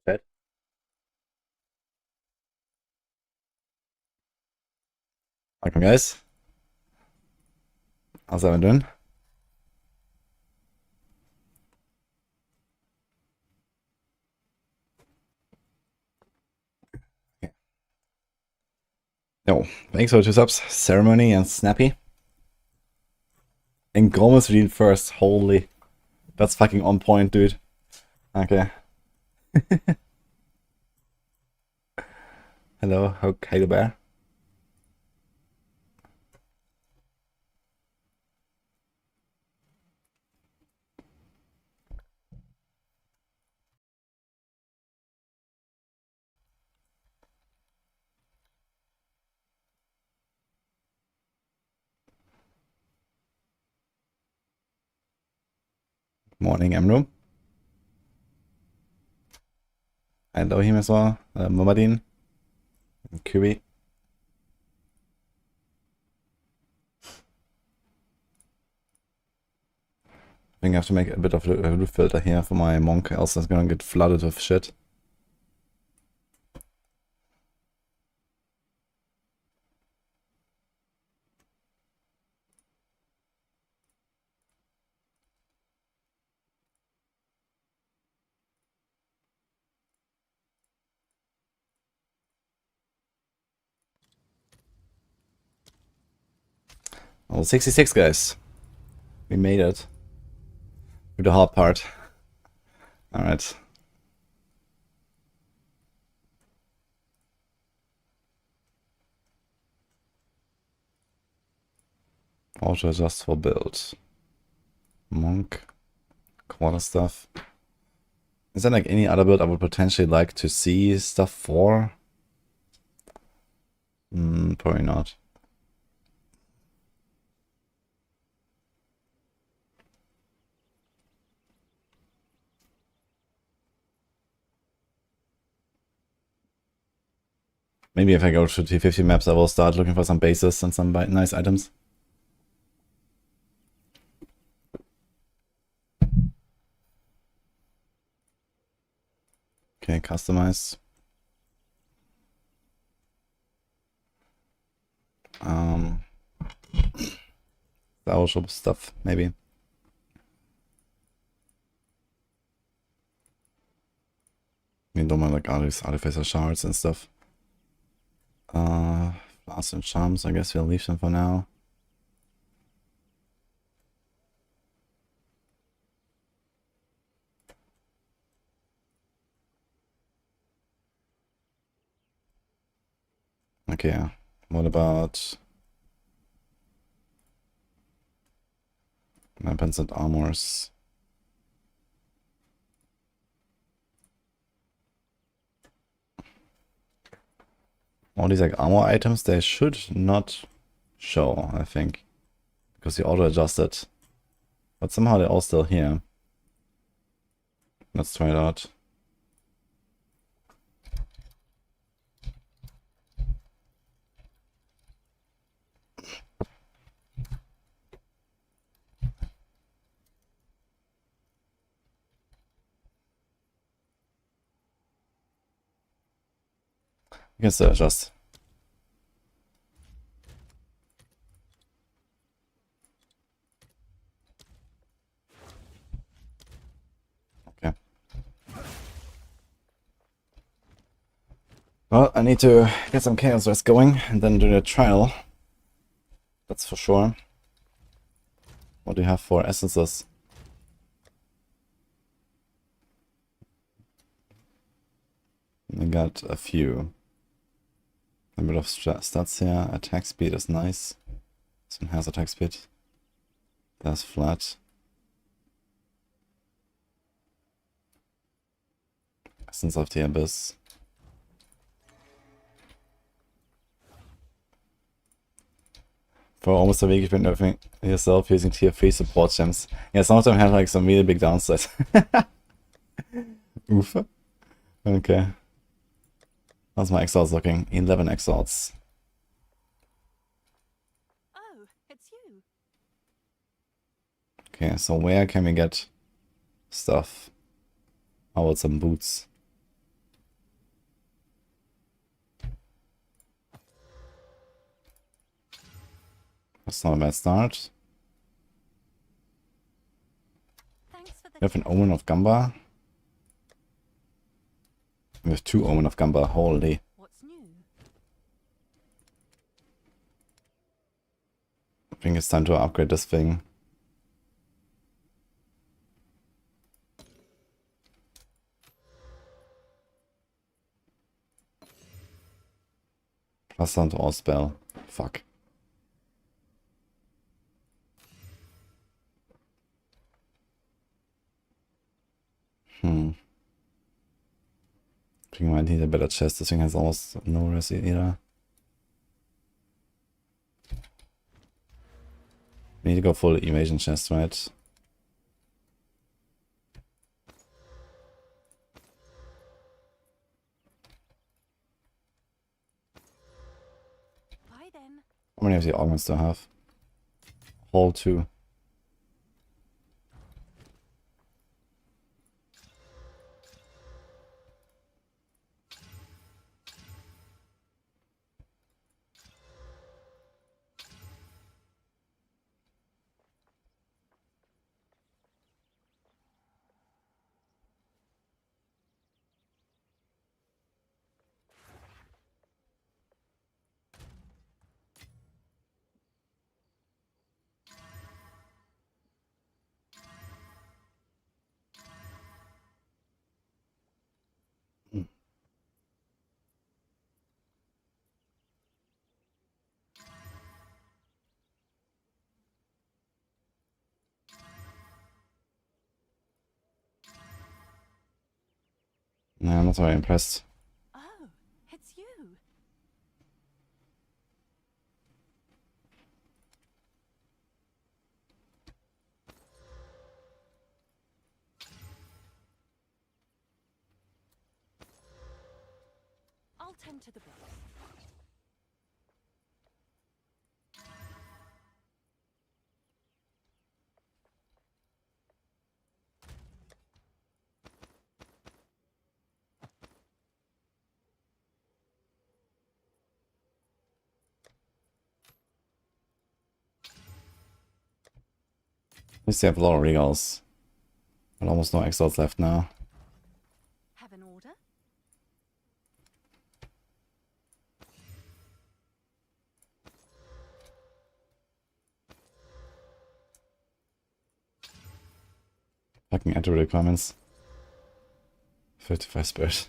That welcome guys. How's everyone doing? Yo, thanks for the 2 subs. Ceremony and Snappy. And Gromus redeemed first. Holy. That's fucking on point, dude. Okay. Hello, Hello Bear. Morning, Emro. Hello, him as well. Momadin. Curie. I think I have to make a bit of a roof filter here for my monk, else it's gonna get flooded with shit. Oh, 66 guys. We made it. With the hard part. Alright. Auto adjust for build. Monk. Quarter stuff. Is there like any other build I would potentially like to see stuff for? Probably not. Maybe if I go to T50 maps, I will start looking for some bases and some nice items. Okay, customize. Sour shop stuff, maybe. I don't mind like all these artificer shards and stuff. Blast and charms, I guess we'll leave them for now. Okay, what about weapons and armors? All these like armor items, they should not show, I think. Because you auto-adjusted. But somehow they're all still here. Let's try it out. You can still adjust. Okay. Well, I need to get some chaos rest going and then do the trial. That's for sure. What do you have for essences? I got a few. A bit of stats here. Attack speed is nice. This one has attack speed. That's flat. Essence of the Abyss. For almost a week, you've been nerfing yourself using tier 3 support gems. Yeah, some of them have like some really big downsides. Oof. Okay. How's my exiles looking? 11 exiles. Oh, it's you. Okay, so where can we get stuff? How about some boots? That's not a bad start. Thanks for the We have an Omen of Gamba. We have 2 Omen of Gamba, holy. What's new? I think it's time to upgrade this thing. Plus on to all spell. Fuck. I think I might need a better chest. This thing has almost no res either. We need to go full evasion chest, right? Bye then. How many of the augments do I have? Whole 2. No, I'm not very impressed. Oh, it's you. I'll tend to the books. At least they have a lot of regals. But almost no exiles left now. Have an order? Fucking enter requirements. 55 spirit.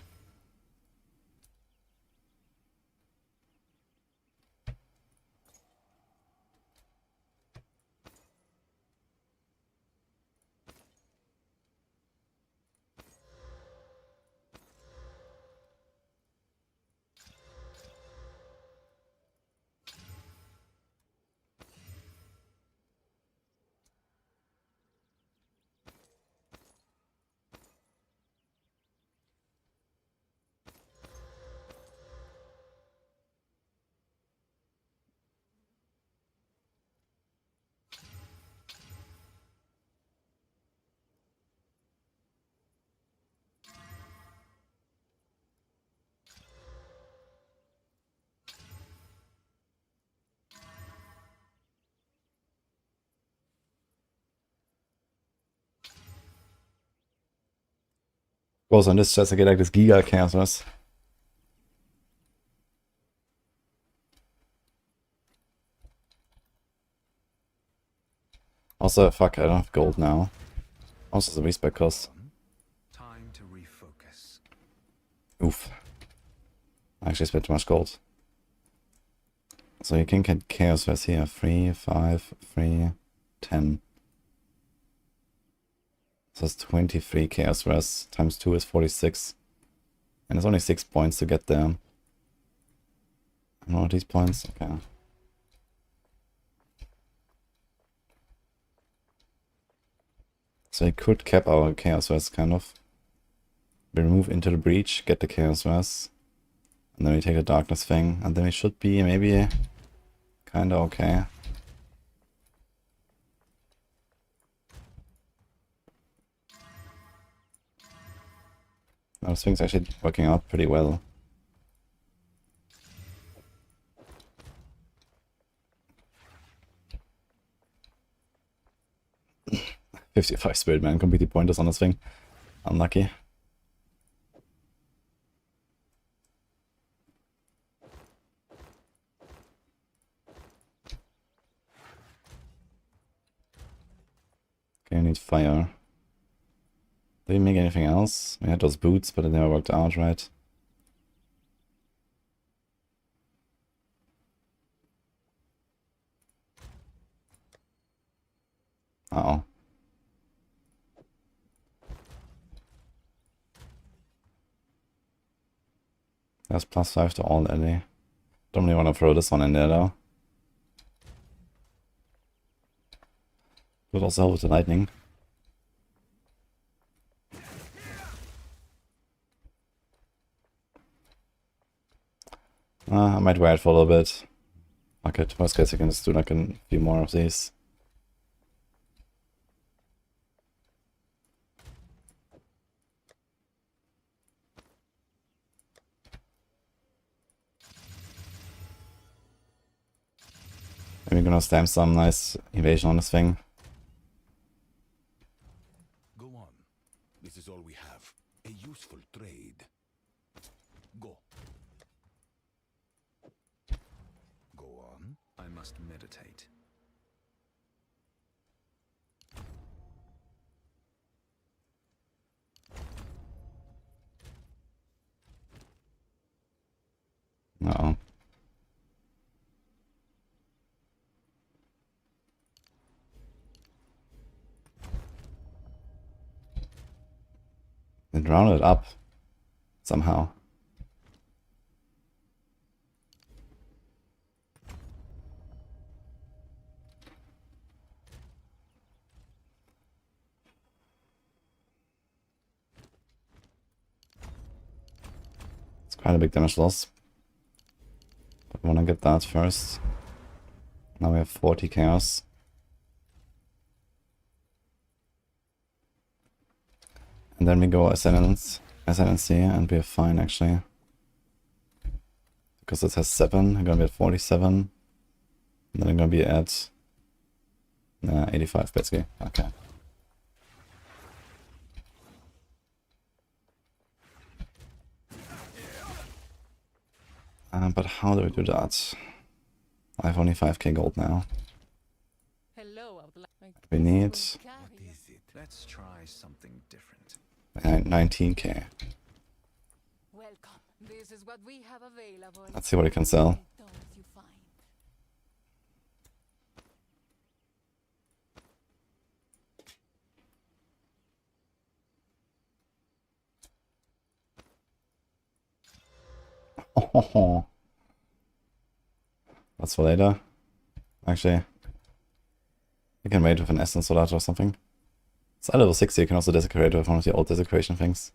Of course, on this chest I get like this Giga Chaos. Also, fuck, I don't have gold now. Also, the respec cost. Time to refocus. Oof. I actually spent too much gold. So you can get Chaos Res here. 3, 5, 3, 10. So that's 23 Chaos Res. Times 2 is 46. And it's only 6 points to get there. And all these points? Okay. So we could cap our Chaos Res, kind of. We move into the breach, get the Chaos Res. And then we take the Darkness thing. And then we should be maybe kinda okay. Now this thing's actually working out pretty well. 55 Spirit Man, completely pointless on this thing. Unlucky. Okay, I need fire. Did we make anything else? We had those boots, but it never worked out, right? Uh-oh. That's +5 to all LA. Don't really want to throw this one in there though. Would also help with the lightning. I might wear it for a little bit. Fuck it. Worst case I can just do like a few more of these. Maybe gonna stamp some nice evasion on this thing. Go on. This is all we have. A useful trade. Go. Go on. I must meditate. Uh-oh. It rounded up somehow. It's quite a big damage loss. But I want to get that first. Now we have 40 chaos. And then we go Ascendancy, and we're fine actually. Because it has 7, I'm gonna be at 47. And then I'm gonna be at 85 basically. Okay. But how do we do that? I have only 5k gold now. We need What is it? Let's try something different. 19k. Welcome. This is what we have available. Let's see what we can sell. Those you find. Oh, that's for later. Actually, you can wait with an essence or that or something. It's at level 60, you can also desecrate with one of the old desecration things.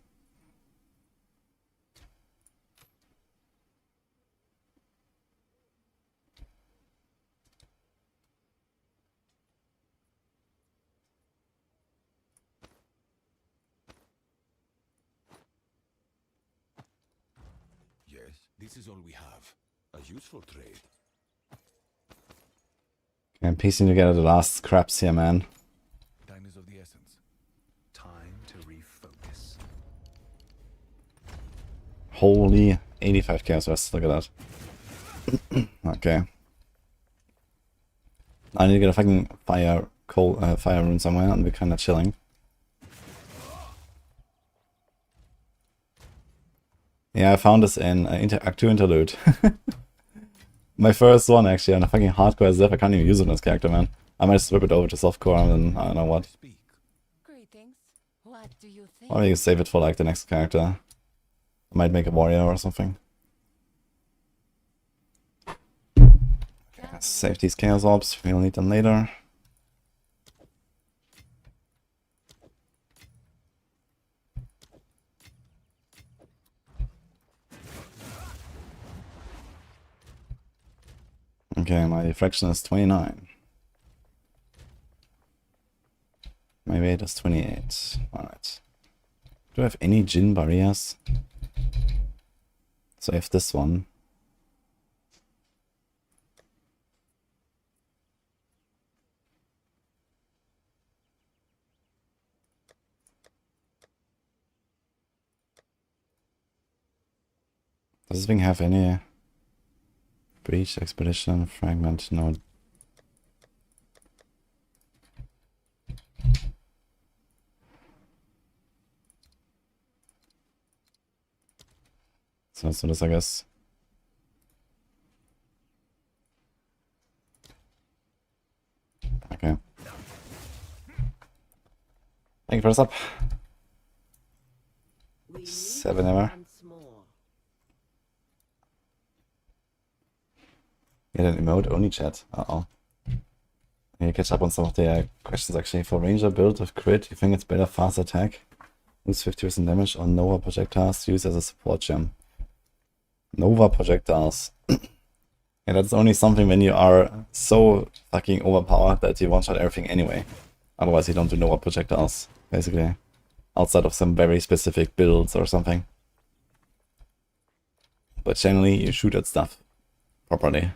Yes, this is all we have. A useful trade. Okay, I'm piecing together the last scraps here, man. Time is of the essence. Time to refocus. Holy 85 chaos rest, look at that. Okay. I need to get a fucking fire rune somewhere and we're kinda chilling. Yeah, I found this in Act 2 Interlude. My first one actually on a fucking hardcore SF. I can't even use it on this character, man. I might swap it over to softcore and then I don't know what. Speak. Greetings. What do you think? Or maybe save it for like the next character. I might make a warrior or something. Okay, let's save these chaos orbs. We'll need them later. Okay, my deflection is 29. My weight is 28. Alright. Do I have any Jin barriers? So I have this one. Does this thing have any breach, expedition, fragment? No. So let's do this, I guess. Okay. Thank you for the sub. 7 ever. Get an emote only chat. Uh-oh. I need to catch up on some of the questions actually. For ranger build with crit, you think it's better fast attack? Lose 50% damage on Nova projectiles used as a support gem. Nova projectiles. Yeah, that's only something when you are so fucking overpowered that you one-shot everything anyway. Otherwise you don't do Nova projectiles, basically. Outside of some very specific builds or something. But generally you shoot at stuff properly.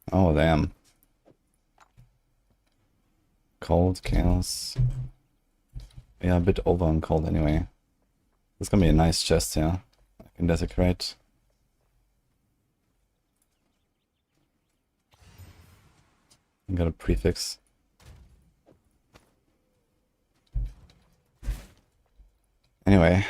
Oh damn. Cold, chaos. Yeah, a bit over on cold anyway. This is gonna be a nice chest here. I can desecrate. Got a prefix. Anyway.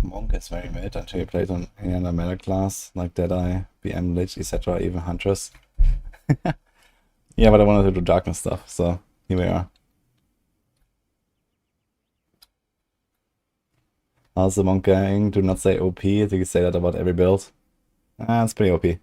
Monk is very mid until you play it on any other meta class, like Deadeye, BM, Lich, etc., even Huntress. Yeah, but I wanted to do darkness stuff, so here we are. How's the monk going? Do not say OP, I think you say that about every build. Ah, it's pretty OP.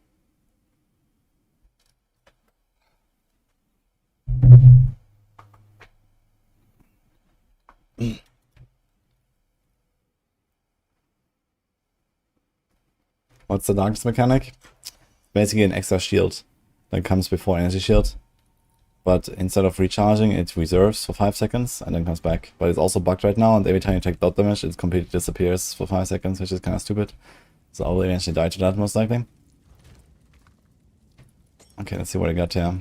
What's the darkness mechanic? Basically an extra shield that comes before energy shield. But instead of recharging, it reserves for 5 seconds and then comes back. But it's also bugged right now, and every time you take dot damage, it completely disappears for 5 seconds, which is kind of stupid. So I will eventually die to that, most likely. Okay, let's see what I got here.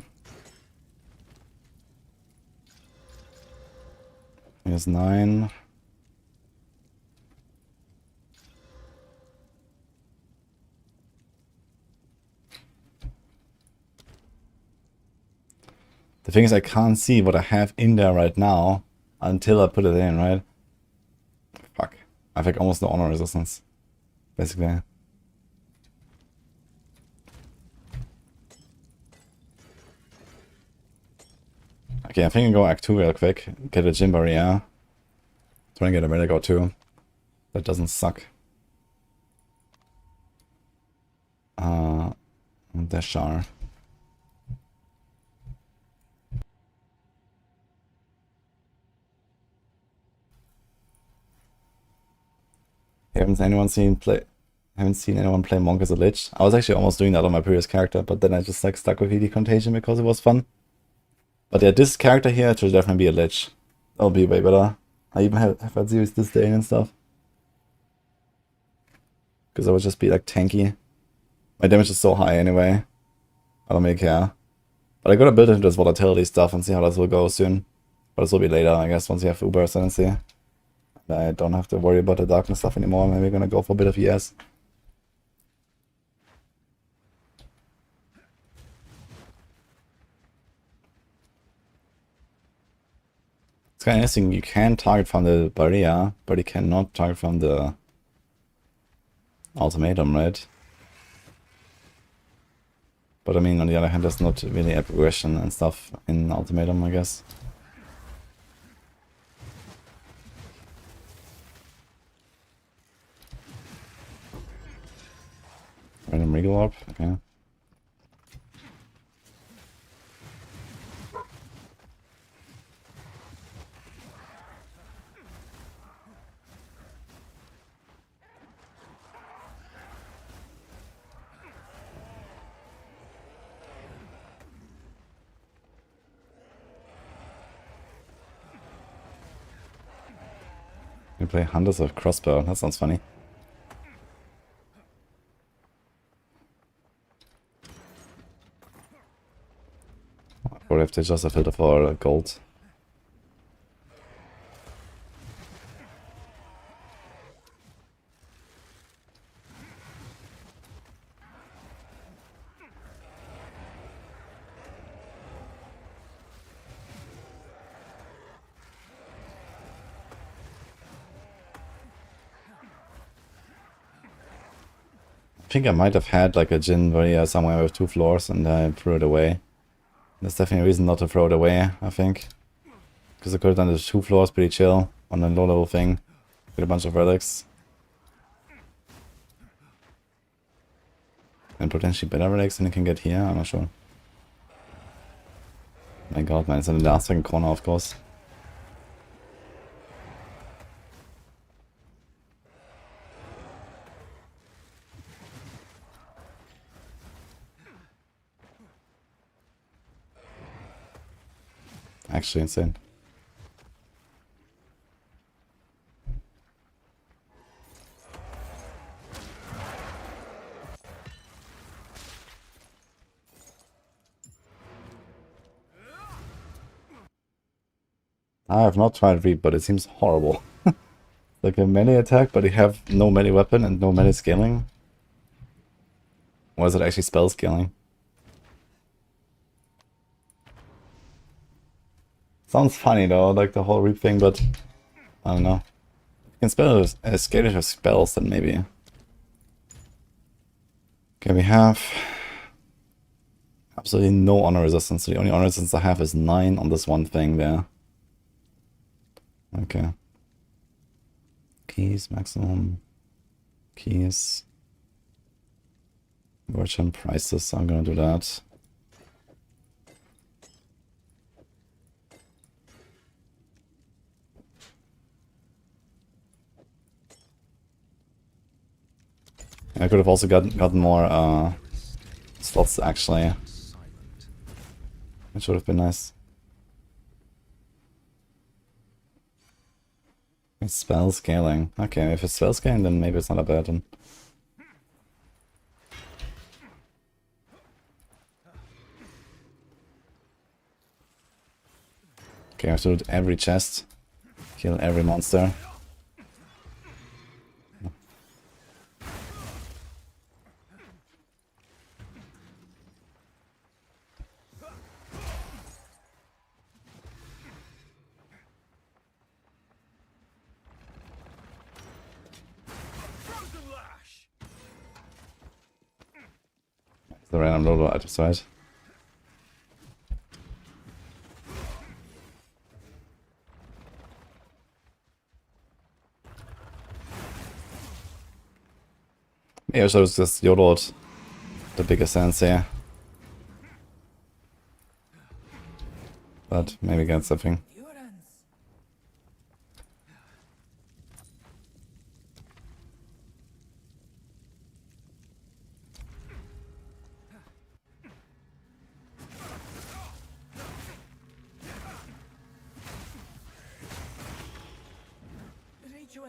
Here's 9. The thing is, I can't see what I have in there right now until I put it in, right? Fuck. I have like almost no honor resistance, basically. Okay, I think I go Act 2 real quick. Get a Gym Barrier. Try and get a relic or 2. That doesn't suck. Deshar. Haven't seen anyone play Monk as a Lich. I was actually almost doing that on my previous character, but then I just like stuck with ED Contagion because it was fun. But yeah, this character here should definitely be a Lich. That'll be way better. I even have had Zeus Disdain and stuff. Because I would just be like tanky. My damage is so high anyway. I don't really care. But I gotta build into this volatility stuff and see how this will go soon. But this will be later, I guess, once you have Uber Ascendancy. I don't have to worry about the darkness stuff anymore. Maybe we're gonna go for a bit of ES. It's kind of interesting. You can target from the barrier, but you cannot target from the ultimatum, right? But I mean, on the other hand, there's not really aggression and stuff in ultimatum, I guess. Random Regal Orb, okay. We play Hunters of Crossbow, that sounds funny. if they just a filter for gold. I think I might have had like a Jin Varia somewhere with 2 floors and I threw it away. There's definitely a reason not to throw it away, I think. Because I could have done the 2 floors pretty chill on a low level thing. With a bunch of relics. And potentially better relics than you can get here, I'm not sure. My god man, it's in the last second corner of course. Actually insane. I have not tried Reap, but it seems horrible. Like a melee attack, but you have no melee weapon and no melee scaling. Or is it actually spell scaling? Sounds funny though, like the whole Reap thing, but I don't know. You can scale it with spells then maybe. Okay, we have absolutely no honor resistance. The only honor resistance I have is 9 on this one thing there. Okay. Keys, maximum. Keys. Merchant prices, I'm gonna do that. I could have also gotten more slots actually. Which would have been nice. It's spell scaling. Okay, if it's spell scaling then maybe it's not a bad one. Okay, I have to loot every chest. Kill every monster. The random loadout items, right? Yeah, so it's just yodeled the biggest sense here. But maybe get something.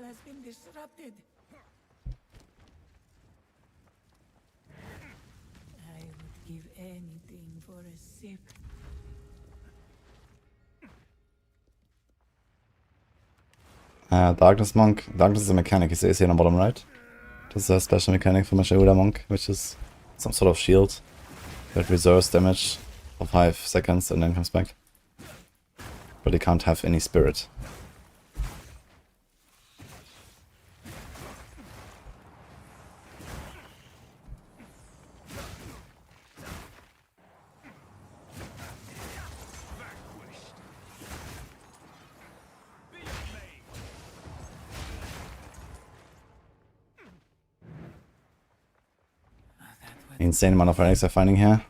Has been disrupted. I would give anything for a sip. Darkness Monk. Darkness is a mechanic, you see here on the bottom right. This is a special mechanic from a Shahuda Monk, which is some sort of shield that reserves damage for 5 seconds and then comes back. But it can't have any spirit. Insane amount of relics I'm finding here.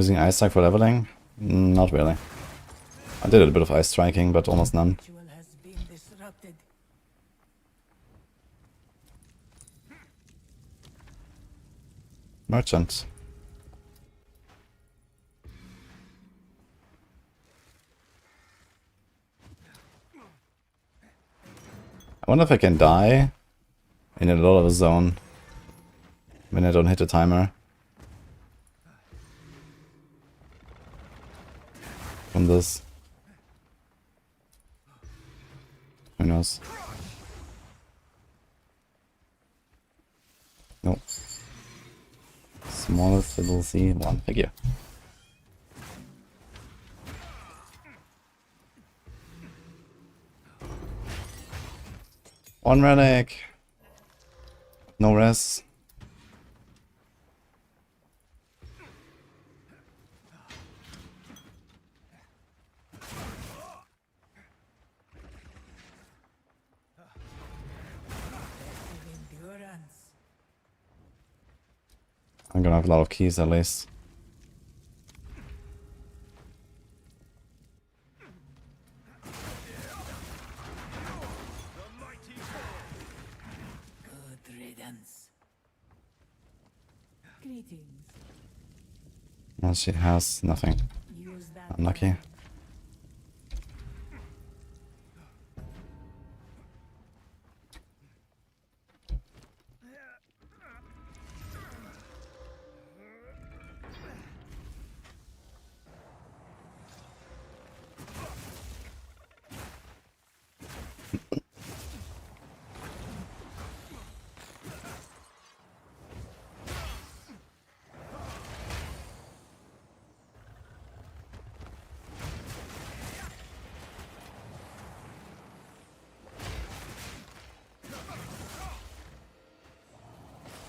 Using Ice Strike for leveling? Not really. I did a bit of Ice Striking, but almost none. Ritual has been disrupted. Merchant. I wonder if I can die in a lot of a zone when I don't hit the timer. From this. Who knows? Nope. Smallest little C1 figure. One relic. No res. Endurance. I'm gonna have a lot of keys at least. Good riddance. Greetings. Well, she has nothing. Use that. Unlucky.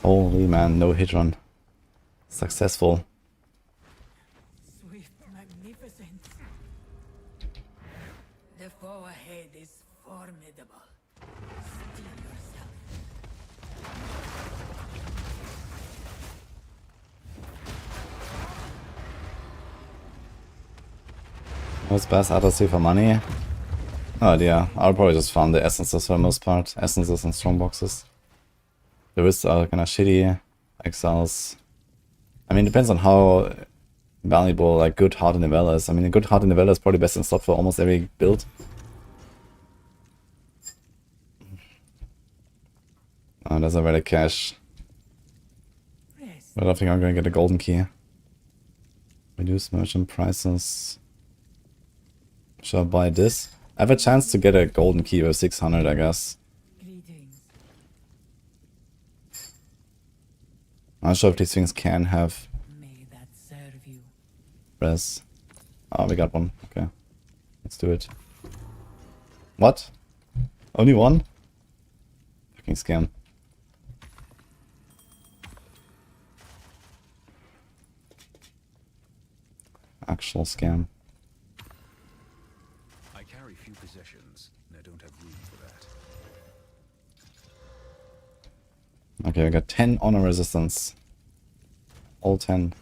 Holy man, no hit run. Successful. Swift magnificence. The foe ahead is formidable. Steel yourself. What's best Atlas for money? No idea. I'll probably just farm the essences for the most part. Essences and strong boxes. The risks are kinda shitty. Exiles. I mean, depends on how valuable like good Heart in the Well is. I mean, a good Heart in the Well is probably best in slot for almost every build. Oh, there's a relic cache. Rest. But I think I'm gonna get a golden key. Reduce merchant prices. Should I buy this? I have a chance to get a golden key with 600, I guess. Greetings. I'm not sure if these things can have May that serve you. res. Oh, we got one. Okay. Let's do it. What? Only one? Fucking scam. Actual scam. I carry few possessions, and I don't have room for that. Okay, we got 10 honor resistance. All 10.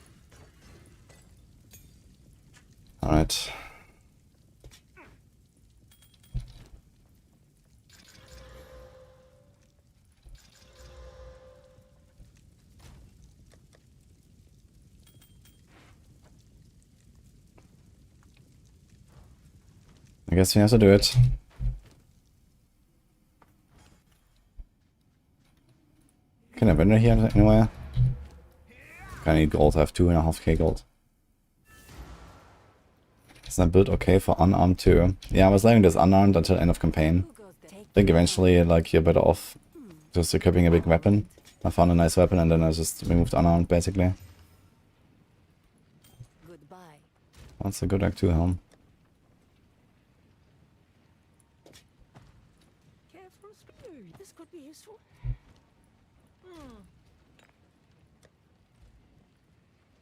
Alright. I guess we have to do it. Can I vendor here anywhere? I need gold, I have 2.5k gold. Is that build okay for unarmed too? Yeah, I was leaving this unarmed until end of campaign. I think eventually like you're better off just equipping a big weapon. I found a nice weapon and then I just removed unarmed basically. Goodbye. That's a good Act 2 helm. Careful spoon. This could be useful.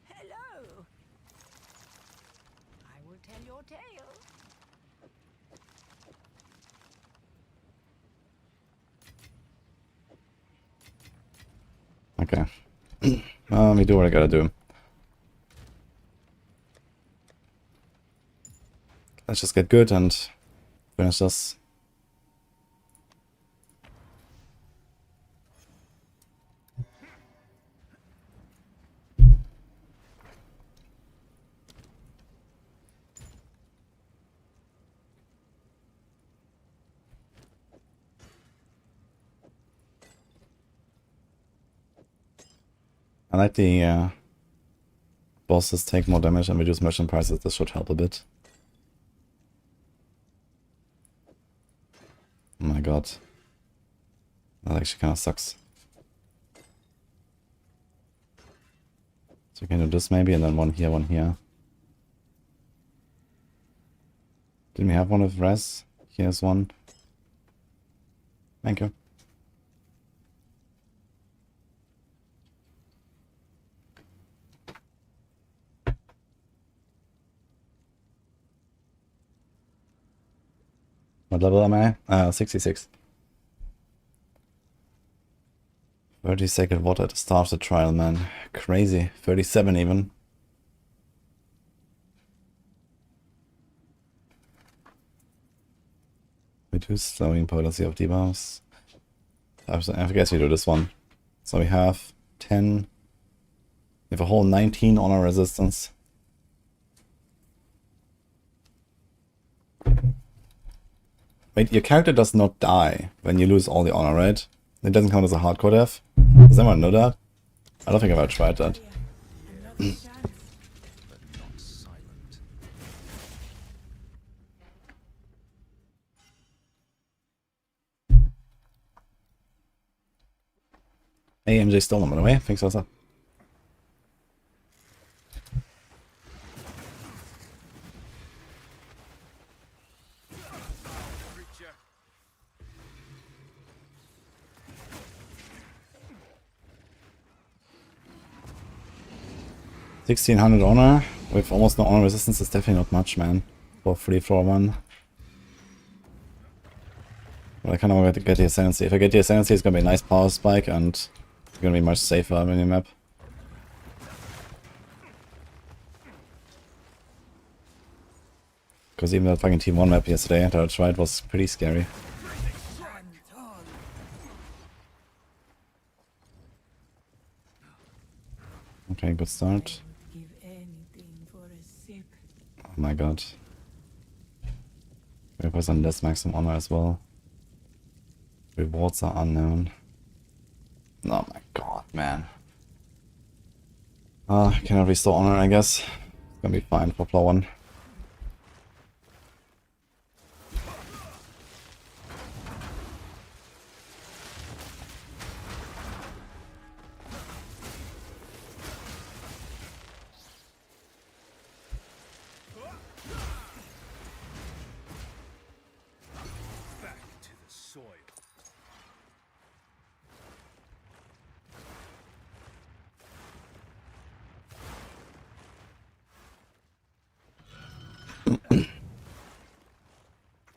Hello. I will tell your tale. Okay. Let me do what I gotta do. Let's just get good and finish this. I like the bosses take more damage and reduce merchant prices. This should help a bit. Oh my god. That actually kind of sucks. So we can do this maybe, and then one here, one here. Didn't we have one with res? Here's one. Thank you. What level am I? 66. 30 sacred water at the start of the trial, man. Crazy. 37 even. Reduce slowing potency of debuffs. I guess we do this one. So we have 10. We have a whole 19 honor resistance. Wait, your character does not die when you lose all the honor, right? It doesn't count as a hardcore death? Does anyone know that? I don't think I've ever tried that. Another chance. but not silent. Hey, MJ Stolen, by the way. Thanks, what's up? Creature. 1600 honor with almost no honor resistance is definitely not much, man. For 3-4-1. But I kind of want to get the Ascendancy. If I get the Ascendancy, it's gonna be a nice power spike and it's gonna be much safer minimap. Because even that fucking Team 1 map yesterday that I tried was pretty scary. Okay, good start. Give anything for a sip. Oh my god. We have some less maximum honor as well. Rewards are unknown. Oh my god, man. Cannot restore honor, I guess. It's gonna be fine for floor 1. Back to the soil.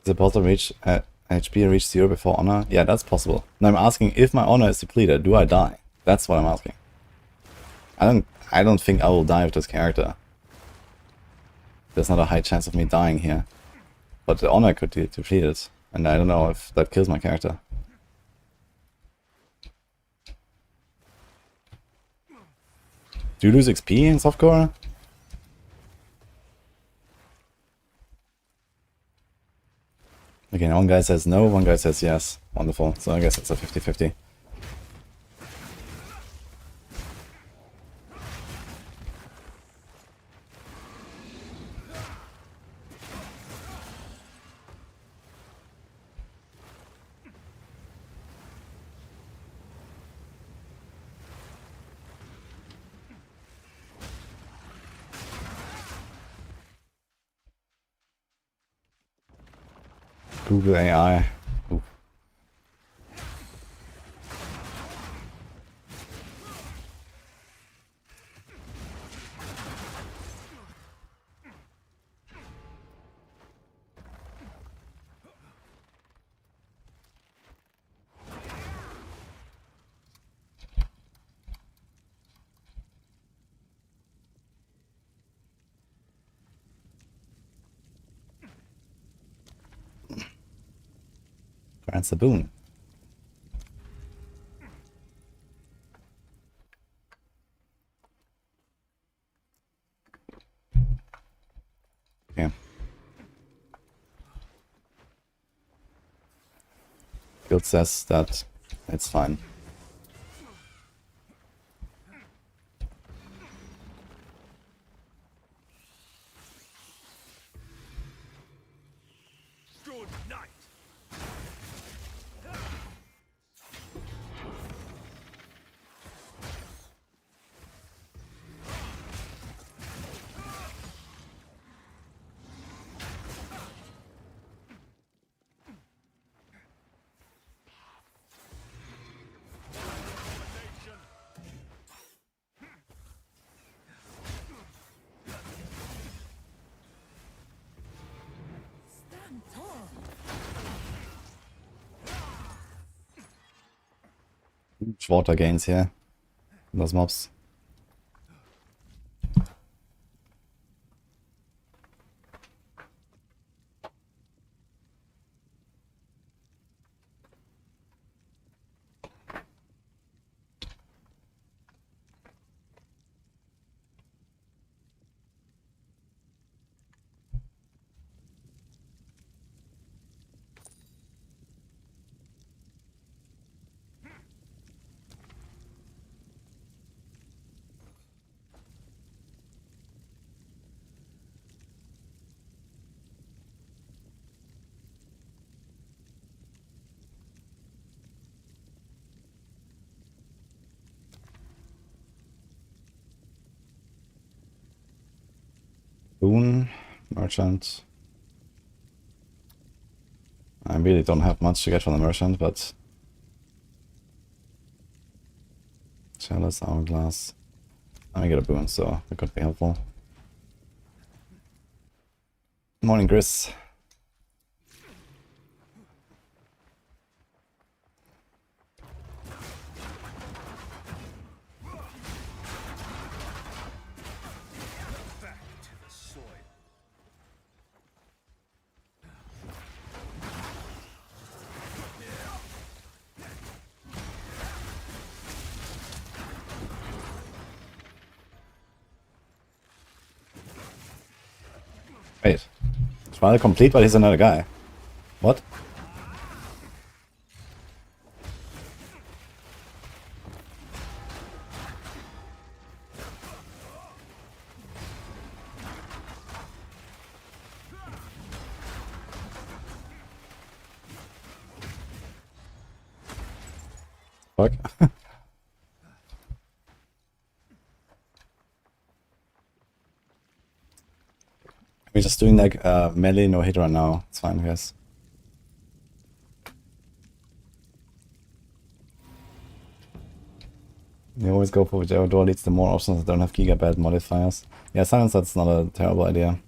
Is it possible to reach HP reach 0 before honor? Yeah, that's possible. Now I'm asking if my honor is depleted, do I die? That's what I'm asking. I don't think I will die with this character. There's not a high chance of me dying here. But the honor could be depleted, and I don't know if that kills my character. Do you lose XP in softcore? Again, one guy says no, one guy says yes. Wonderful. So I guess it's a 50-50. Google AI. Ooh. That's a boon. Okay. Guild says that it's fine. Good night. Stand tall. Huge water gains here. Those mobs. Boon, merchant. I really don't have much to get from the merchant, but chalice, hourglass. I get a boon, so it could be helpful. Morning, Chris. Back to the soil. Wait. Trial complete, but he's another guy. What? Fuck. We're just doing like melee no hit right now. It's fine, I guess. You always go for whichever door leads to more options that don't have gigabit modifiers. Yeah, silence, that's not a terrible idea.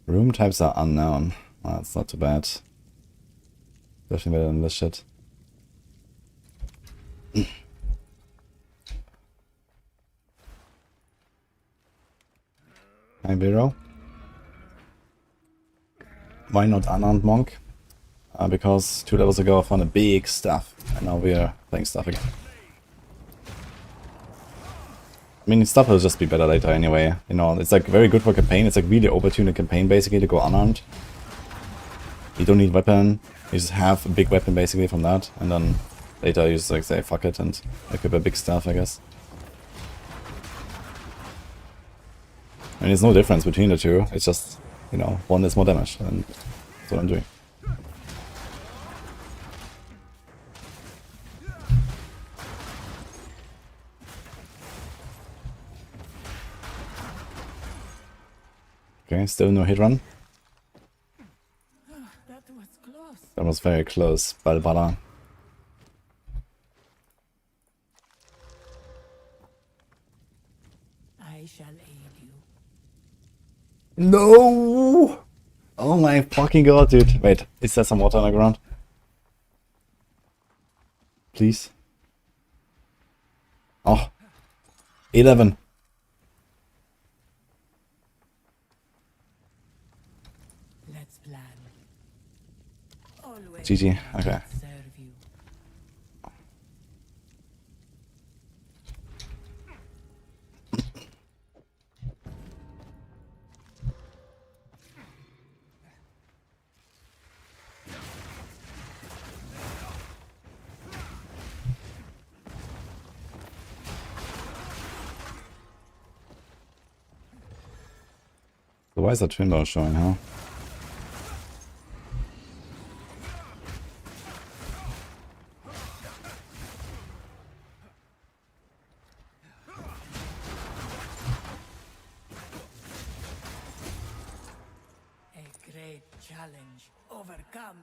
Room types are unknown. Well, that's not too bad. Definitely better than this shit. Hi, Biro. Why not unarmed monk? Because 2 levels ago I found a big stuff, and now we are playing stuff again. I mean, stuff will just be better later anyway. You know, it's like very good for campaign. It's like really opportune campaign basically to go unarmed. You don't need weapon. You just have a big weapon basically from that, and then later you just like say fuck it and equip a big stuff, I guess. I mean, there's no difference between the two. It's just, you know, one is more damage, and that's what I'm doing. Okay, still no hit run. That was close. That was very close, Balbala. I shall aid you. No! Oh my fucking god, dude. Wait, is there some water on the ground? Please? Oh. 11. Let's plan. Oh, always GG. Okay. serve you. So why is that twin bow showing, huh? A great challenge overcome.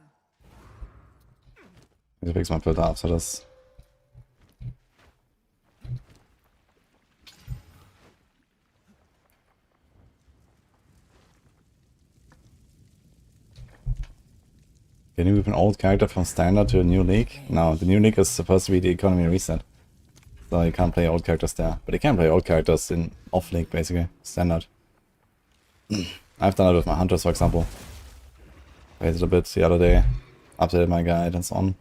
Ich fix mal Filter after this. Can you move an old character from standard to a new league? No, the new league is supposed to be the economy reset. So you can't play old characters there. But you can play old characters in off league, basically. Standard. I've done it with my hunters, for example. Waited a bit the other day. Updated my guide and so on.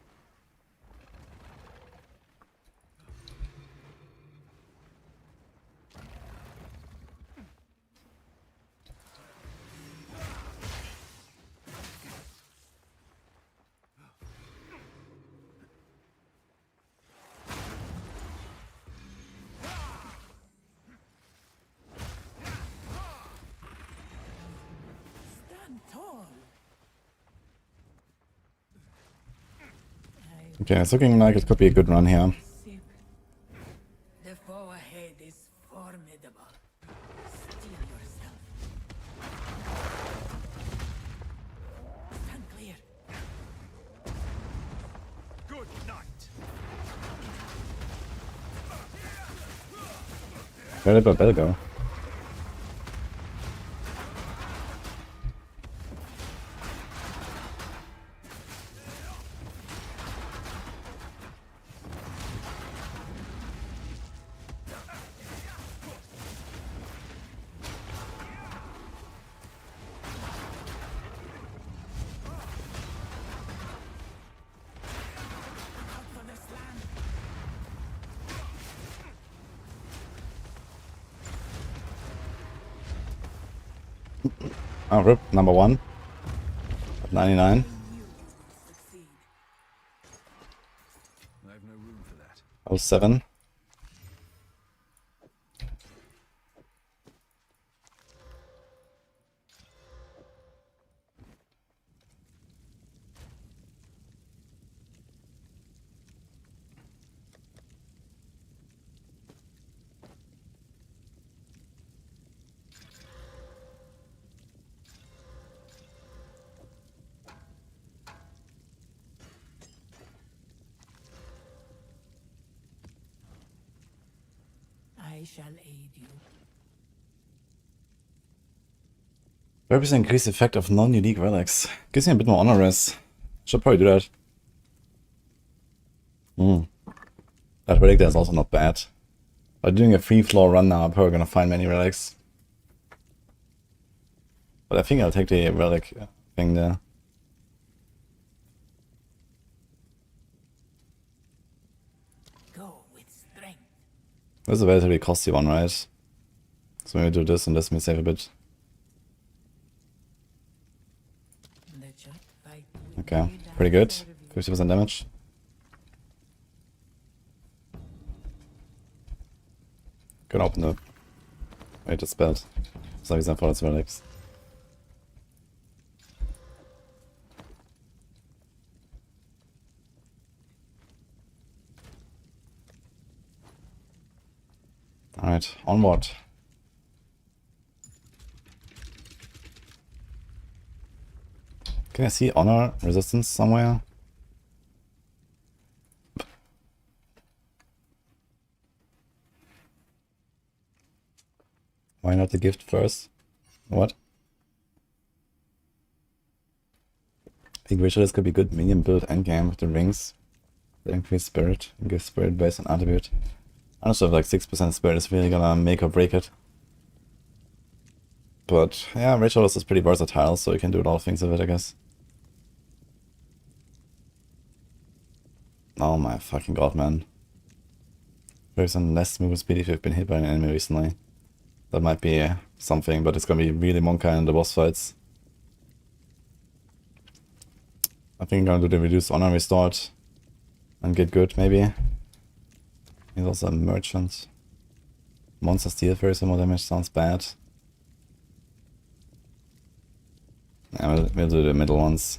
Stand tall. Okay, it's looking like it could be a good run here. Sip. The foe ahead is formidable. Steel yourself. Stand clear. Good night. Where did my bell go? For the slam. Oh, rip, number 1. At 99. Succeed. I have no room for that. 07. I shall aid you. Purpose increase the effect of non-unique relics. Gives me a bit more honor res. Should probably do that. That relic there is also not bad. By doing a free floor run now, I'm probably gonna find many relics. But I think I'll take the relic thing there. Go with strength. This is a relatively costly one, right? So maybe do this and this may save a bit. The chart fight will Okay, be pretty good. serve you. 50% damage. Gonna open the... Wait, it's spelled. So he's not for its relics. Alright, onward. Can I see honor resistance somewhere? Why not the gift first? What? I think Ritualist could be good minion build endgame with the rings. The increase spirit and give spirit based on attribute. I don't know if like 6% spirit is really gonna make or break it. But yeah, Ritualist is pretty versatile, so you can do a lot of things with it, I guess. Oh my fucking god, man. There's some less movement speed if you've been hit by an enemy recently. That might be something, but it's gonna be really Monka in the boss fights. I think I'm gonna do the reduced honor restored and get good, maybe. He's also a merchant. Monster steal first, more damage sounds bad. Yeah, we'll do the middle ones.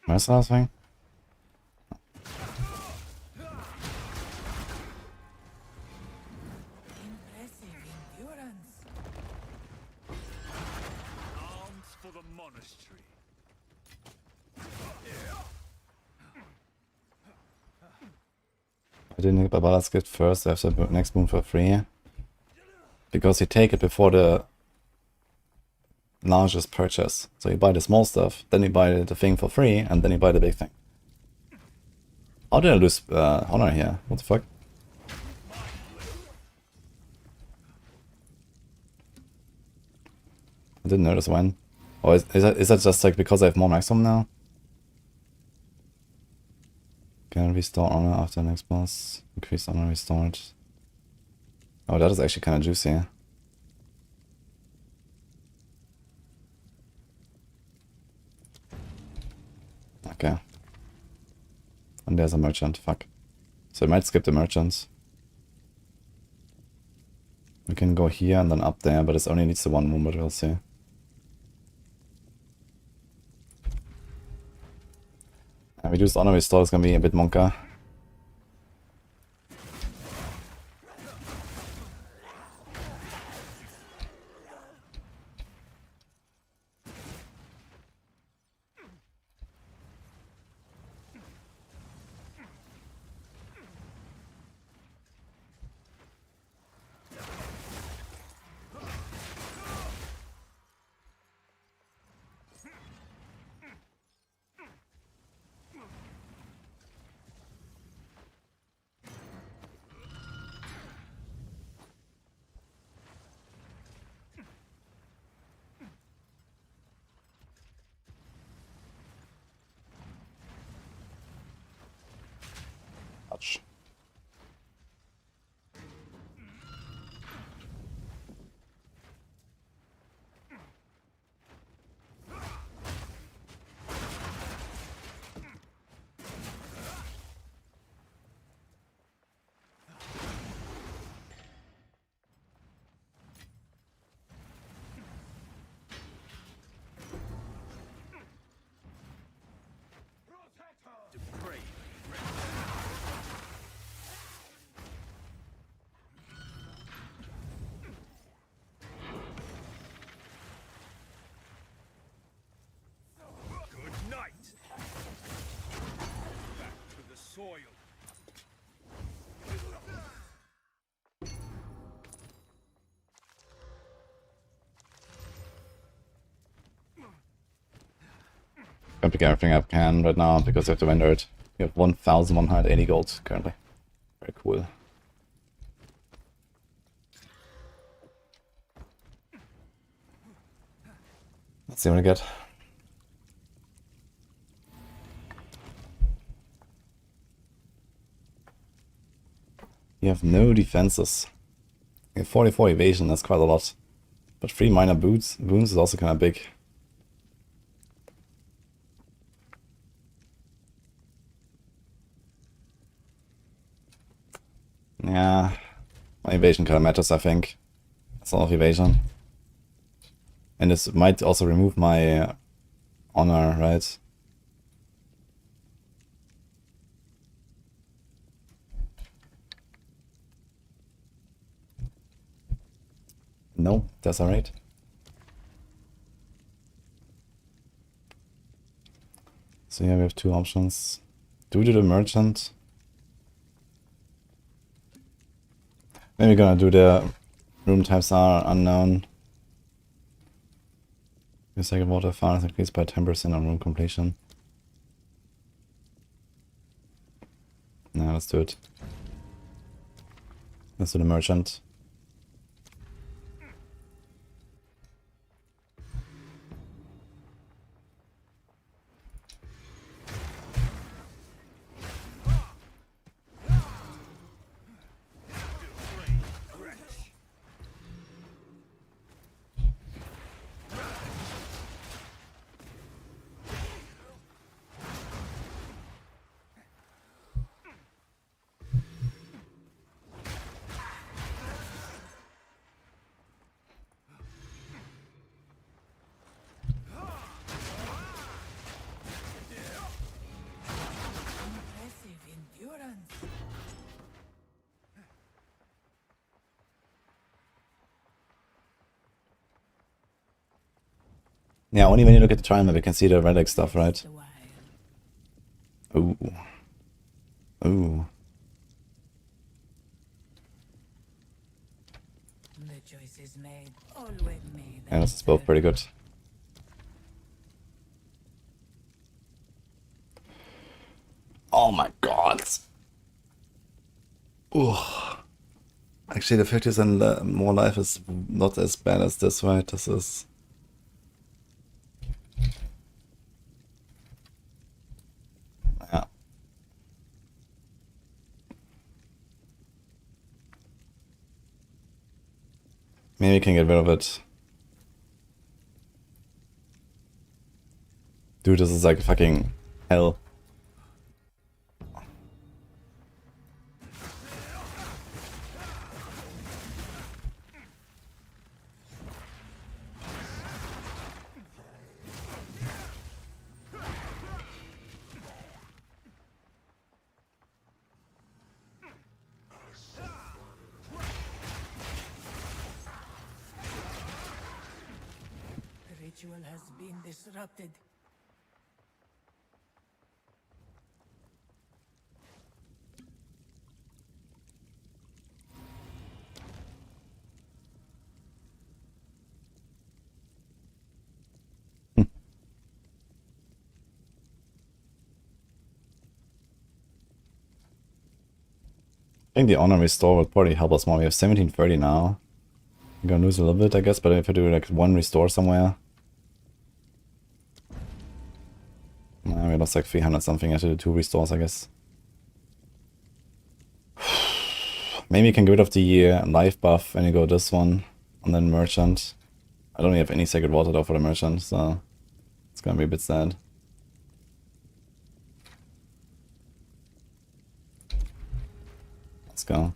Where's the last thing? Impressive endurance. Arms for the monastery. I didn't hit Barbara's gift first, I have the next boon for free. Because you take it before the largest purchase. So you buy the small stuff, then you buy the thing for free, and then you buy the big thing. How did I lose honor here? What the fuck? I didn't notice when. Or is that just like because I have more maximum now? Can restore honor after the next boss. Increase honor restored. Oh, that is actually kind of juicy. Okay. And there's a merchant, fuck. So I might skip the merchants. We can go here and then up there, but it only needs the one room, but we'll see. Reduced honor restore is gonna be a bit monka. Touch. Good night. Back to the soil. I'm picking everything I can right now because I have to render it. We have 1,180 gold currently. Very cool. Let's see what I get. You have no defenses. You have 44 evasion, that's quite a lot. But 3 minor wounds is also kind of big. Yeah, my evasion kind of matters, I think. That's a lot of evasion. And this might also remove my honor, right? No, that's alright. So here we have two options. Do the merchant. Maybe we're gonna do the room types are unknown. Your second water fire is increased by 10% on room completion. Nah, let's do it. Let's do the merchant. Impressive endurance. Yeah, only when you look at the triangle we can see the relic stuff, right? The wild. Ooh. Ooh. The choice is made. Always made. Yeah, this is both pretty good. Oh my god. Ooh. Actually, the 50% more life is not as bad as this, right? This is... Yeah. Maybe we can get rid of it. Dude, this is like fucking hell. The ritual has been disrupted. I think the honor restore would probably help us more. We have 1730 now. We're gonna lose a little bit, I guess, but if I do like one restore somewhere. Nah, we lost like 300 something. I have to do 2 restores, I guess. Maybe you can get rid of the life buff and you go this one, and then merchant. I don't have any sacred water though for the merchant, so it's gonna be a bit sad. Let's go.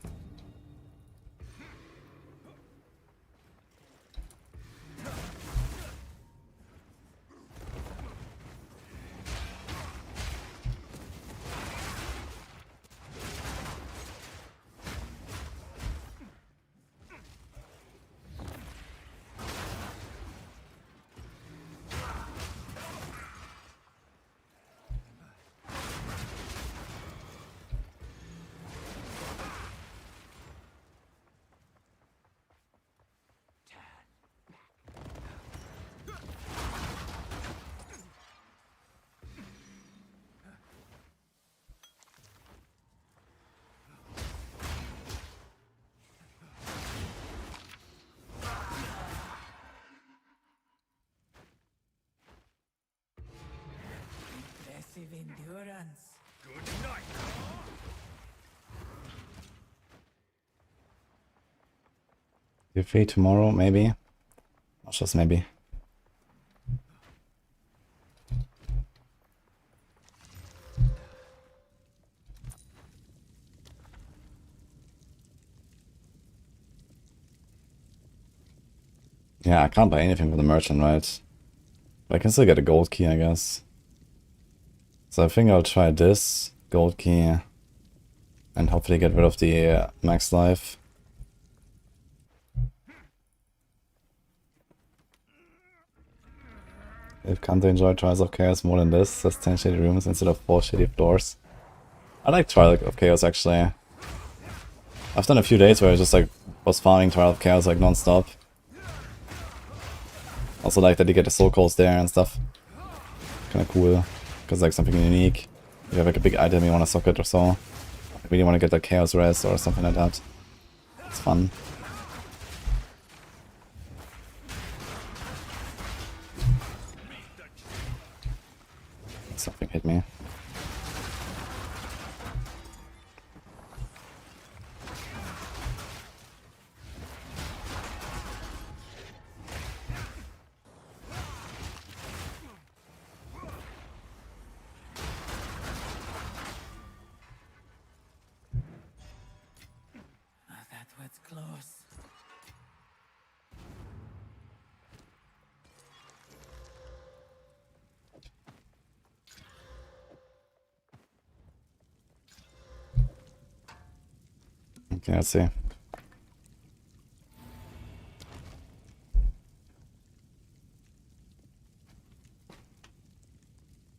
Impressive endurance. Good night. You're free tomorrow, maybe? Or just maybe. Yeah, I can't buy anything from the merchant, right? But I can still get a gold key, I guess. So I think I'll try this gold key and hopefully get rid of the max life. I've come to enjoy Trials of Chaos more than this. Just 10 shady rooms instead of 4 shady floors. I like Trial of Chaos actually. I've done a few days where I just like was farming Trial of Chaos like non-stop. Also like that you get the soul calls there and stuff. Kinda cool. Because like something unique. If you have like a big item you want to sock it or so. I really want to get that Chaos Res or something like that. It's fun. Something hit me. That was close. Okay, let's see.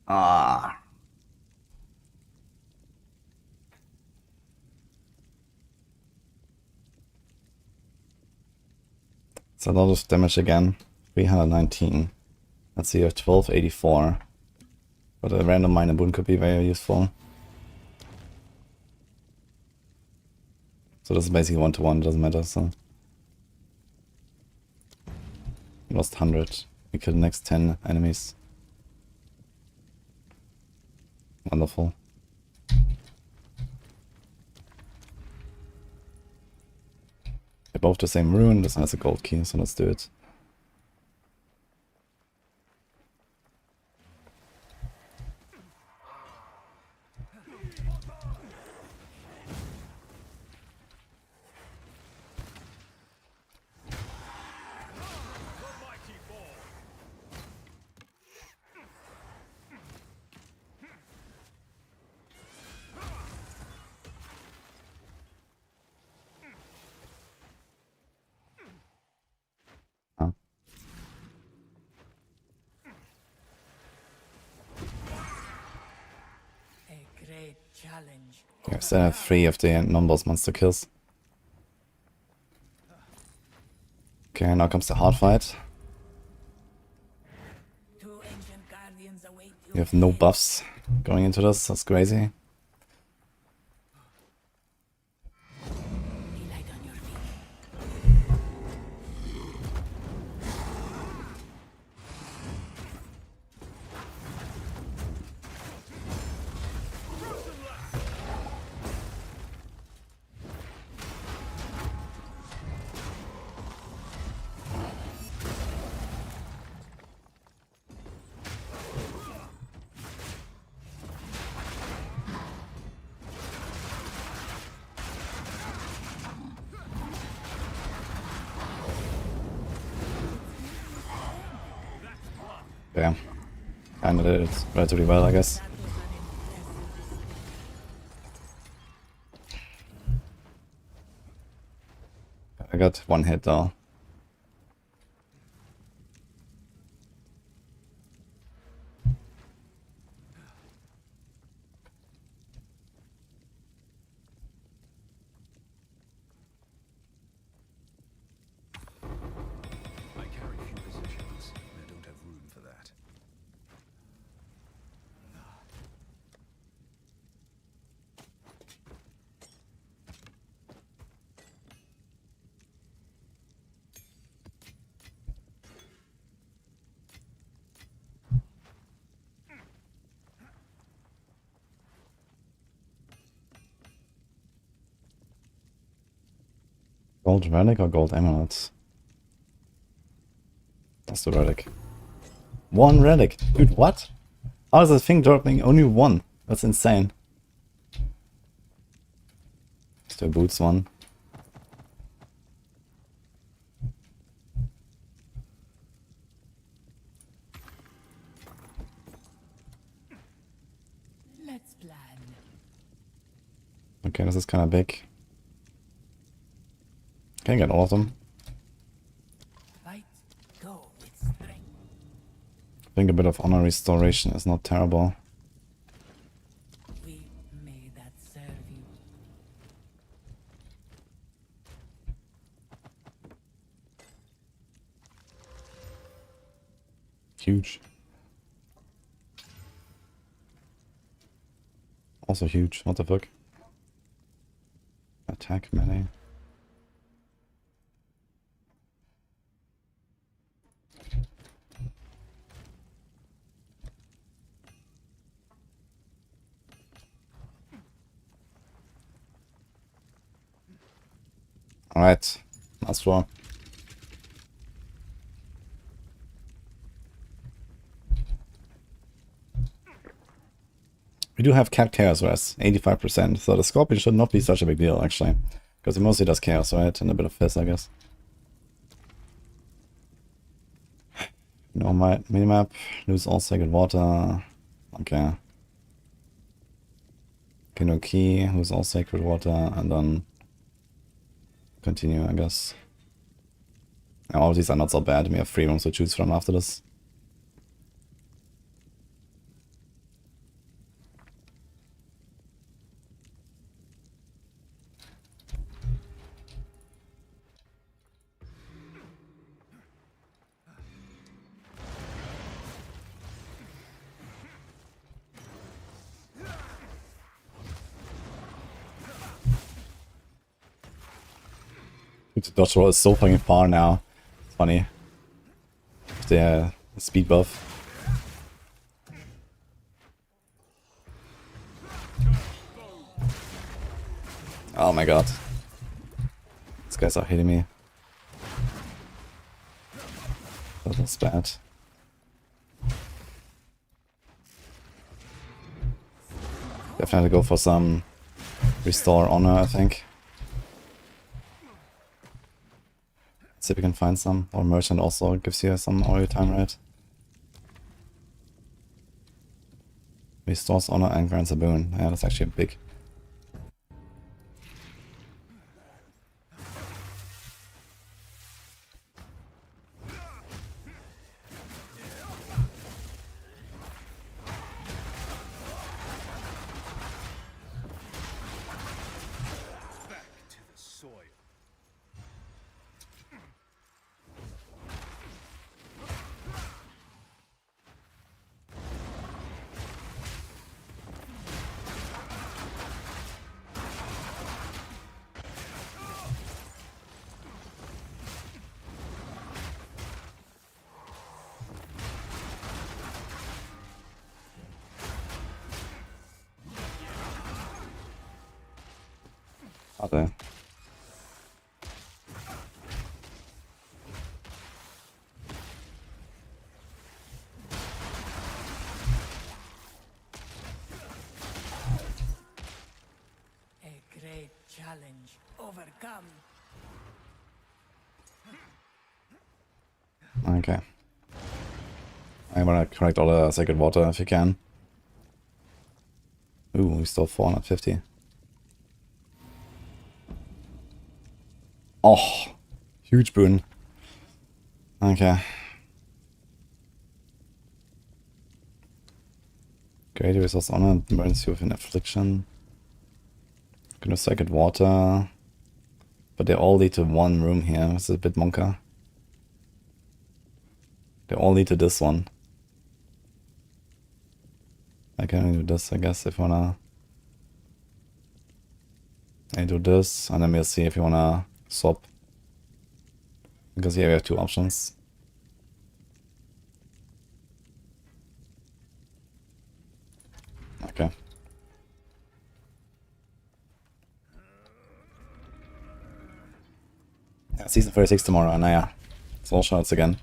Ah. It's a lot of damage again. 319. Let's see, you have 1284. But a random minor boon could be very useful. So this is basically 1-to-1, doesn't matter, so. We lost 100. We killed the next 10 enemies. Wonderful. They're both the same rune, this one has a gold key, so let's do it. Huh? A great challenge. Okay, so I have 3 of the non-boss monster kills. Okay, now comes the hard fight. Two ancient guardians await you. We have no buffs going into this, that's crazy. Be light on your feet. Yeah, kinda did it relatively well, I guess. I got 1 hit though. I carry few possessions. I don't have room for that. Gold relic or gold emeralds? That's the relic. 1 relic! Dude, what? How is this thing dropping only 1? That's insane. Still boots 1. Let's plan. Okay, this is kinda big. Can I get all of them? Fight. Go with strength. think a bit of honor restoration is not terrible. We may that serve you. Huge. Also huge. What the fuck? Attack melee. Alright, last floor. We do have capped chaos res, 85%, so the Scorpion should not be such a big deal actually. Because he mostly does chaos, right? And a bit of fizz, I guess. No, my minimap, lose all sacred water. Okay. No key, lose all sacred water, and then continue, I guess. Now, all of these are not so bad. We have 3 rooms to choose from after this. The dodge roll is so fucking far now. It's funny. The speed buff. Oh my god. These guys are hitting me. That was bad. Definitely go for some restore honor, I think. See if we can find some. Or merchant also gives you some oil time, right? Restores honor and grants a boon. Yeah, that's actually big. Back to the soil. Are they? A great challenge overcome. Okay. I wanna collect all the sacred water if you can. Ooh, we still 450. Oh, huge boon. Okay. Great resource honor, emergency with an affliction. Gonna sacred water. But they all lead to one room here. This is a bit monka. They all lead to this one. I can only do this, I guess, if you wanna. I do this, and then we'll see if you wanna swap. Because here we have 2 options. Okay. Yeah, season 36 tomorrow, and yeah, it's all shots again.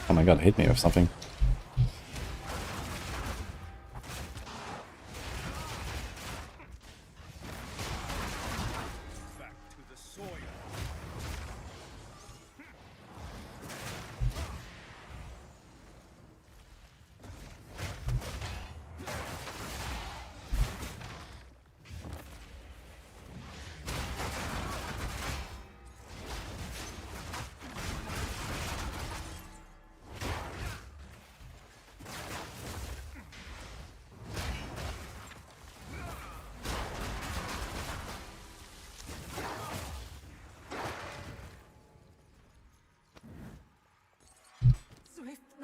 Oh my god, hit me with something. Back to the soil.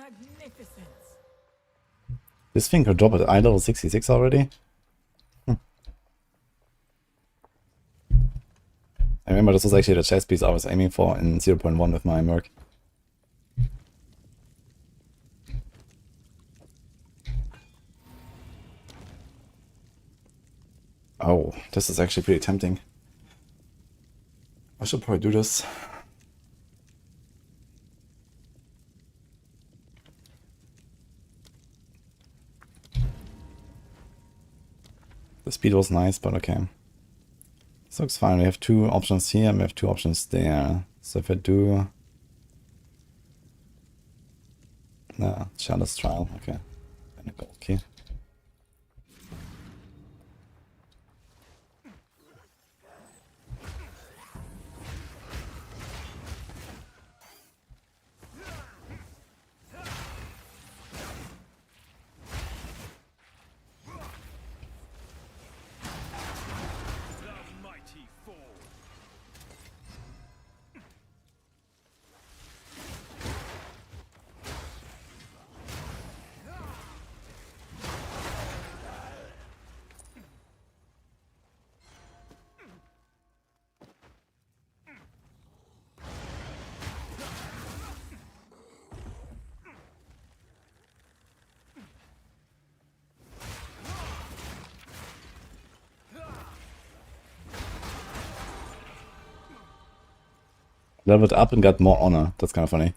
magnificence. This thing could drop at eye level 66 already? I remember this was actually the chess piece I was aiming for in 0.1 with my Merc. Oh, this is actually pretty tempting. I should probably do this. The speed was nice, but okay. This looks fine. We have two options here and we have two options there. So if I do... No, Shadow's Trial, okay. And a gold key. The mighty fall. Leveled up and got more honor. That's kind of funny.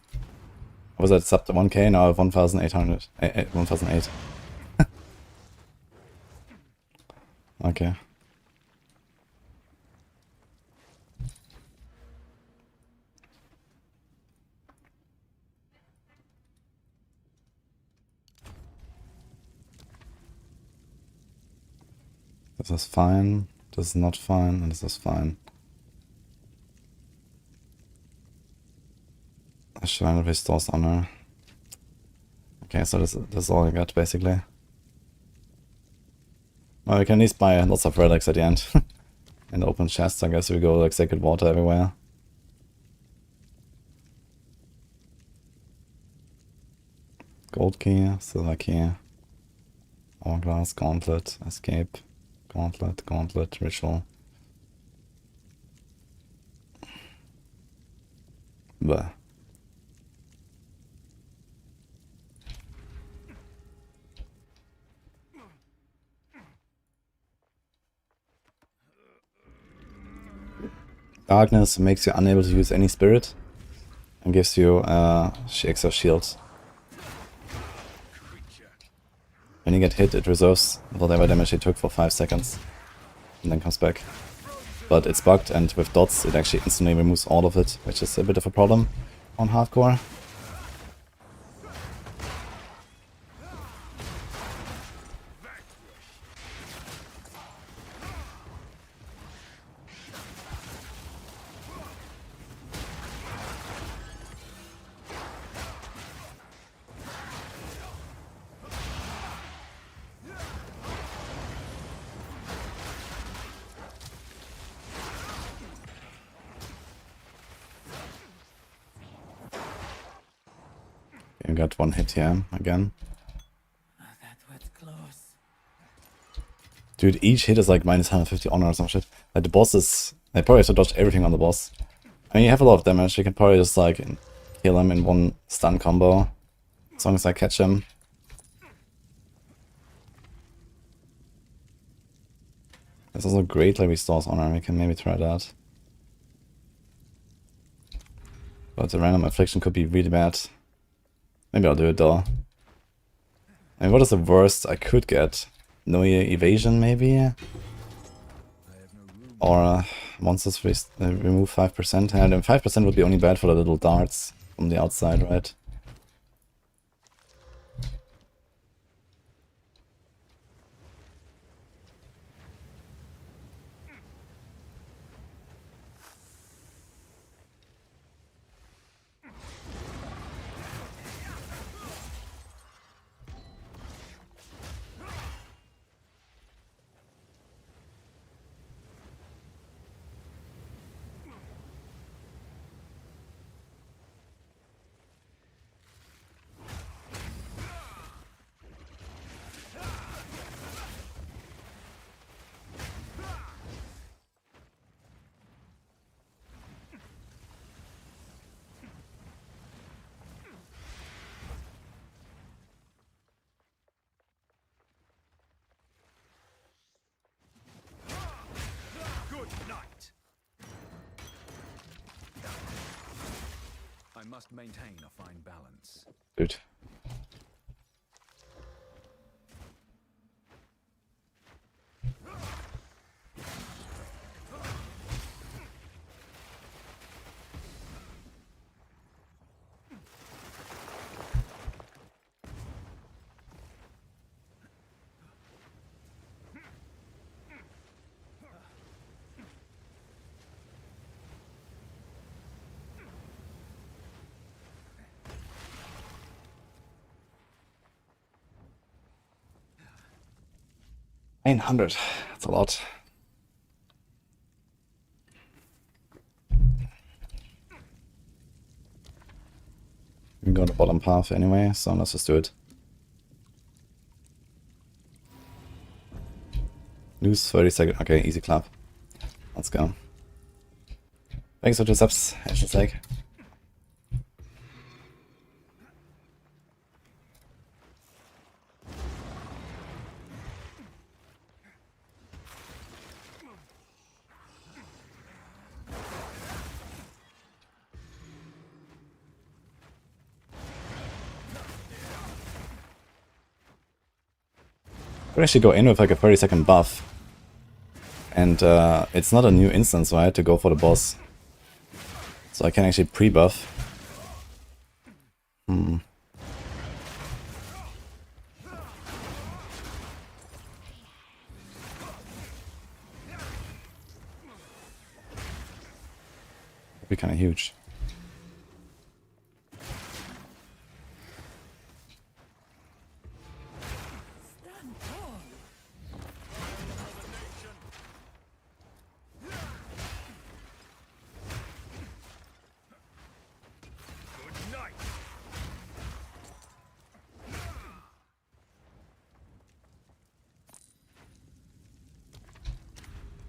I was at sub to 1k, now I have 1,800. 1,008. Okay. This is fine. This is not fine, and this is fine. I should have restores honor. Okay, so this is all I got basically. Well, we can at least buy lots of relics at the end. And open chests, I guess we go like sacred water everywhere. Gold key, silver key. Hourglass, gauntlet, escape. Gauntlet, gauntlet, ritual. Bleh. Darkness makes you unable to use any spirit and gives you extra shield. When you get hit, it reserves whatever damage it took for 5 seconds and then comes back. But it's bugged, and with dots it actually instantly removes all of it, which is a bit of a problem on hardcore. You got one hit here again. Oh, that was close. Dude, each hit is like minus 150 honor or some shit. Like the boss is... They probably have to dodge everything on the boss. I mean, you have a lot of damage. You can probably just like kill him in one stun combo. As long as I catch him. There's also greatly restores honor. We can maybe try that. But the random affliction could be really bad. Maybe I'll do it though. I mean, what is the worst I could get? No evasion maybe? Or monsters remove 5%. And then 5% would be only bad for the little darts from the outside, right? must maintain a fine balance. Dude. $900. That's a lot. We got the bottom path anyway, so let's just do it. Lose 30 seconds. Okay, easy clap. Let's go. Thanks for the subs, HCSSF. Could actually go in with like a 30-second buff. And it's not a new instance, right, to go for the boss. So I can actually pre-buff. That'd be kind of huge.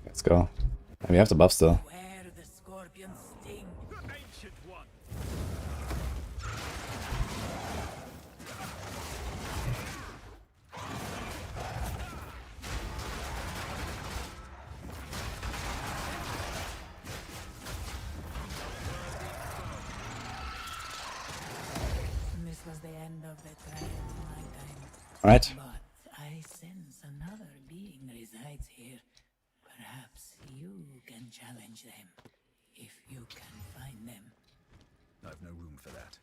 Let's go. And we have the buff still. Where the scorpions sting. Ancient one. This was the end of the trial in my time. Alright. But I sense another being resides here. Perhaps you can challenge them, if you can find them. I've no room for that.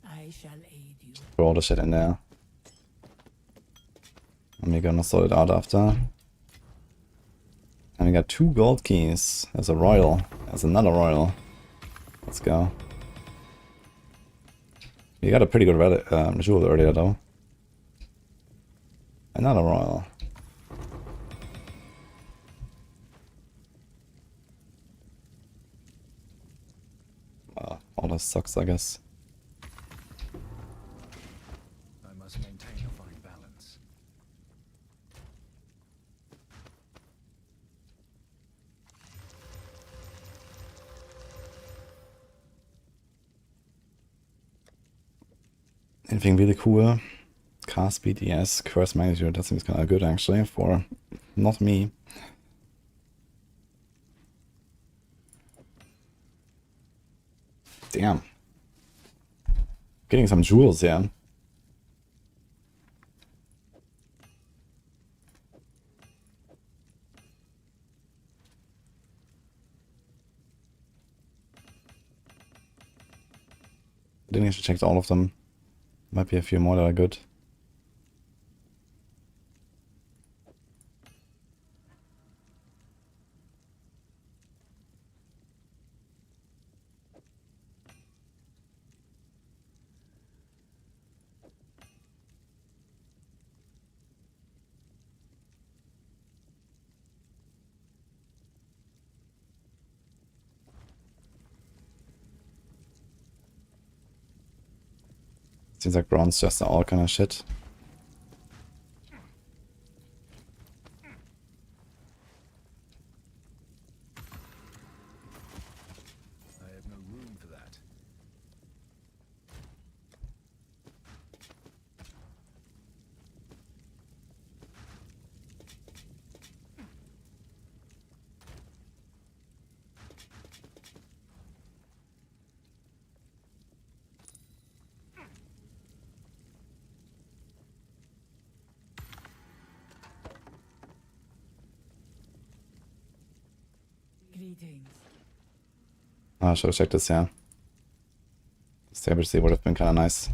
I shall aid you. Throw all the shit in there. And we're gonna sort it out after. And we got 2 gold keys. There's a royal. There's another royal. Let's go. We got a pretty good relic, jewel earlier though. Another royal. All this sucks, I guess. I must maintain a fine balance. Anything really cool? Cast speed, yes. Curse magnitude, that seems kind of good actually for not me. Damn. Getting some jewels, yeah. Didn't actually check all of them. Might be a few more that are good. Seems like bronze just all kind of shit. I have no room for that. Greetings. I should have checked this, yeah. Stability would have been kind of nice.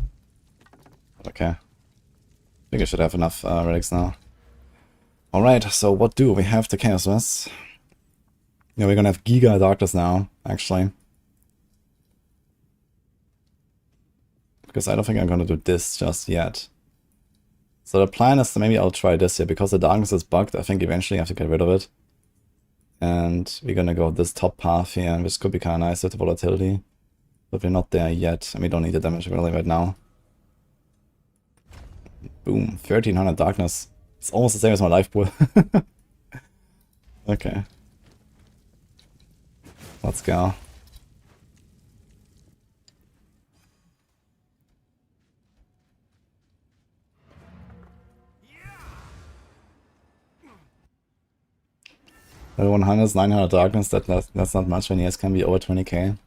But okay. I think I should have enough relics now. Alright, so what do we have? The Chaos Mass. Yeah, we're gonna have Giga Darkness now, actually. Because I don't think I'm gonna do this just yet. So the plan is that maybe I'll try this here, because the darkness is bugged. I think eventually I have to get rid of it. And we're gonna go this top path here, which could be kind of nice with the volatility. But we're not there yet, and we don't need the damage really right now. Boom, 1300 darkness. It's almost the same as my life pool. Okay. Let's go. Level 100 is 900 darkness, that's not much when ES can be over 20k.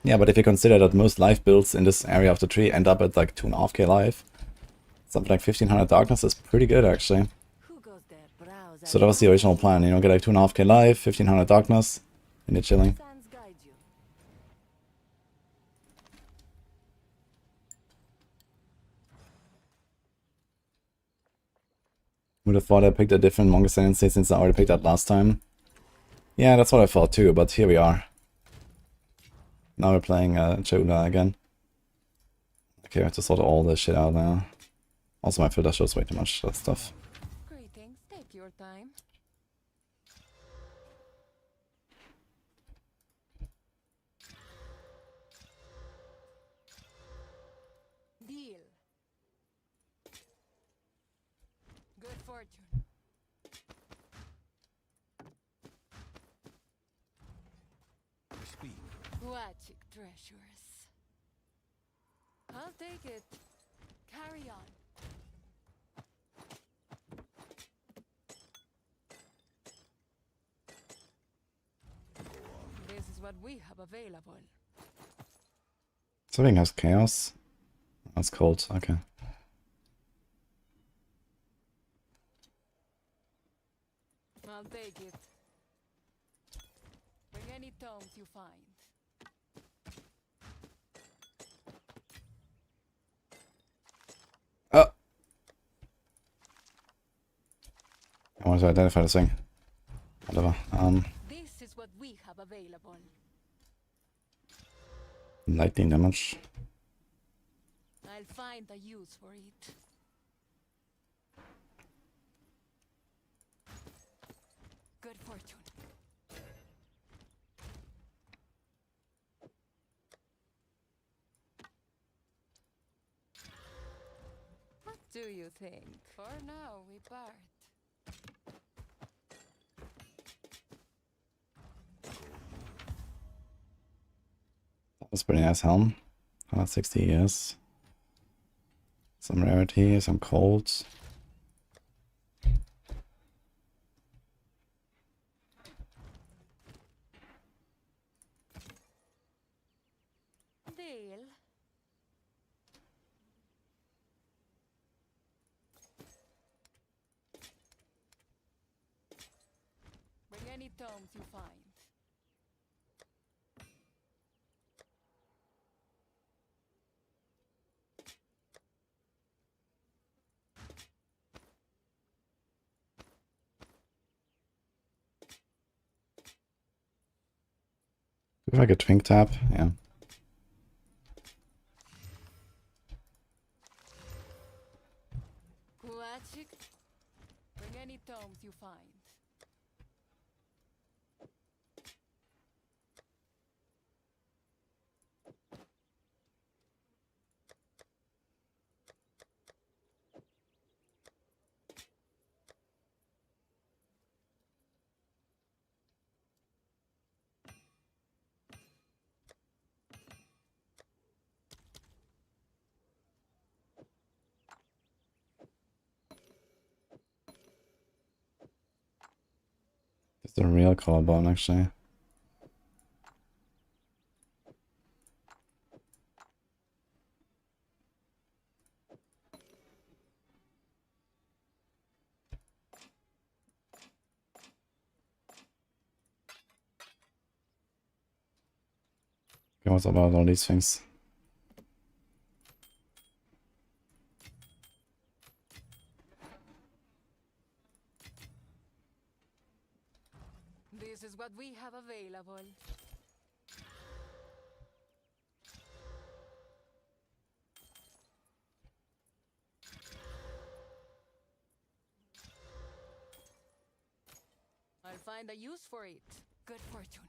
Yeah, but if you consider that most life builds in this area of the tree end up at like 2.5k life, something like 1500 darkness is pretty good actually. Who goes there? Browse So that was the original plan, you know, get like 2.5k life, 1500 darkness, and you're chilling. Sands guide you. Would have thought I picked a different Monk Ascendancy since I already picked that last time. Yeah, that's what I thought too, but here we are. Now we're playing Chola again. Okay, we have to sort all this shit out now. Also my filter shows way too much stuff. Greetings. Take your time. Deal. Good fortune. Speak. Watching treasures. I'll take it. Carry on. This is what we have available. Something has chaos. That's cold, okay. I'll take it. Bring any tomes you find. Oh! I want to identify this thing. Whatever. This is what we have available. Lightning damage. I'll find a use for it. Good fortune. What do you think? For now, we part. That was pretty nice helm. 160 years. Some rarity, some colds. Deal. Bring any tomes you find. Do I get twink tap? Yeah. Kuachik. Bring any tomes you find. It's a real collarbone actually. What's about all these things? This is what we have available. I'll find a use for it. Good fortune.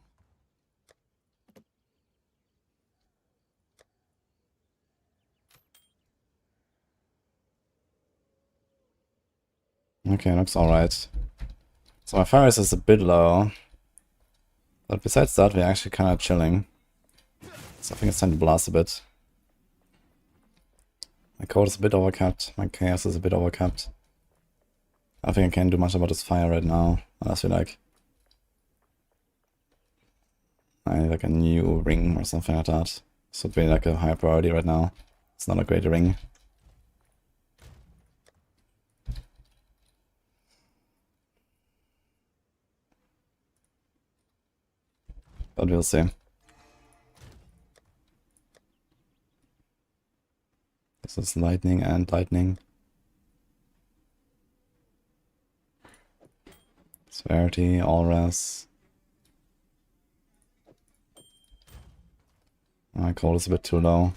Okay, looks alright. So my fire rate is a bit low. But besides that, we're actually kind of chilling. So I think it's time to blast a bit. My code is a bit overcapped. My chaos is a bit overcapped. I don't think I can do much about this fire right now. Unless we like... I need like a new ring or something like that. This would be like a higher priority right now. It's not a great ring. But we'll see. This is lightning and lightning. Severity, auras. My cold is a bit too low.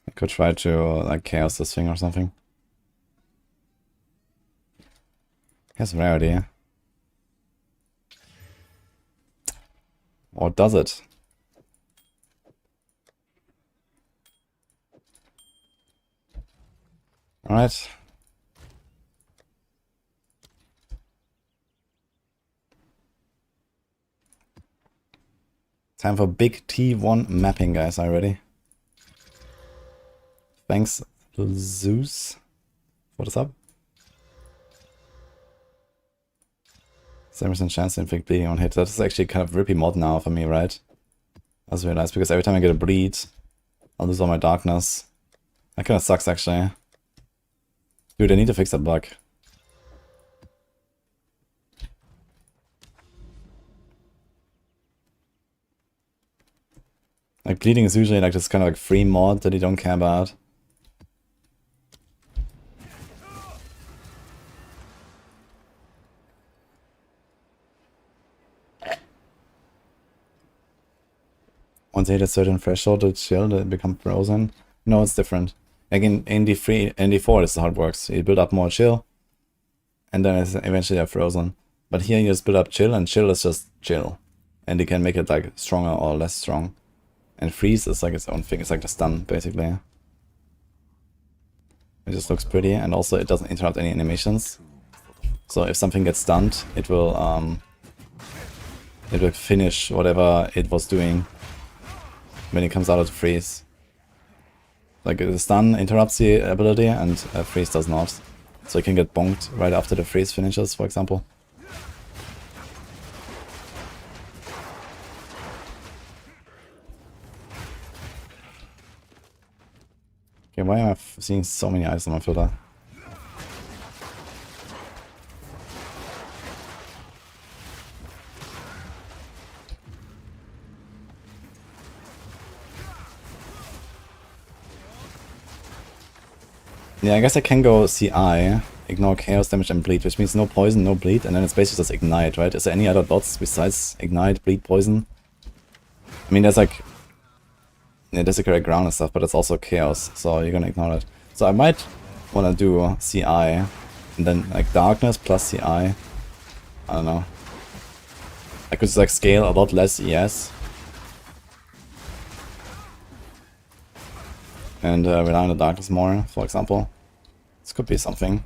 I could try to like chaos this thing or something. Has rarity. Or does it? Alright. Time for big T1 mapping, guys. Are you ready? Thanks, Zeus. What is up? 7% chance to inflict bleeding on hit. That is actually kind of rippy mod now for me, right? I just realized, because every time I get a bleed, I'll lose all my darkness. That kind of sucks, actually. Dude, I need to fix that bug. Like, bleeding is usually like this kind of like free mod that you don't care about. Once they hit a certain threshold to chill, they become frozen. No, it's different. Like in ND3, ND4, this is how it works. You build up more chill, and then eventually they're frozen. But here you just build up chill, and chill is just chill. And you can make it like stronger or less strong. And freeze is like its own thing. It's like the stun, basically. It just looks pretty, and also it doesn't interrupt any animations. So if something gets stunned, it will finish whatever it was doing when it comes out of the freeze. Like the stun interrupts the ability and freeze does not. So you can get bonked right after the freeze finishes, for example. Okay, why am I seeing so many eyes on my filter? Yeah, I guess I can go CI, ignore chaos damage and bleed, which means no poison, no bleed, and then it's basically just ignite, right? Is there any other dots besides ignite, bleed, poison? I mean, there's like... yeah, desecrate ground and stuff, but it's also chaos, so you're gonna ignore it. So I might wanna do CI, and then like darkness plus CI. I don't know. I could just like scale a lot less ES. And rely on the darkness more, for example. This could be something.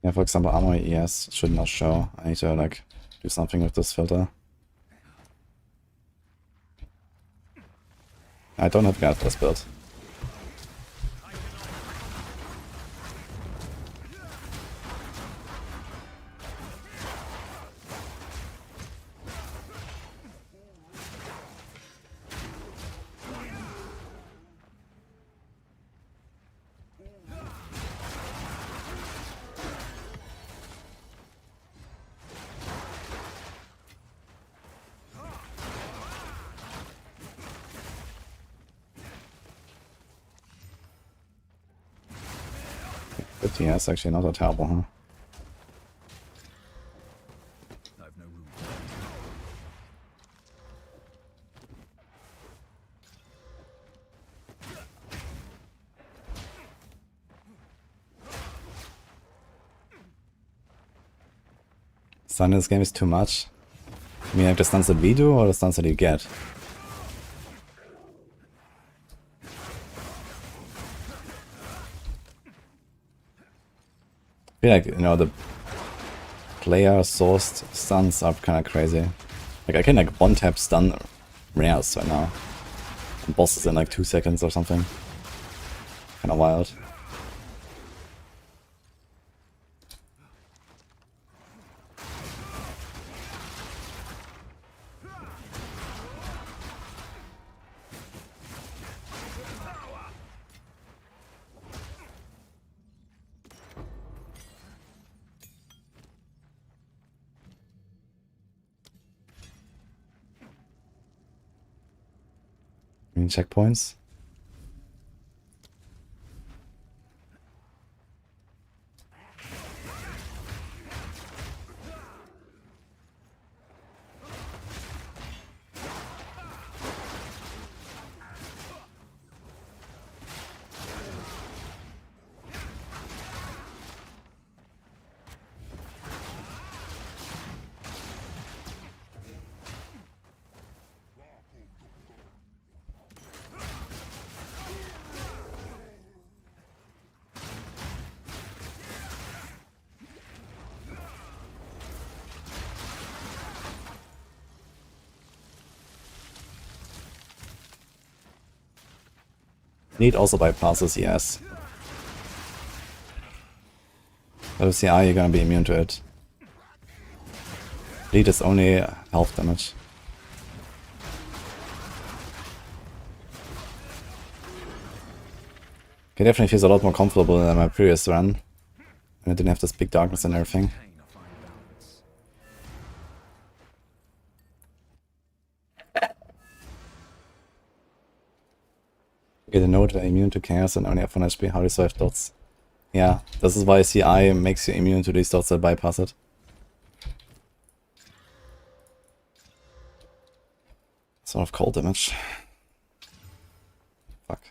Yeah, for example, armor ES should not show. I need to like do something with this filter. I don't have Guardless build. Yeah, it's actually not that terrible, huh? I've no room. Stun in this game is too much. I mean, like the stuns that we do or the stuns that you get? I feel like, you know, the player-sourced stuns are kind of crazy. Like, I can like one-tap stun rares right now. And bosses in like 2 seconds or something. Kind of wild. Any checkpoints? Need also bypasses, yes. But with CI you're gonna be immune to it. Bleed is only health damage. Okay, definitely feels a lot more comfortable than my previous run. And I didn't have this big darkness and everything. Pain or find balance. Get a note immune to chaos and only have 1 HP. How do you survive dots? Yeah, this is why CI makes you immune to these dots that bypass it. Sort of cold damage. Fuck.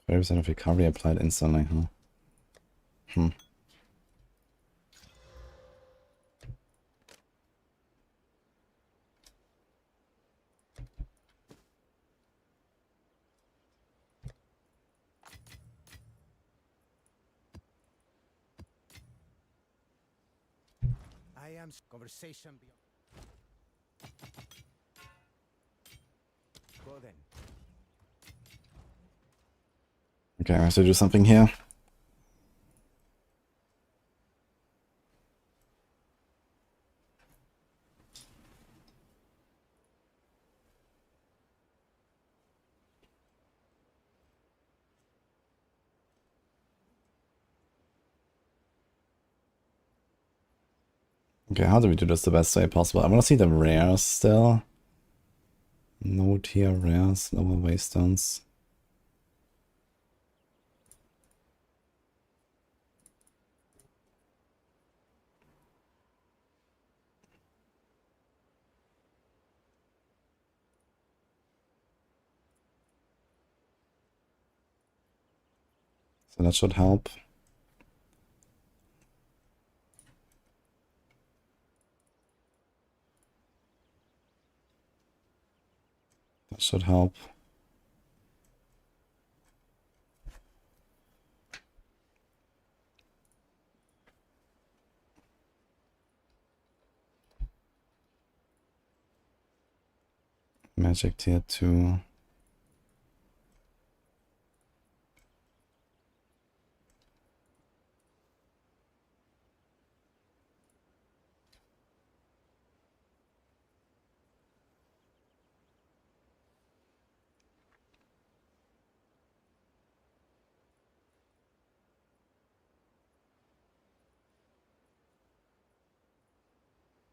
% of recovery applied instantly, huh? I am conversation beyond. Go then. Okay, I have to do something here. Okay, how do we do this the best way possible? I want to see the rares still. No tier rares, lower waystones. So that should help. That should help. Magic tier 2.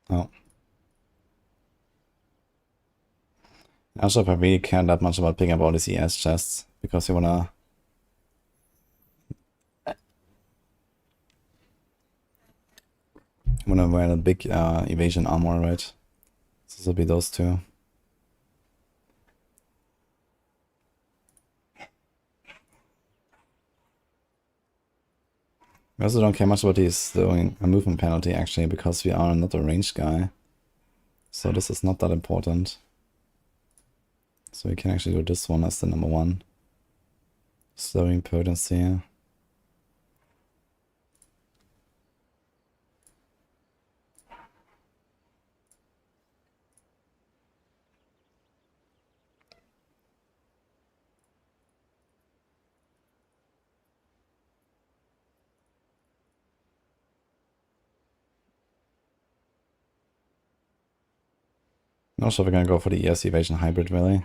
Oh. Also, if I really care that much about picking up all these ES chests, because you wanna... wear the big evasion armor, right? So this will be those two. We also don't care much about these doing a movement penalty actually, because we are not a ranged guy. So this is not that important. So we can actually do this one as the number 1. Slowing potency. Not sure if we're gonna go for the ES evasion hybrid really.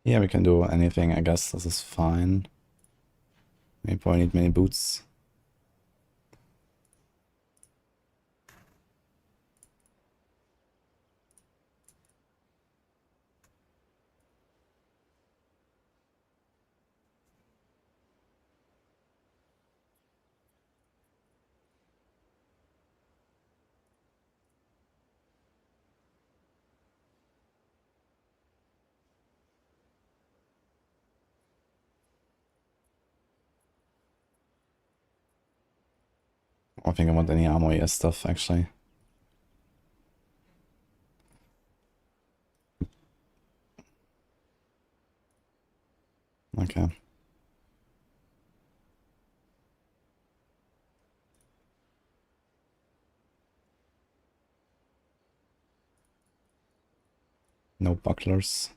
Yeah, we can do anything, I guess this is fine. We probably need many boots. I don't think I want any armor ES stuff actually. Okay. No bucklers.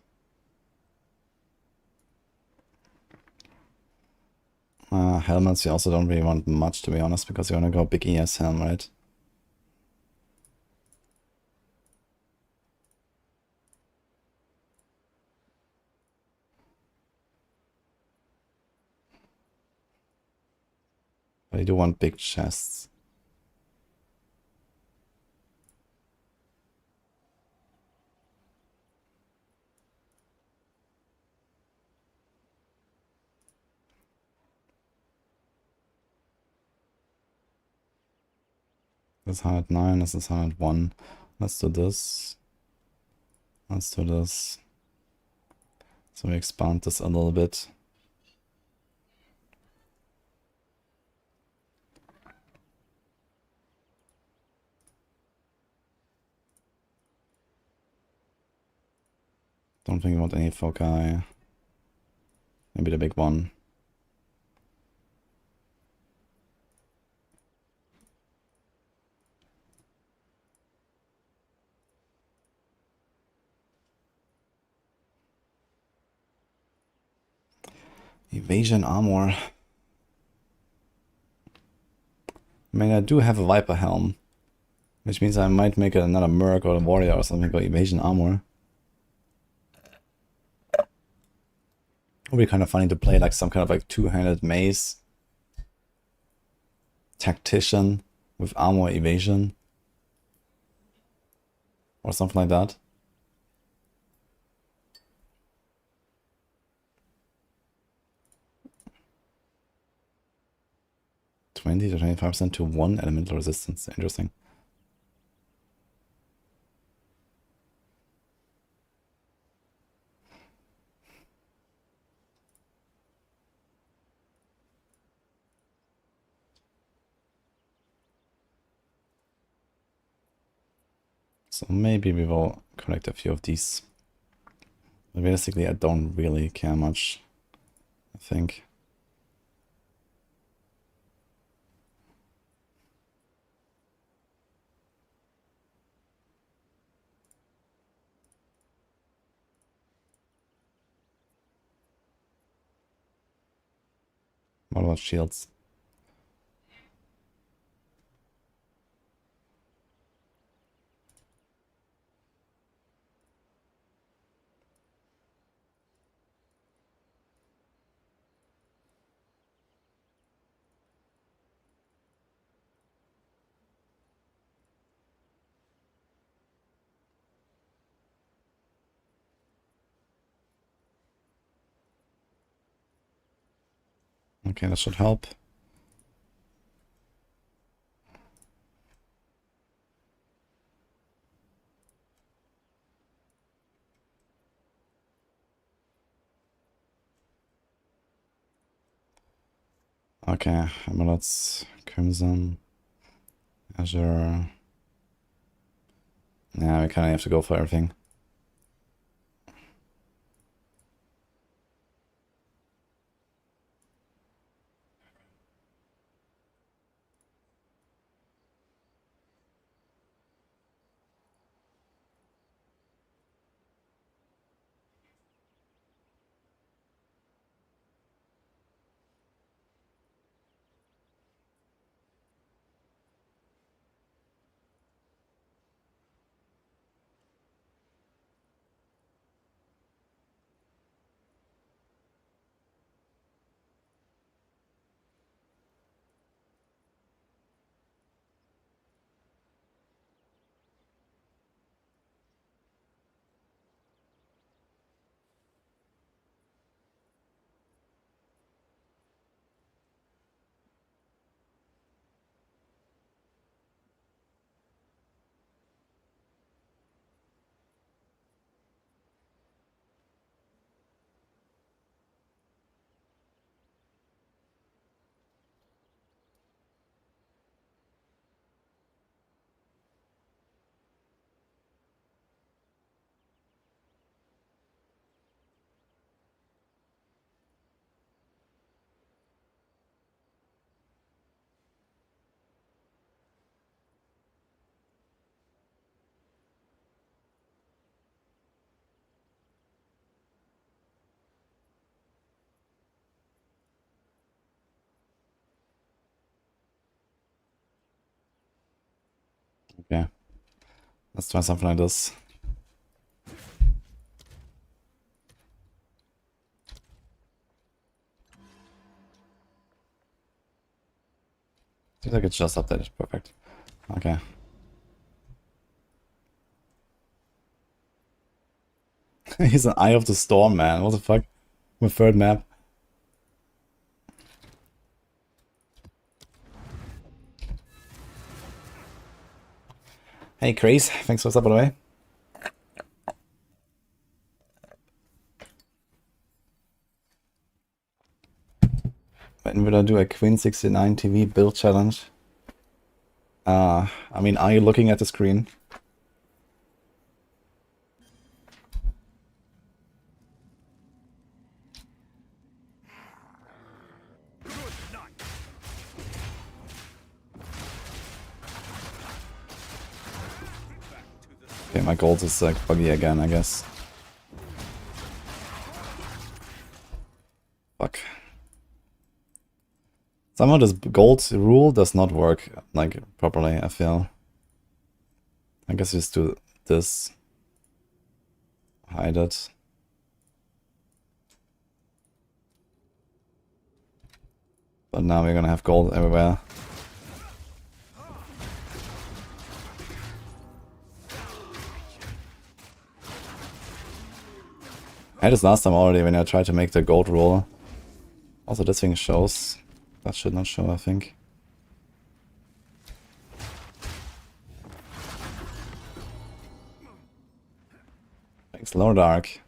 Helmets, you also don't really want much, to be honest, because you want to go big ES helm, right? But you do want big chests. This is 109, this is 101. Let's do this. Let's do this. So we expand this a little bit. Don't think about any foci. Maybe the big one. Evasion armor. I mean, I do have a Viper helm, which means I might make another Merc or a Warrior or something for evasion armor. would be kind of funny to play like some kind of like two-handed maze tactician with armor evasion or something like that. (20 to 25% to 1 elemental resistance). Interesting. So maybe we will collect a few of these. But realistically, I don't really care much, I think. What about shields? Okay, that should help. Okay, amulets, crimson, azure. Yeah, we kind of have to go for everything. Okay, let's try something like this. Seems like it's just updated. Perfect. Okay. He's an Eye of the Storm, man. What the fuck? My third map. Hey, Craze. Thanks for stopping by. When will I do a Queen 69 TV build challenge? I mean, are you looking at the screen? Okay, my gold is like buggy again, I guess. Fuck. Somehow this gold rule does not work like properly, I feel. I guess just do this. Hide it. But now we're gonna have gold everywhere. I had this last time already when I tried to make the gold roll. Also this thing shows. That should not show, I think. Thanks, Low Dark.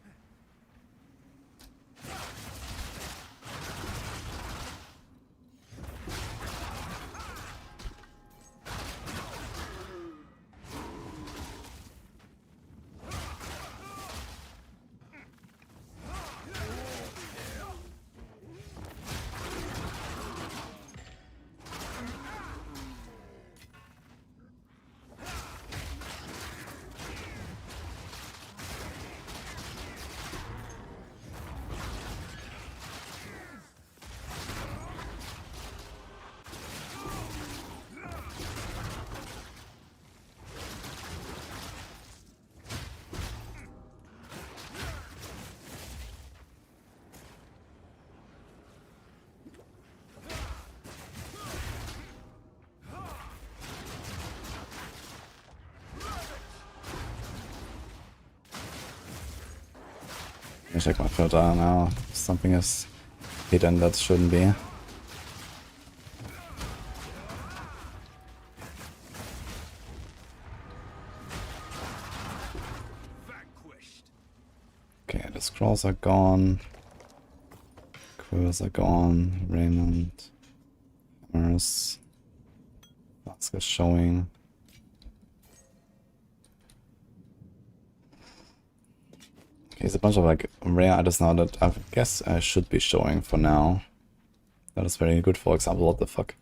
Let me check my filter now. Something is hidden that shouldn't be. Okay, the scrolls are gone. Quills are gone. Raiment. Hammers. Flask is showing. Okay, there's a bunch of like rare items now that I guess I should be showing for now. That is very good, for example, what the fuck.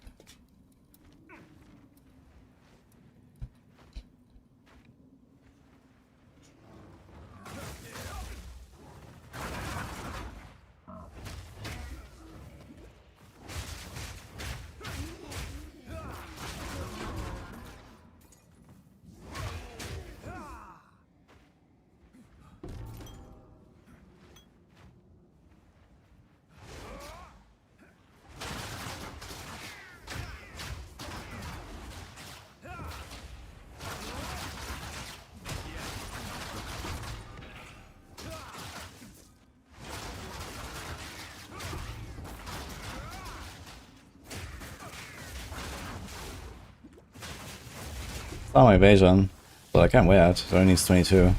Not my evasion, but I can't wear it. It only needs 22. I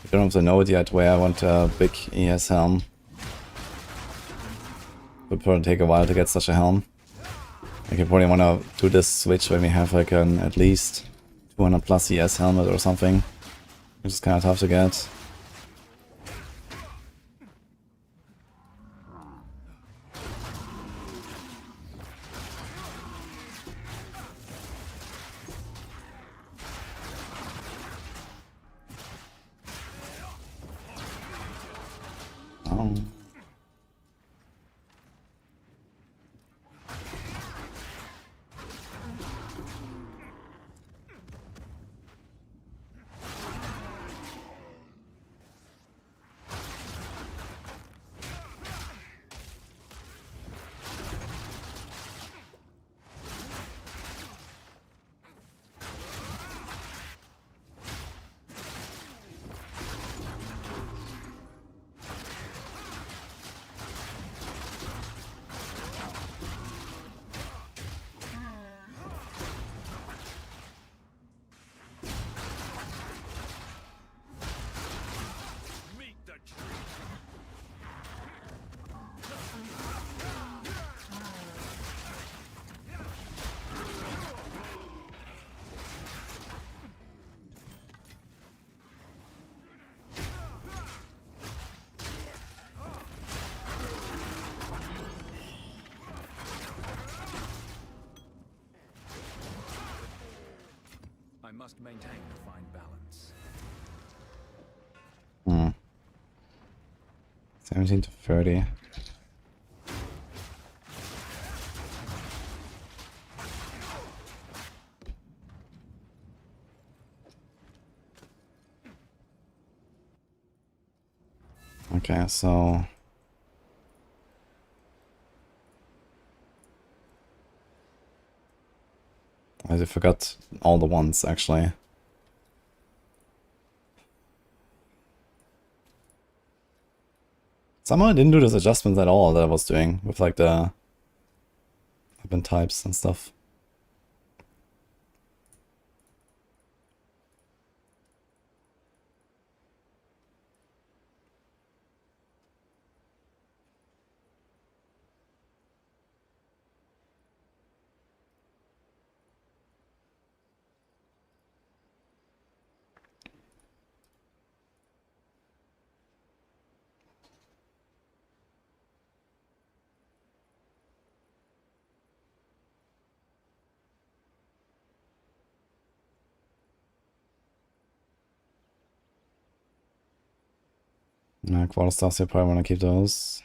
don't have to know it yet where I want a big ES helm. It would probably take a while to get such a helm. Like, I probably want to do this switch when we have like an at least 200 plus ES helmet or something, which is kind of tough to get. I must maintain a fine balance. 17 to 30. Okay, so I forgot all the ones, actually. Somehow I didn't do this adjustment at all that I was doing with like the weapon types and stuff. Quarter stars, you probably want to keep those.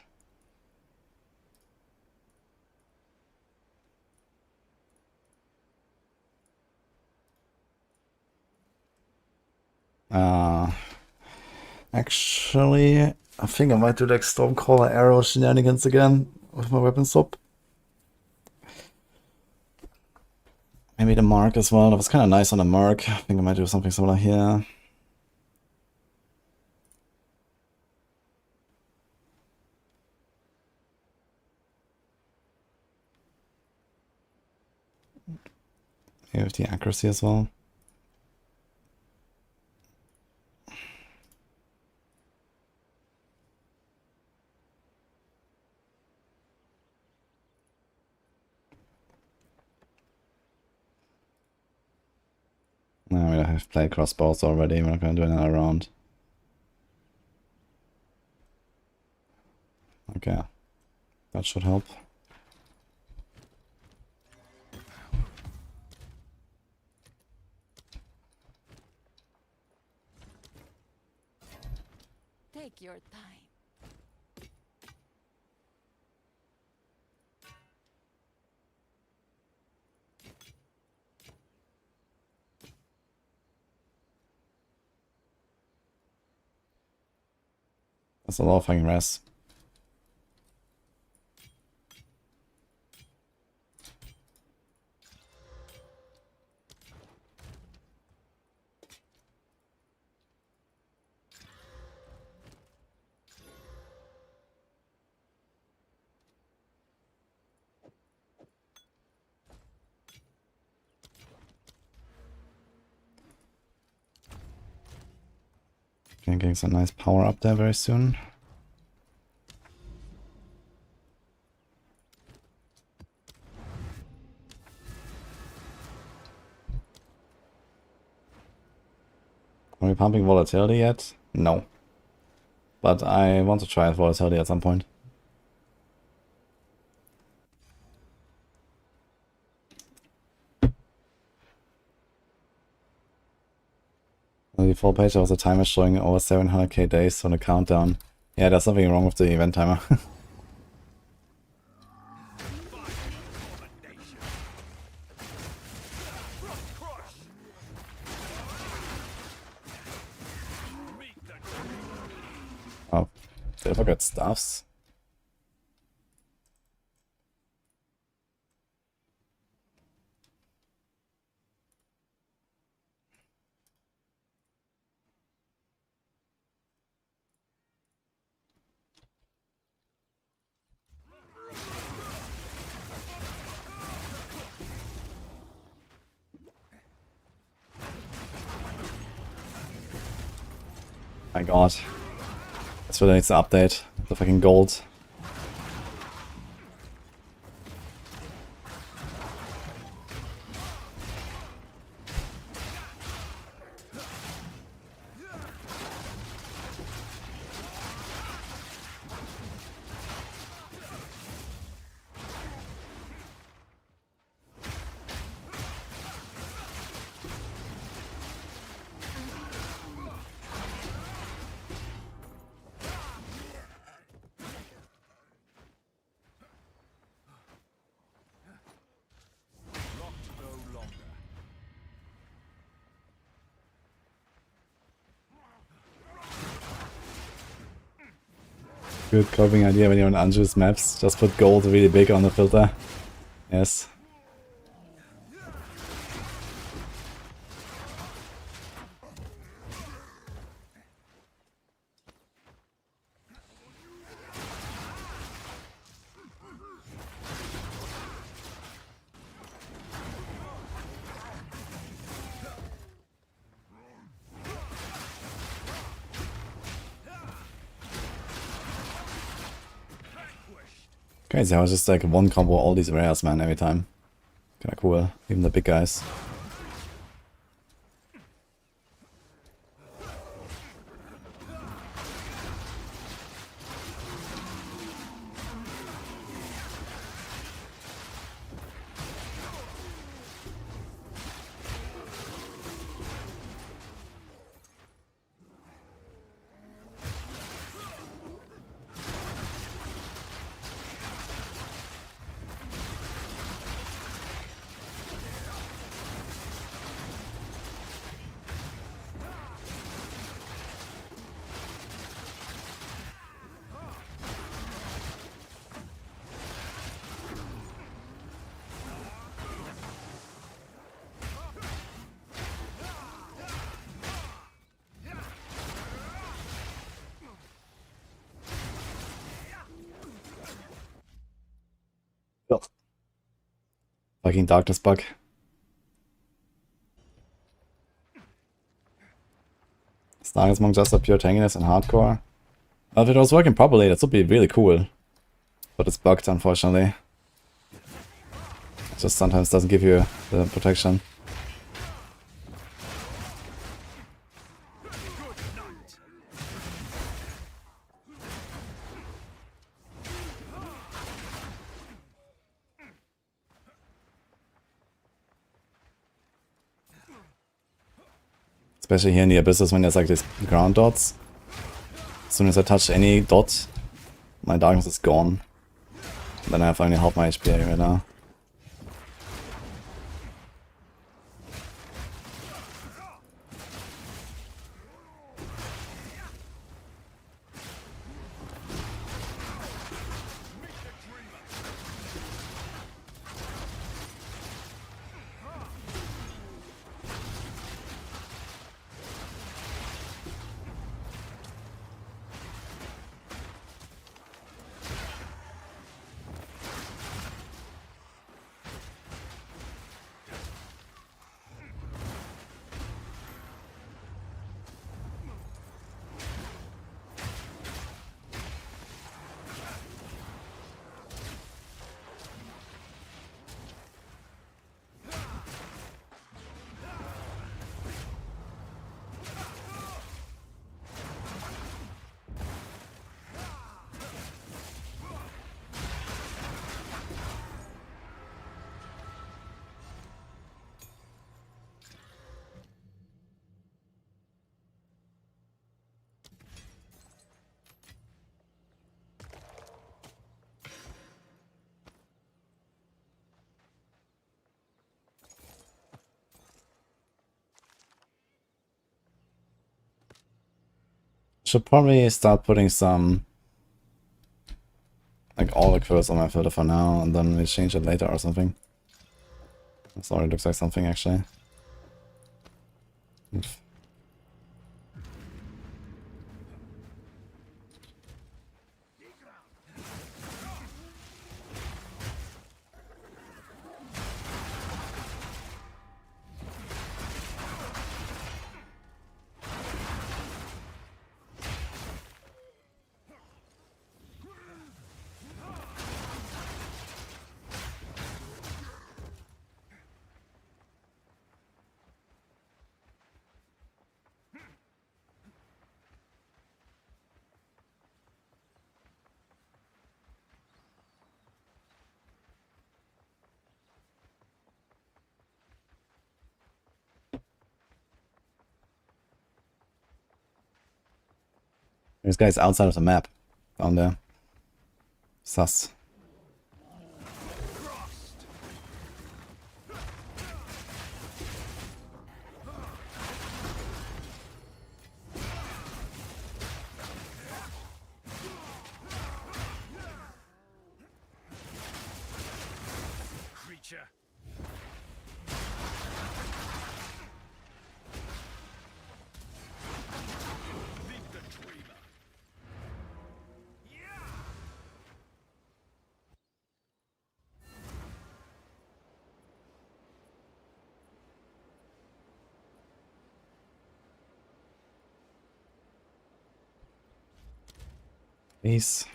Actually, I think I might do like Stormcaller arrow shenanigans again with my weapon swap. Maybe the Mark as well. That was kind of nice on the Mark. I think I might do something similar here. Maybe with the accuracy as well. No, I have played crossbows already. We're not going to do another round. Okay, that should help. Take your time. That's a lot of fucking res. Okay, getting some nice power up there very soon. Are we pumping volatility yet? No. But I want to try volatility at some point. On the full page, there was a timer showing over 700k days on the countdown. Yeah, there's something wrong with the event timer. Oh, did I forget stuffs? My god. That's what needs to update. The fucking gold. Good coping idea when you're on unjuiced maps. Just put gold really big on the filter. Yes. Crazy how it's just like one combo all these rares, man, every time. Kinda cool. Even the big guys. Ugh. Fucking darkness bug. Stargate Monk just a pure tankiness and hardcore. Well, if it was working properly, that would be really cool. But it's bugged, unfortunately. It just sometimes doesn't give you the protection. Especially here in the abysses when there's like these ground dots. As soon as I touch any dot, my darkness is gone. Then I have only half my HP right now. Should probably start putting some like all the curls on my filter for now, and then we change it later or something. This already looks like something actually. Oof. This guy's outside of the map. Down there. Sus. Creature. Leave the dreamer. Peace.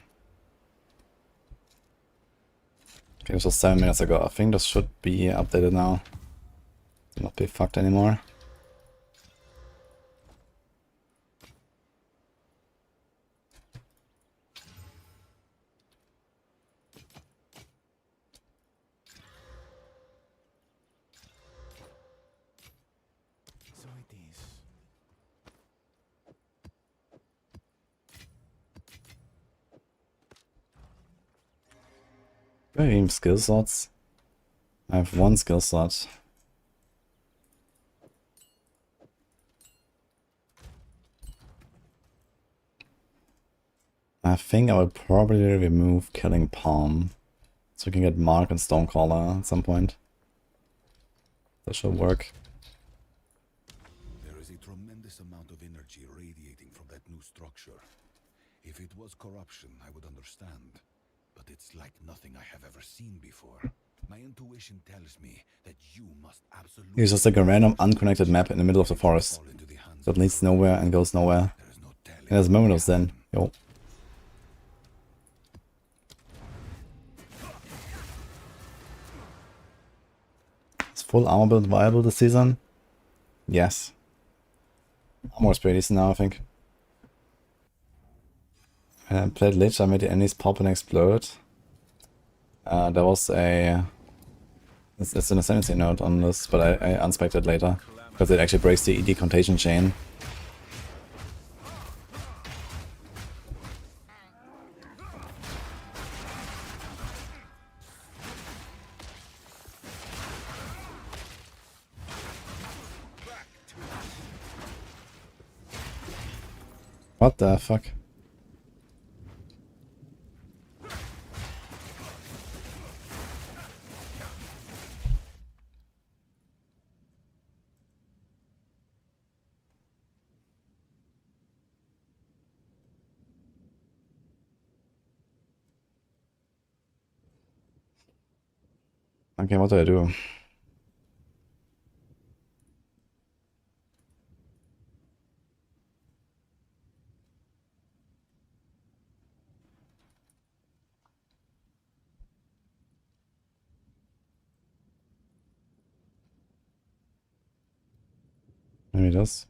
Okay, this was 7 minutes ago. I think this should be updated now. Do not be fucked anymore. So it is. Do I have even skill slots? I have 1 skill slot. I think I would probably remove Killing Palm. So we can get Mark and Stonecaller at some point. That should work. There is a tremendous amount of energy radiating from that new structure. If it was corruption, I would understand. But it's like nothing I have ever seen before. My intuition tells me that you must absolutely... It's just like a random unconnected map in the middle of the forest. fall into the hands That of leads nowhere and goes nowhere. There is no telling And there's what may Monos then. happen. Yo. Is full armor build viable this season? Yes. Armor is pretty decent now, I think. Played Lich, I made the enemies pop and explode. There was a... It's an Ascendancy note on this, but I unspec'd it later. Because it actually breaks the decontagion chain. What the fuck? Okay, what do I do? Maybe this.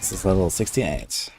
This is level 68.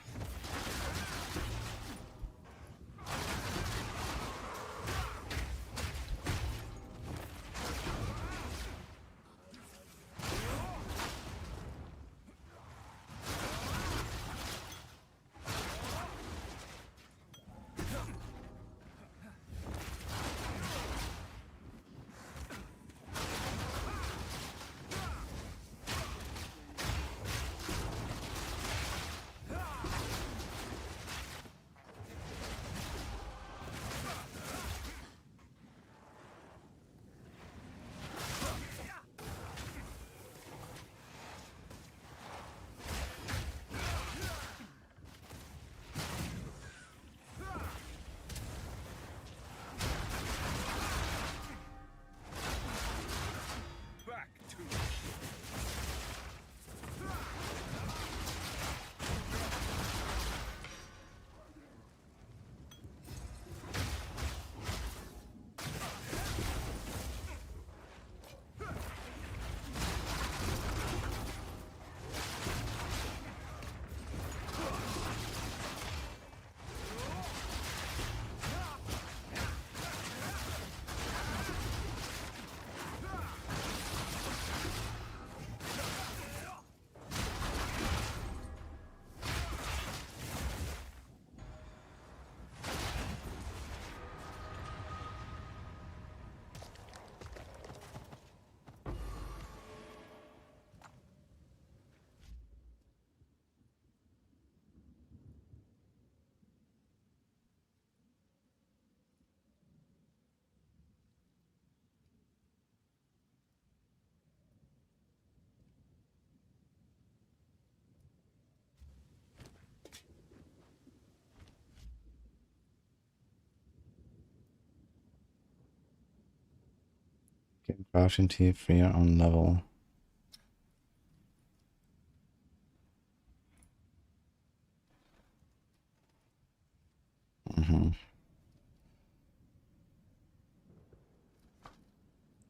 Gain crouching T for your own level.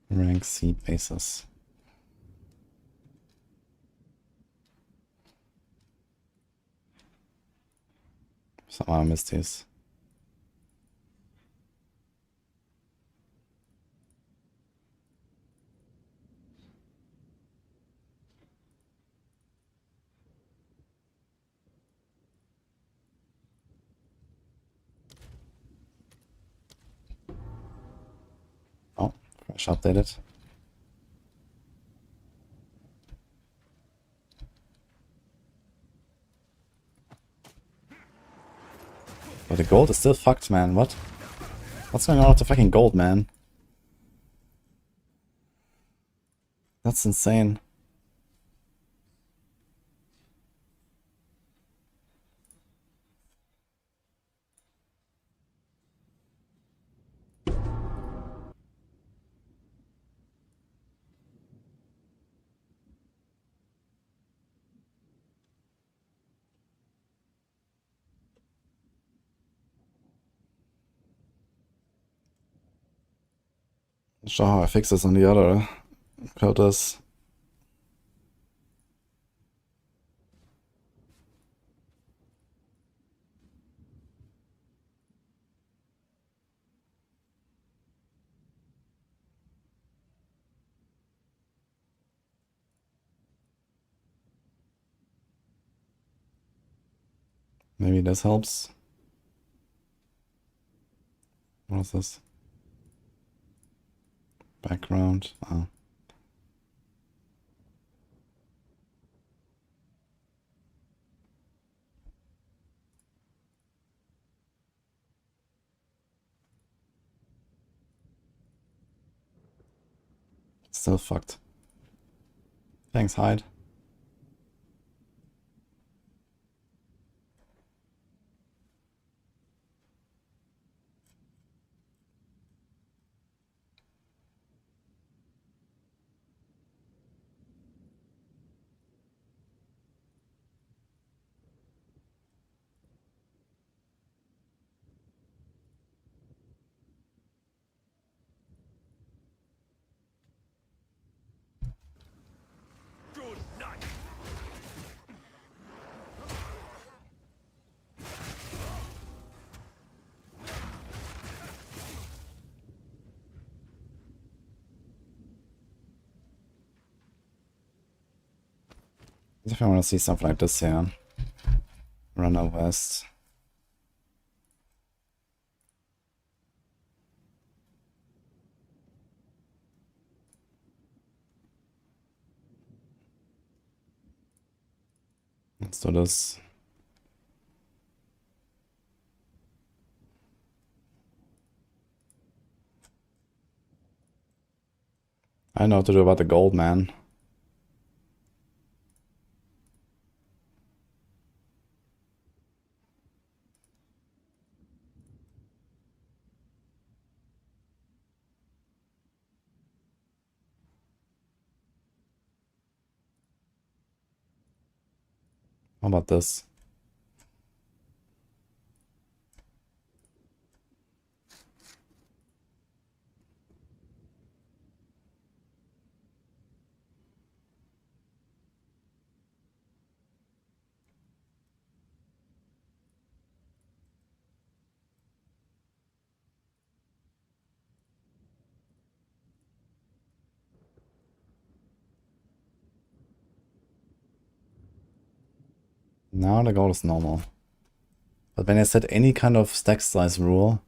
Rank C basis. Somehow I missed these. Oh, fresh updated. But the gold is still fucked, man. What? What's going on with the fucking gold, man? That's insane. Not sure how I fix this on the other quotas. Maybe this helps. What is this? Background. Oh. Still fucked. Thanks, hide. Good night. If I want to see something like this here. Run out west. Let's do this. I know what to do about the gold, man. How about this? Now the gold is normal. But when I set any kind of stack size rule,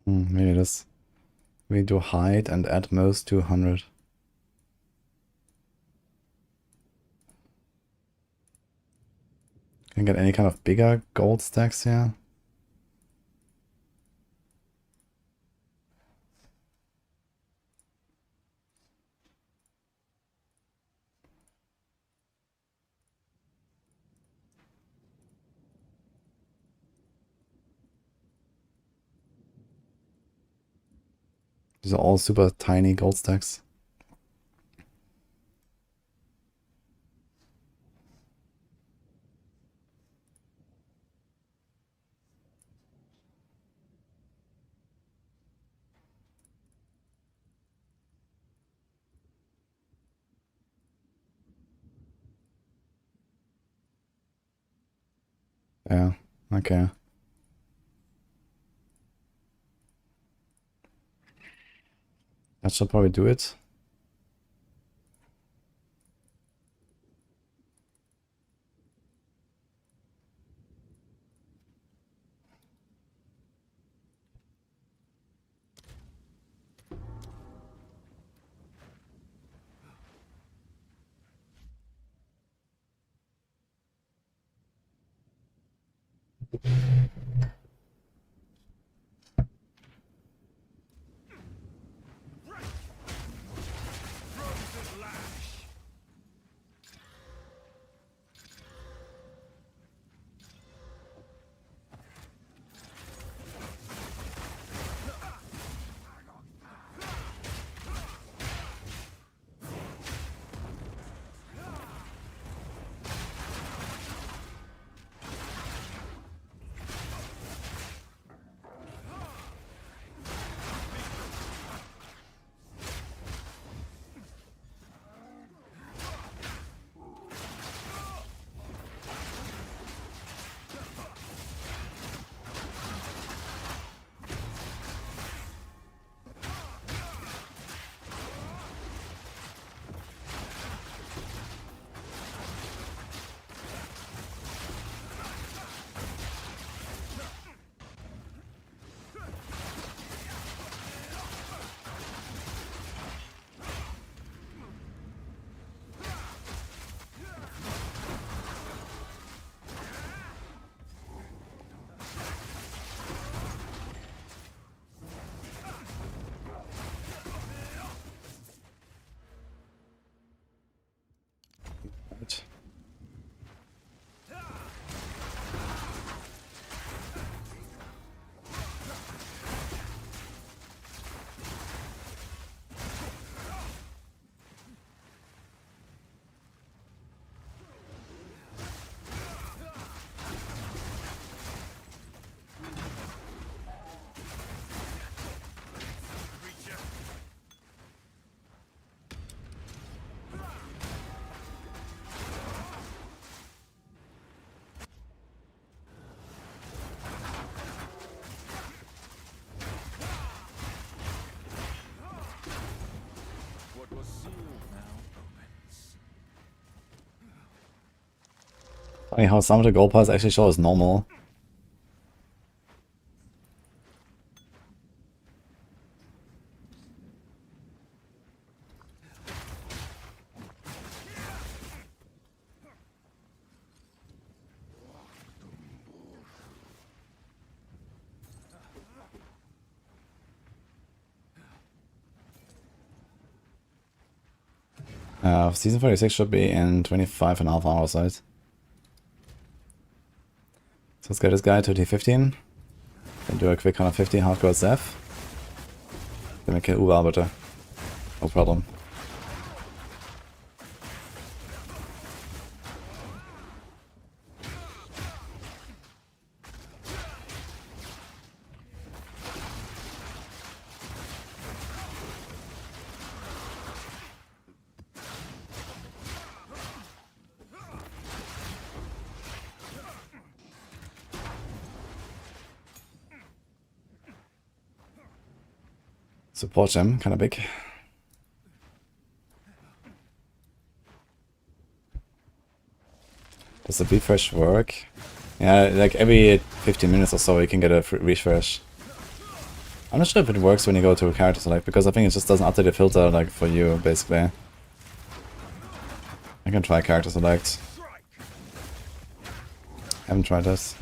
maybe this. We do hide and at most 200. Can get any kind of bigger gold stacks here. These are all super tiny gold stacks. Yeah, okay. That should probably do it. Frozen lash. Right. What was sealed now opens. Funny how some of the gold piles actually show as normal. Season 46 should be in 25.5 hours, right? So let's get this guy to T15. Then do a quick 150 hardcore SF. Then we kill Uber Arbiter. No problem. Support gem, kinda big. Does the refresh work? Yeah, like every 15 minutes or so you can get a refresh. I'm not sure if it works when you go to a character select, because I think it just doesn't update the filter like for you, basically. I can try character select. Haven't tried this.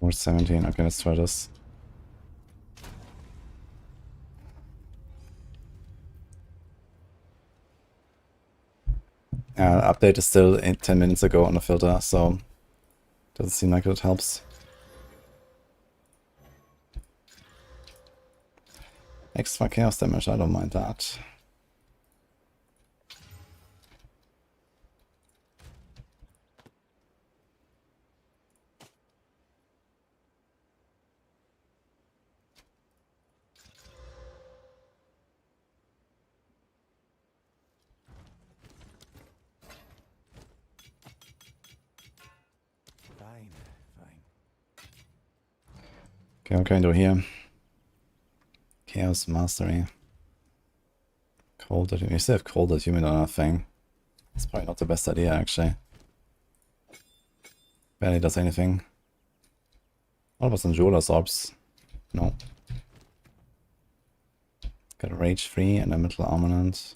Or 17. Okay, let's try this. Update is still 10 minutes ago on the filter, so doesn't seem like it helps. Extra chaos damage, I don't mind that. Fine, fine. Okay, what can I do here? Chaos Mastery. Cold at you still have cold at humid on that thing. It's probably not the best idea actually. Barely does anything. What about some Jeweler's Orbs? No. Got a Rage 3 and a Metal Armament.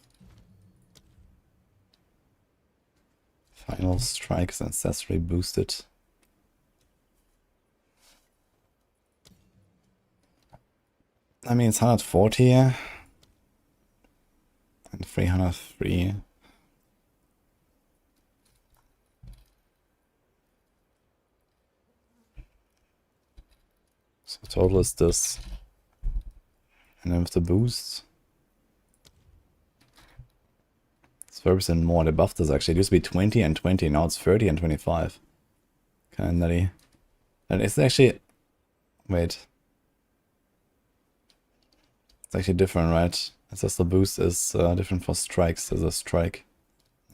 Final Strike is ancestry boosted. I mean, it's 140 and 303. So total is this. And then with the boost, it's 30% more. They buffed this actually. It used to be 20 and 20, now it's 30 and 25. Kinda nutty. And it's actually... Wait. It's actually different, right? It says the boost is different for strikes. There's a strike.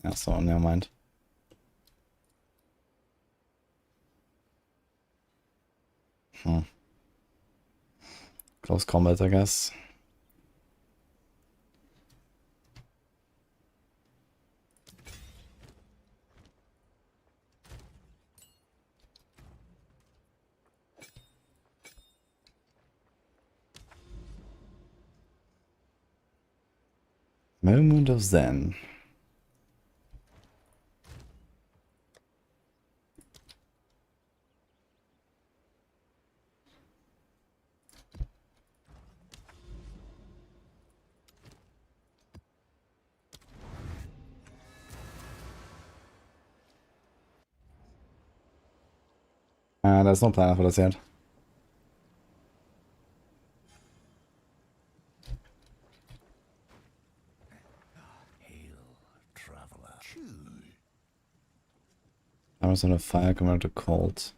Yeah, so never mind. Close combat, I guess. Moment of Zen. There's no plan for this yet. I was on a fire compared to cold.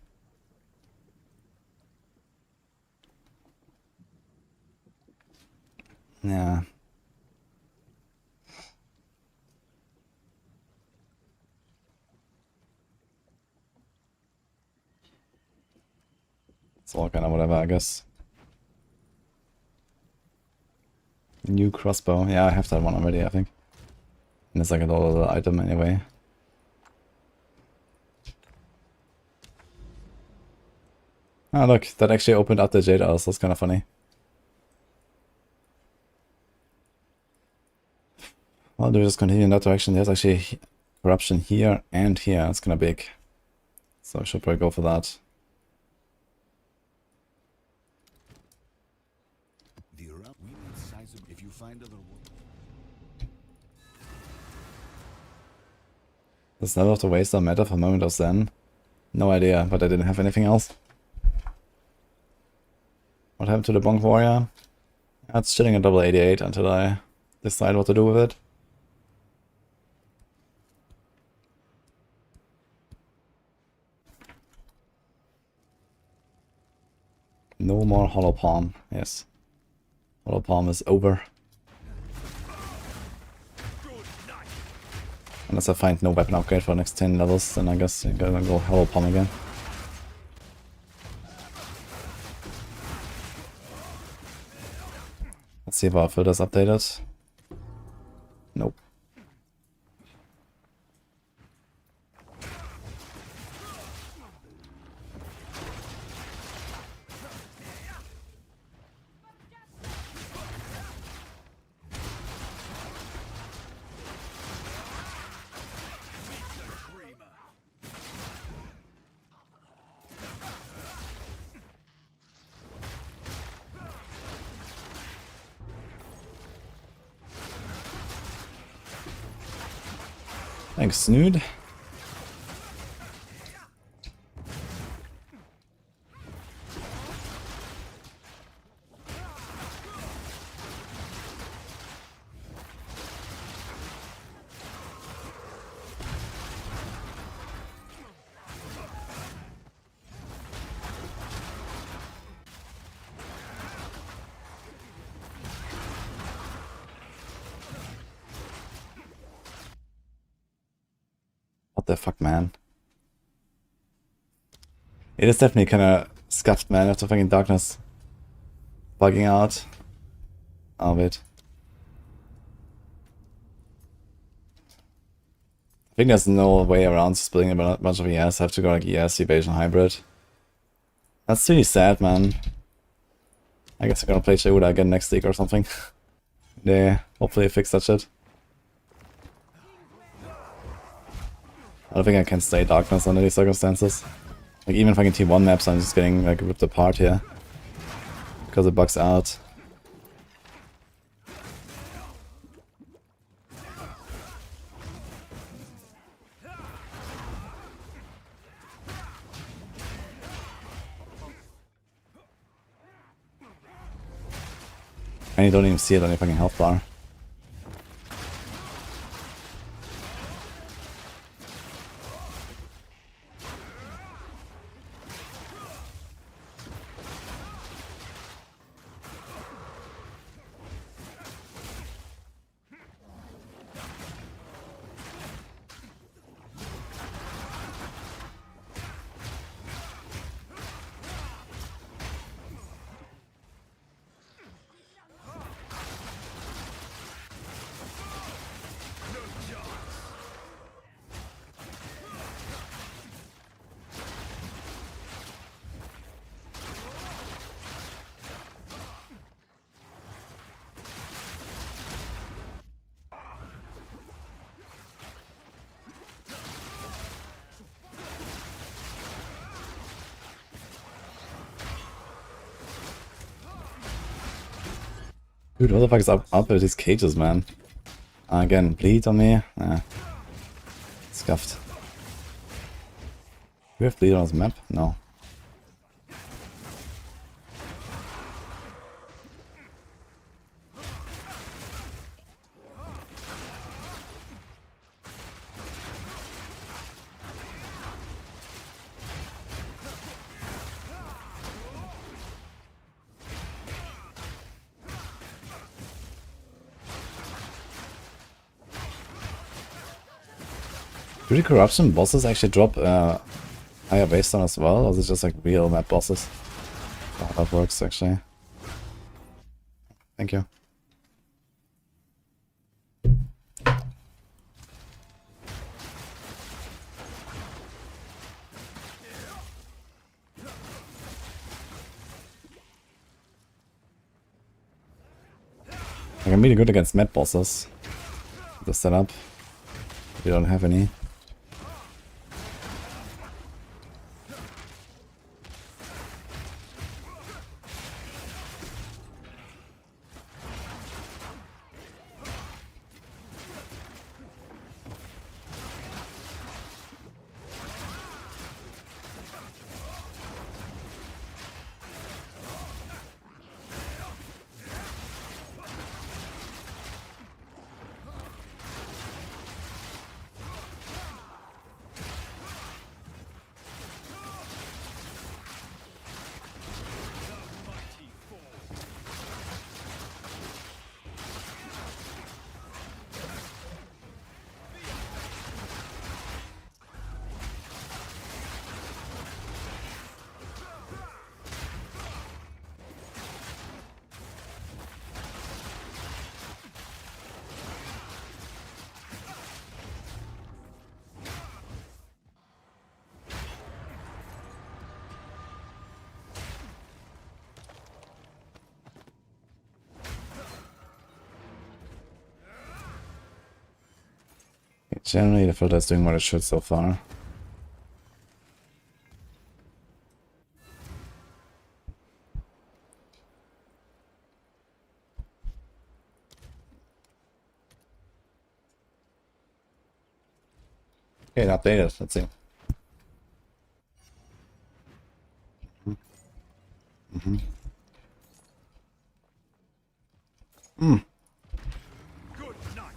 Yeah. It's all kind of whatever, I guess. New crossbow. Yeah, I have that one already, I think. And it's like a little item anyway. Ah, look, that actually opened up the Jade House. That's kind of funny. Well, do we just continue in that direction? There's actually corruption here and here. It's kind of big. So I should probably go for that. If you find other Does Never have to waste our meta for Moment of Zen? No idea, but I didn't have anything else. What happened to the Bonk Warrior? It's chilling at double 88 until I decide what to do with it. No more Hollow Palm. Yes. Hollow Palm is over. Unless I find no weapon upgrade for the next 10 levels, then I guess I'm gonna go Hollow Palm again. Let's see if our filter's updated. Nope. Thanks, Snood. What the fuck, man? It is definitely kind of scuffed, man, after fucking darkness bugging out. Oh, wait. I think there's no way around splitting a bunch of ES. I have to go like ES, Evasion, Hybrid. That's really sad, man. I guess I'm gonna play Sheuda again next week or something. Yeah, hopefully fix that shit. I don't think I can stay Darkness under these circumstances. Like, even if I can team 1 maps, I'm just getting like ripped apart here. Because it bugs out. And you don't even see it on your fucking health bar. Dude, what the fuck is up with these cages, man? Again, bleed on me? Nah. Scuffed. Do we have bleed on this map? No. Do the corruption bosses actually drop higher baseline as well, or is it just like real map bosses? How that works actually. Thank you. Like, I'm really good against map bosses. The setup. We don't have any. Generally, the filter is doing what it should so far. Okay, it updated. Let's see. Good night.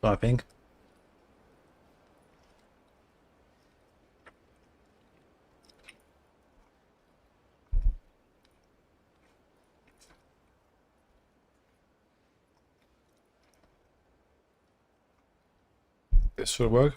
So I think. This should work.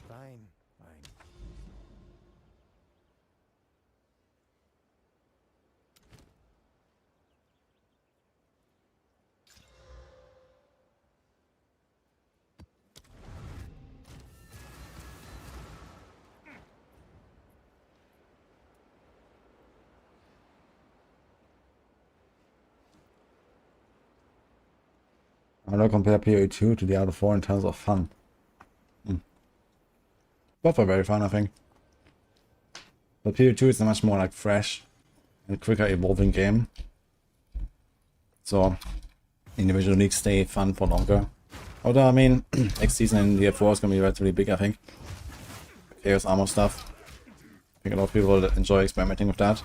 Fine, fine. How do I compare PoE 2 to Diablo 4 in terms of fun? Both are very fun, I think. But PoE 2 is a much more like fresh and quicker evolving game. So individual leagues stay fun for longer. Although I mean, next season in DF4 is gonna be relatively big, I think. Chaos armor stuff. I think a lot of people will enjoy experimenting with that.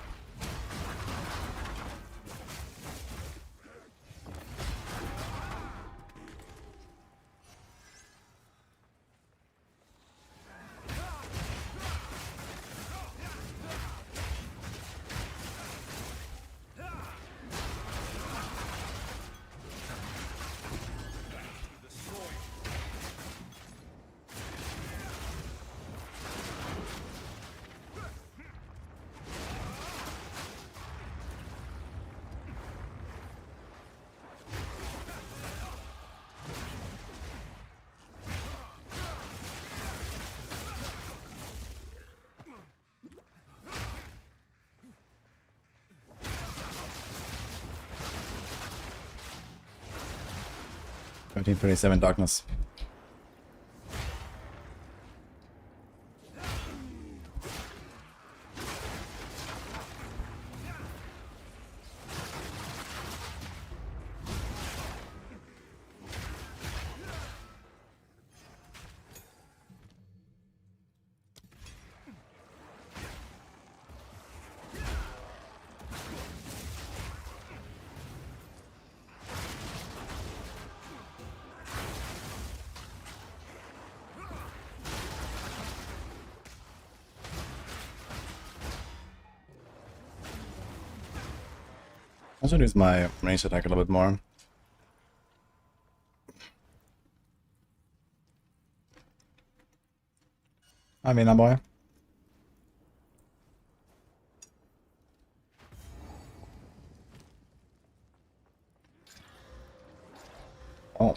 $1327 darkness. I should use my range attack a little bit more. I mean, boy. Oh.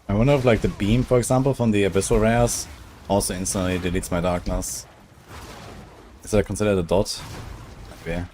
I wonder if like the beam, for example, from the abyssal rares also instantly deletes my darkness. Is that considered a dot? Okay.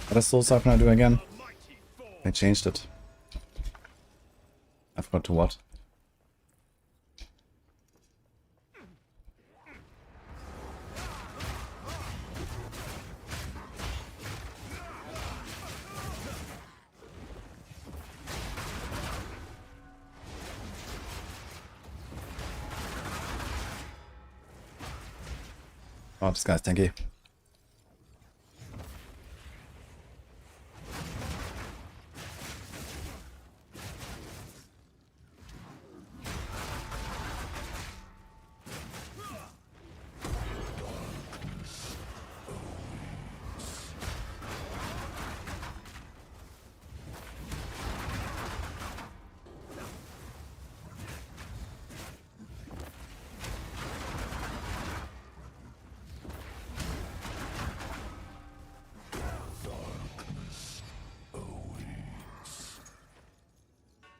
What does Soul Siphoner do again? They changed it. I forgot to what. Oh, this guy's tanky.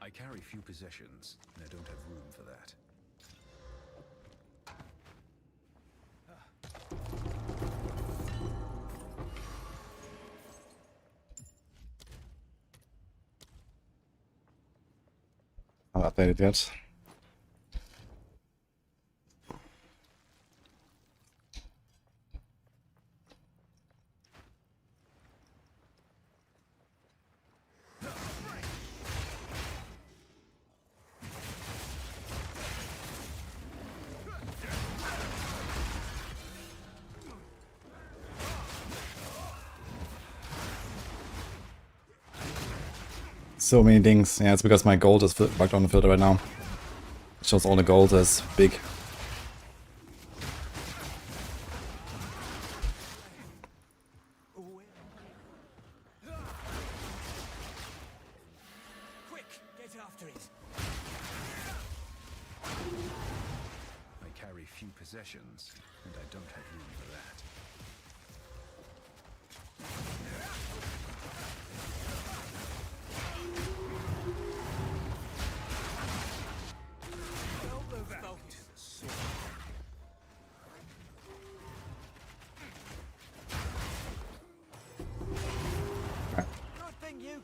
I carry few possessions, and I don't have room for that. Not updated yet. So many things. Yeah, it's because my gold is bugged on the filter right now. It shows all the gold as big. Quick, get after it. I carry few possessions, and I don't have room for that.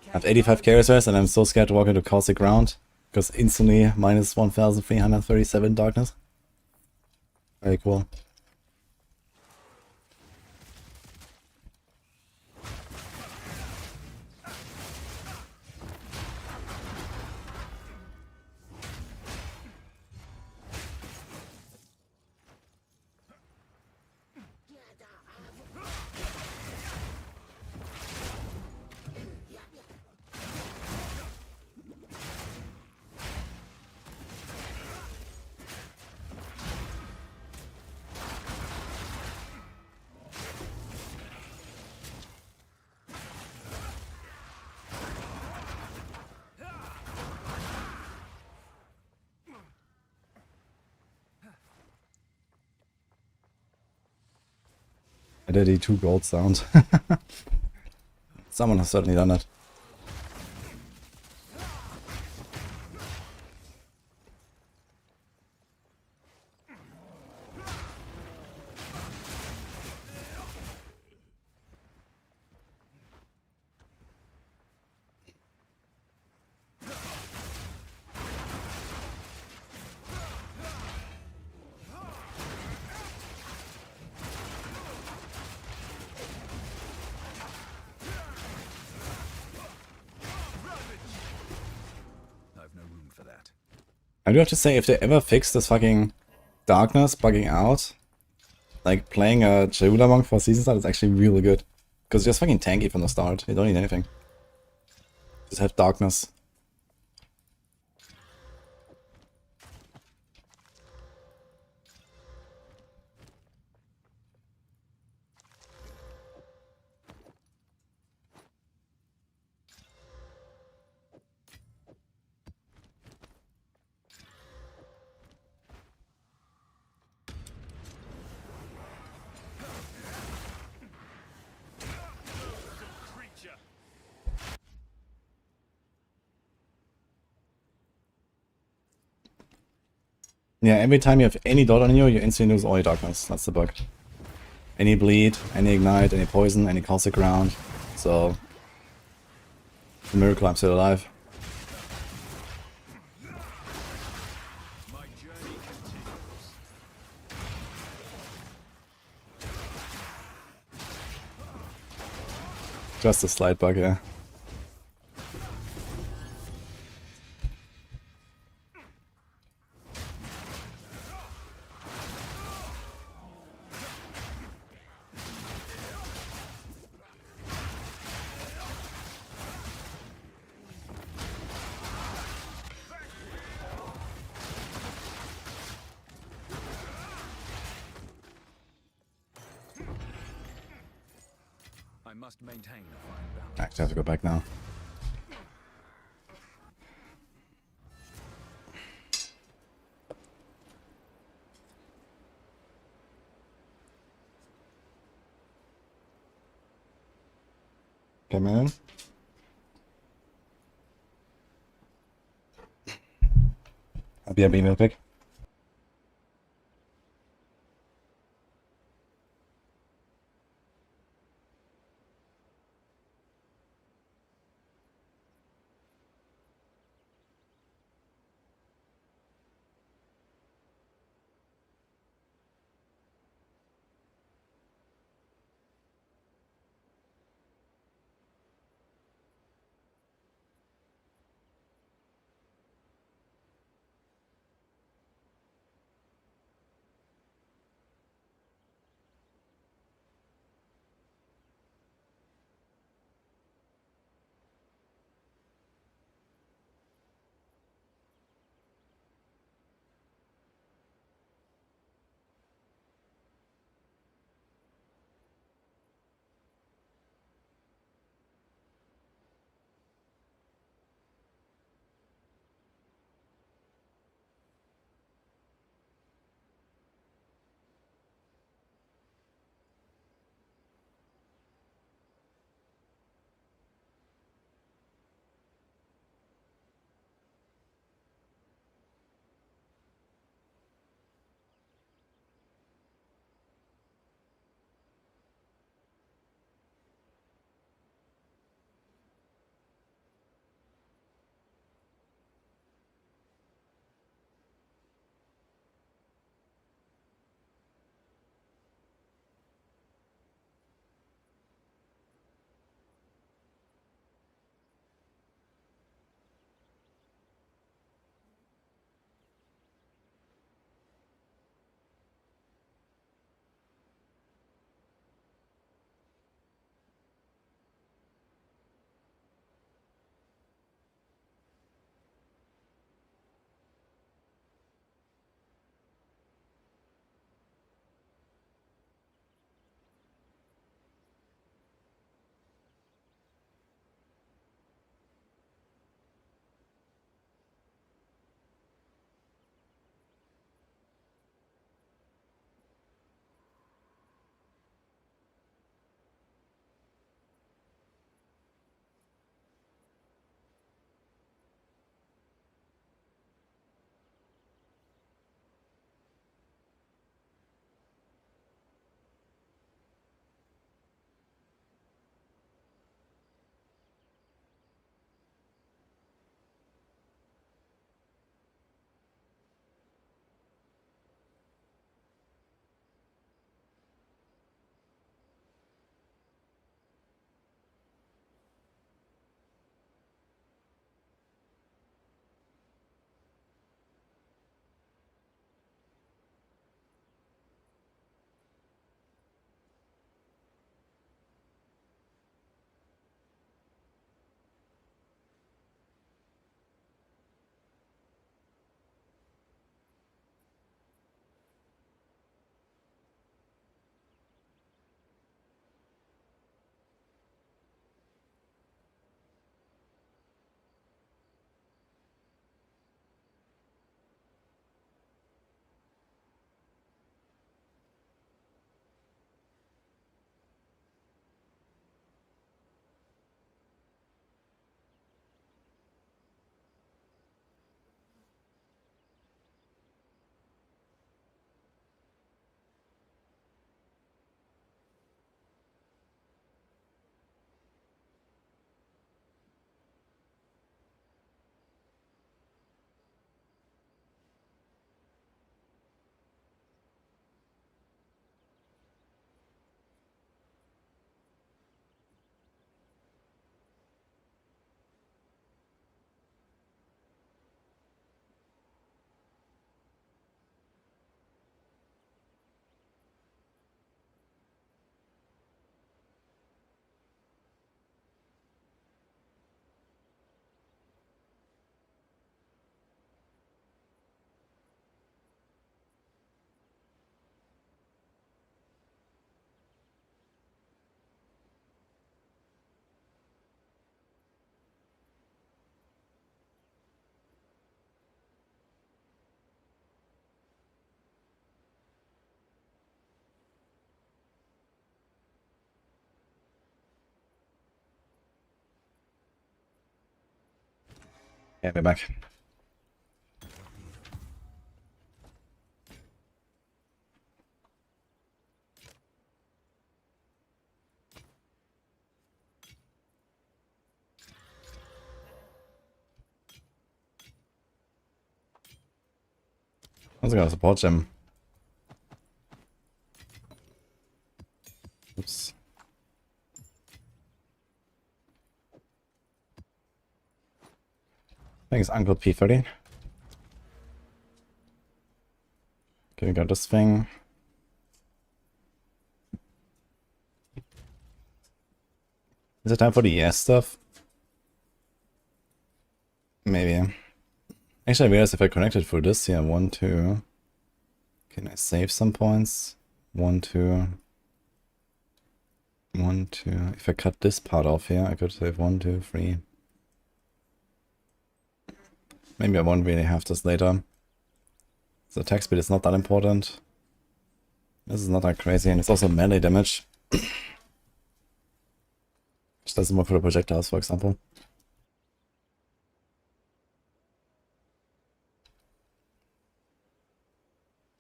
I have 85 characters and I'm so scared to walk into Caustic Ground because instantly minus 1337 darkness. Very cool. I did a 2 gold sound. Someone has certainly done that. room for that. I do have to say, if they ever fix this fucking darkness bugging out, like playing a Cheruda monk for season start is actually really good. Because it's just fucking tanky from the start. You don't need anything. Just have darkness. Yeah, every time you have any dot on you, you instantly lose all your darkness. That's the bug. Any bleed, any ignite, any poison, any caustic ground. So, it's a miracle I'm still alive. My journey continues. Just a slight bug, yeah. I must maintain a fine balance. Actually, I have to go back now. Come in. I'll be a email pick. Okay, we're back. I was gonna support him. Oops. I think it's Uncle P30. Okay, we got this thing. Is it time for the ES stuff? Maybe. Actually, I realized if I connected through this, yeah, 1, 2. Can I save some points? 1, 2. 1, 2. If I cut this part off here, I could save 1, 2, 3. Maybe I won't really have this later. The attack speed is not that important. This is not that crazy, and it's also melee damage. Which doesn't work for the projectiles, for example.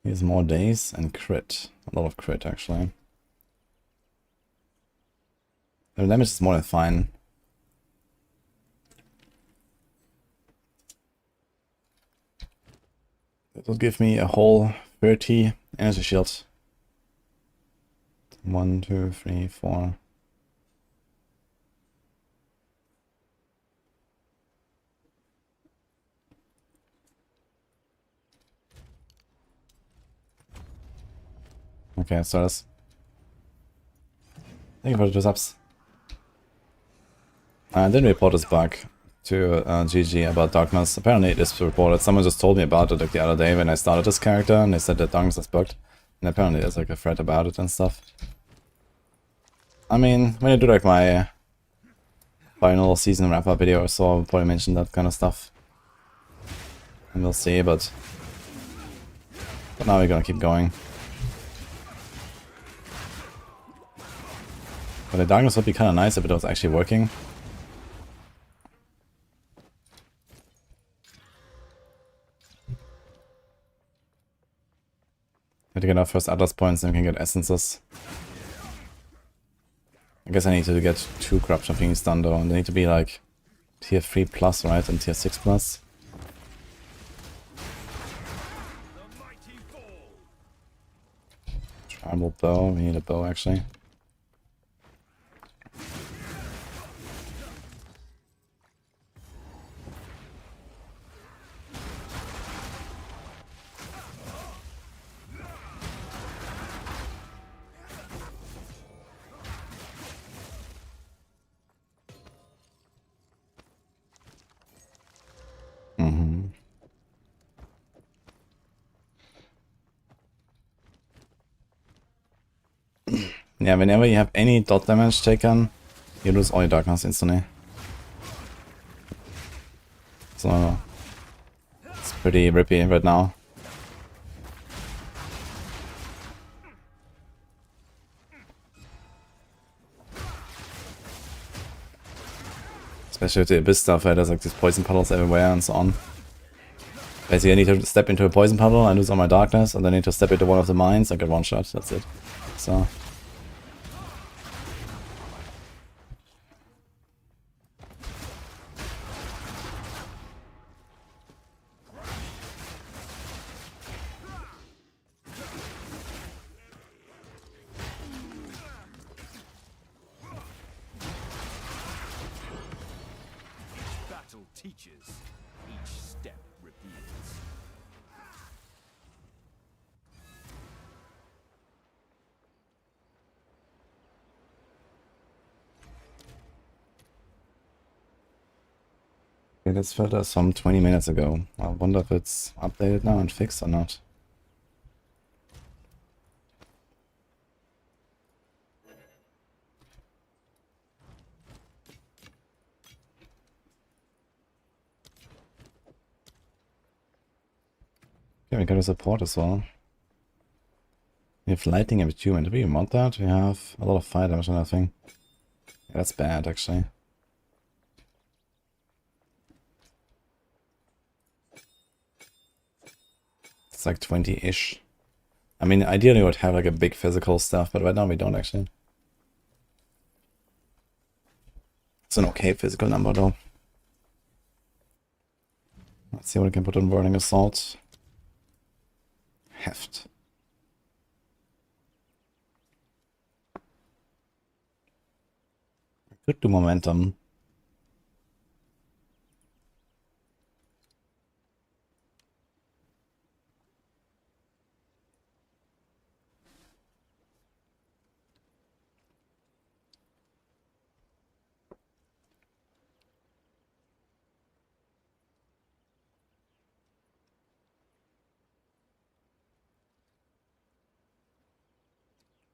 Here's more days and crit. A lot of crit, actually. The damage is more than fine. It will give me a whole 30 energy shield. 1, 2, 3, 4. Okay, let's start this. Thank you for the 2 subs. I didn't report this bug to GG about darkness. Apparently it is reported. Someone just told me about it like the other day when I started this character, and they said that darkness is bugged. And apparently there's like a thread about it and stuff. I mean, when I do like my final season wrap-up video or so, I'll probably mention that kind of stuff. And we'll see, but now we're gonna keep going. But the darkness would be kind of nice if it was actually working. I have to get our first Atlas points and we can get essences. I guess I need to get 2 corruption things done though, and they need to be like tier 3 plus, right? And tier 6 plus. Tribal bow, we need a bow actually. Yeah, whenever you have any dot damage taken, you lose all your darkness instantly. So it's pretty rippy right now. Especially with the Abyss stuff, where there's like these poison puddles everywhere and so on. Basically I need to step into a poison puddle, I lose all my darkness, and then I need to step into one of the mines and get one shot, that's it. So teaches, each step reveals. okay, this filter is from 20 minutes ago. I wonder if it's updated now and fixed or not. Okay, we got a support as well. We have lightning and attunement. Do we want that? We have a lot of fire damage on that thing. Yeah, that's bad actually. It's like 20-ish. I mean, ideally we would have like a big physical stuff, but right now we don't actually. It's an okay physical number though. Let's see what we can put on Burning Assault. Heft. Could do momentum.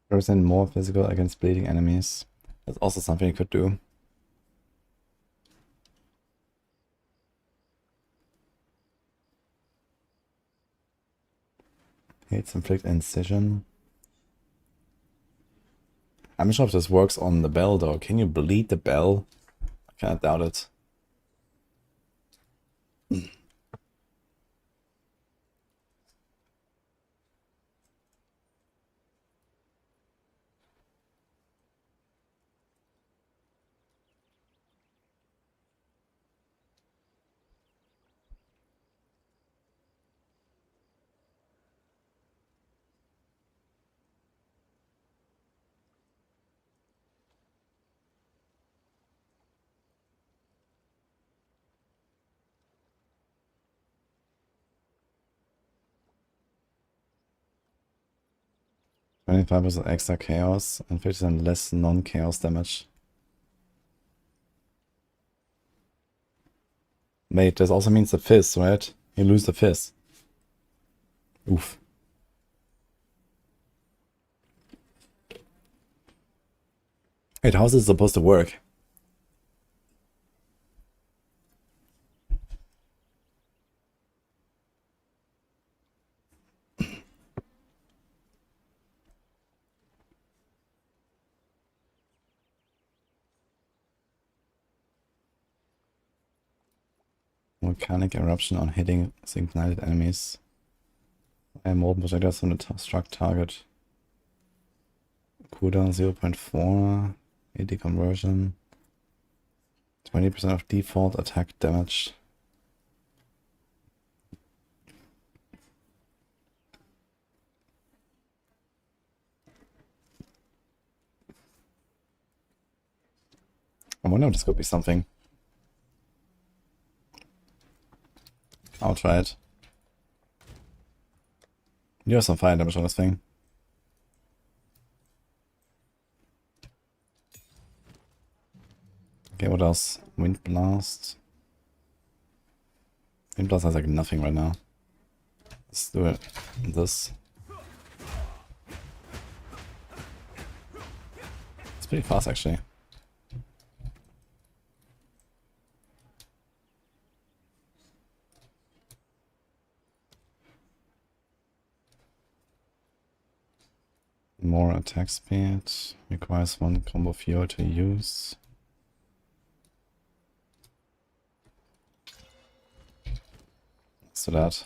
Percent more physical against bleeding enemies. That's also something you could do. Hits inflict incision. I'm not sure if this works on the bell though. Can you bleed the bell? I kinda doubt it. %25% extra chaos and 50% less non-chaos damage. Wait, this also means the fizz, right? You lose the fizz. Oof. Wait, how is this supposed to work? Volcanic eruption on hitting ignited enemies. Molten projectiles from the struck target. Cooldown 0.4. AD conversion. 20% of default attack damage. I wonder if this could be something. I'll try it. You have some fire damage on this thing. Okay, what else? Wind Blast. Wind Blast has like nothing right now. Let's do it. This. It's pretty fast actually. More attack speed. Requires 1 combo fuel to use. Let's do that.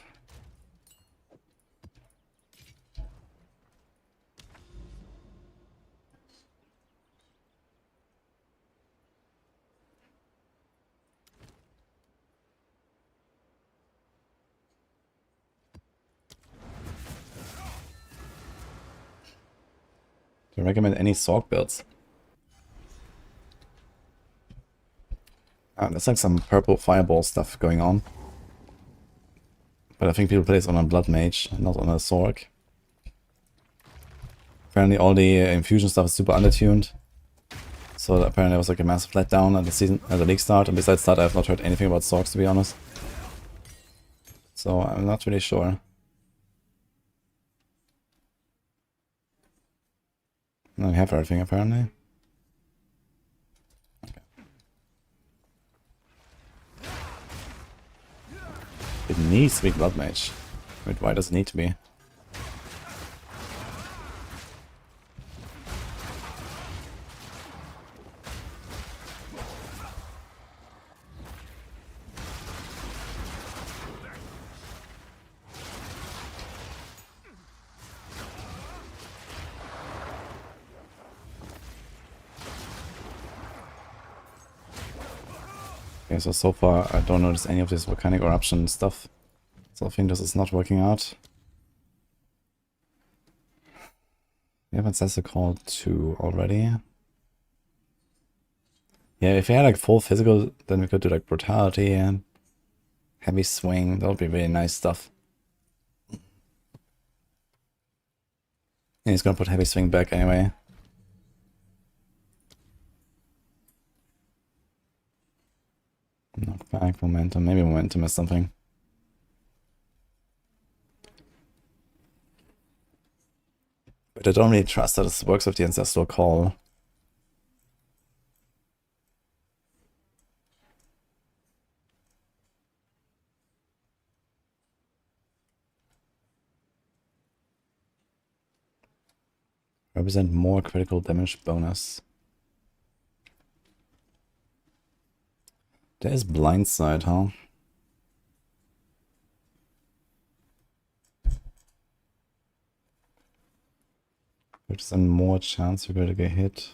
Do you recommend any Sorc builds? There's like some purple fireball stuff going on. But I think people play this on a Blood Mage, not on a Sorc. Apparently all the infusion stuff is super undertuned. So apparently it was like a massive letdown at the season, at the league start. And besides that, I have not heard anything about Sorcs, to be honest. So I'm not really sure. No, we have everything apparently. Okay. It needs to be Blood Mage. Wait, why does it need to be? Okay, so far I don't notice any of this volcanic eruption stuff. So I think this is not working out. We have Ancestor Call 2 already. Yeah, if we had like full physical, then we could do like Brutality and Heavy Swing. That would be really nice stuff. And he's gonna put Heavy Swing back anyway. Knockback, Momentum. Maybe Momentum is something. But I don't really trust that this works with the Ancestral Call. Represent more critical damage bonus. There is Blindside, huh? Which is then more chance you're going to get hit.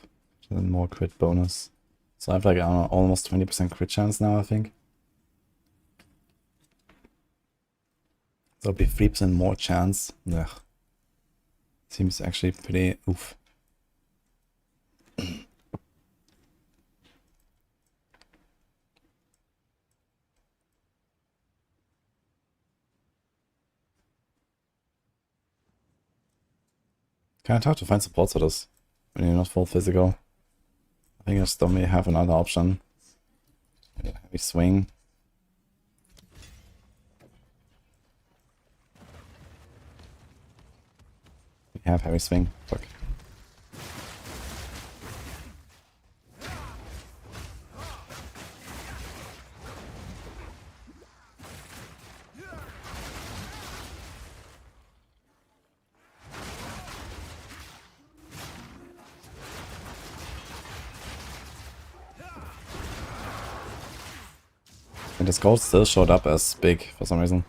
Then more crit bonus. So I have like, I don't know, almost 20% crit chance now, I think. So it'll be 3% more chance. Ugh. Seems actually pretty oof. Kind of tough to find supports for this when you're not full physical. I think I still may have another option. Heavy Swing. We have Heavy Swing. Fuck. And this gold still showed up as big for some reason.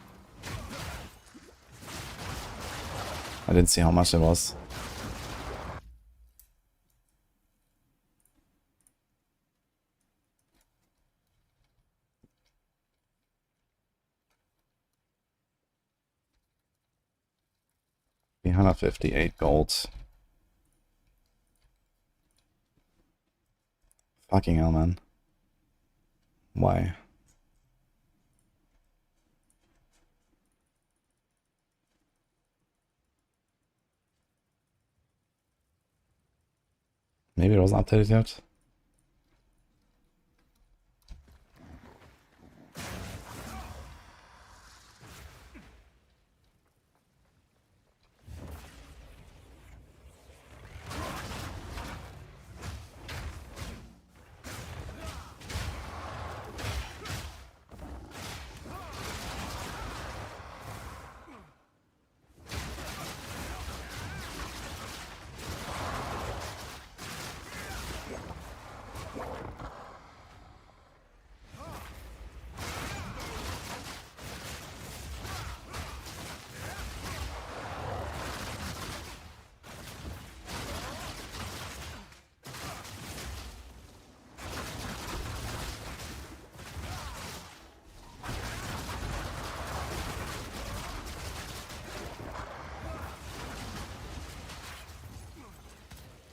I didn't see how much it was. $358 gold. Fucking hell, man. Why? Maybe it wasn't updated yet.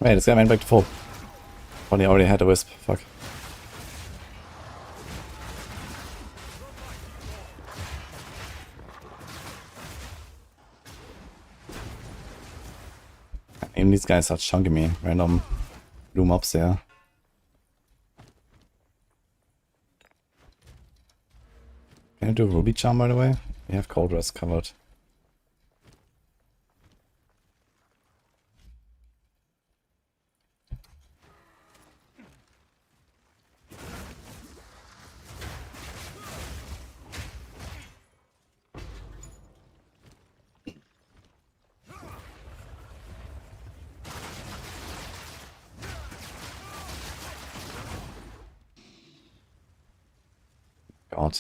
Wait, this guy went back to full. But he already had a wisp. Fuck. Even these guys are chunking me. Random blue mobs there. Can I do a Ruby Charm, by the way? We have Cold Rest covered. God.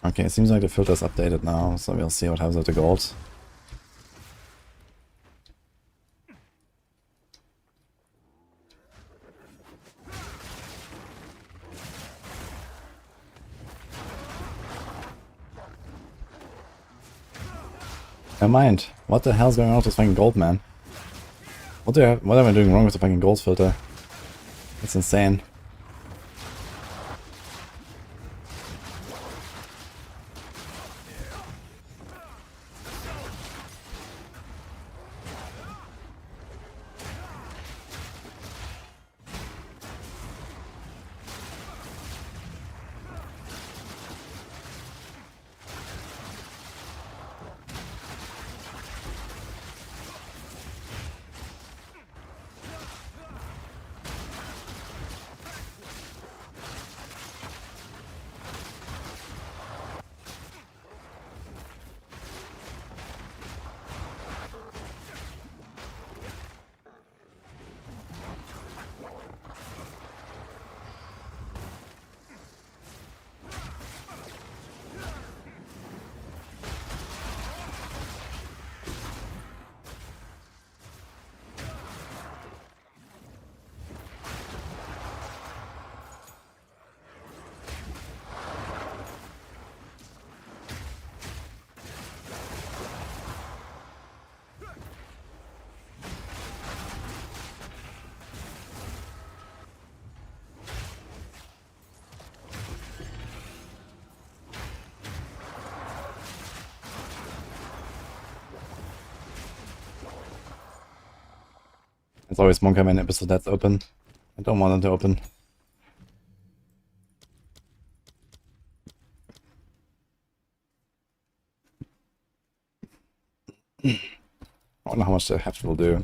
Okay, it seems like the filter's updated now, so we'll see what happens with the gold. Never mind. What the hell's going on with this fucking gold, man? What am I doing wrong with the fucking gold filter? That's insane. It's always Monkeyman episode that's open. I don't want it to open. I don't know how much the heft will do.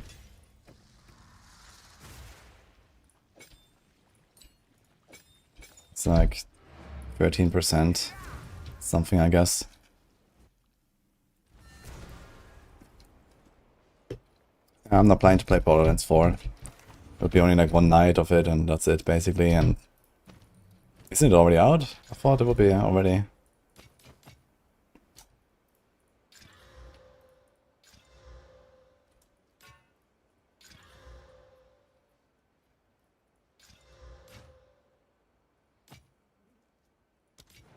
It's like 13%. Something, I guess. I'm not planning to play Borderlands 4. It'll be only like one night of it and that's it basically. And isn't it already out? I thought it would be already.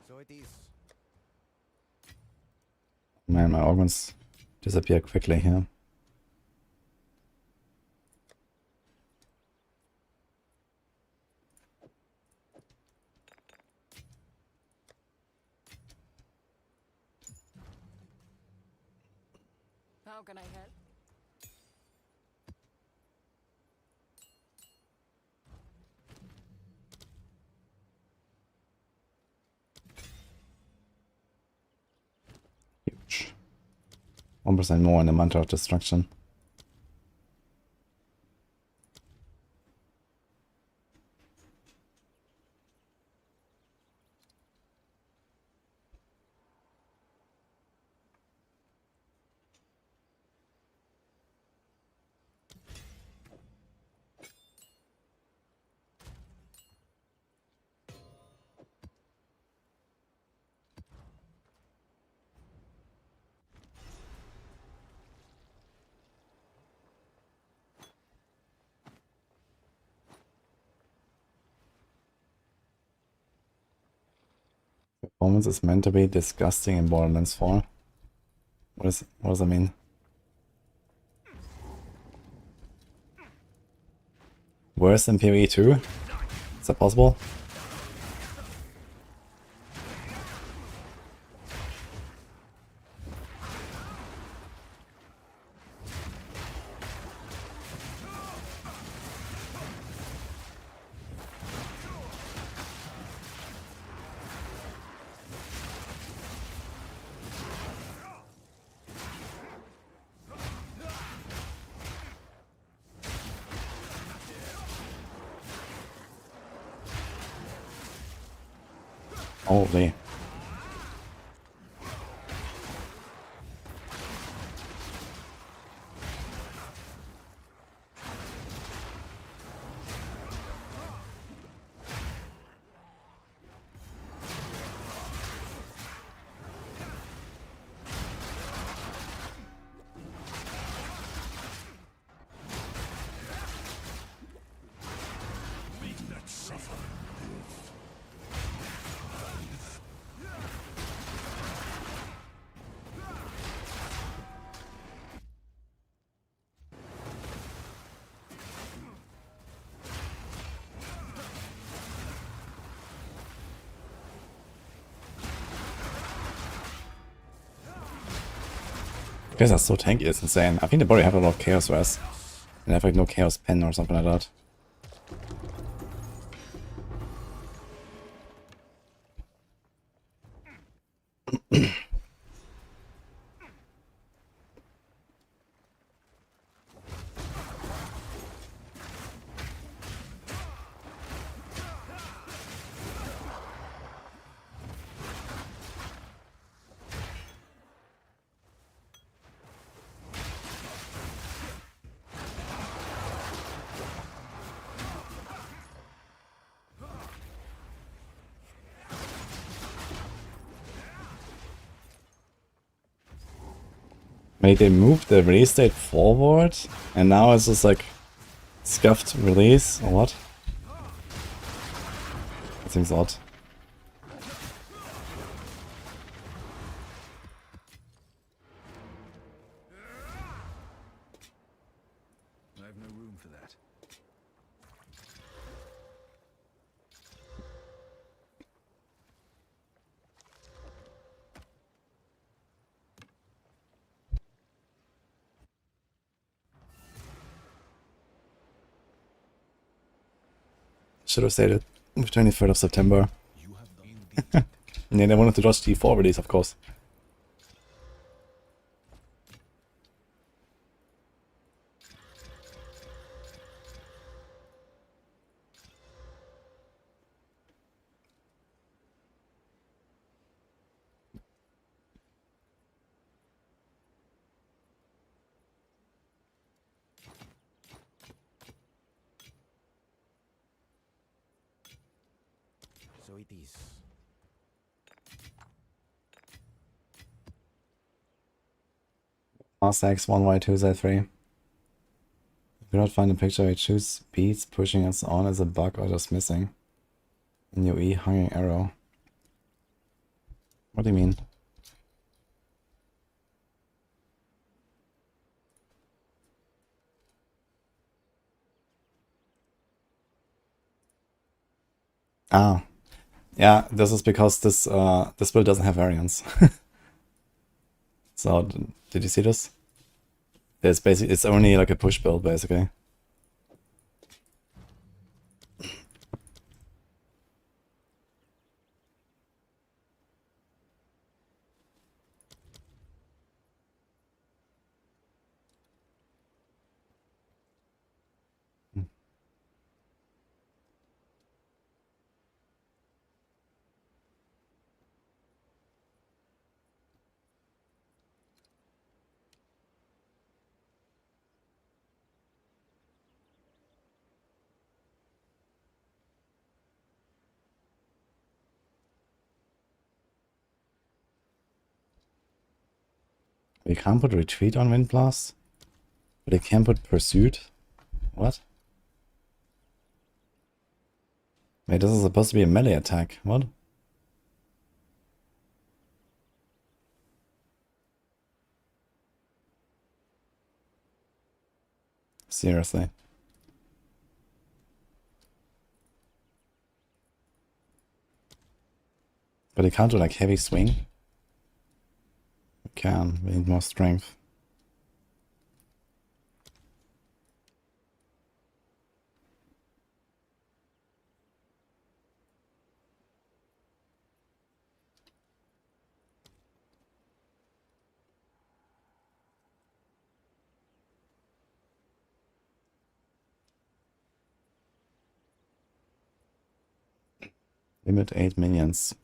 So it is. Man, my organs disappear quickly here. How can I help? Huge. 1% more in the Mantra of Destruction. Performance is meant to be disgusting in Borderlands 4. What does that mean? Worse than PoE 2? Is that possible? Holy. guys are so tanky, it's insane. I think they probably have a lot of chaos res. And have like no chaos pen or something like that. Maybe they moved the release date forward, and now it's just like scuffed release, or what? That seems odd. I have no room for that. Should have stated 23rd of September. You have done indeed. Yeah, they wanted to dodge the 4 release, of course. So it is. RSX 1Y2Z3. If you not find a picture, I choose beats pushing us on as a bug or just missing. In your E hanging arrow. What do you mean? Ah. Yeah, this is because this this build doesn't have variants. So did you see this? There's basically it's only like a push build basically. We can't put retreat on Wind Blast, but they can put pursuit. What? Wait, this is supposed to be a melee attack. What? Seriously. But they can't do like heavy swing. We can. We need more strength. Limit 8 minions.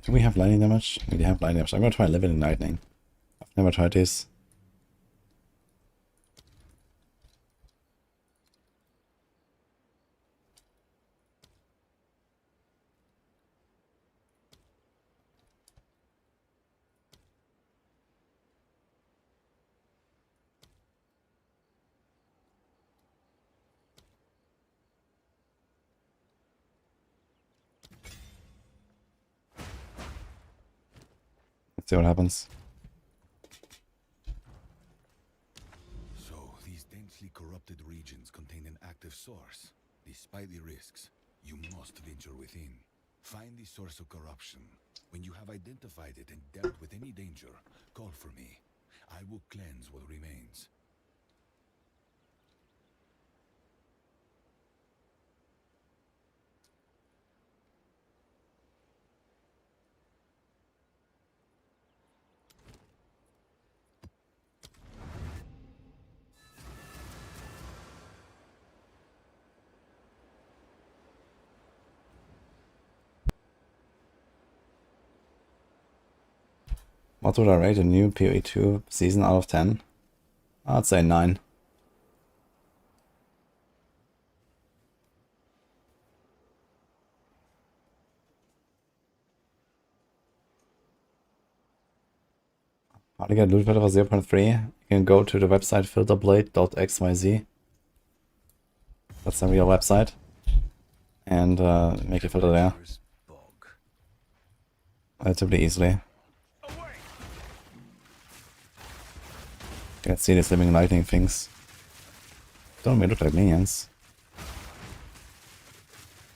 Do we have lightning damage? We have lightning damage. I'm gonna try leveling lightning. I've never tried this. Let's see what happens. So, these densely corrupted regions contain an active source. Despite the risks, you must venture within. Find the source of corruption, When you have identified it and dealt with any danger, call for me. I will cleanse what remains. What would I rate a new PoE 2 season out of 10? I'd say 9. How to get loot filter for 0.3? You can go to the website filterblade.xyz. That's a real website. And make a filter there. Bog. Relatively easily. You can see these living lightning things. Don't really look like minions.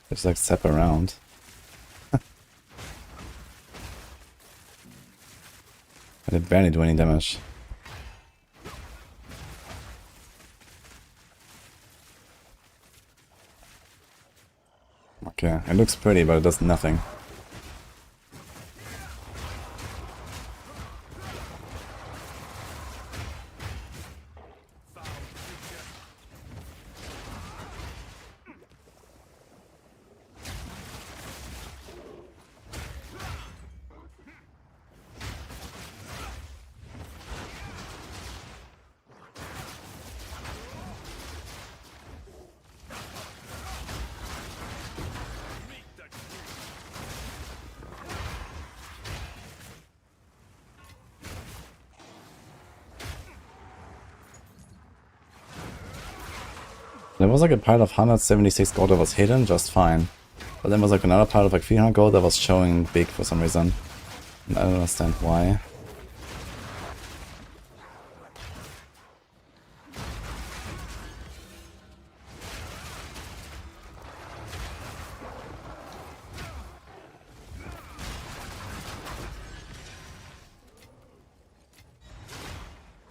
They just like zap around. But they barely do any damage. Okay, it looks pretty, but it does nothing. There was like a pile of 176 gold that was hidden just fine. But then was like another pile of like 300 gold that was showing big for some reason. And I don't understand why.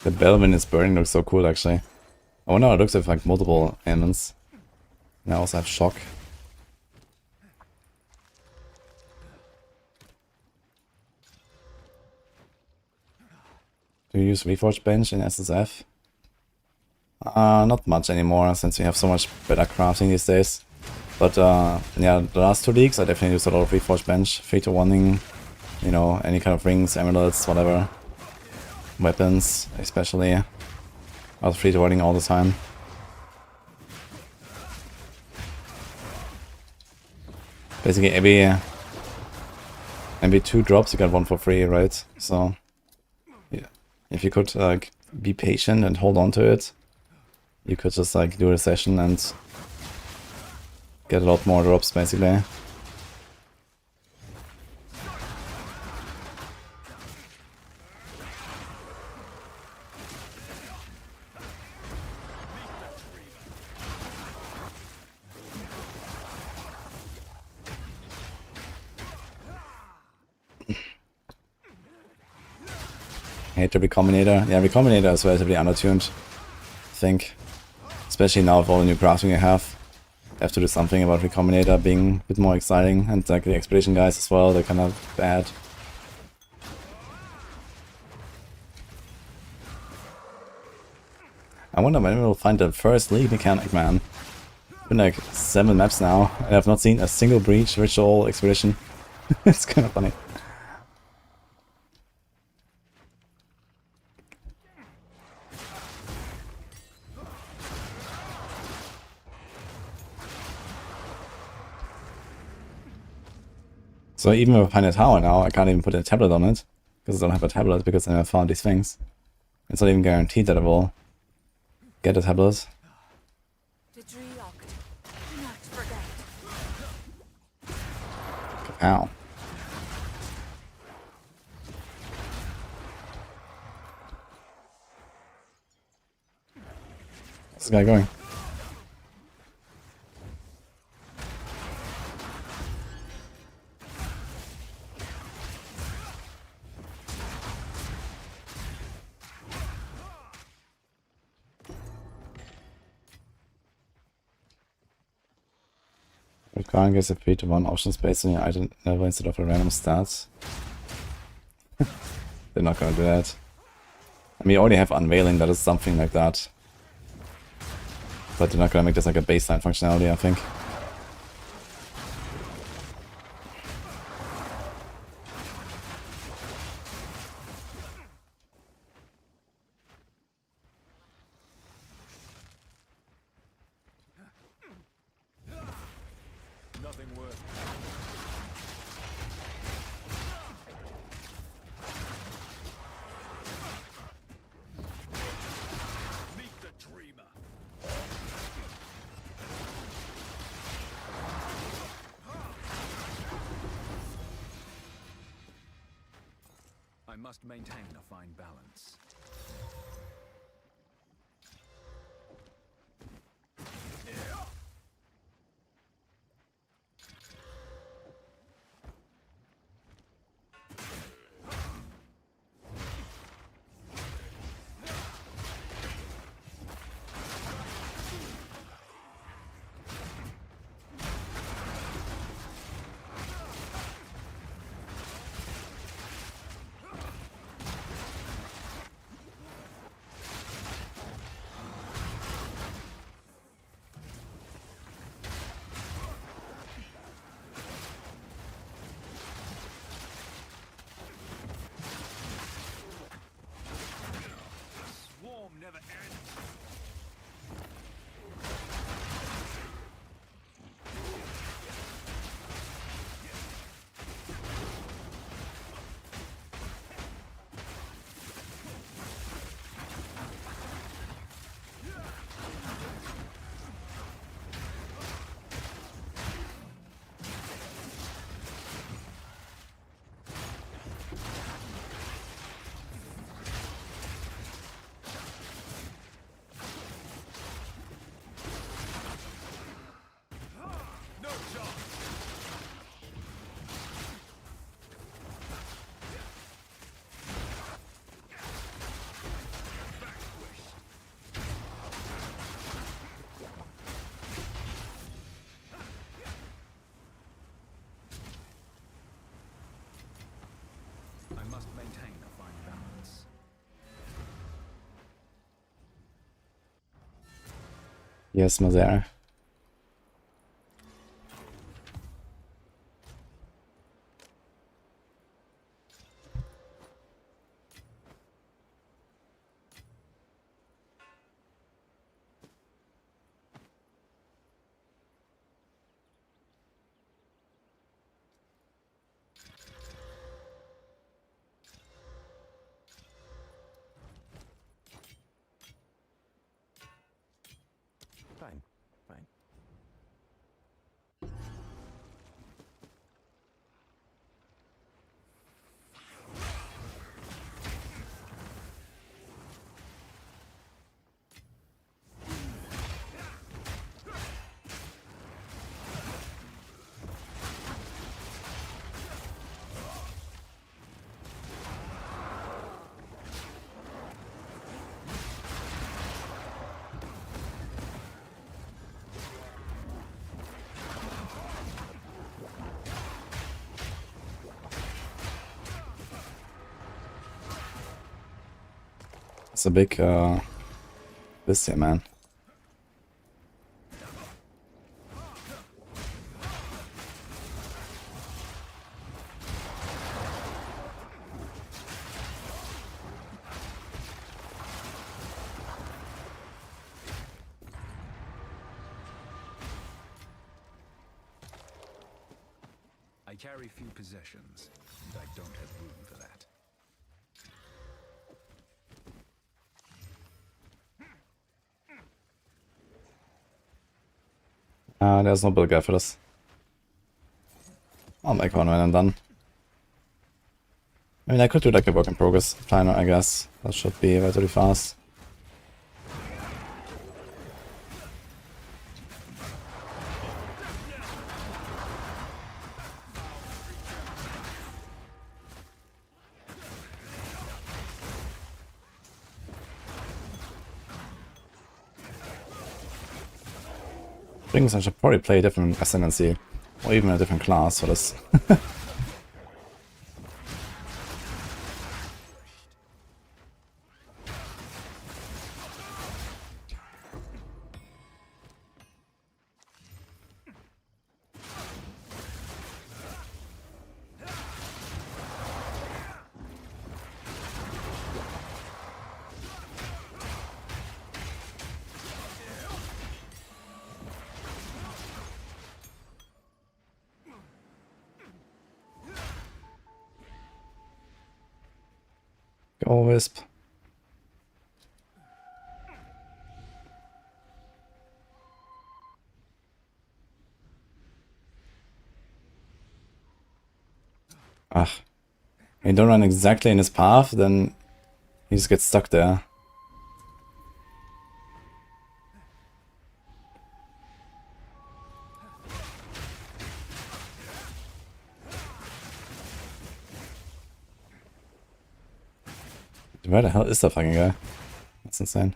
The bell when it's burning looks so cool actually. I wonder how it looks with like multiple elements. And I also have shock. Do you use Reforged Bench in SSF? Not much anymore since we have so much better crafting these days. But yeah, the last 2 leagues I definitely used a lot of Reforged Bench. 3-to-1ing, you know, any kind of rings, amulets, whatever. Weapons, especially. I was 3-to-1ing all the time. Basically every 2 drops you got 1 for free, right? So yeah, if you could like be patient and hold on to it, you could just like do a session and get a lot more drops basically. Hate the Recombinator. Yeah, Recombinator is relatively undertuned, I think. Especially now with all the new crafting you have. You have to do something about Recombinator being a bit more exciting. And like the Expedition guys as well, they're kind of bad. I wonder when we'll find the first League mechanic, man. It's been like 7 maps now, and I've not seen a single Breach, Ritual, Expedition. It's kind of funny. So even if I find a tower now, I can't even put a tablet on it, because I don't have a tablet, because I never found these things. It's not even guaranteed that I will get a tablet. Ow. Where's this guy going? Garden gives a 3/1 option space on your item level instead of a random stat. They're not gonna do that. I mean, you already have Unveiling, that is something like that. But they're not gonna make this like a baseline functionality, I think. Nothing worth. Meet the dreamer. I must maintain a fine balance. Swarm never ends. No chance. I must maintain a fine balance. Yes, mal there. Fine. Fine. It's a big this here, man. I carry few possessions, and I don't have room for that. There's no build guy for this. I'll make one when I'm done. I mean, I could do like a work in progress planner, I guess. That should be relatively fast. Things I should probably play a different Ascendancy Or even a different class for this. Go Wisp. Ugh. When you don't run exactly in his path, then he just gets stuck there. Where the hell is that fucking guy? That's insane.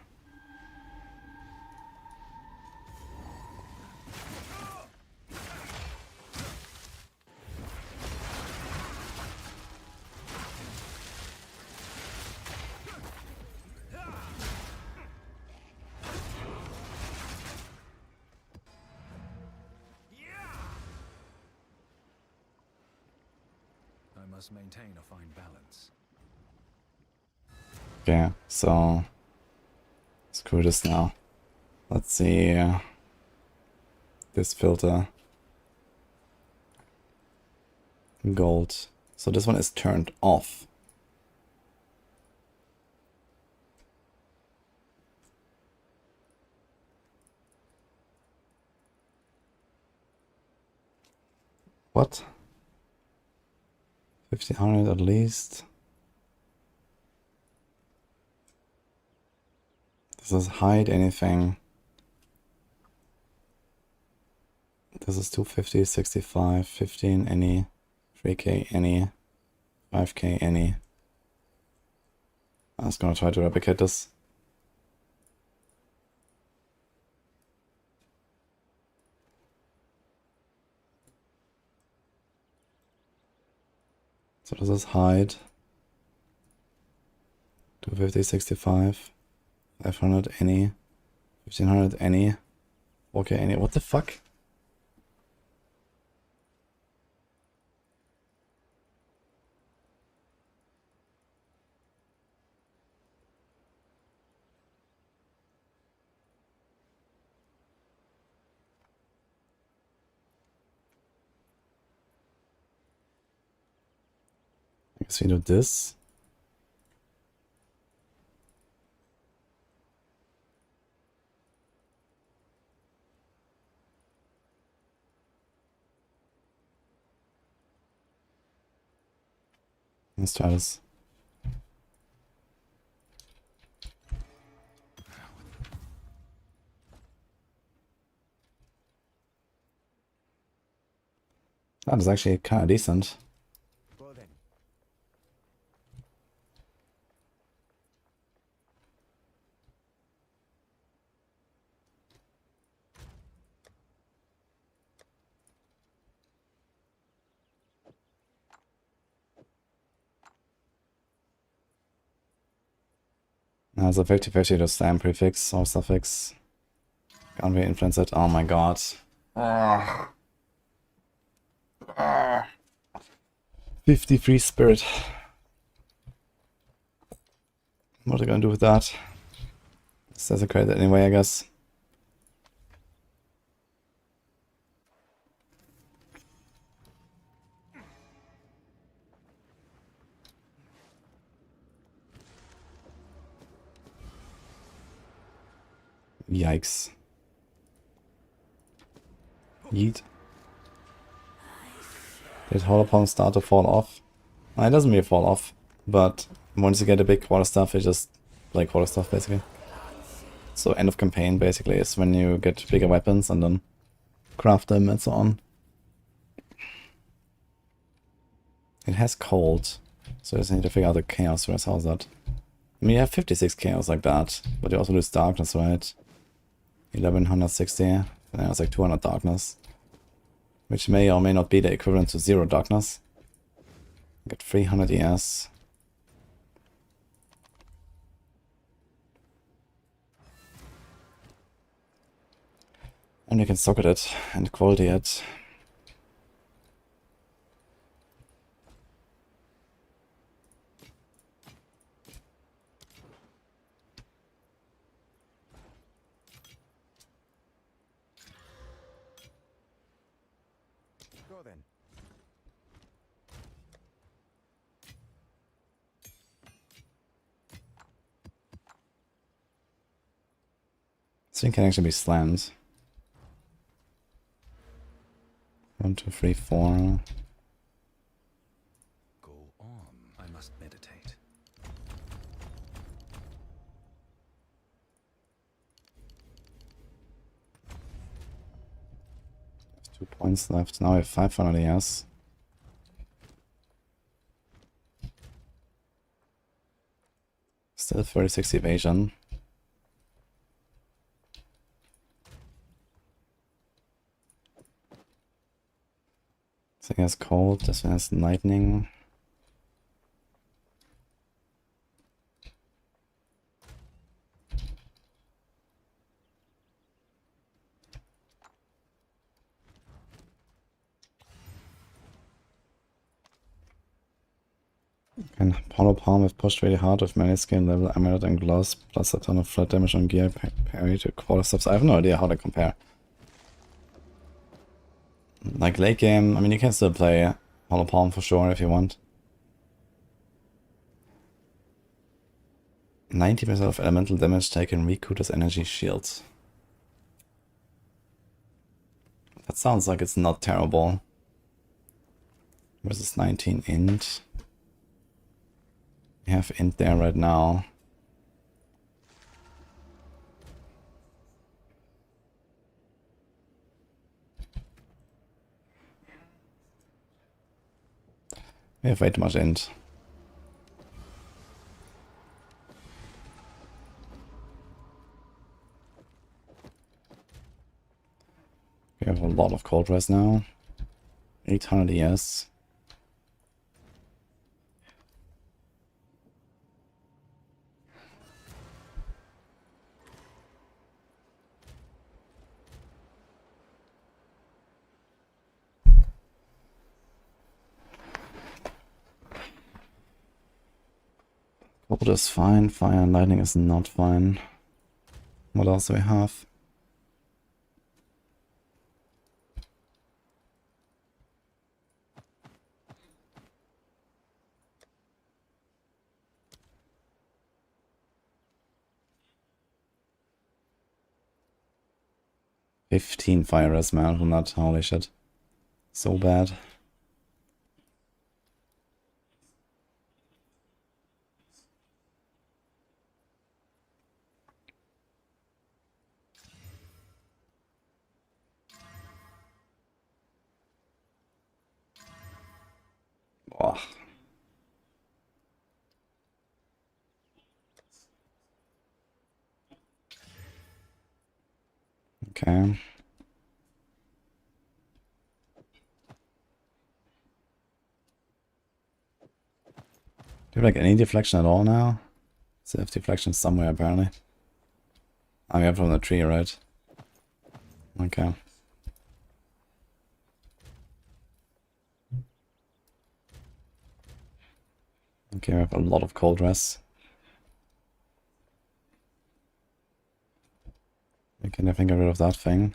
I must maintain a fine balance. Okay, so screw this now. Let's see this filter. Gold. So this one is turned off. What? 1500 at least. This is hide anything. This is 250, 65, 15 any, 3k any, 5k any. I was gonna try to replicate this. So this is hide. 250, 65. 500 any, 1500 any, 4k any. What the fuck? I guess we do this. Let's try this. That is actually kind of decent. Go then. Now it's a 50-50 to slam prefix or suffix. Can't really influence it. Oh my god. 53 spirit. What are they gonna do with that? This doesn't create it anyway, I guess. Yikes. Yeet. Did Holopong start to fall off? It doesn't really fall off, but once you get a big quarterstaff, you just play quarterstaff basically. So end of campaign basically is when you get bigger weapons and then craft them and so on. It has cold, so you just need to figure out the chaos rest. How's that? I mean, you have 56 chaos like that, but you also lose darkness, right? 1160, and then it's like 200 darkness. which may or may not be the equivalent to 0 darkness. Get 300 ES. And we can socket it and quality it. Go then. This thing can actually be slammed. 1, 2, 3, 4. Go on. I must meditate. 2 points left. Now we have 500 ES. Still 36 evasion. This thing has cold, this one has lightning. And Hollow Palm have pushed really hard with melee skill, level, amulet, and gloves, plus a ton of flat damage on gear, parry to quarter steps. I have no idea how they compare. Like late game, I mean, you can still play Hollow Palm for sure if you want. 90% of elemental damage taken recouped as energy shields. That sounds like it's not terrible. Versus 19 int. We have int there right now. We have way too much int. We have a lot of cold rest now. 800 ES. Cold is fine, fire and lightning is not fine. What else do we have? "15 fire res man from that, holy shit. So bad. Boah. Okay. Do you have like any deflection at all now? So have deflection somewhere apparently. Oh, we have from the tree, right? Okay. Okay, we have a lot of cold rest. We can definitely get rid of that thing.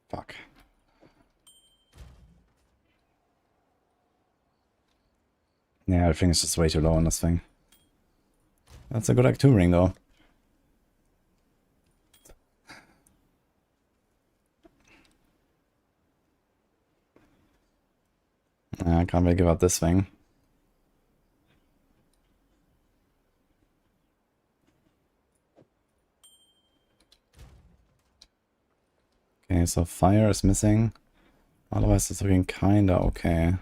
Fuck. Yeah, I think it's just way too low on this thing. That's a good Act 2 ring though. I can't really give up this thing. Okay, so fire is missing. Otherwise it's looking kinda okay.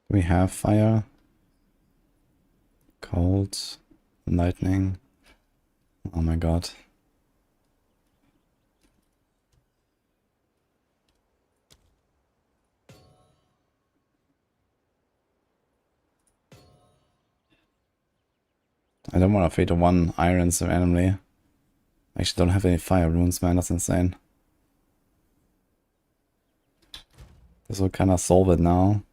Do we have fire? Cold, lightning. Oh my god. I don't want to 3-1 iron so randomly. I actually don't have any fire runes, man, that's insane. This will kinda solve it now.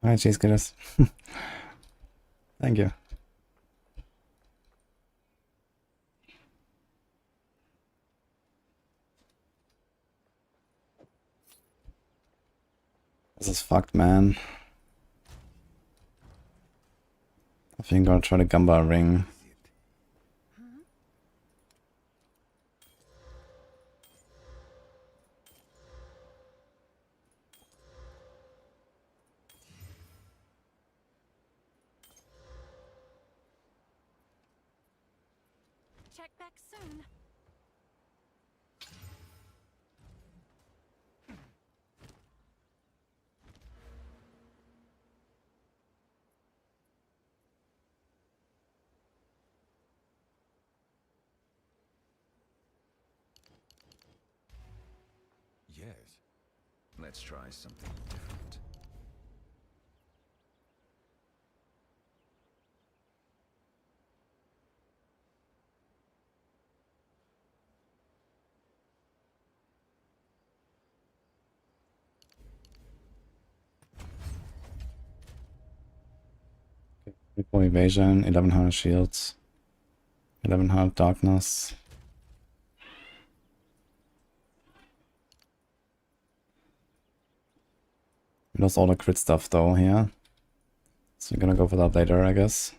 Alright, cheese getters. Thank you. This is fucked, man. I think I'm gonna try to Gamba a ring. Check back soon. Yes. Let's try something different. Triple evasion, 1100 shields, 1100 darkness. lost all the crit stuff though here. So we're gonna go for that later, I guess.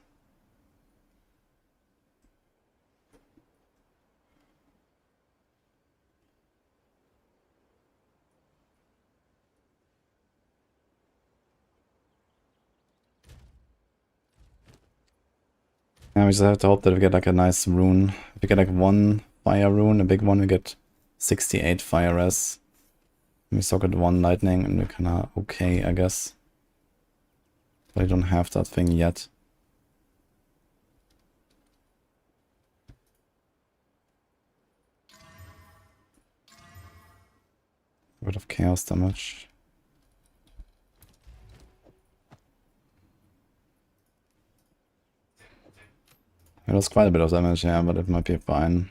Yeah, we just have to hope that we get like a nice rune. If we get like one fire rune, a big one, we get 68 fire res. We socket one lightning and we're kinda okay, I guess. But I don't have that thing yet. A bit of chaos damage. It was quite a bit of damage, yeah, but it might be fine.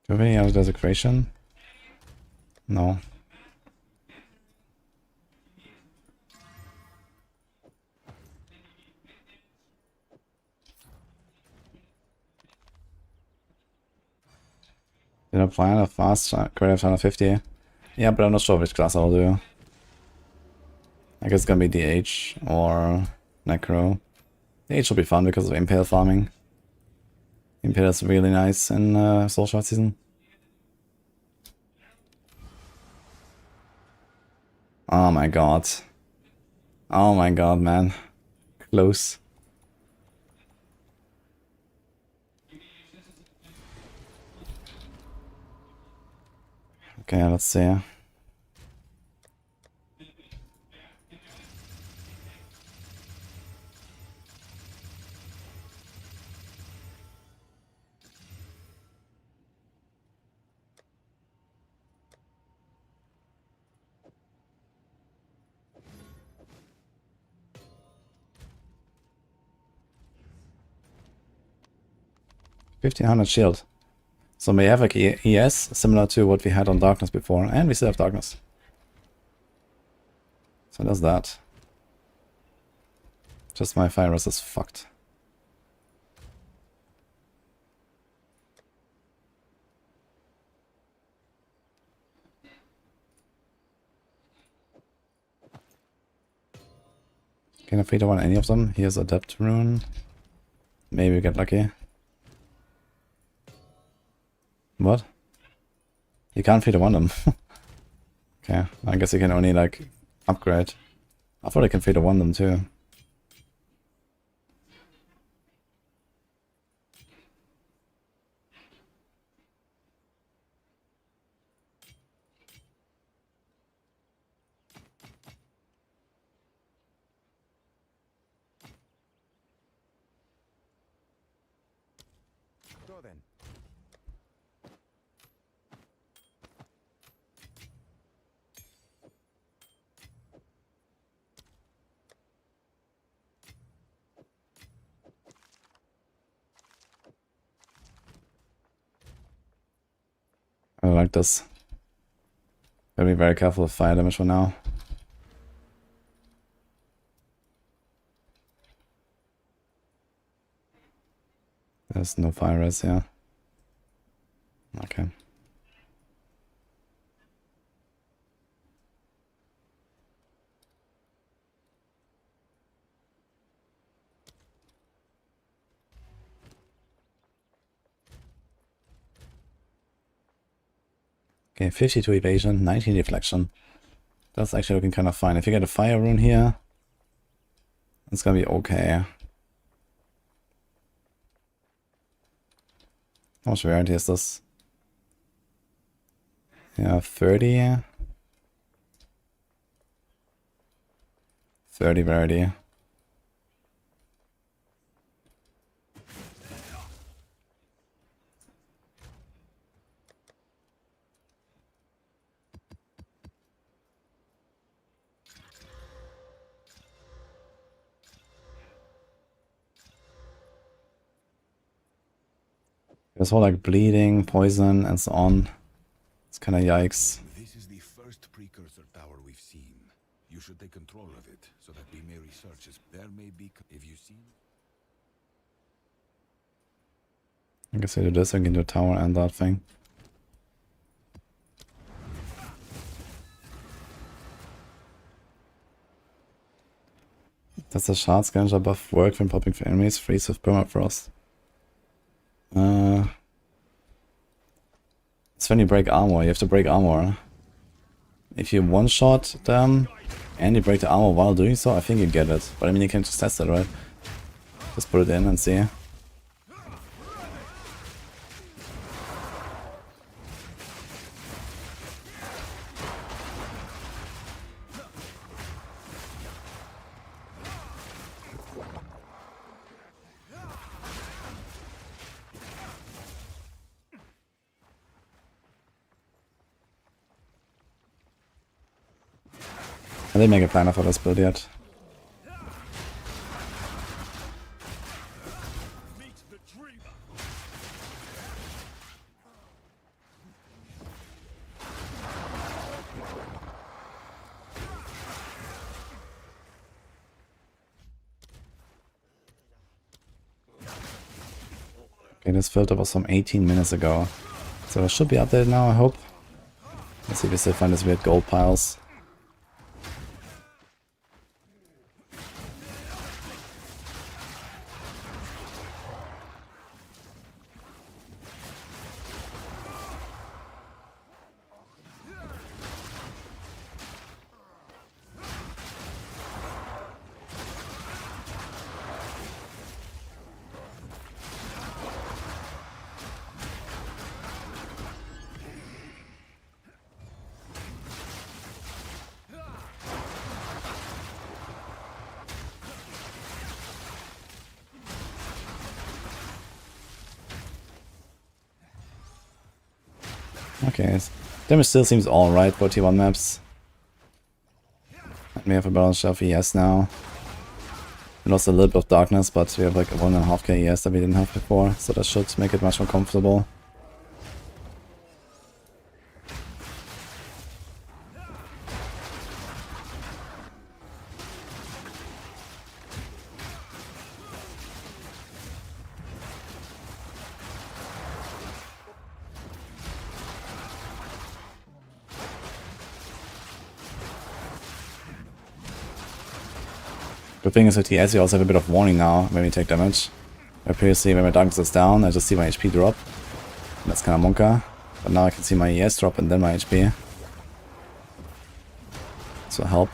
Do we have any other desecration? No. Did I plan a fast credit 150? Yeah, but I'm not sure which class I'll do. I guess it's gonna be DH or Necro. DH will be fun because of Impale farming. Impale is really nice in Soul Shard season. Oh my god. Oh my god, man. Close. Okay, let's see. 1500 shield. So we have like ES, similar to what we had on Darkness before, and we still have Darkness. So does that. Just my fire res is fucked. Can I feed on any of them? Here's a Adept rune. Maybe we get lucky. What? You can't feed one of them. Okay, I guess you can only like upgrade. I thought I can feed one them too. Go then. I like this. Gotta be very careful with fire damage for now. There's no fire res here. Okay. Okay, 52 evasion, 19 deflection. That's actually looking kind of fine. If you get a fire rune here, it's gonna be okay. How much variety is this? Yeah, 30. 30 variety. There's whole like bleeding, poison, and so on. kind of yikes. This is the first precursor tower we've seen. You should take control of it so that we may research it. There may be. If you seen. I guess I do this, I can do tower and that thing. Does the shard scavenger buff work when popping for enemies? Freeze with permafrost. It's when you break armor, you have to break armor. If you one-shot them and you break the armor while doing so, I think you get it. But I mean, you can just test it, right? Just put it in and see. I didn't make a planner for this build yet. Okay, this filter was from 18 minutes ago. So it should be updated now, I hope. Let's see if we still find these weird gold piles. Okay, damage still seems alright for T1 maps. And we have a balance shelf ES now. We lost a little bit of darkness, but we have like 1.5k ES that we didn't have before, so that should make it much more comfortable. The thing is with TS, you also have a bit of warning now when we take damage. Where previously when my darkness is down, I just see my HP drop. That's kind of monka. But now I can see my ES drop and then my HP. So help.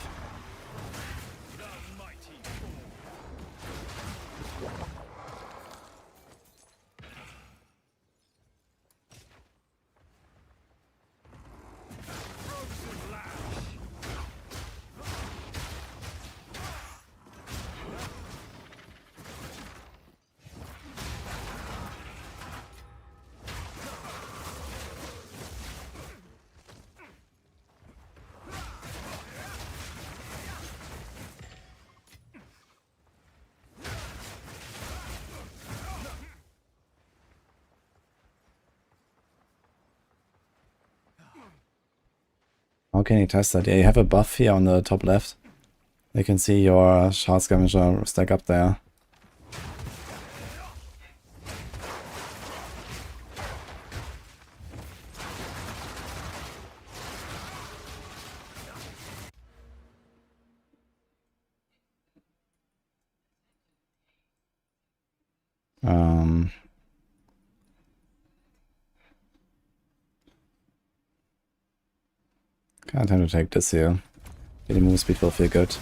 How can you test that? Yeah, you have a buff here on the top left. You can see your shard scavenger stack up there. Kind of time to take this here. Getting move speed will feel good.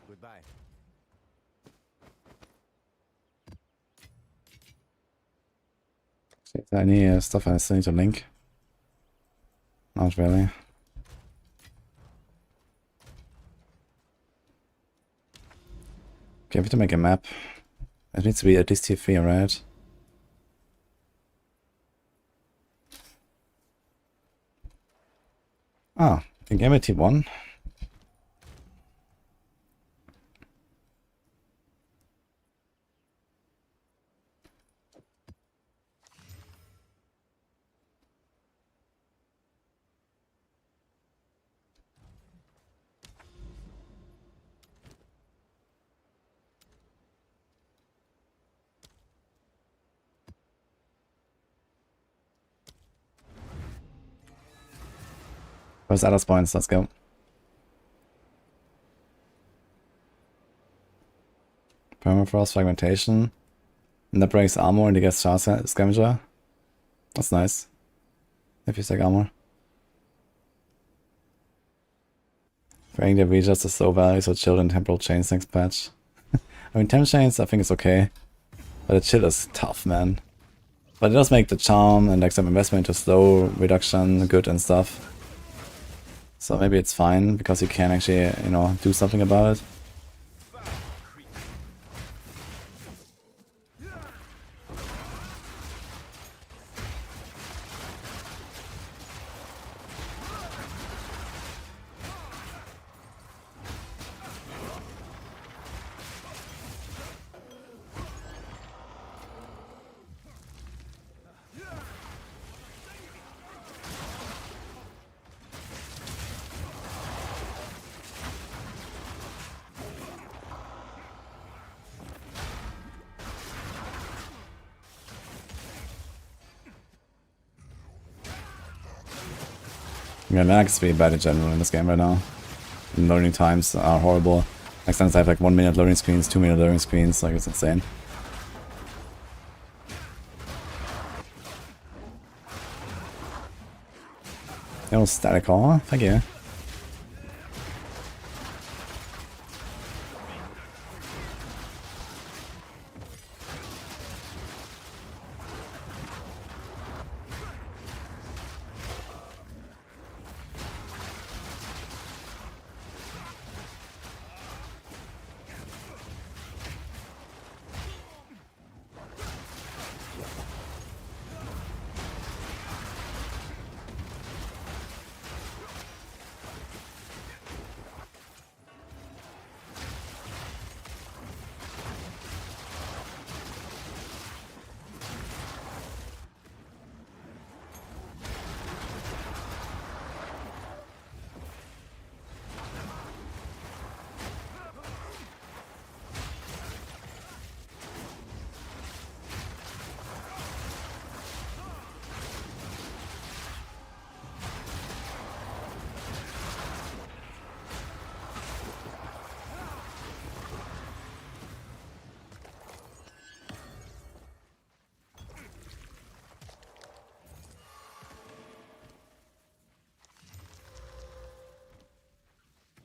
Goodbye. Is there any stuff I still need to link? Not really. Okay, we have to make a map. It needs to be at least tier 3, right? Ah, in game at tier 1. Where's other spawns? Let's go. Permafrost, fragmentation. And that breaks armor and he gets char scavenger. That's nice. If you take armor. Breaking the regions is so value, so chill and temporal chains next patch. I mean, temp chains I think is okay. But the chill is tough, man. But it does make the charm and like some investment to slow reduction good and stuff. So maybe it's fine because you can actually, you know, do something about it. Yeah, lag is really bad in general in this game right now. And loading times are horrible. Like sometimes I have like 1 minute loading screens, 2 minute loading screens, like it's insane. That was static all, thank you.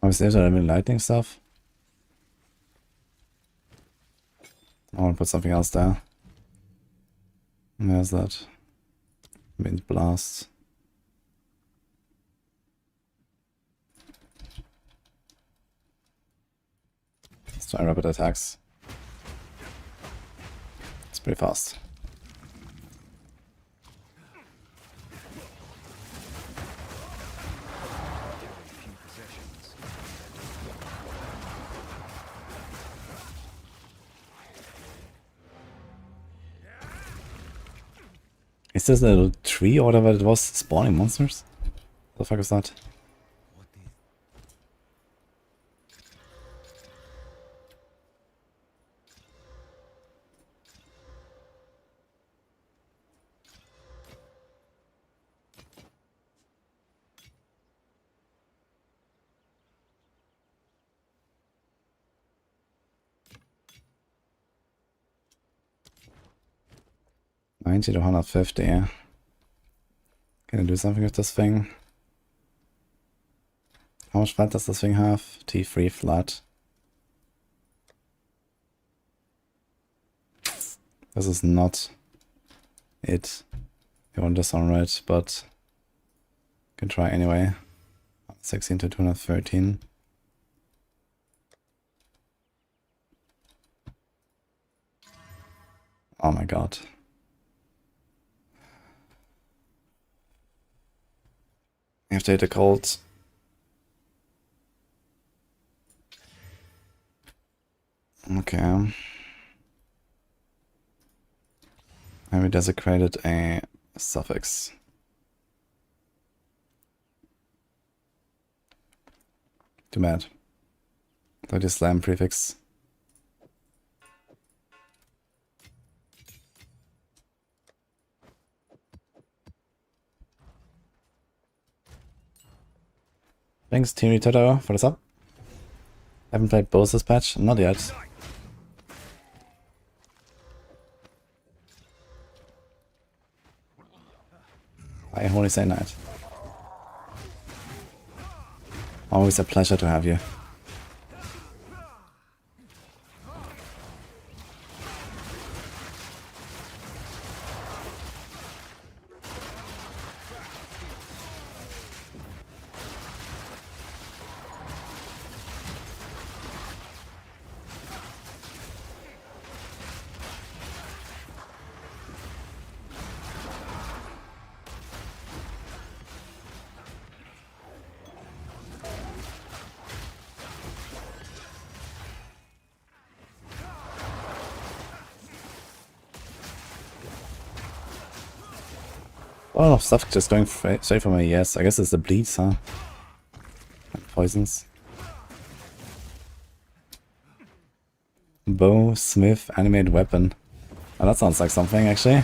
Obviously, there's a little lightning stuff. I want to put something else there. There's that. Wind blast. Let's try rapid attacks. It's pretty fast. Is this a little tree or whatever it was spawning monsters? What the fuck is that? $90 to $150, yeah. Can I do something with this thing? How much flat does this thing have? T3 flat. This is not it. You want this one right, but can try anyway. 16 to 213. Oh my god. You have to hit a cold. Okay. And we desecrated a suffix. Too bad. Like the slam prefix. Thanks, Teary Toto, for the sub. Haven't played both this patch? Not yet. I only say night. Always a pleasure to have you. A lot of stuff just going straight for my yes. I guess it's the bleeds, huh? And poisons. Bow, smith, animated weapon. Oh, that sounds like something actually.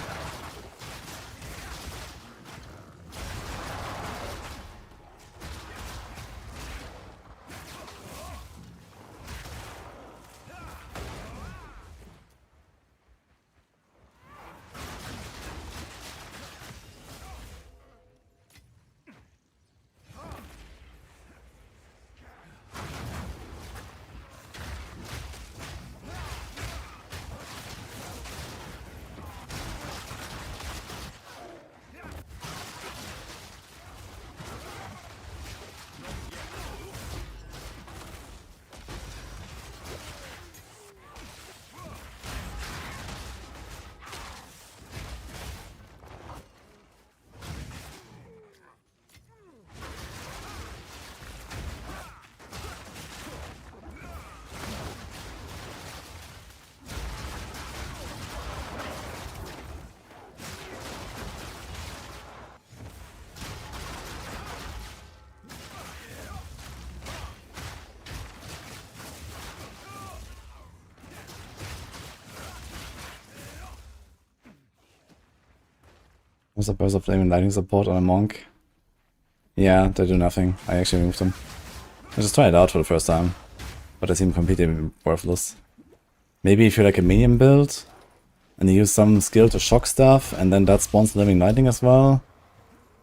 There's a burst of flame and lightning support on a monk. Yeah, they do nothing. I actually moved them. I just tried it out for the first time, but they seem completely worthless. Maybe if you're like a minion build, and you use some skill to shock stuff, and then that spawns living lightning as well,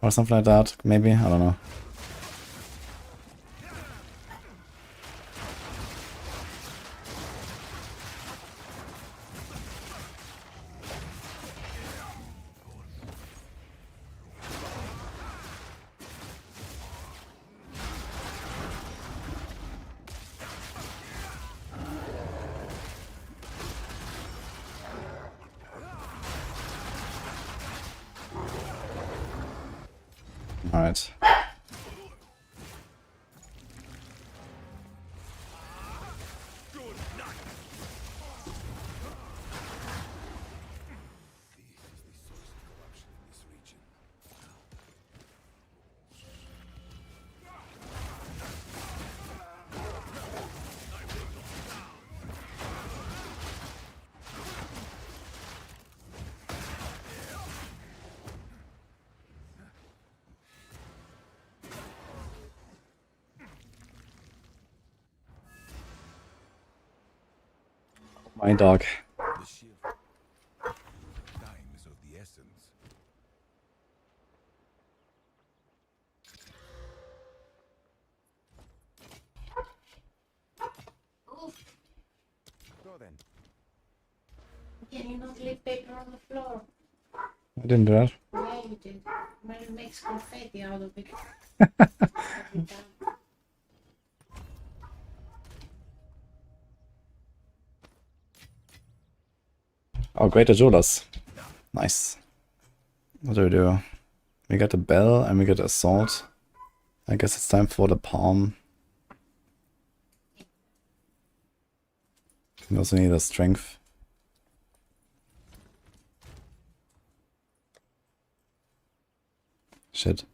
or something like that, maybe? I don't know. Alright. My dog. The shield. Time is of the essence. Go then. Can you not leave paper on the floor? I didn't do that. Yeah, you did. Well, it makes confetti out of it. Every time. Oh, great Ajulas. Nice. What do we do? We got a bell and we got assault. I guess it's time for the palm. We also need a strength. Shit.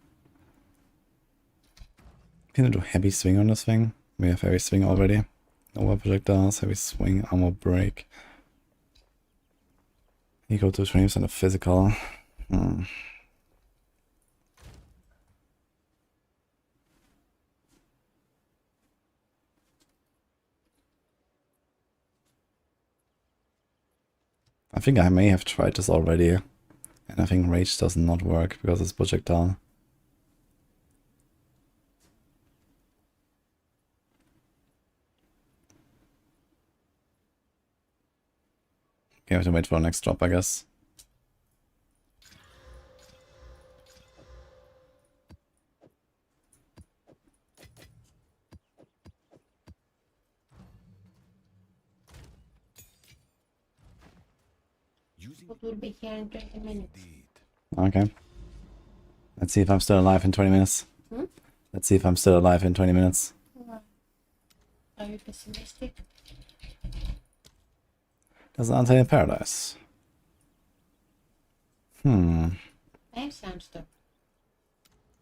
Can I do heavy swing on this thing? We have heavy swing already. Nova projectiles, heavy swing, armor break. Equal to 20% of physical. I think I may have tried this already. And I think rage does not work because it's projectile. Okay, I have to wait for the next drop, I guess. What will be here in 20 minutes? Okay. Let's see if I'm still alive in 20 minutes. Hmm? Let's see if I'm still alive in 20 minutes. Are you pessimistic? There's an Untamed Paradise. I have Soundstone.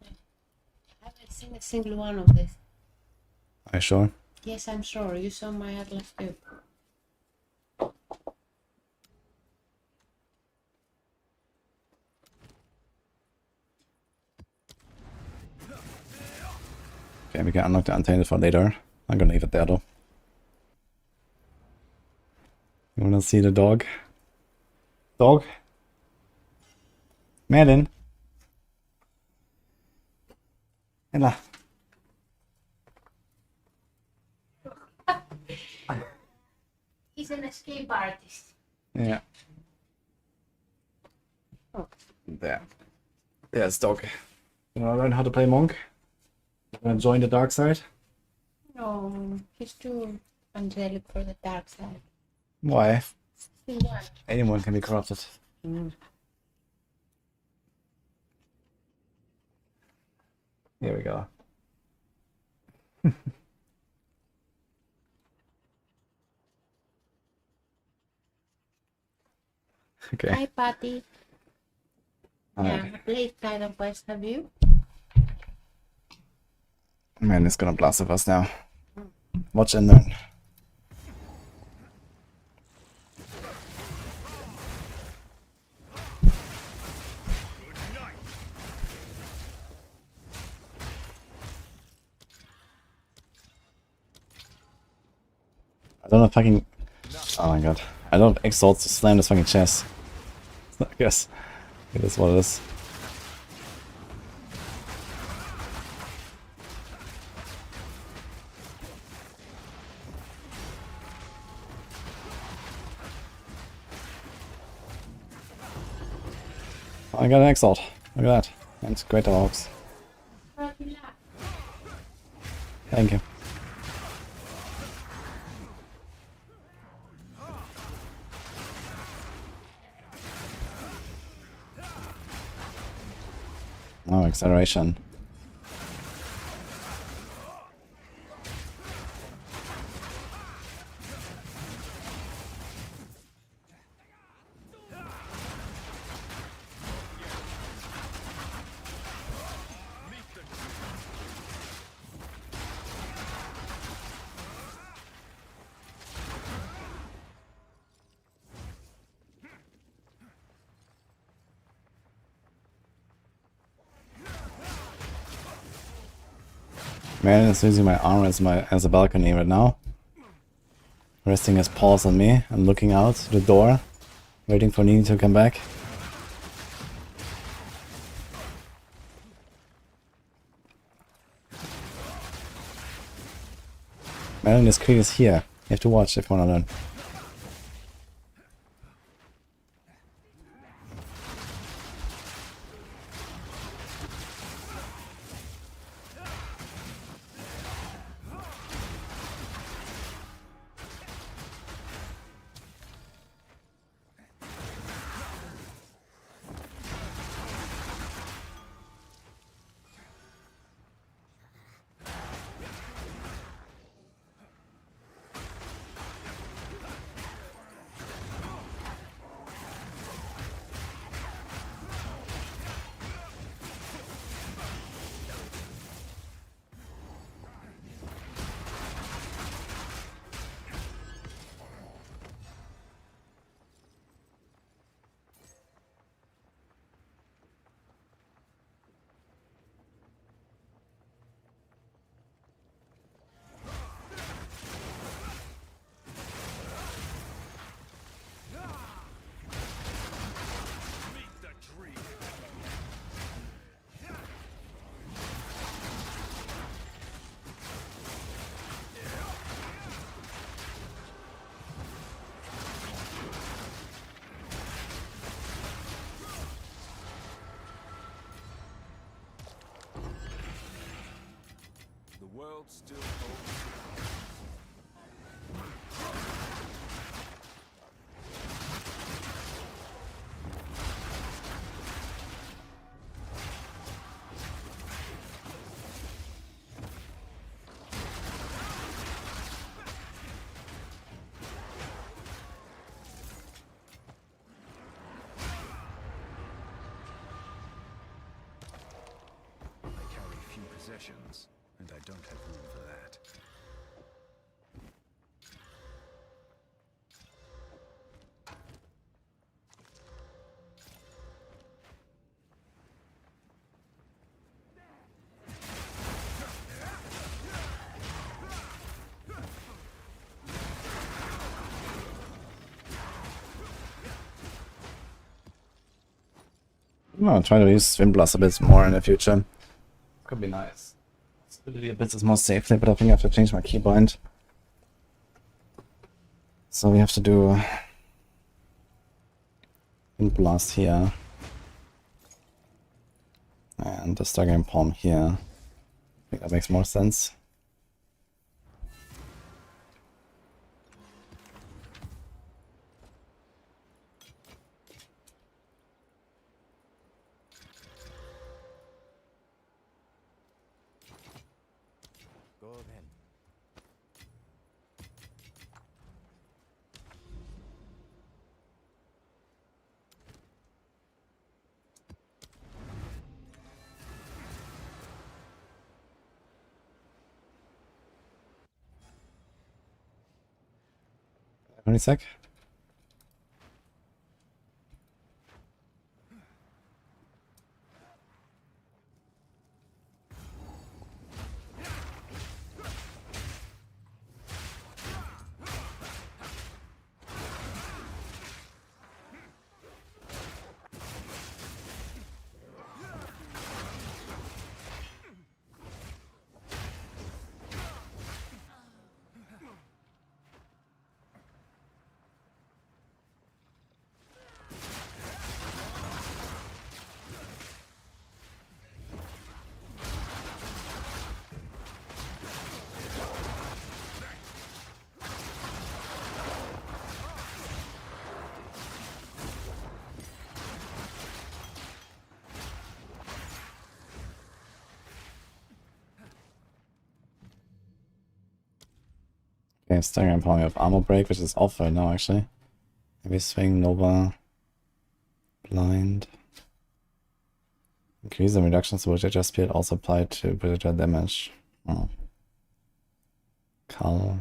I haven't seen a single one of this. Are you sure? Yes, I'm sure. You saw my atlas too. Okay, we can unlock the Untainted for later. I'm gonna leave it there though. You wanna see the dog? Dog? Merlin? Ella. He's an escape artist. Yeah. Oh. There. There's dog. You wanna learn how to play monk? You wanna join the dark side? No, he's too angelic for the dark side. Why? Still dark. Anyone can be corrupted. Here we go. Okay. Hi, Patty. Alright. Yeah, played Titan Quest, have you? Man, it's gonna blast with us now. Watch and learn. I don't have fucking... Oh my god. I don't have exalts to slam this fucking chest. I guess it is what it is. I got an exalt. Look at that. And great hawks. Thank you. Oh, acceleration. Man is using my armor as a balcony right now. Resting his paws on me and looking out the door, waiting for Nini to come back. Man, this queen is here. You have to watch if you wanna learn. I carry few possessions, and I don't have room for that. I'm gonna try to use Swim Blast a bit more in the future. Could be nice. Stability a bit is more safely, but I think I have to change my keybind. So we have to do Wind Blast here. And the Staggering Palm here. I think that makes more sense. Go then. Only a sec. Okay, Staggering Palm, we have Armor Break, which is off right now actually. Maybe Swing, Nova, Blind. Increase the reductions to projectile speed also applied to projectile damage. Oh. Cull.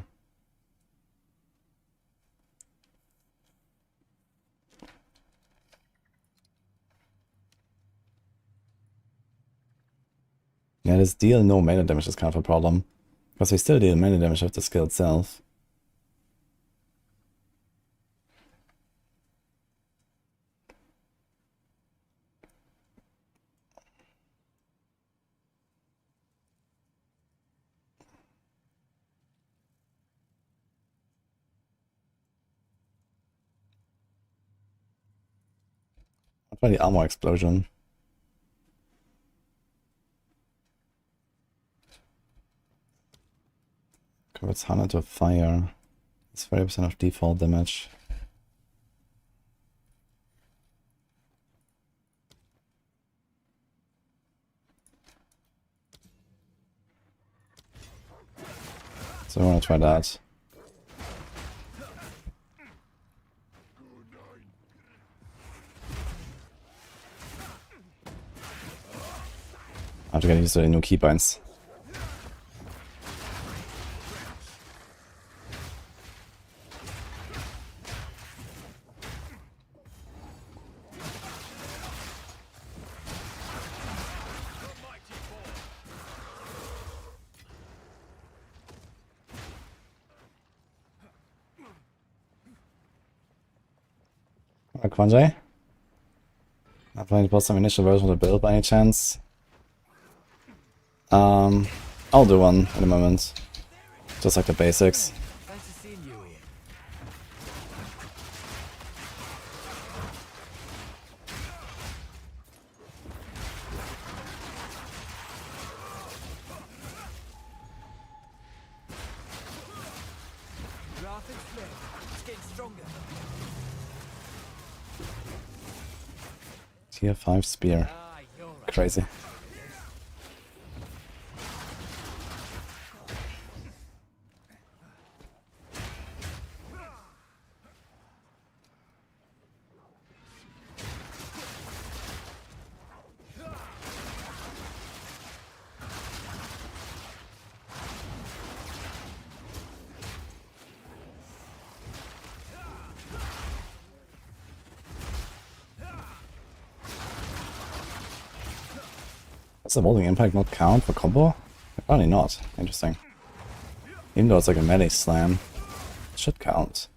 Yeah, this deal no melee damage is kind of a problem. Because we still deal melee damage with the skill itself. What about the armor explosion? Converts 100 to fire. It's 30% of default damage. So I want to try that. I have to get used to the new keybinds. Quanjay? I'm planning to post some initial version of the build by any chance. I'll do one in a moment. Just like the basics. Fancy seeing you here. Something smell. It's getting stronger. Tier 5 spear. Ah, you're right. Crazy. Does the molding impact not count for combo? Apparently not. Interesting. Even though it's like a melee slam, it should count.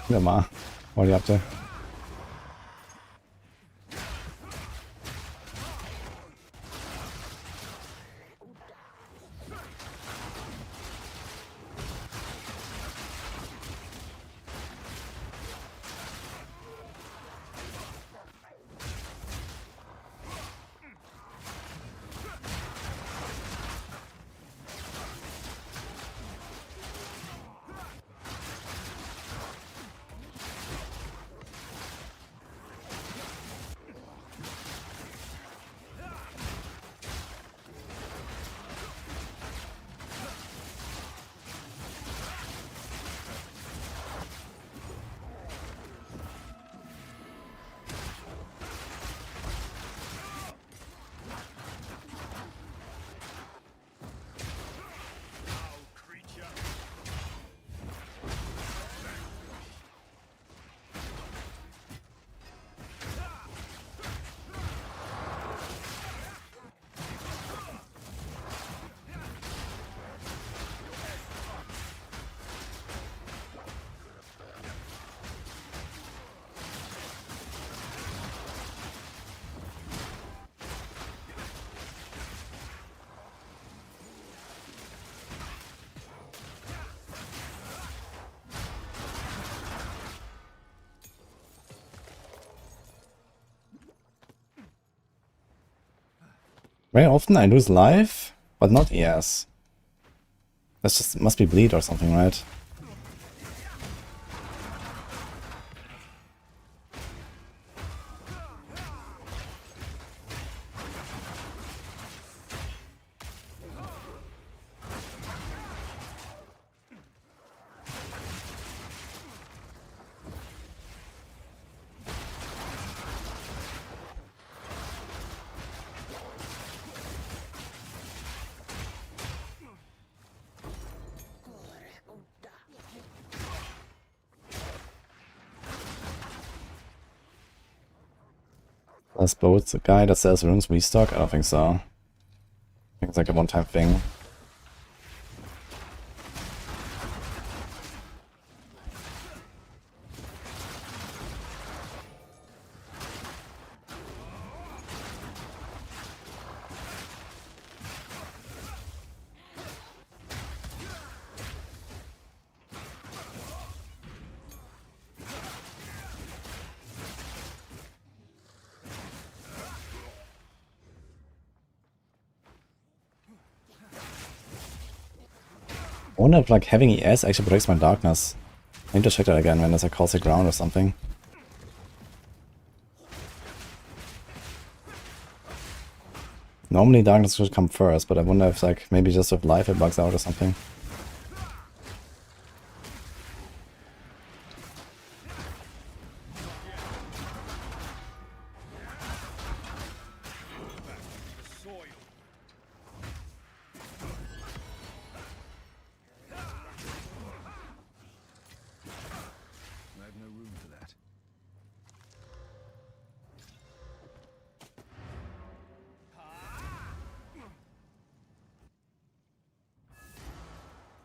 Ja, mal. What are you up to? Very often I lose life, but not ES. That's just must be bleed or something, right? That's both the guy that sells runes restock? I don't think so. I think it's like a one-time thing. I wonder if like having ES actually protects my darkness. I need to check that again when there's a caustic ground or something. Normally darkness should come first, but I wonder if like maybe just with life it bugs out or something.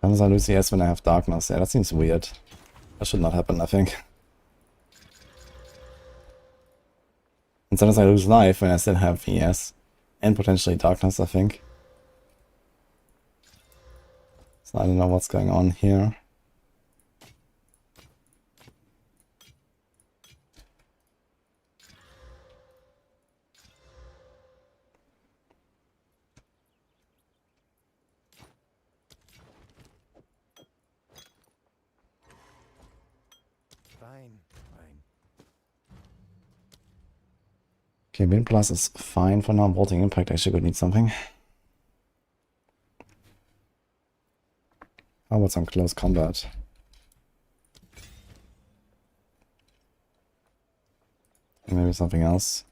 Sometimes I lose CS when I have darkness. Yeah, that seems weird. That should not happen, I think. And sometimes I lose life when I still have VS. And potentially darkness, I think. So I don't know what's going on here. Fine, fine. Okay, Wind Plus is fine for now. Bolting Impact actually could need something. How about some close combat? And maybe something else.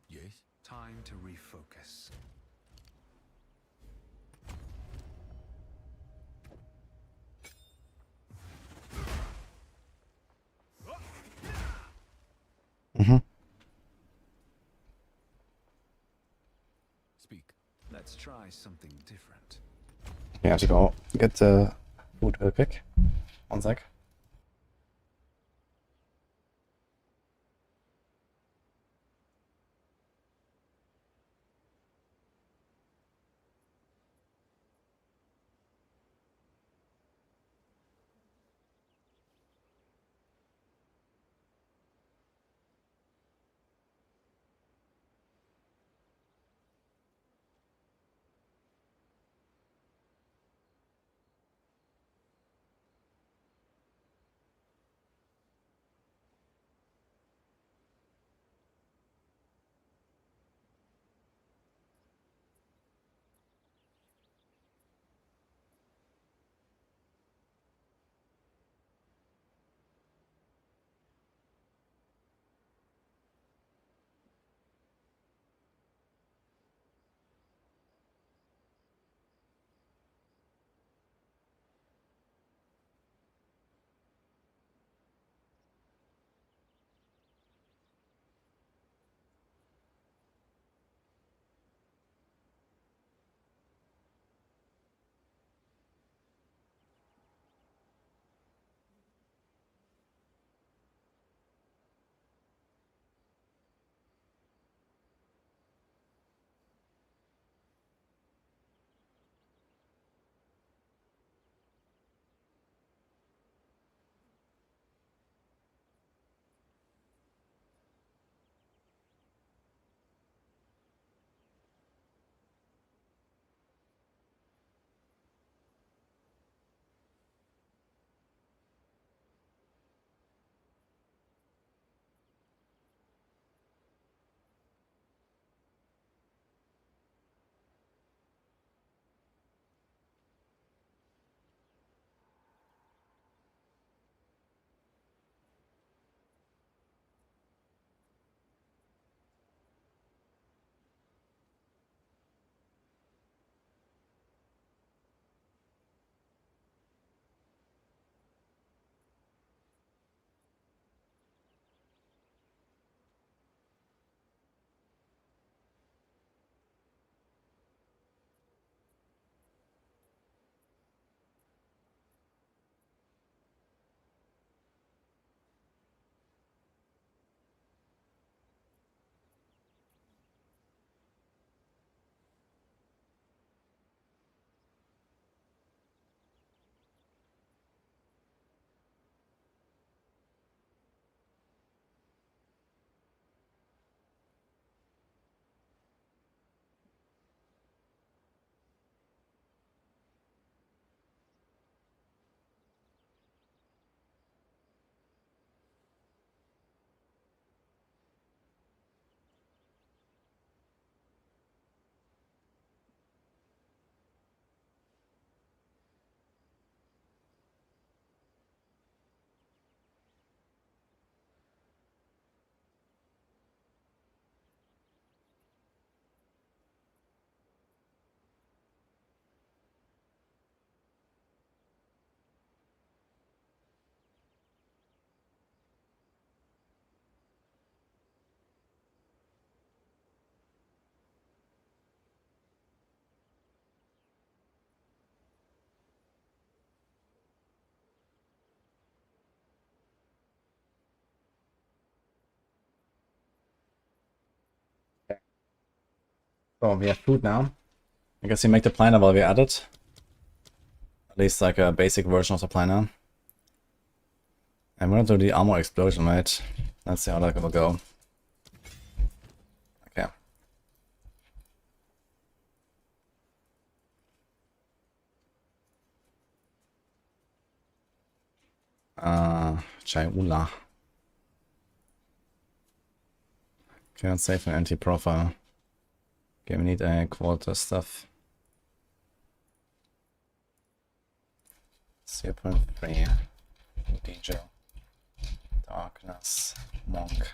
Yes? Time to refocus. Mm-hmm. Speak. Let's try something different. Yeah, I have to go get the food real quick. 1 sec. So we have food now. I guess we make the planner while we're at it. At least like a basic version of the planner. And we're gonna do the armor explosion, right? Let's see how that will go. Okay. Chaiula. Can't save an anti-profile. Okay, we need a quarter stuff. 0.3. Wudijo. Darkness. Monk.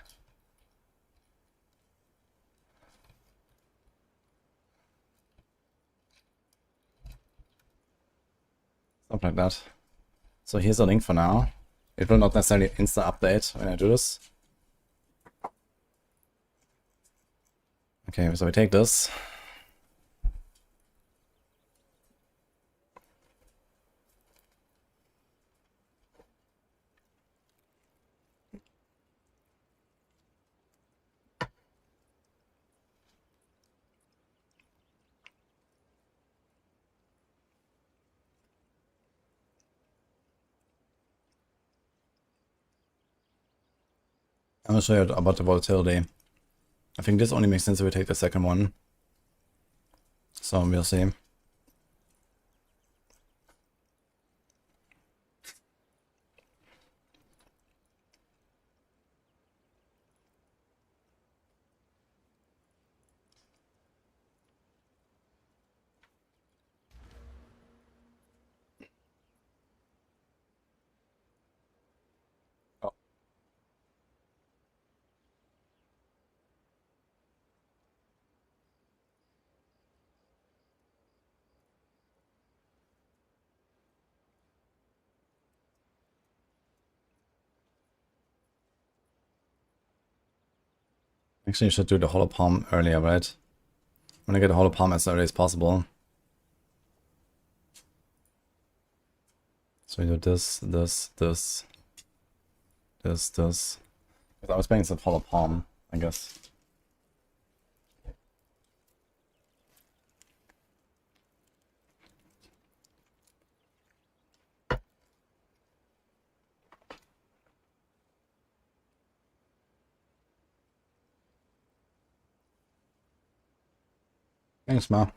Something like that. So here's a link for now. It will not necessarily insta-update when I do this. Okay, so we take this. I'm gonna show you about the volatility. I think this only makes sense if we take the second one. So we'll see. Oh. Actually, you should do the hollow palm earlier, right? I'm gonna get the hollow palm as early as possible. So you do this, this, this, this, this. I was playing some hollow palm, I guess. Thanks, Ma.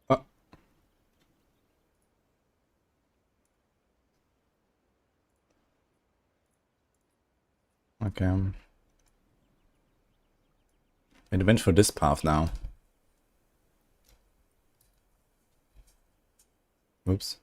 Oh. Okay. It went for this path now. Oops.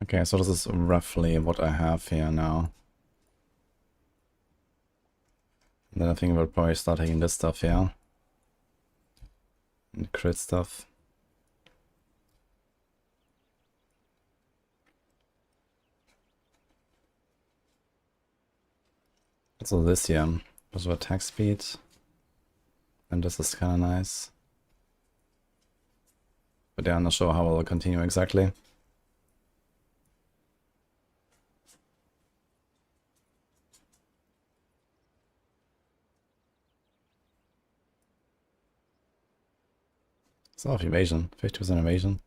Okay, so this is roughly what I have here now. And then I think we'll probably start taking this stuff here. And crit stuff. Also this here. This is attack speed. And this is kinda nice. But yeah, I'm not sure how it will continue exactly. It's a lot of evasion, 50% evasion.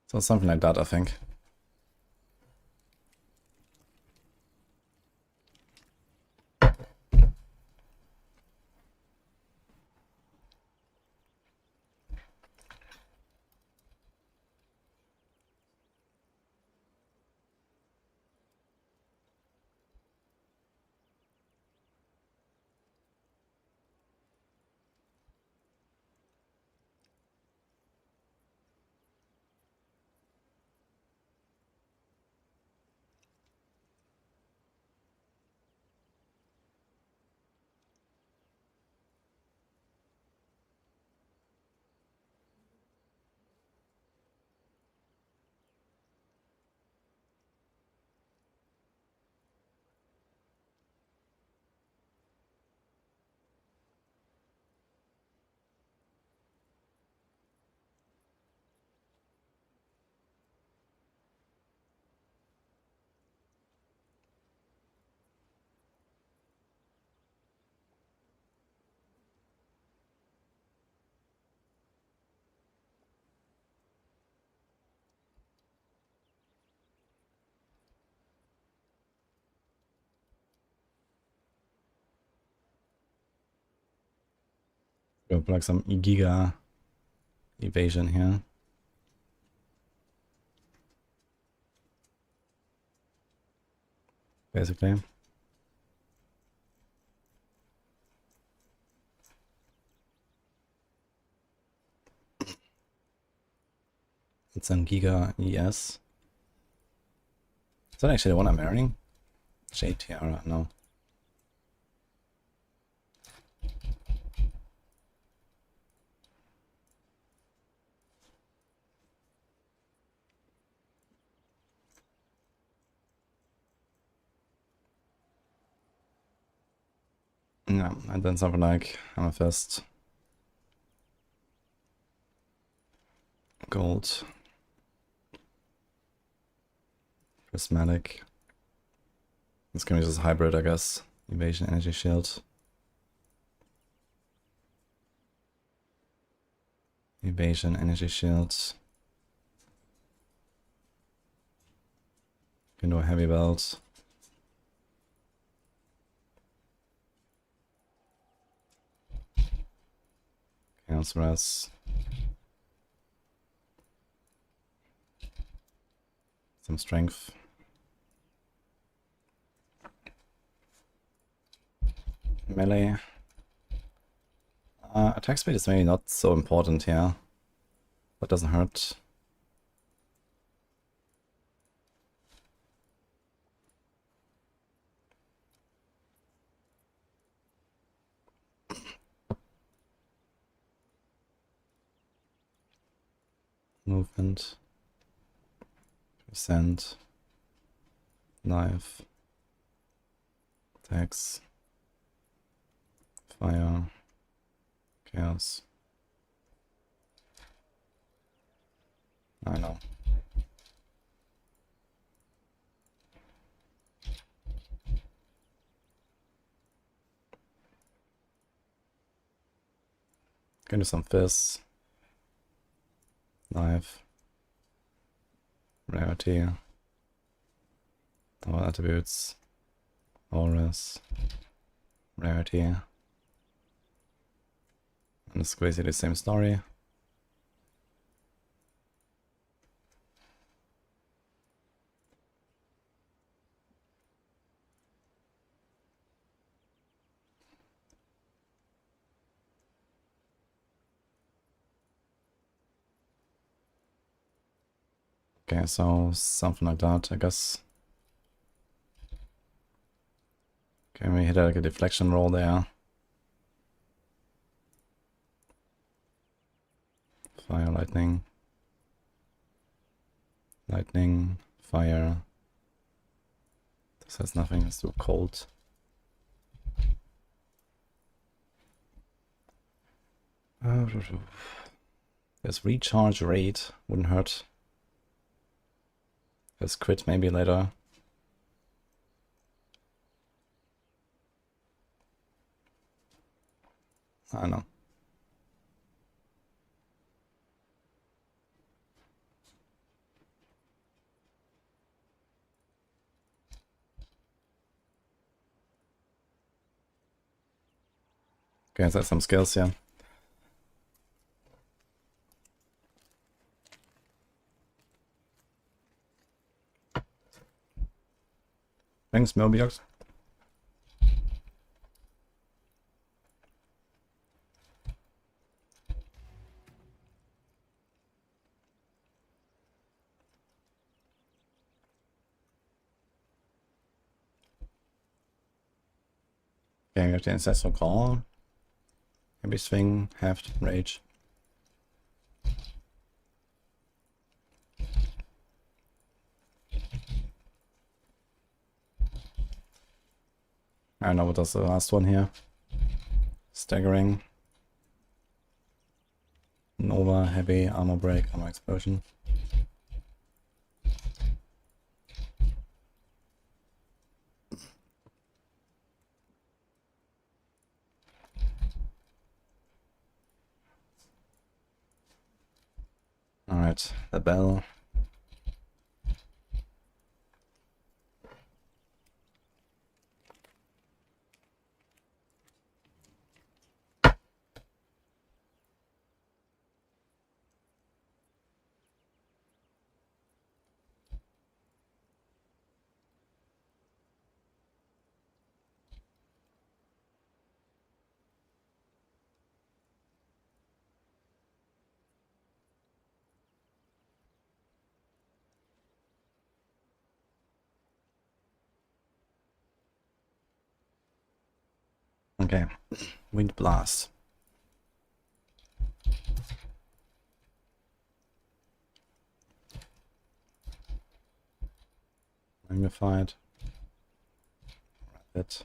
So something like that, I think. Go plug some Giga evasion here. Basically. It's some Giga ES. Is that actually the one I'm wearing? Jade Tiara, no. Yeah, and then something like Amethyst. Gold. Prismatic. It's gonna be just hybrid, I guess. Evasion, energy shield. Evasion, energy shield. Can do a heavy belt. Chaos Res. Some strength. Melee. Attack speed is maybe not so important here. But doesn't hurt. Movement. Percent. Life. Attacks. Fire. Chaos. I know. Can do some fizz. Life. Rarity. All attributes. Auras. Rarity. And it's basically the same story. Okay, so something like that, I guess. Okay, we hit like a deflection roll there. Fire, lightning. Lightning, fire. This has nothing, it's too cold. There's recharge rate, wouldn't hurt. There's crit maybe later. I don't know. Okay, that's some skills, yeah. Thanks, Mobiux. Okay, we have the Ancestral Call. Heavy Swing, Heft, Rage. I don't know what does the last one here. Staggering. Nova, Heavy, Armor Break, Armor Explosion. Alright, the bell. Okay, Wind Blast. Magnified. Rapid.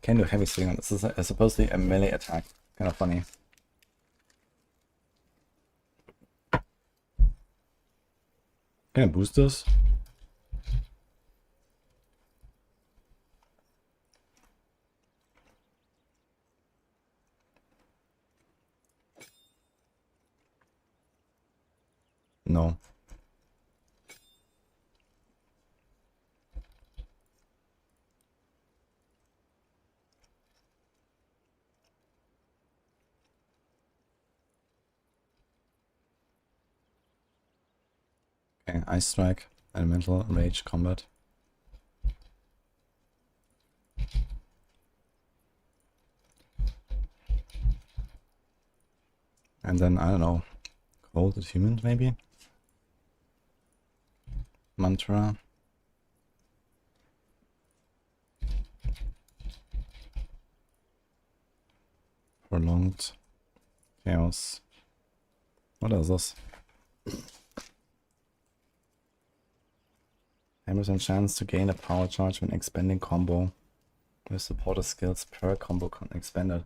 Can do Heavy Swing on this. This is supposedly a melee attack. Kind of funny. Can I boost this? No. Okay, Ice Strike, Elemental, Rage, Combat. And then, I don't know, Cold Attunement maybe? Mantra. Prolonged. Chaos. What is this? 10% chance to gain a power charge when expanding combo with supporter skills per combo expanded.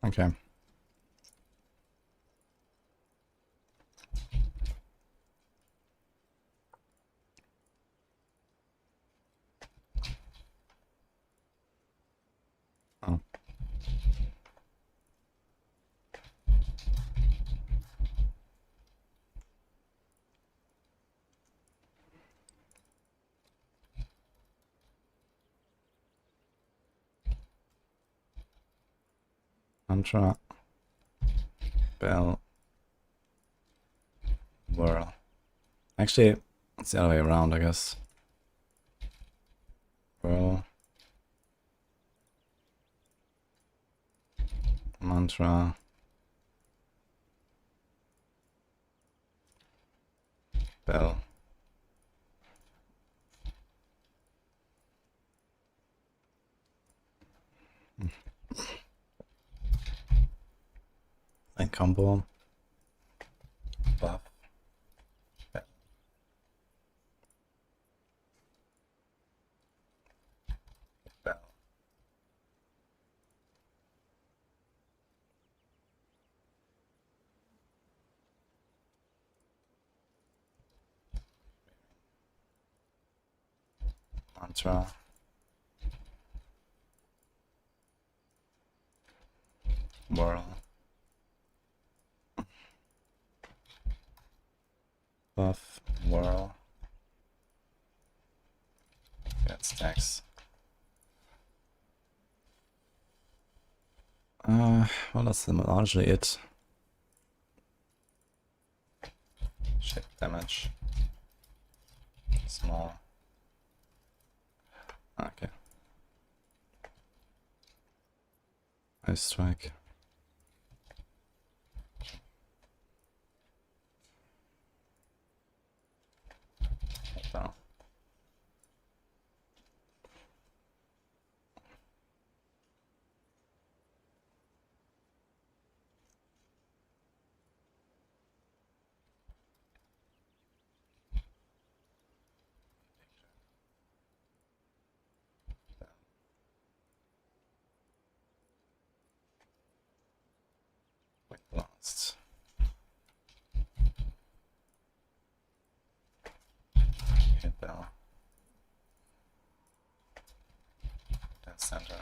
Okay. Oh. Mantra. Bell. Whirl. Actually, it's the other way around, I guess. Whirl. Mantra. Bell. Ein Combo. Buff. Bell. Bell. Mantra. Whirl. Buff. Whirl. Get stacks. Well, that's largely it. Shape damage. Small. Okay. Ice strike. Down. Quick blast. Hit bell. Dead center.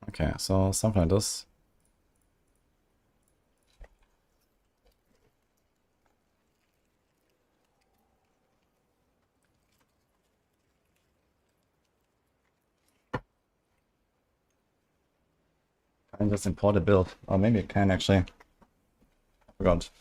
Okay, so something like this. I can just import a build. Or maybe I can actually. I forgot.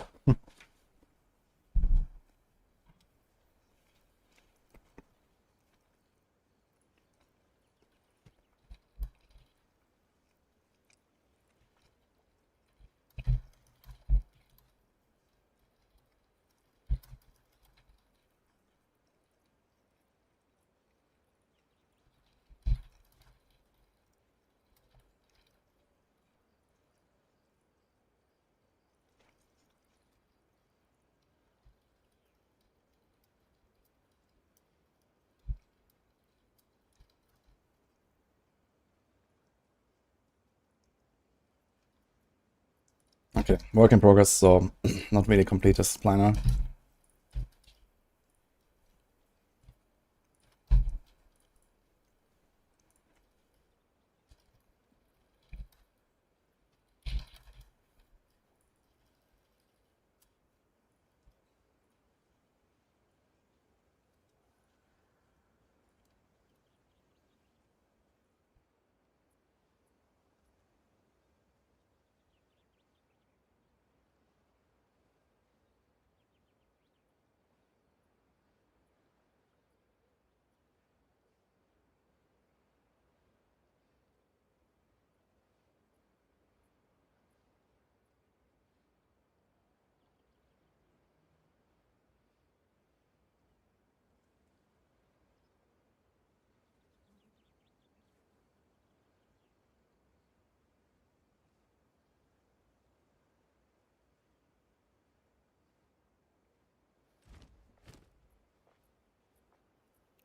Okay, work in progress, so not really complete this planner.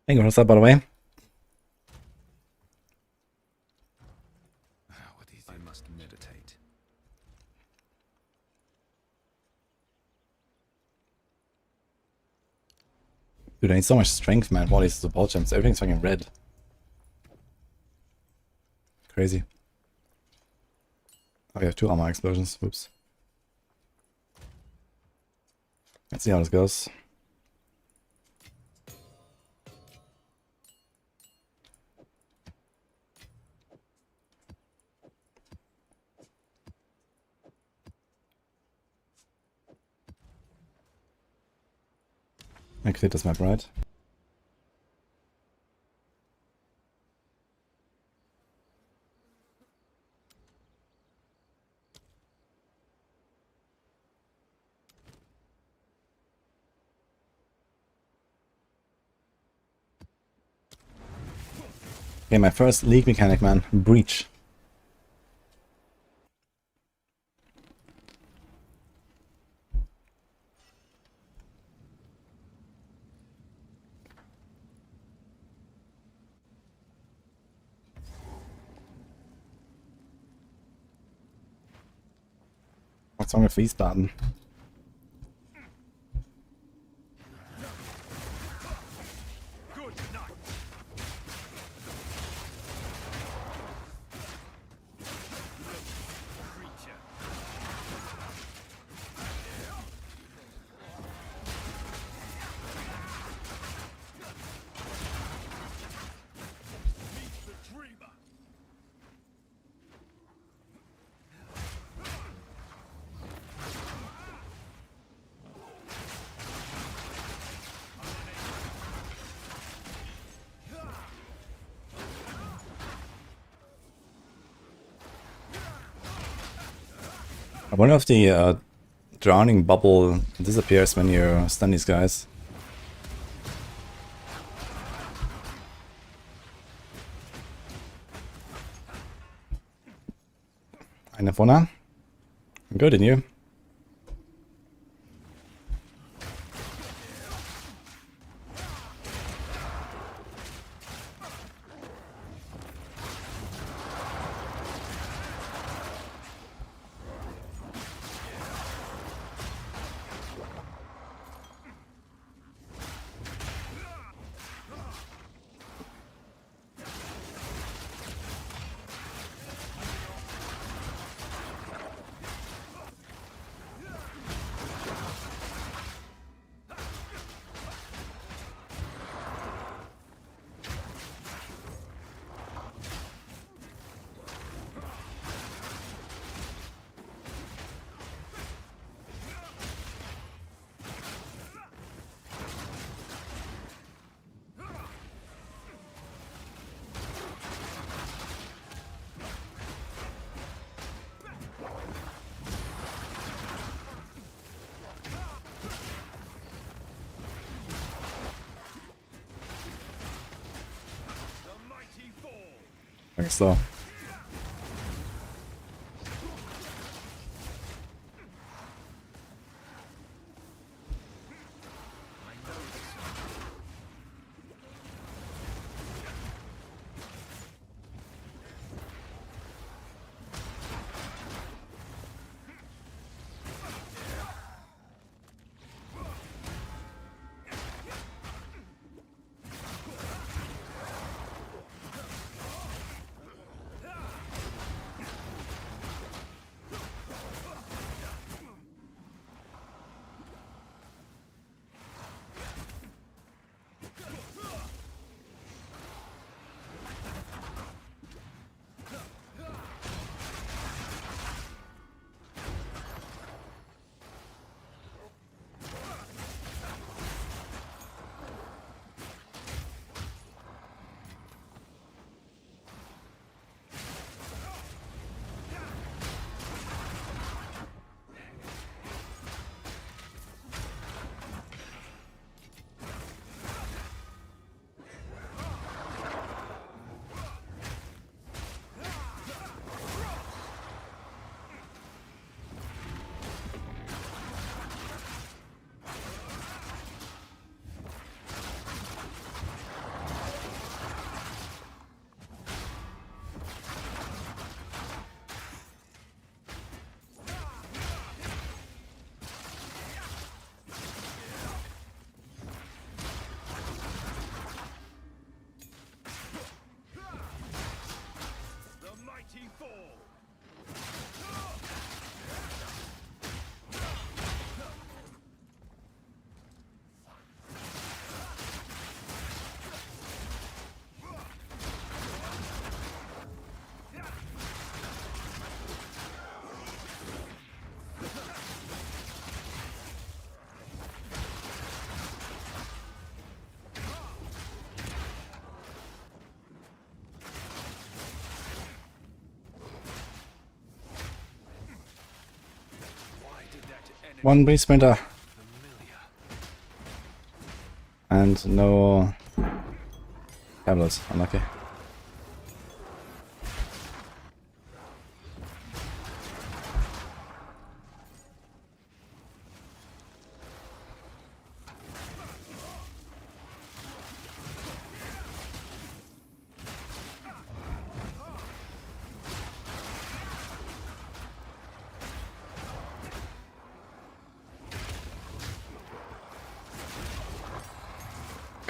Thank you for that, by the way. What is it? I must meditate. Dude, I need so much strength, man. All these support gems. Everything's fucking red. Crazy. Oh, we have 2 armor explosions. Whoops. Let's see how this goes. I cleared this map, right? Okay, my first league mechanic, man. Breach. What's wrong with Wiesbaden? I wonder if the drowning bubble disappears when you stun these guys. Eine vorne. Good, and you? Very slow. One breeze sprinter. And no tablets. Unlucky.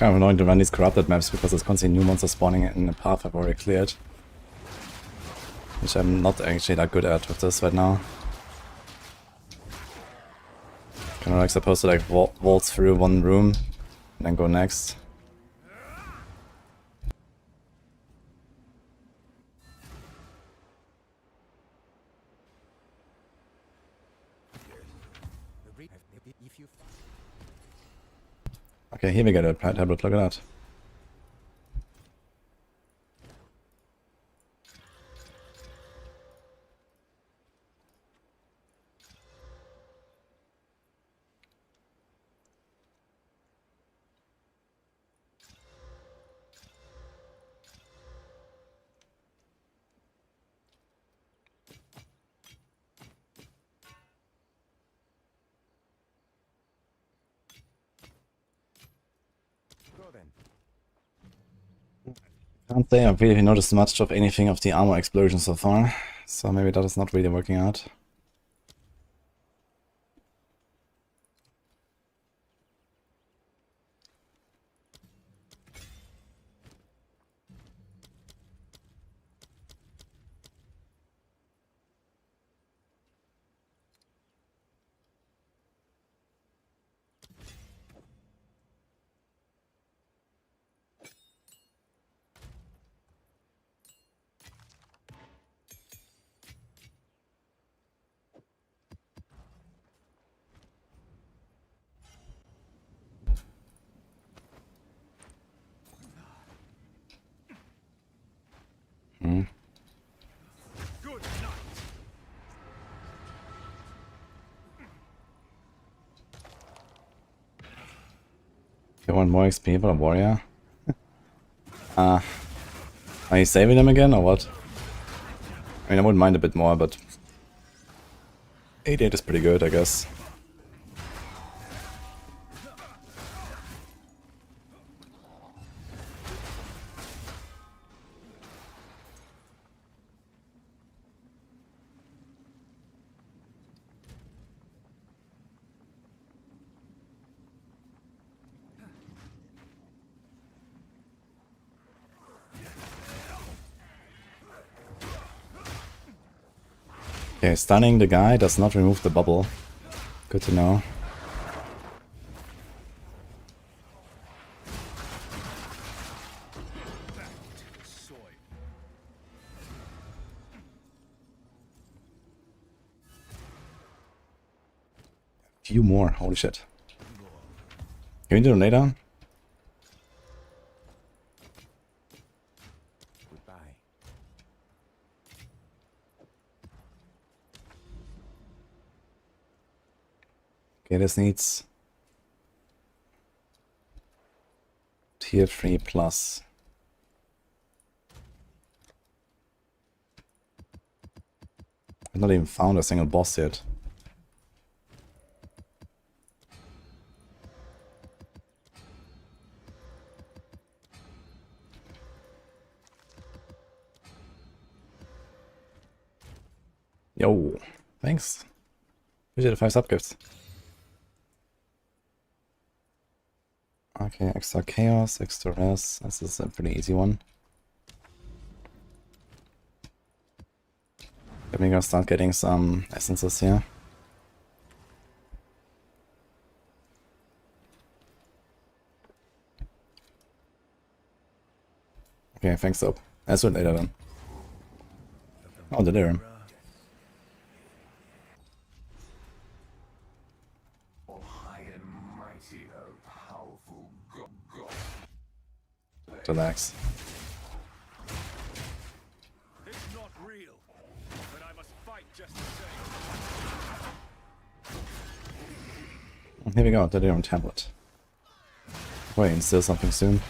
Kind of annoying to run these corrupted maps because there's constantly new monsters spawning in the path I've already cleared. Which I'm not actually that good at with this right now. Kind of like supposed to like waltz through one room and then go next. Okay, here we get a tablet, look at that. Can't say I've really noticed much of anything of the armor explosion so far, so maybe that is not really working out. You want more XP for a warrior? Are you saving them again or what? I mean, I wouldn't mind a bit more, but 88 is pretty good, I guess. Okay, stunning the guy does not remove the bubble. Good to know. Few more, holy shit. Can we do it later? Okay, this needs tier 3 plus. I've not even found a single boss yet. Yo, thanks. Appreciate the 5 sub gifts. Okay, extra chaos, extra res. This is a pretty easy one. Then we're gonna start getting some essences here. Okay, thanks, Soap. Let's do it later then. Oh, the Lyrium. Relax. It's not real, but I must fight just the same. Here we go, the Lyrium tablet. Wait, and still something soon.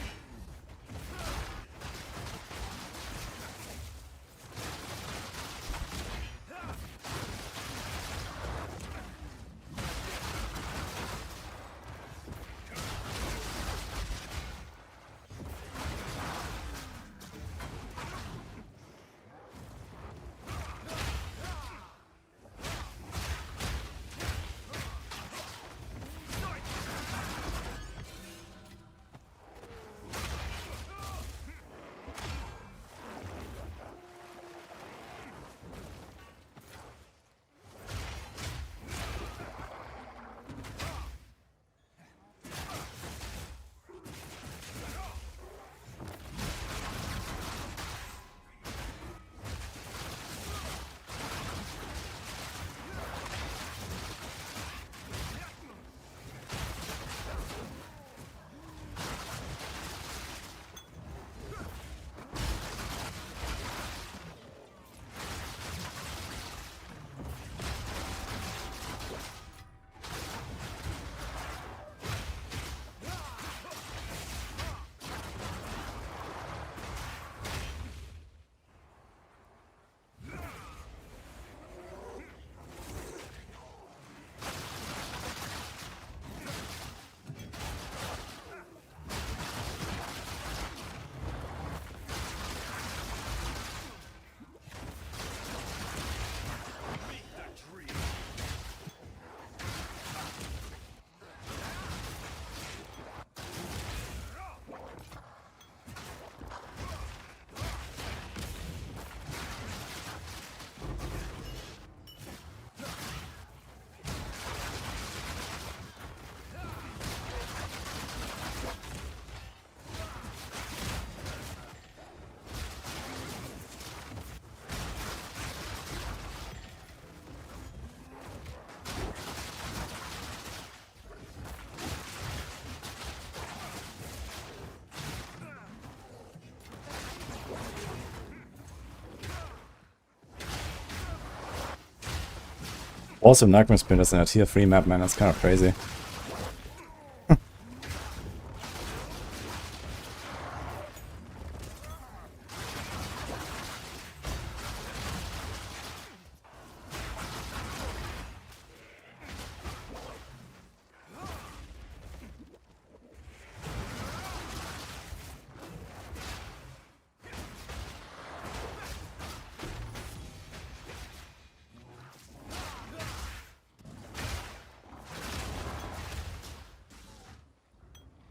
Also, Nightmare Spirit is in a tier 3 map, man. That's kind of crazy.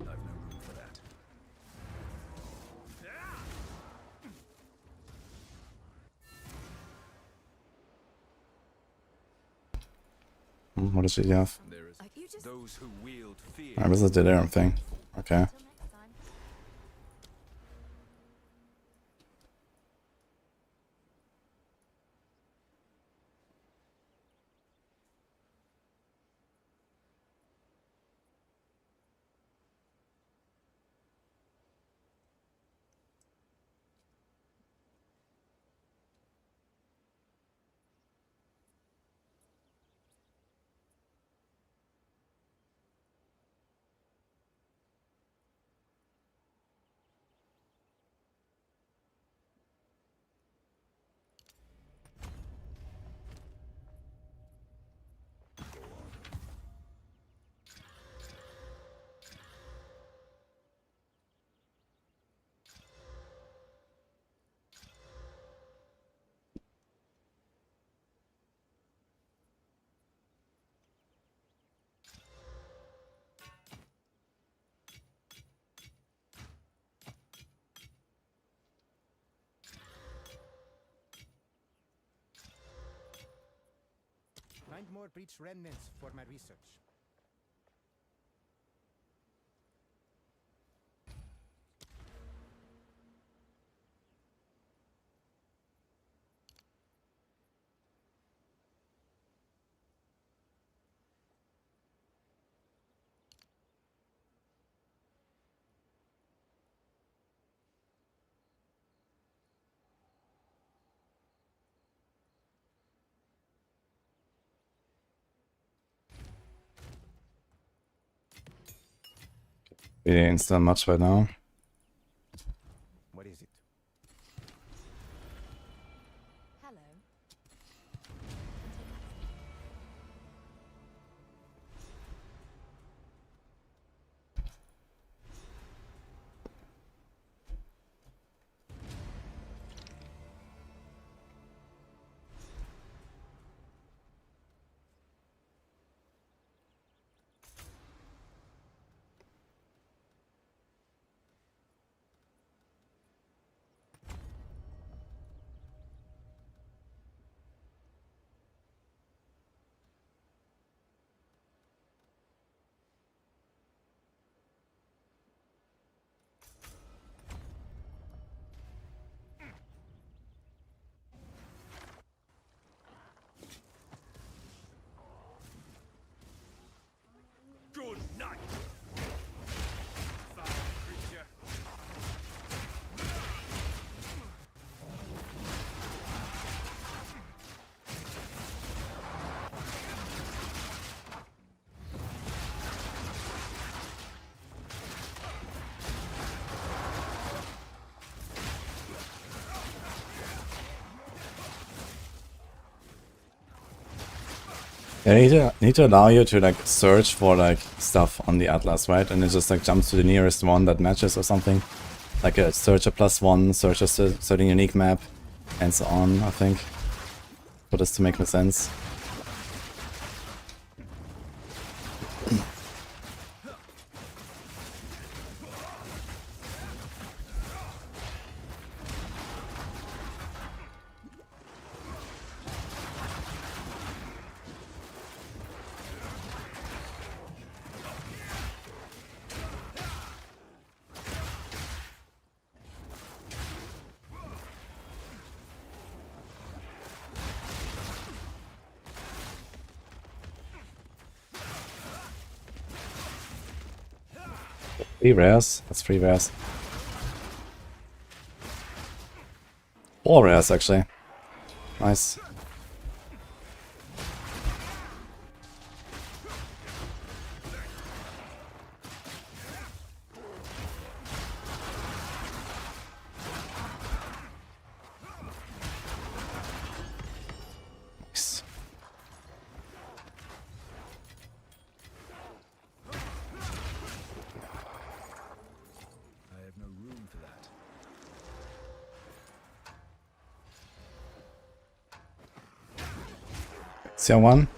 I've no room for that. What does she have? There is You just those who wield fear. Alright, this is the Delirium thing. Okay. till next time. Find more breach remnants for my research. We didn't install much right now. What is it? Hello. Good night, foul creature. Yeah, need to allow you to like search for like stuff on the atlas, right? And it just like jumps to the nearest one that matches or something. Like a searcher +1, search a certain unique map, and so on, I think. For this to make more sense. Three rares. That's 3 rares. 4 rares, actually. Nice. CR1.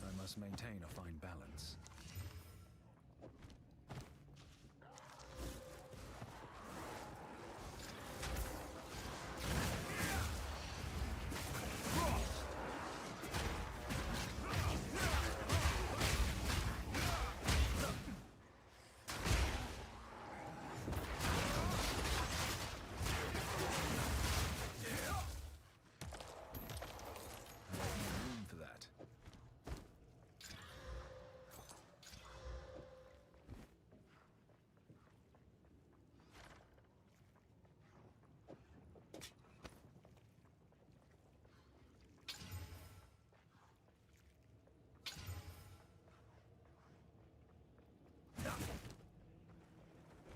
I must maintain a fine balance. Room for that.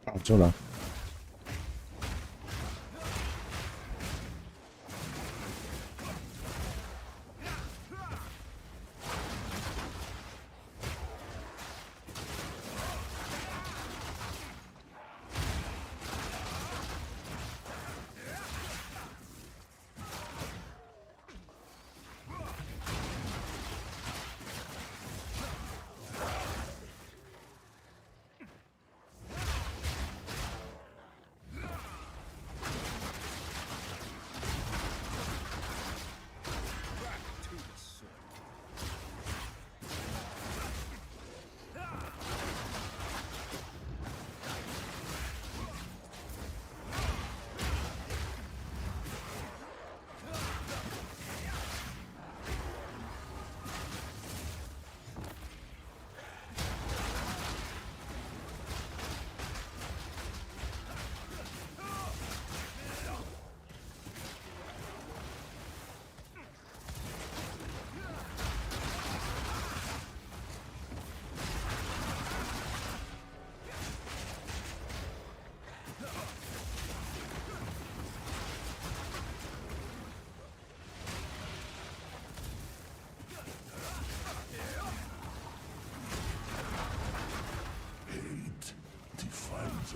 Oh, Jola.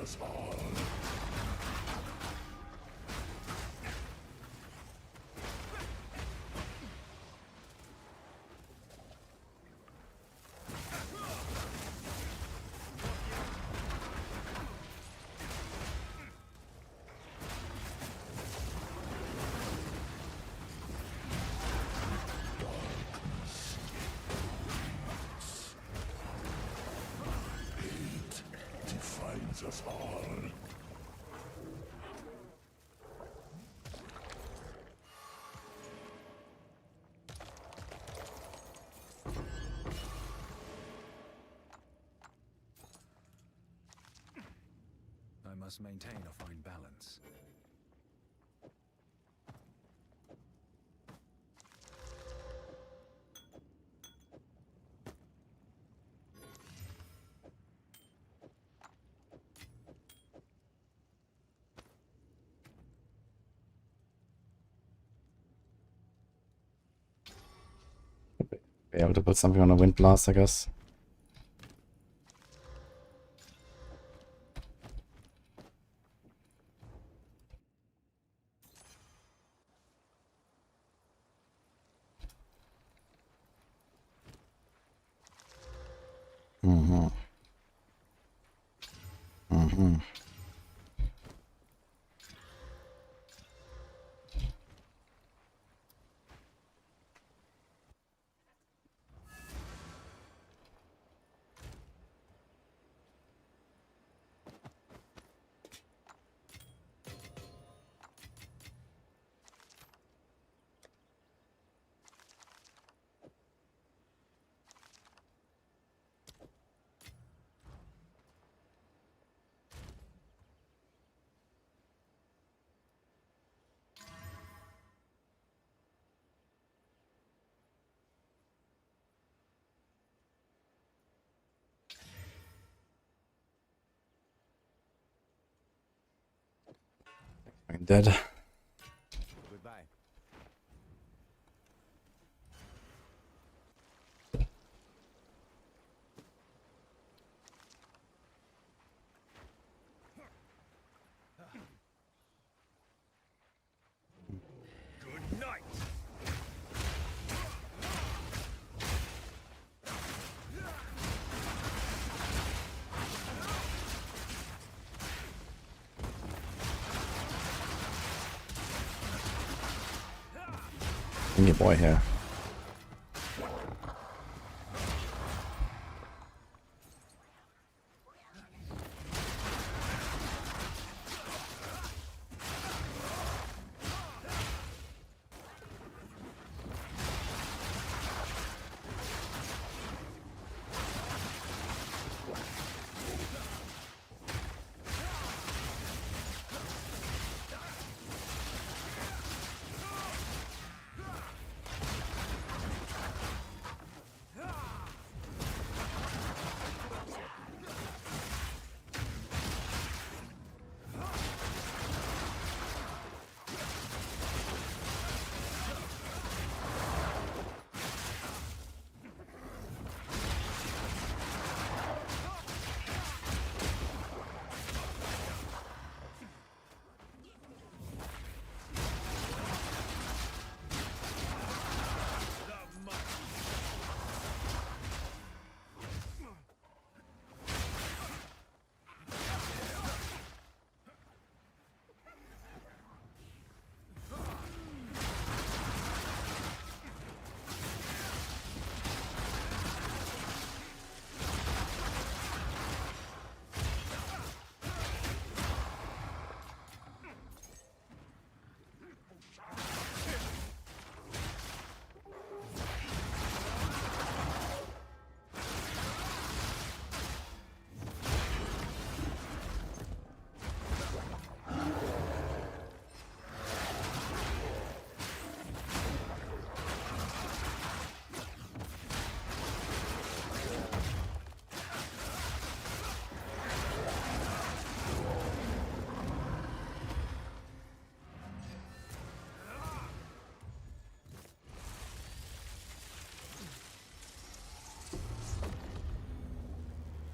Us all. Defines us all. I must maintain a fine balance. Be able to put something on a wind blast, I guess. Mm-hmm. Mm-hmm. I'm dead. Goodbye. Good night. Bring your boy here.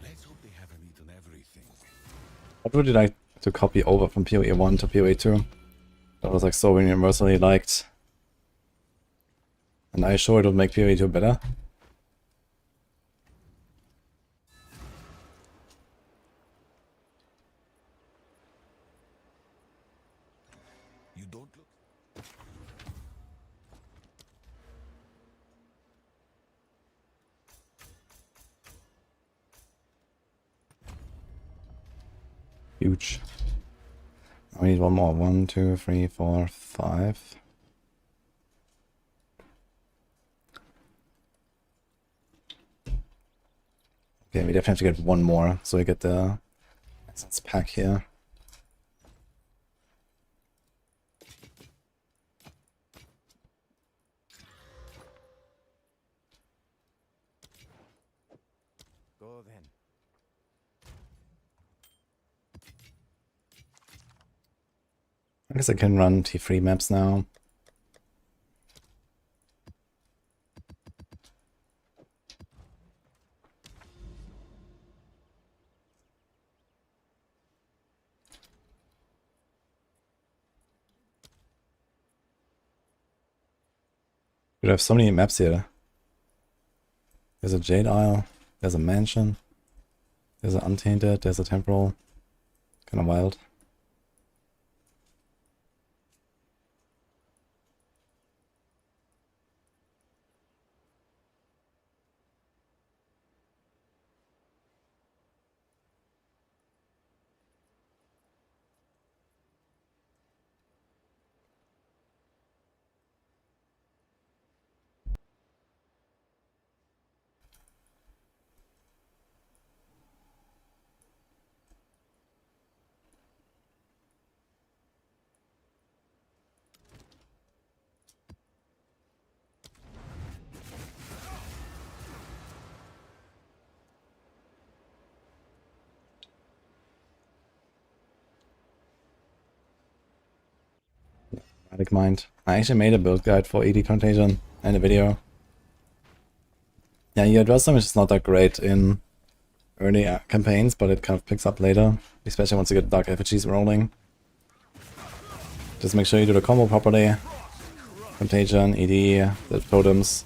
Let's hope they haven't eaten everything. I'd really like to copy over from PoE 1 to PoE 2. That was like so universally liked. And I sure it would make PoE 2 better. You don't look. Huge. I need one more. 1, 2, 3, 4, 5. Okay, we definitely have to get one more, so we get the essence pack here. Go then. I guess I can run T3 maps now. We have so many maps here. There's a Jade Isle, there's a Mansion, there's an Untainted, there's a Temporal. Kinda wild. Relic mind. I actually made a build guide for ED Contagion and a video. Yeah, your adverse damage is not that great in early campaigns, but it kind of picks up later, especially once you get Dark Effigies rolling. Just make sure you do the combo properly. Contagion, ED, the totems.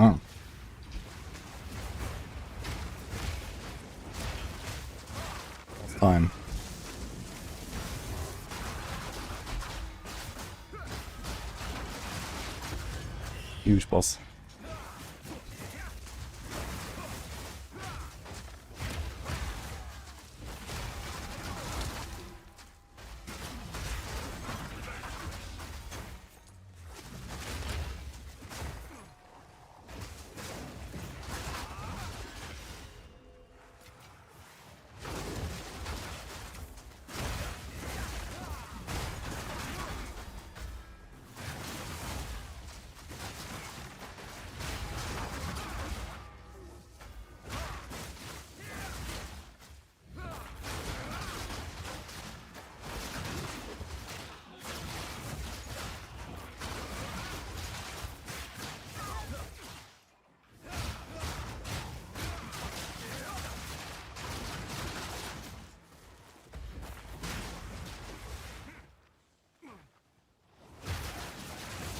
Oh. It's fine. Huge boss.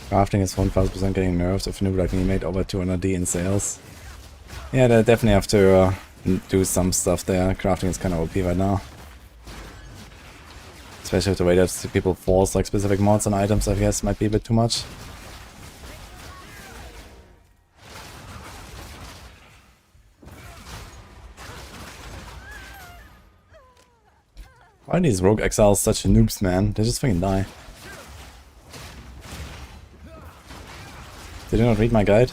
Crafting is 1,000% getting nerfed if Noob like me made over 200D in sales. Yeah, they definitely have to do some stuff there. Crafting is kind of OP right now. Especially with the way that people force like specific mods on items, I guess might be a bit too much. Why are these rogue exiles such noobs, man? They just fucking die. Did you not read my guide?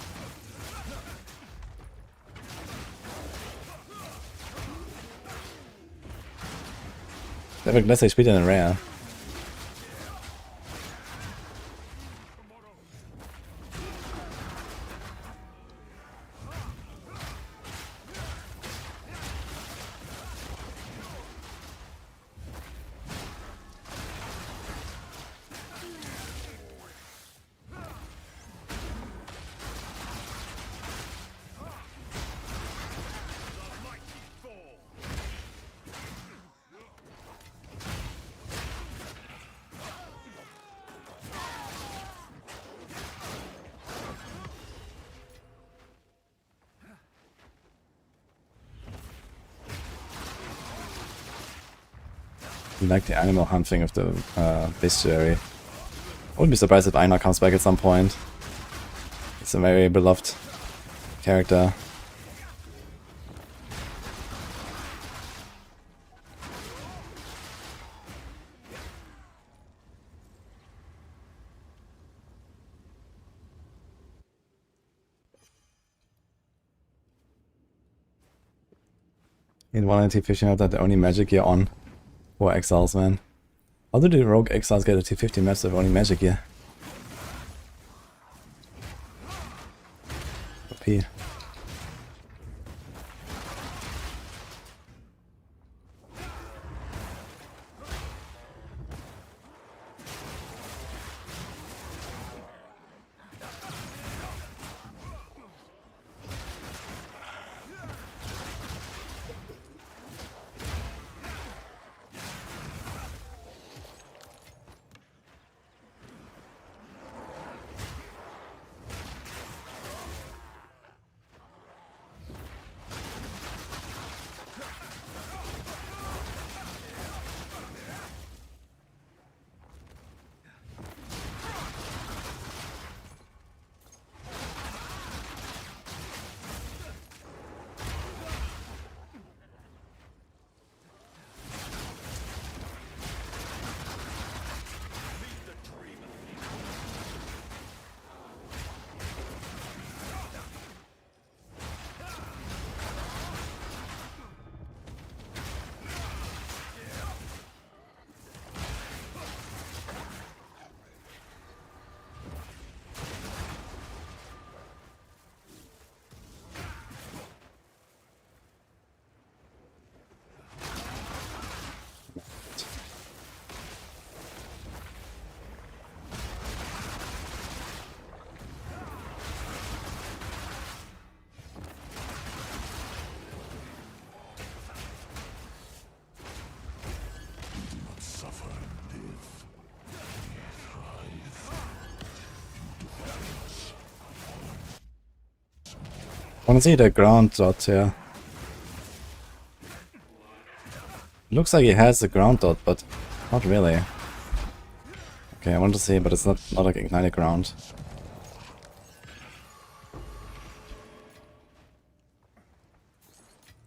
They have less HP than a rare. I like the animal hunting of the bestiary. I wouldn't be surprised if Einar comes back at some point. It's a very beloved character. In 190 fishing out that the only magic gear on for exiles, man. How do the rogue exiles get a T50 maps with only magic gear? OP. Wanna see the ground dot here. Looks like he has a ground dot, but not really. Okay, I want to see, but it's not like ignited ground.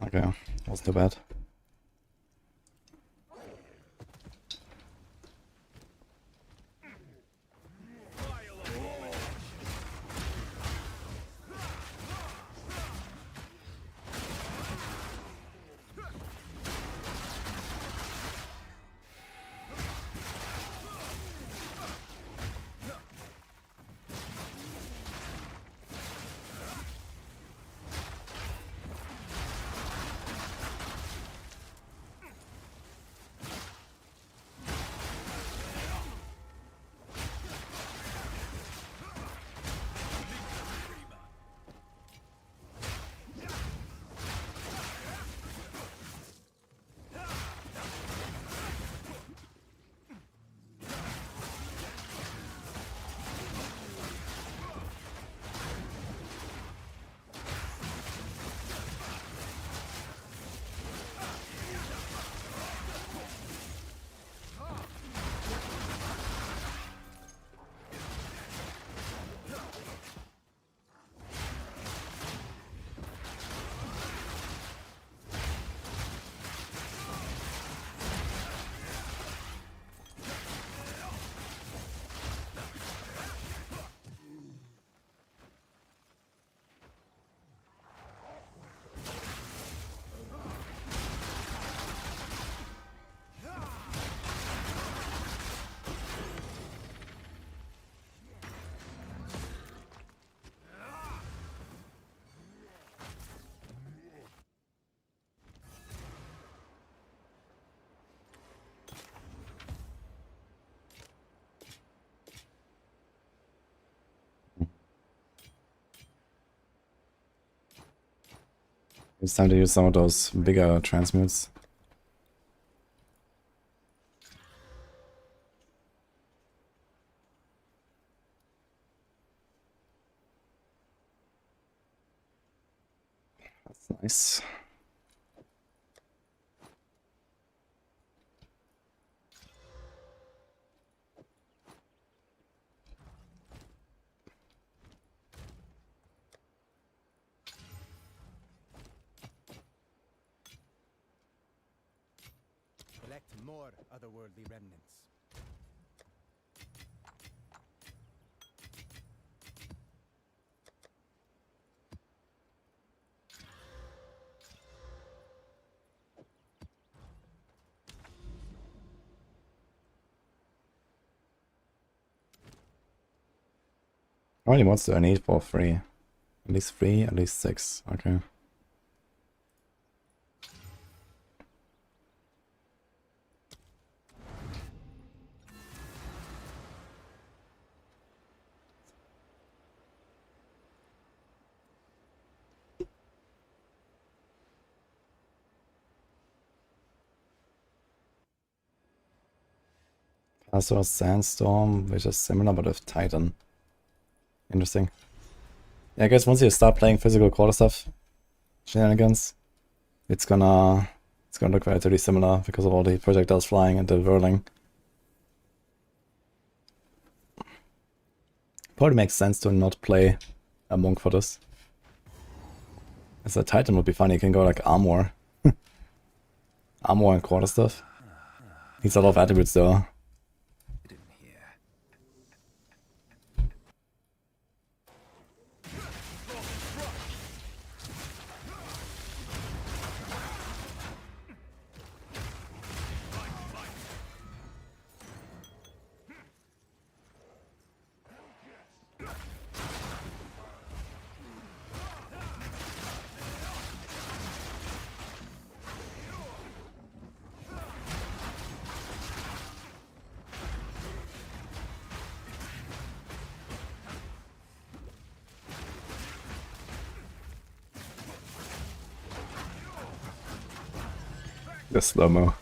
Okay, wasn't too bad. It's time to use some of those bigger transmutes. That's nice. Collect more otherworldly remnants. How many mods do I need for free? At least 3, at least 6. Okay. Also Sandstorm, which is similar but with Titan. Interesting. Yeah, I guess once you start playing physical quarter stuff shenanigans, it's gonna look relatively similar because of all the projectiles flying and the whirling. Probably makes sense to not play a monk for this. As a Titan would be fun, you can go like armor. Armor and quarter stuff. Needs a lot of attributes though. The slow-mo.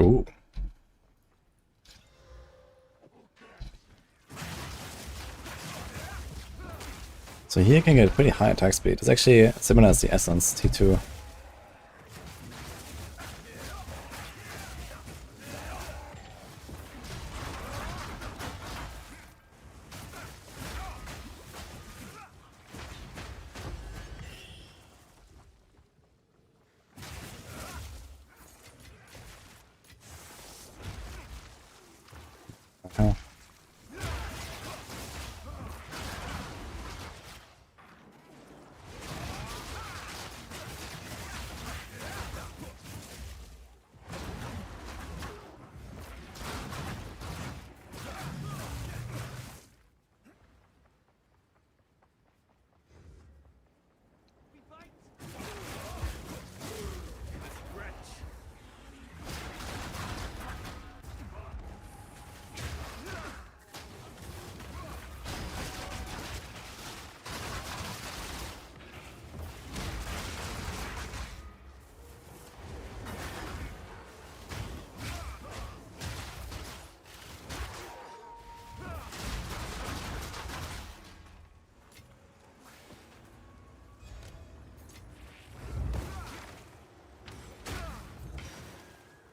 Ooh. So here you can get pretty high attack speed. It's actually similar as the Essence T2. Oh.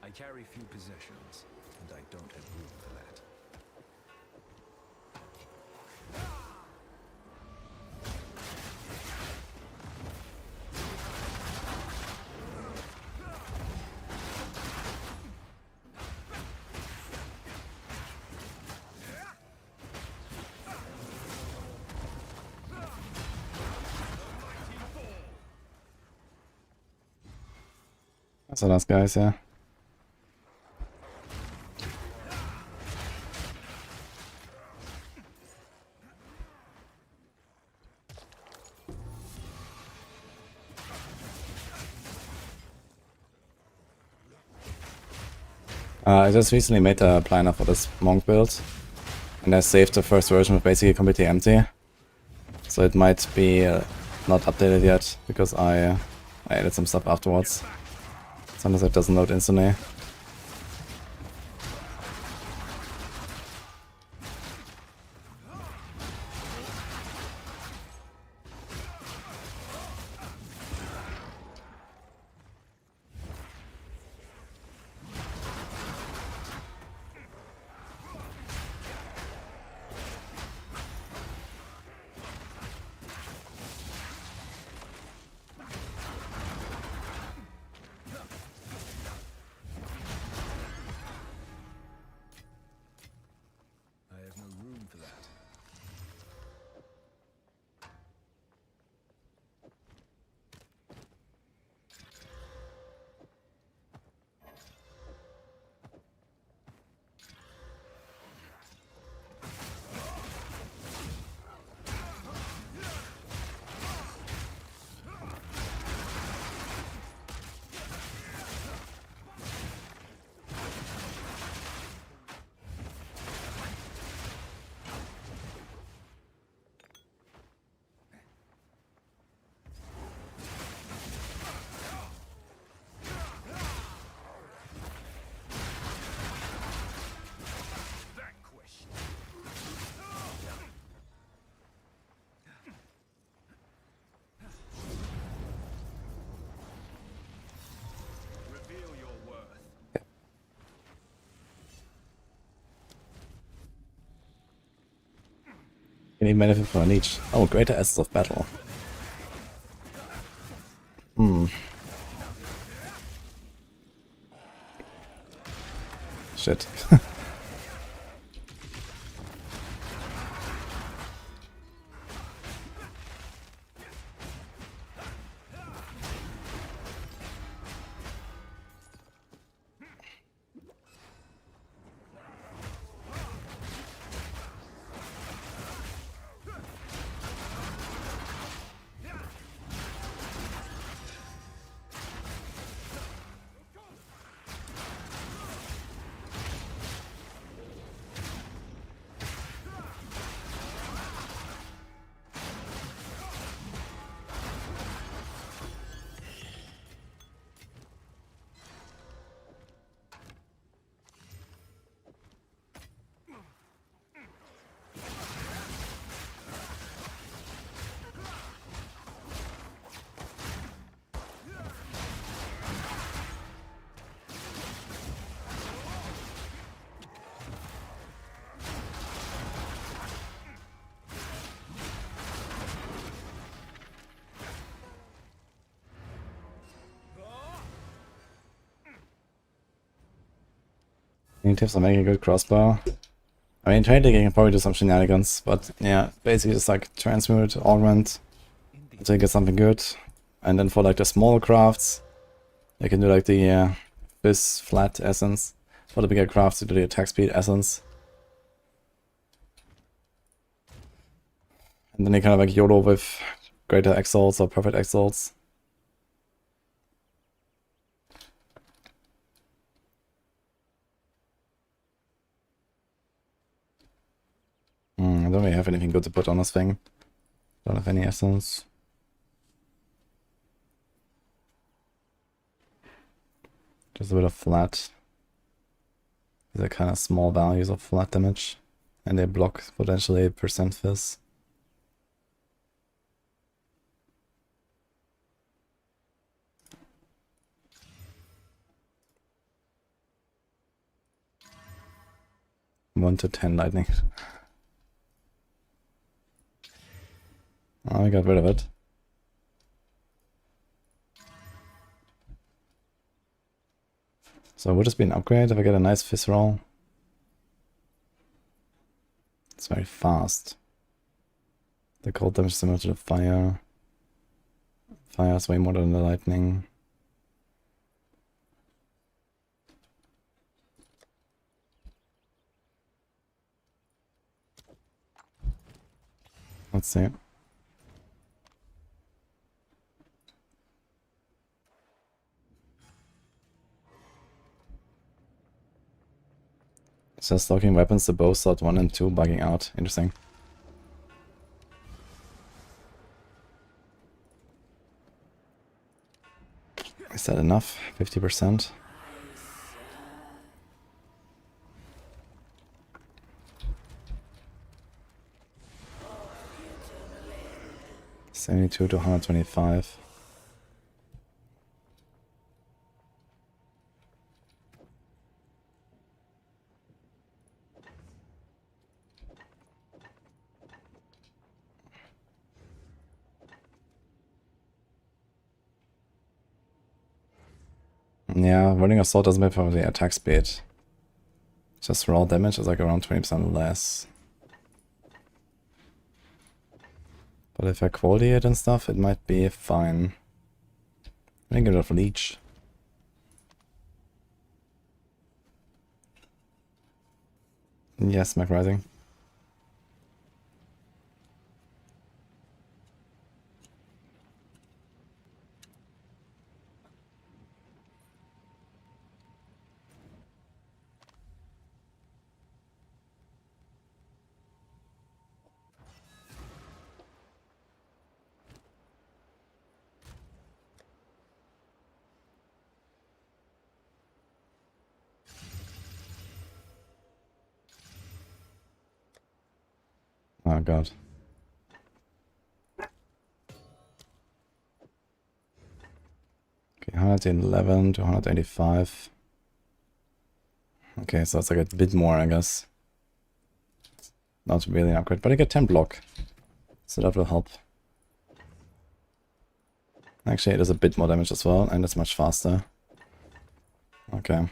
I carry few possessions, and I don't have room for that. So nice guys, yeah. I just recently made a planner for this monk build, and I saved the first version with basically completely empty. So it might be not updated yet, because I added some stuff afterwards. Sometimes it doesn't load instantly. I have no room for that. You need benefit for an each. Oh, greater essence of battle. Shit. Tips on making a good crossbow. I mean, trade digging can probably do some shenanigans, but yeah, basically just like transmute, augment, until you get something good. And then for like the small crafts, you can do like the Fizz flat essence. For the bigger crafts, you do the attack speed essence. And then you kind of like YOLO with greater exalts or perfect exalts. I don't really have anything good to put on this thing. Don't have any essence. Just a bit of flat. These are kind of small values of flat damage. And they block potentially 8% fizz. One to 10 lightning. Oh, I got rid of it. So would this be an upgrade if I get a nice fizz roll? It's very fast. The cold damage is similar to the fire. Fire is way more than the lightning. Let's see. It says locking weapons to bow slot 1 and 2 bugging out. Interesting. Is that enough? 50%? $72 to 125. Yeah, running assault doesn't matter for the attack speed. Just raw damage is like around 20% less. But if I quality it and stuff, it might be fine. I think it of leech. Yes, Mac Rising. Oh god. Okay, 111 to 185. Okay, so it's like a bit more, I guess. Not really an upgrade, but I get 10 block. So that will help. Actually, it is a bit more damage as well, and it's much faster. Okay.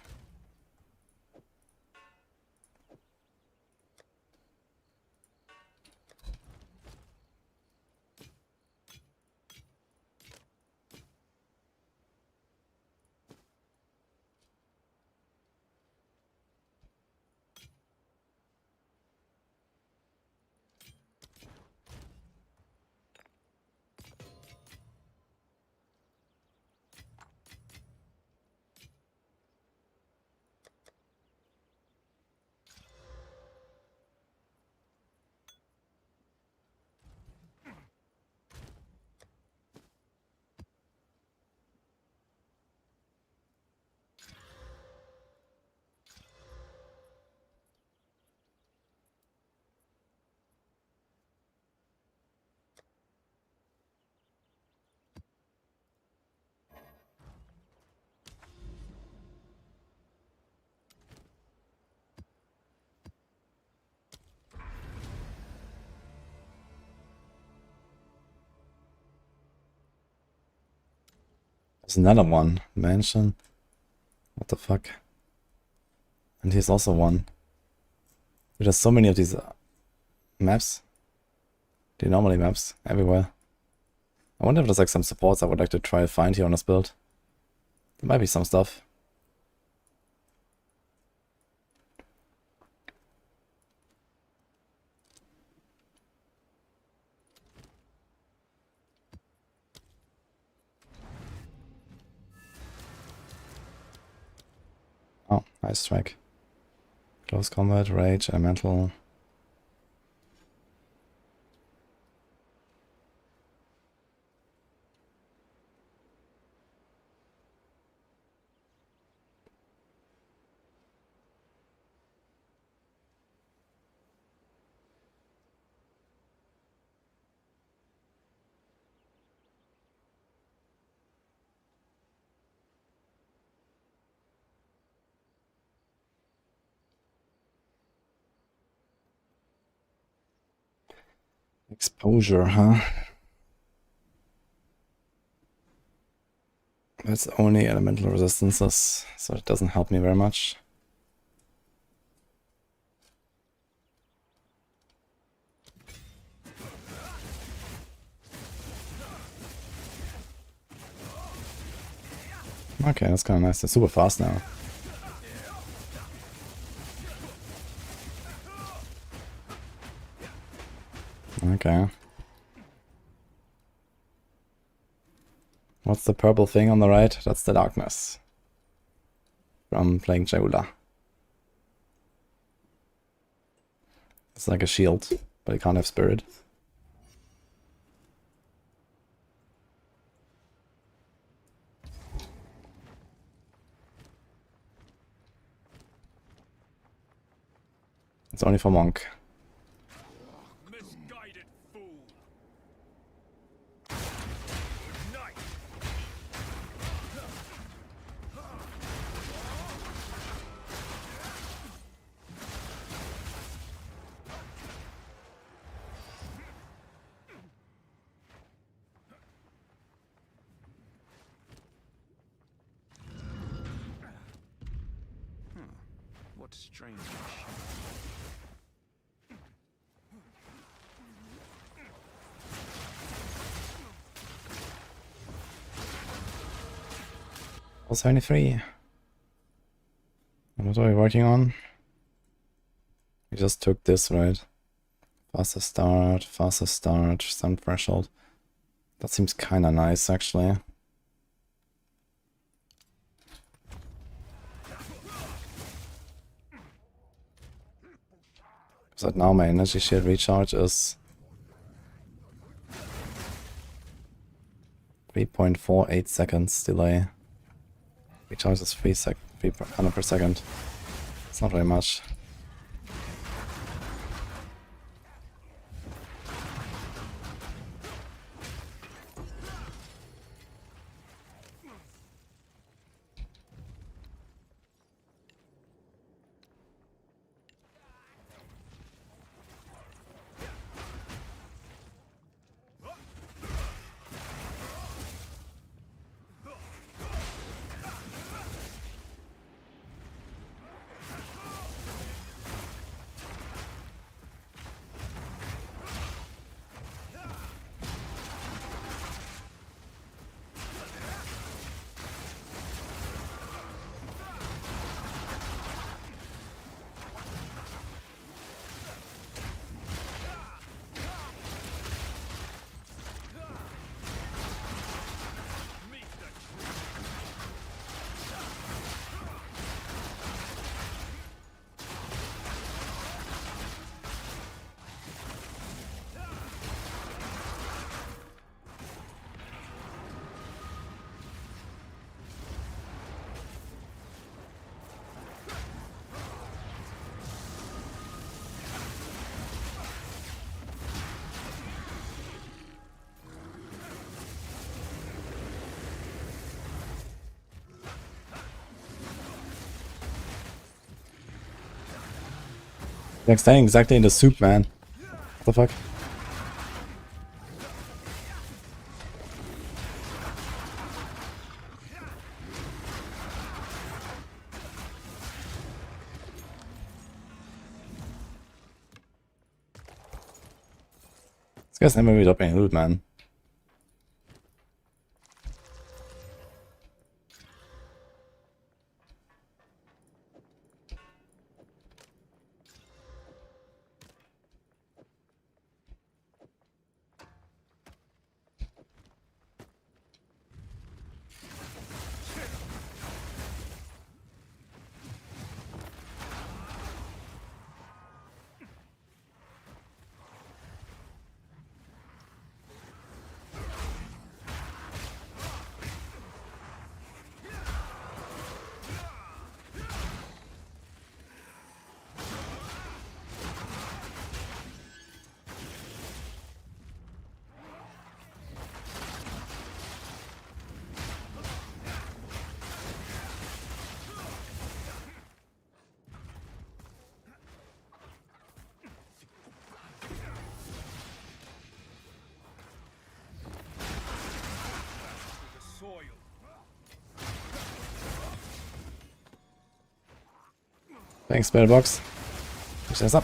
There's another one. Mansion. What the fuck? And here's also one. There's so many of these maps. The anomaly maps everywhere. I wonder if there's like some supports I would like to try to find here on this build. There might be some stuff. Oh, nice strike. Close combat, rage, elemental. Exposure, huh? That's only elemental resistances, so it doesn't help me very much. Okay, that's kind of nice. They're super fast now. Okay. What's the purple thing on the right? That's the darkness. From playing Jaula. It's like a shield, but it can't have spirit. It's only for monk. Misguided fool. Night. What strange. All 73. What are we working on? We just took this, right? Faster start, some threshold. That seems kinda nice, actually. Because now my energy shield recharge is 3.48 seconds delay. Recharge is 300 per second. It's not very much. They're staying exactly in the soup, man. What the fuck? This guy's never really dropping loot, man. Thanks, Spellbox. Push this up.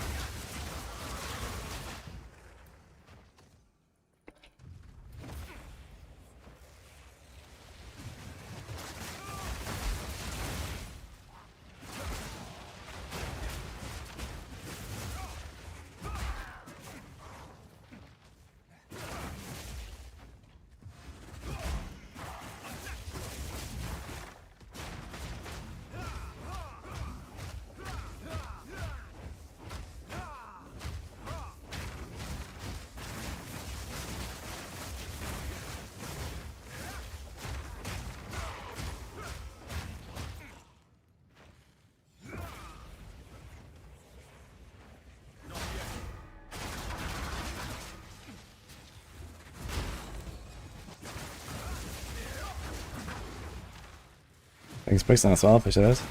Thanks, Brixton, as well. Appreciate it.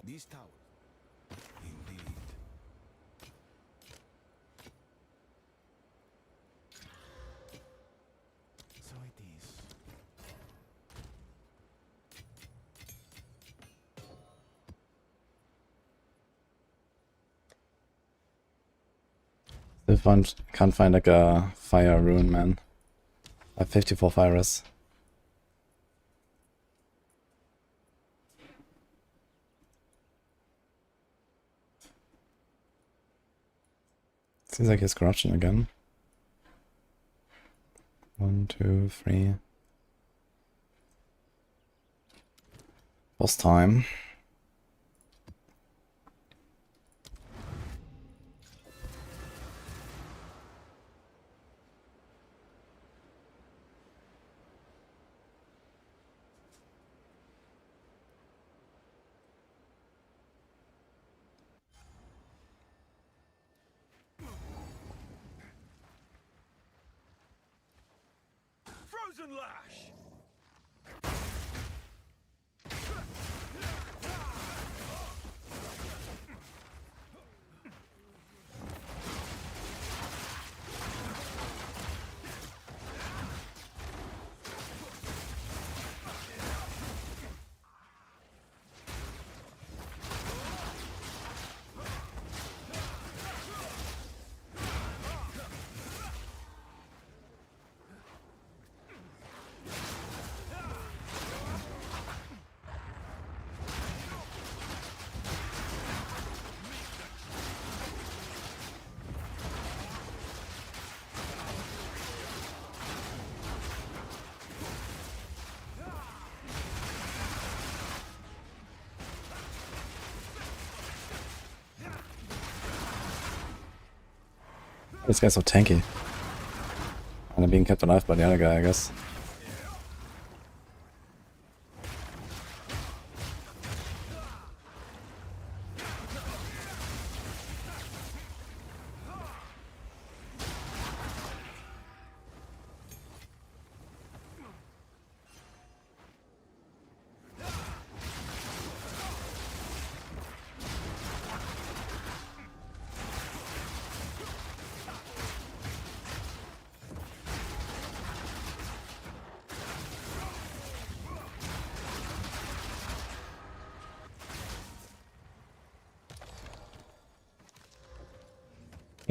These towers. Indeed. So it is. Can't find like a fire rune, man. I have 54 fires. Seems like it's corruption again. 1, 2, 3. Boss time. Frozen Lash! This guy's so tanky. And I'm being kept alive by the other guy, I guess.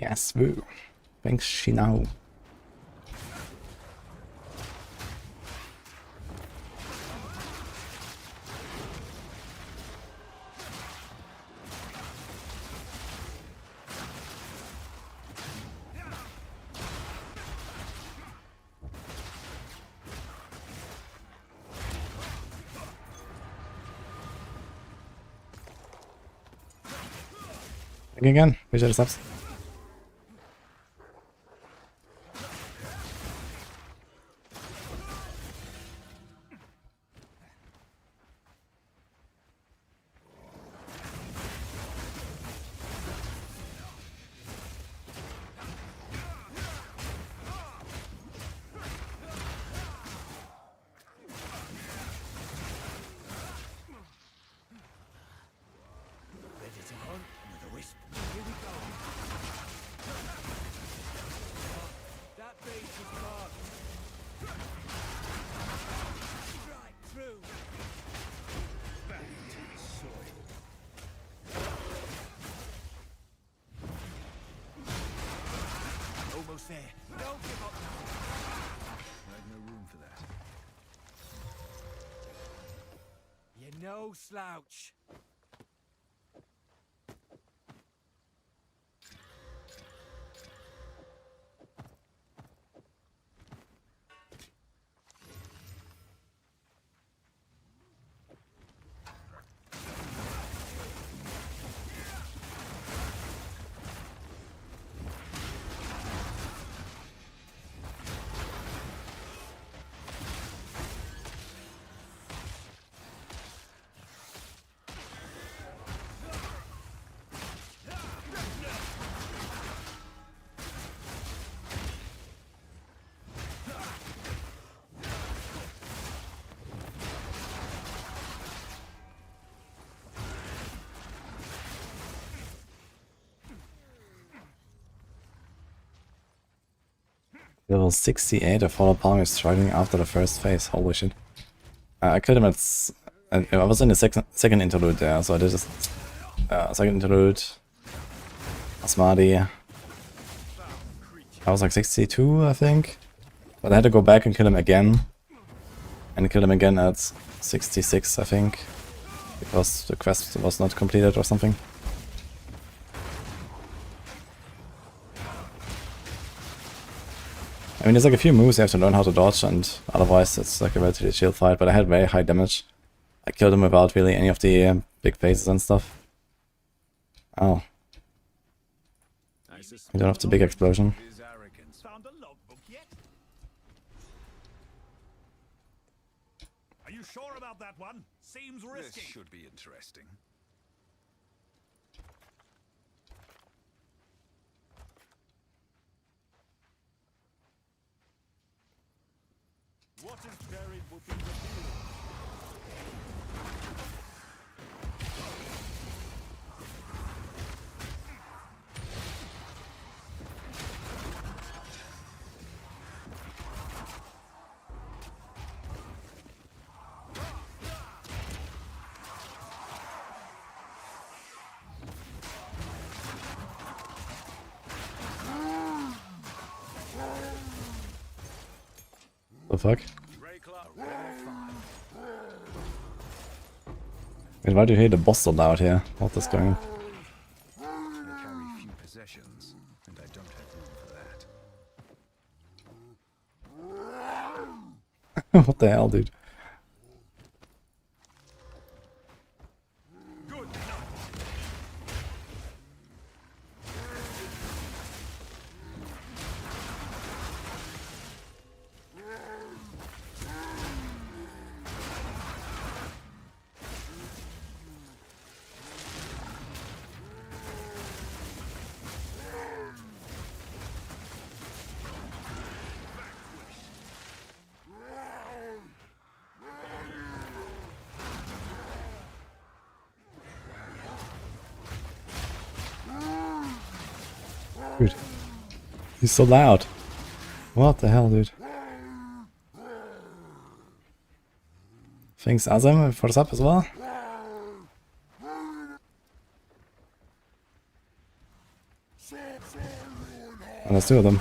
Yes, woo. Thanks, Shinao. Again, visual subs. Ready to hunt with a wisp. Here we go. That bait is marked. Right through. Back to the soil. Almost there. Don't give up. I have no room for that. You're no slouch. Level 68, a follow palm is struggling after the first phase. Holy shit. I killed him at... I was in the second interlude there, so I did this... second interlude. Asmadi. I was like 62, I think. But I had to go back and kill him again. And kill him again at 66, I think. Because the quest was not completed or something. I mean, there's like a few moves you have to learn how to dodge, and otherwise it's like a relatively chill fight, but I had very high damage. I killed him without really any of the big phases and stuff. Oh. You don't have the big explosion. His arrogance. Found a logbook yet? Are you sure about that one? Seems This risky. should be interesting. What is buried will be revealed. The fuck? Wait, why do you hear the boss so loud here? What is going on? I carry few possessions, and I don't have room for that. What the hell, dude? Dude. He's so loud. What the hell, dude? Thanks, Azam, for the sub as well. And there's two of them.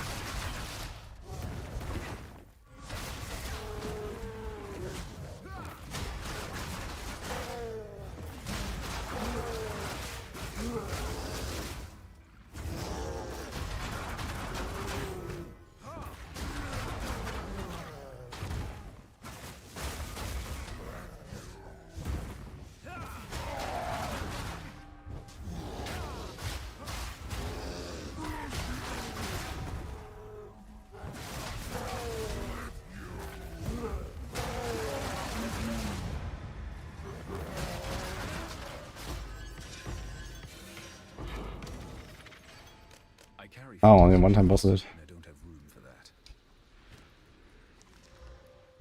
I carry Oh, few only one time possessions, bossed it. and I don't have room for that.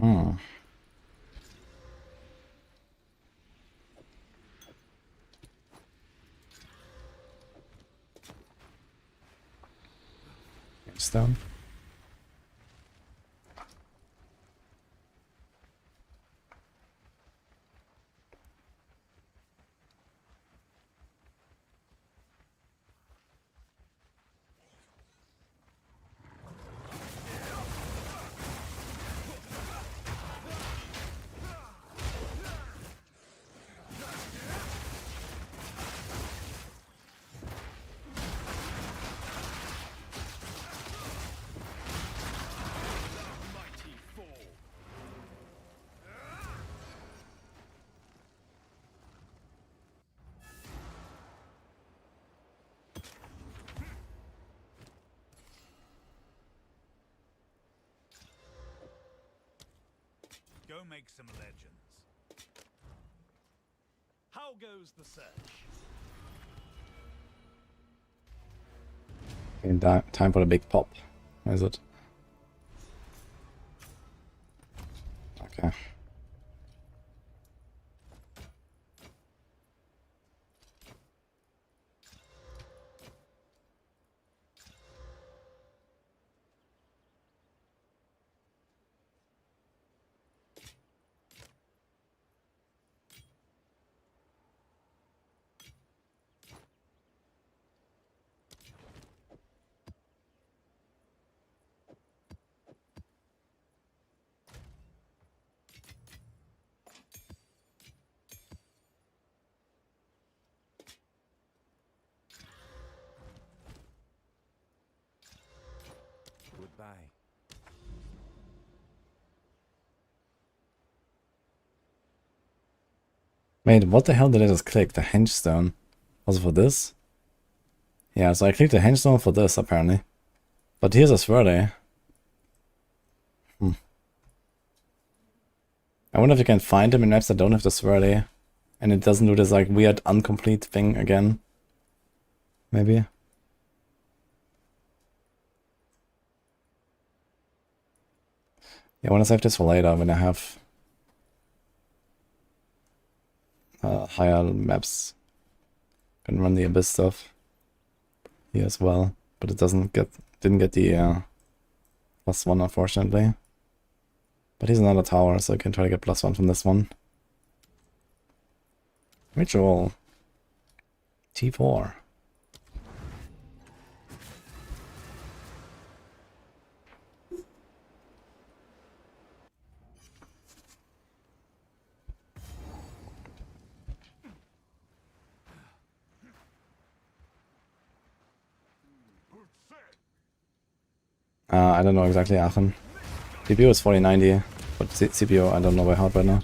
Hmm. Stone. Go make some legends. How goes the search? Okay, time for the big pop. Where is it? Okay. Goodbye. Wait, what the hell did I just click? The hengestone. Was it for this? Yeah, so I clicked the hengestone for this, apparently. But here's a swirly. I wonder if you can find them in maps that don't have the swirly. And it doesn't do this like weird incomplete thing again. Maybe. Yeah, I want to save this for later when I have higher maps. Can run the abyss stuff here as well, but it didn't get the +1 unfortunately. But he's another tower, so I can try to get +1 from this one. Ritual T4. I don't know exactly, Aachen. CPU is 4090, but CPU I don't know by heart right now.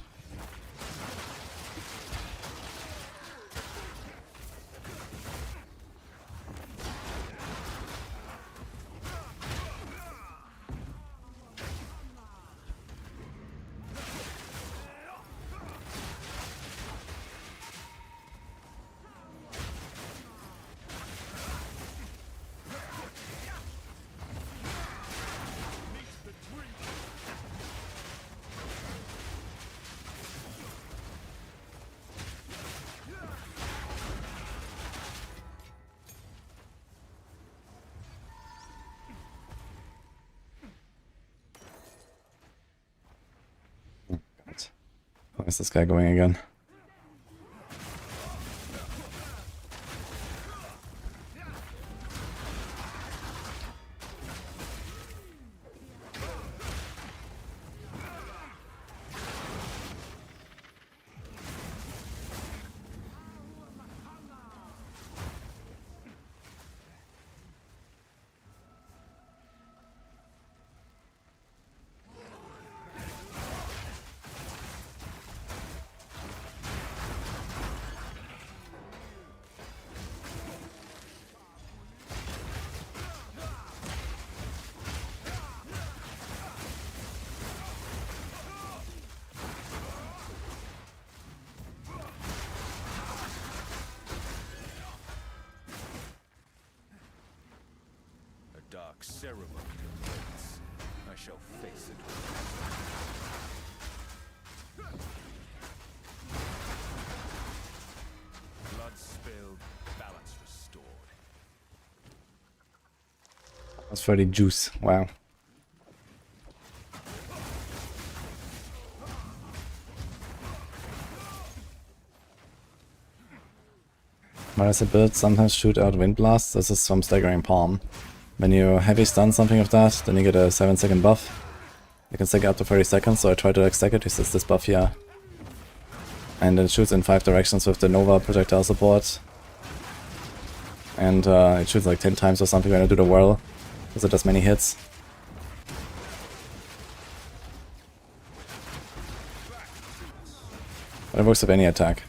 Where's this guy going again? ceremony awaits. I shall face it. Blood spilled, balance restored. That's 30 juice. Wow. Whereas a build sometimes shoot out wind blasts, this is from staggering palm. When you heavy stun something of that, then you get a 7-second buff. You can stack it up to 30 seconds, so I try to like stack it, use this buff here. And it shoots in 5 directions with the Nova projectile support. And it shoots like 10 times or something when I do the whirl, because it does many hits. But it works with any attack.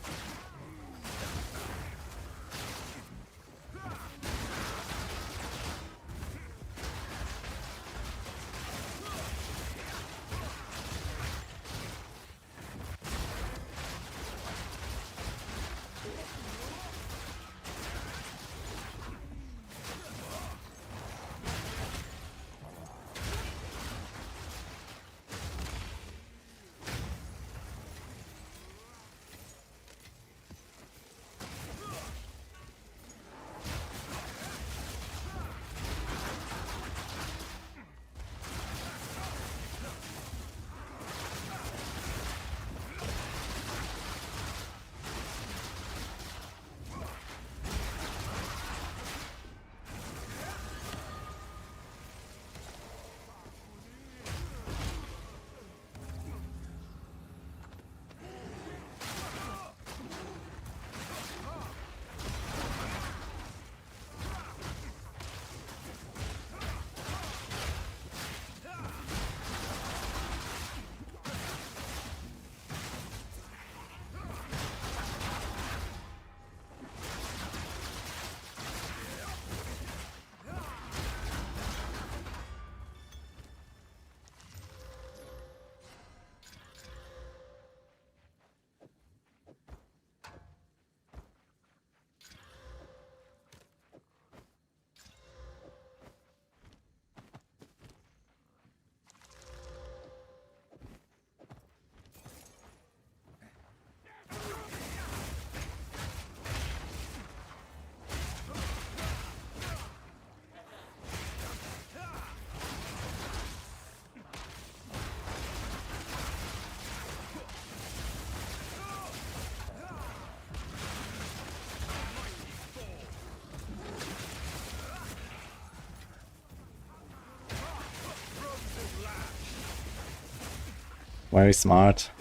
Very smart.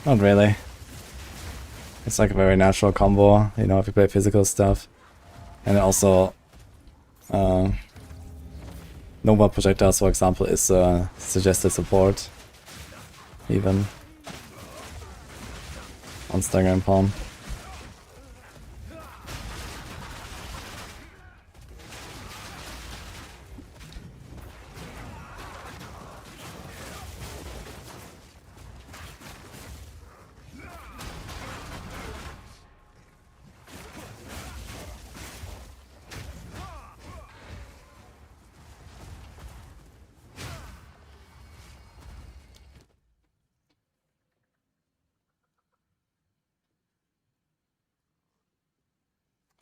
Not really. It's like a very natural combo, you know, if you play physical stuff. And also, Nova projectiles, for example, is suggested support. Even on Stagger and Palm.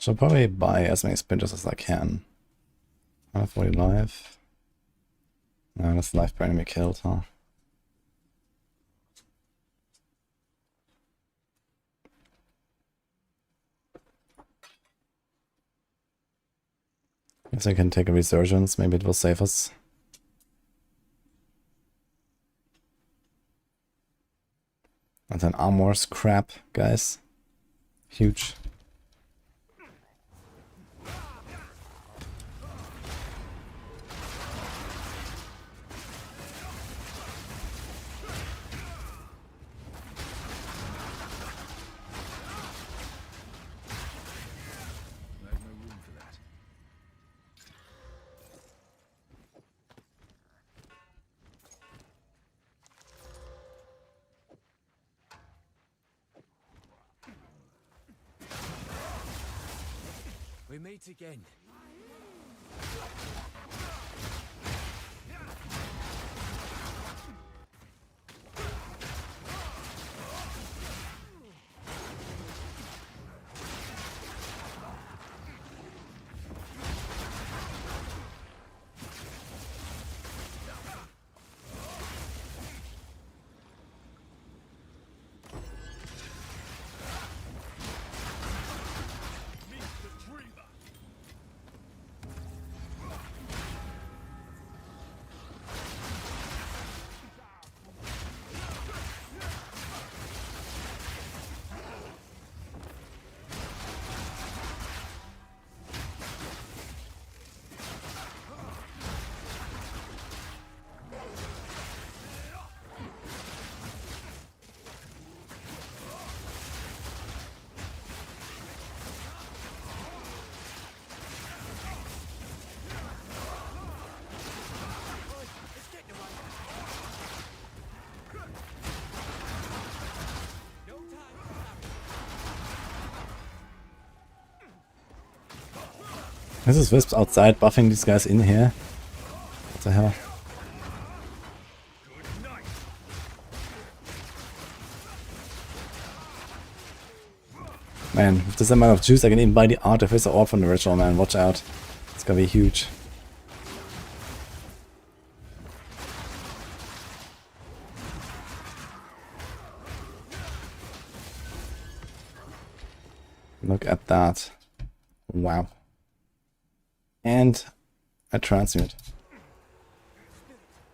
Should probably buy as many sprinters as I can. 140 life. No, that's life per enemy killed, huh? Guess I can take a resurgence, maybe it will save us. And then armor's crap, guys. Huge. We meet again. This is Wisps outside buffing these guys in here. What the hell? Man, with this amount of juice I can even buy the Artificer Orb from the ritual, man. Watch out. It's gonna be huge. Look at that. Wow. And I transmute.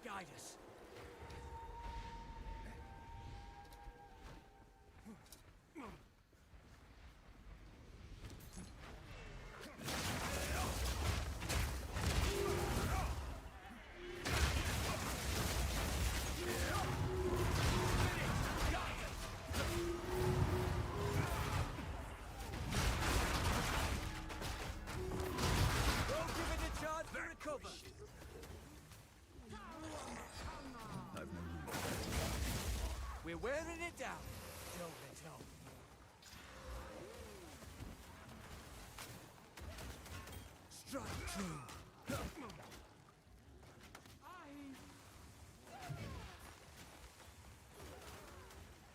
Guide us. Don't give it a chance to recover. We're wearing it down. Don't let up. Strike true.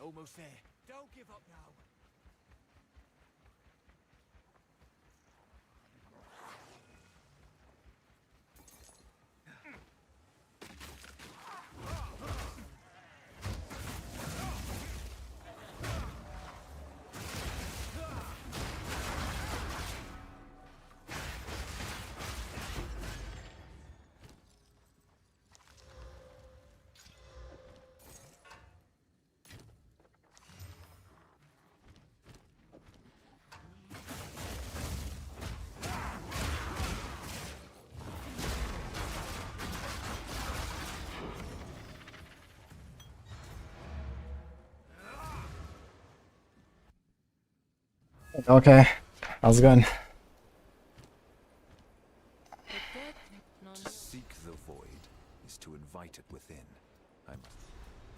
Almost there. Don't give up now. Okay. How's it going? To seek the void is to invite it within. I must.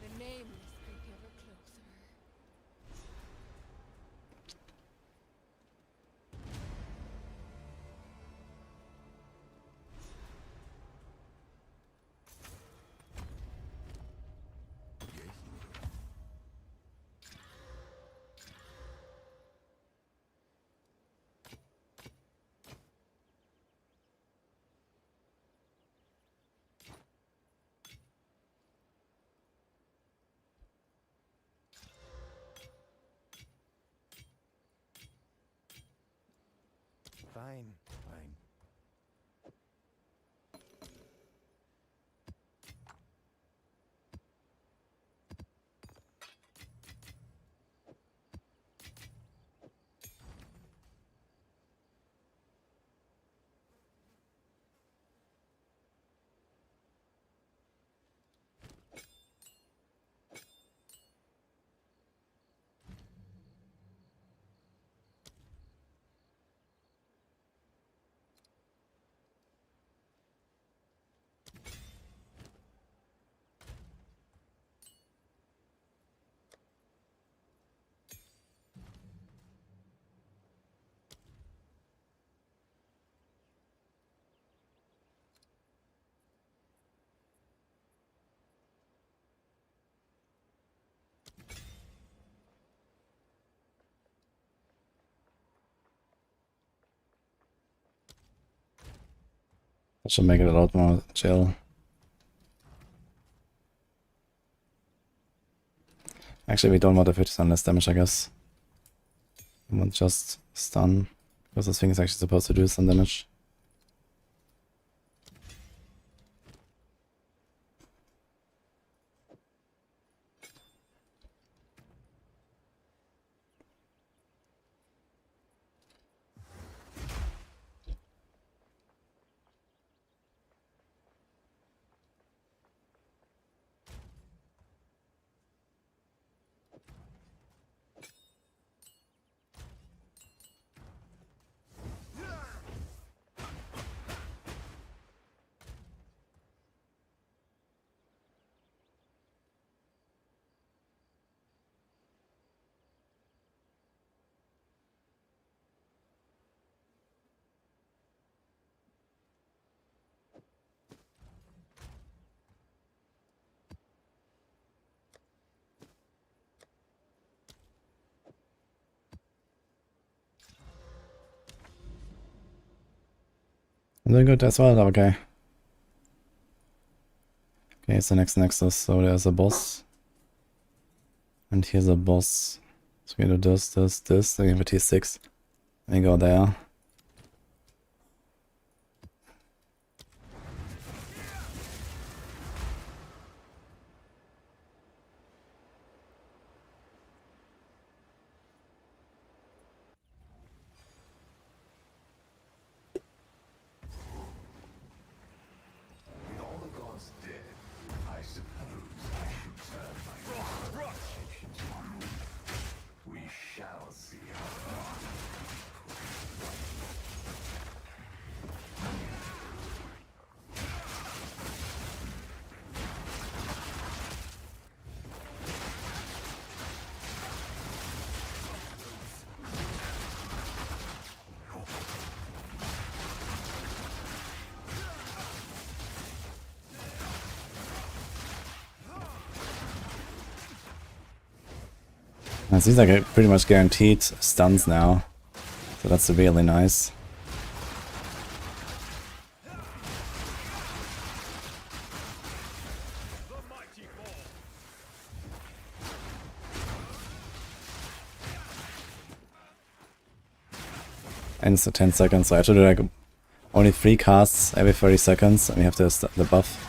The nameless creep ever closer. Fine, fine. That should make it a lot more chill. Actually, we don't want to 50 less damage, I guess. We want just stun, because this thing is actually supposed to do some damage. I'm doing good as well, okay. Okay, it's the next Nexus, so there's a boss. And here's a boss. So we do this, then we have a T6. And we go there. It seems like it pretty much guaranteed stuns now, so that's really nice. And it's 10 seconds, so I have to do like only 3 casts every 30 seconds, and we have the buff.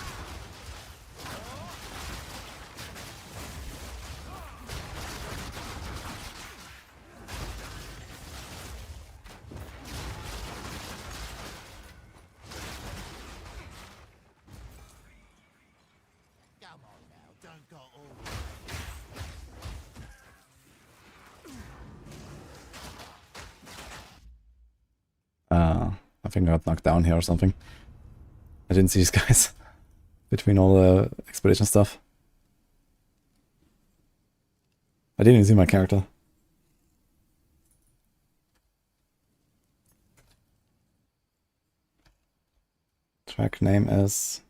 I think I got knocked down here or something. I didn't see these guys between all the expedition stuff. I didn't even see my character. Track name is...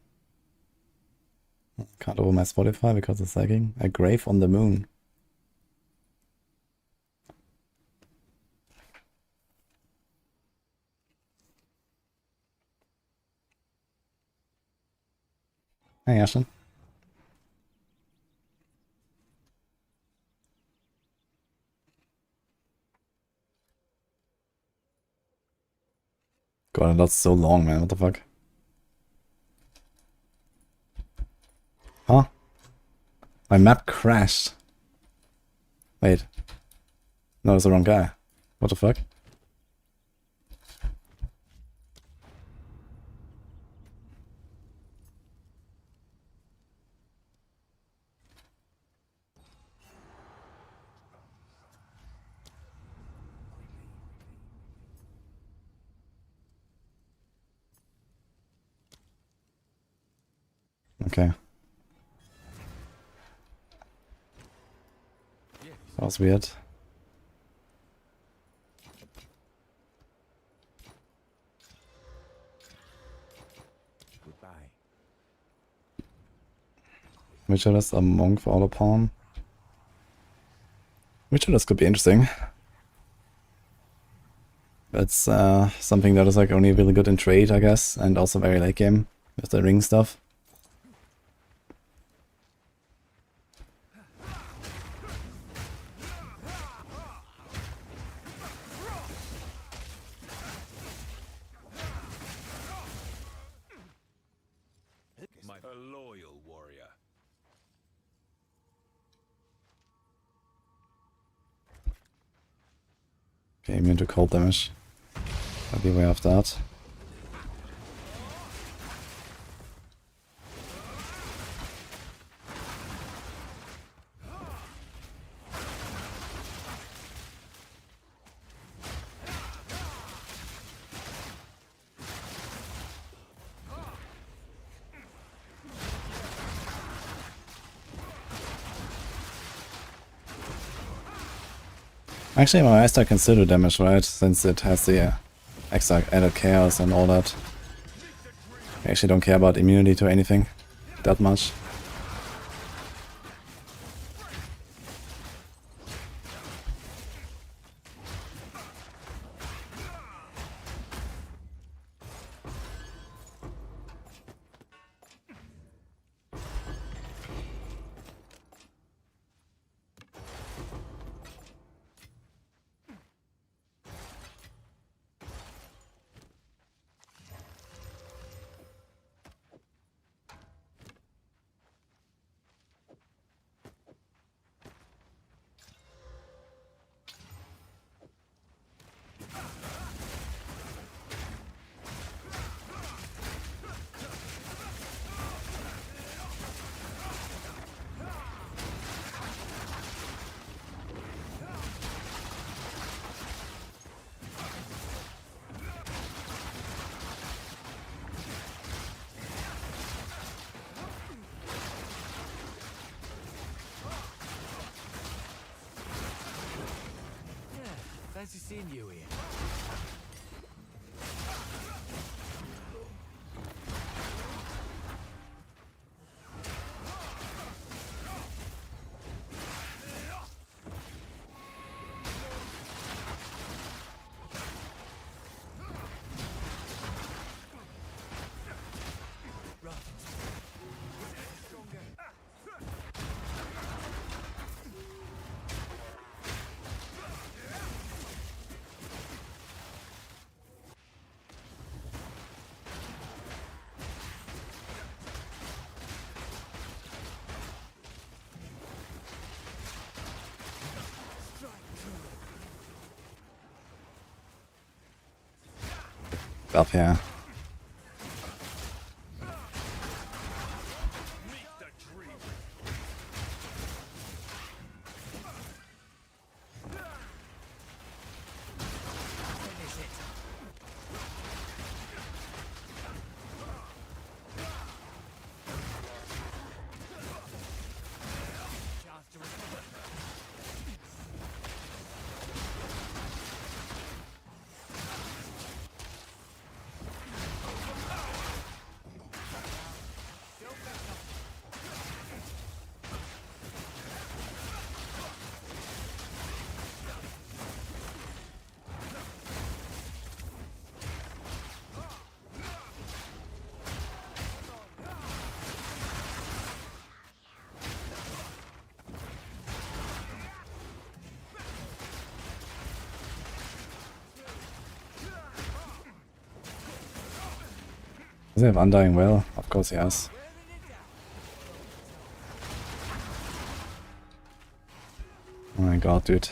Can't open my Spotify because it's lagging. A Grave on the Moon. Hey, Ashen. God, that's so long, man. What the fuck? Huh? My map crashed. Wait. No, it's the wrong guy. What the fuck? Okay. That was weird. Goodbye. Witcherless, a monk for all upon. Witcherless could be interesting. That's something that is like only really good in trade, I guess, and also very late game with the ring stuff. A loyal warrior. Okay, immune to cold damage. I'll be aware of that. Actually, my Master can still do damage, right? Since it has the extra added chaos and all that. I actually don't care about immunity to anything that much. Fancy seeing you here. Up here. Does he have Undying Will? Of course he has. Oh my god, dude.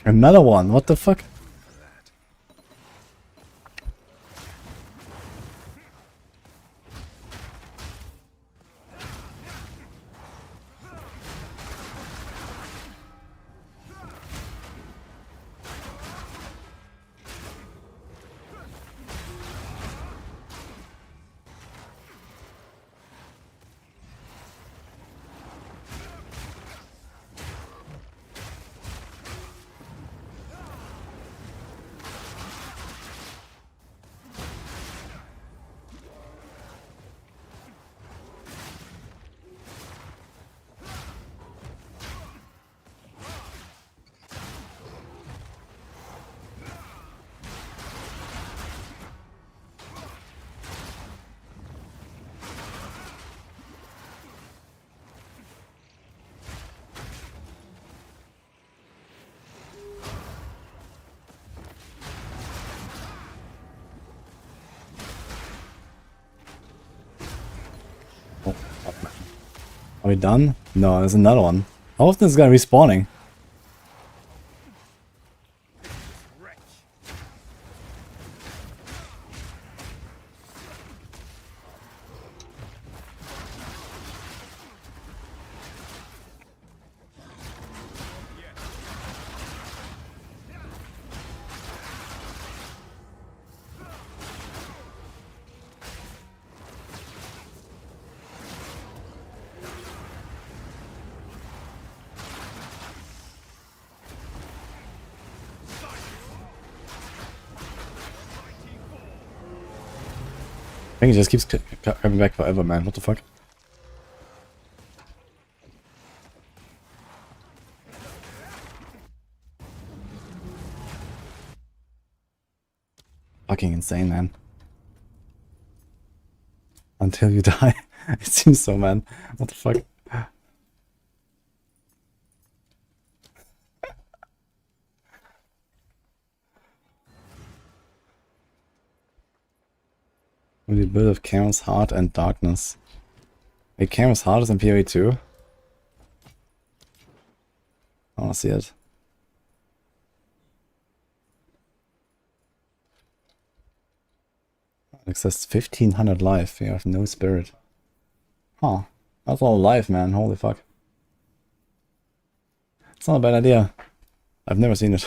Another one, what the fuck? Are we done? No, there's another one. How often is this guy respawning? think he just keeps coming back forever, man. What the fuck? Fucking insane, man. Until you die. It seems so, man. What the fuck? With the build of Chaos, Heart, and Darkness. Wait, Chaos Heart is in PoE too? I wanna see it. It says 1500 life. You have no spirit. Huh. That's all life, man. Holy fuck. It's not a bad idea. I've never seen it.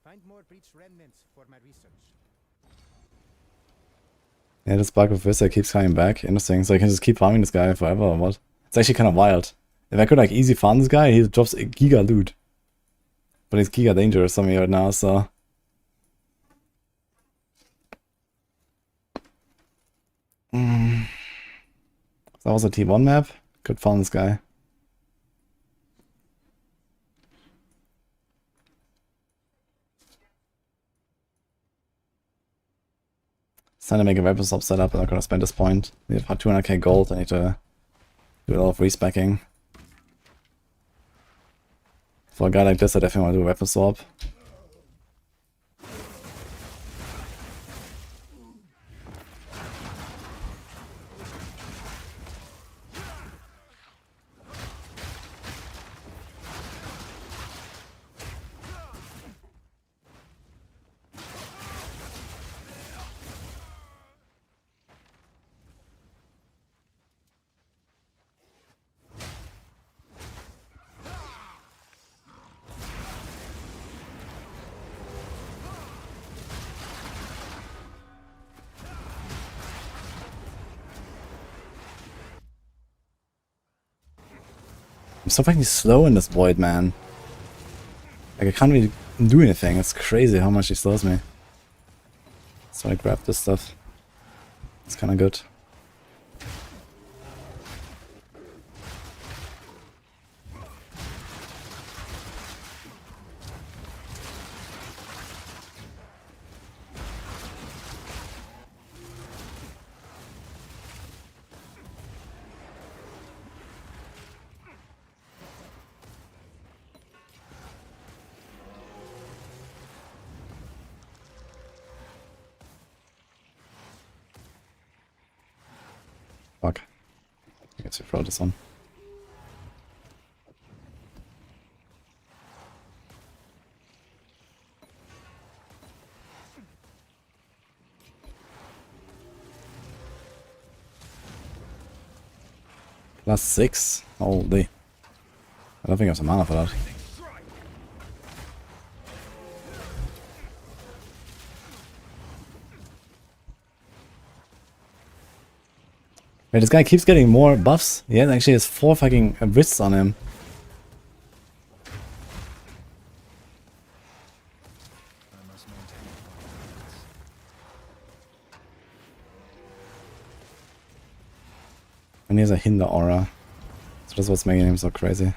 Find more breach remnants for my research. Yeah, this bug with Vista keeps coming back. Interesting. So I can just keep farming this guy forever or what? It's actually kind of wild. If I could like easy farm this guy, he drops a giga loot. But he's giga dangerous on me right now, so... That was a T1 map. Could farm this guy. It's time to make a weapon swap setup. I'm not gonna spend this point. We have 200k gold. I need to do a lot of respecking. For a guy like this, I definitely want to do a weapon swap. I'm so fucking slow in this void, man. Like, I can't really do anything. It's crazy how much he slows me. So I grab this stuff. It's kind of good. Fuck. I guess we throw this on. +6? Holy. I don't think I have some mana for that. Wait, this guy keeps getting more buffs? He actually has 4 fucking wrists on him. And he has a hinder aura. So that's what's making him so crazy.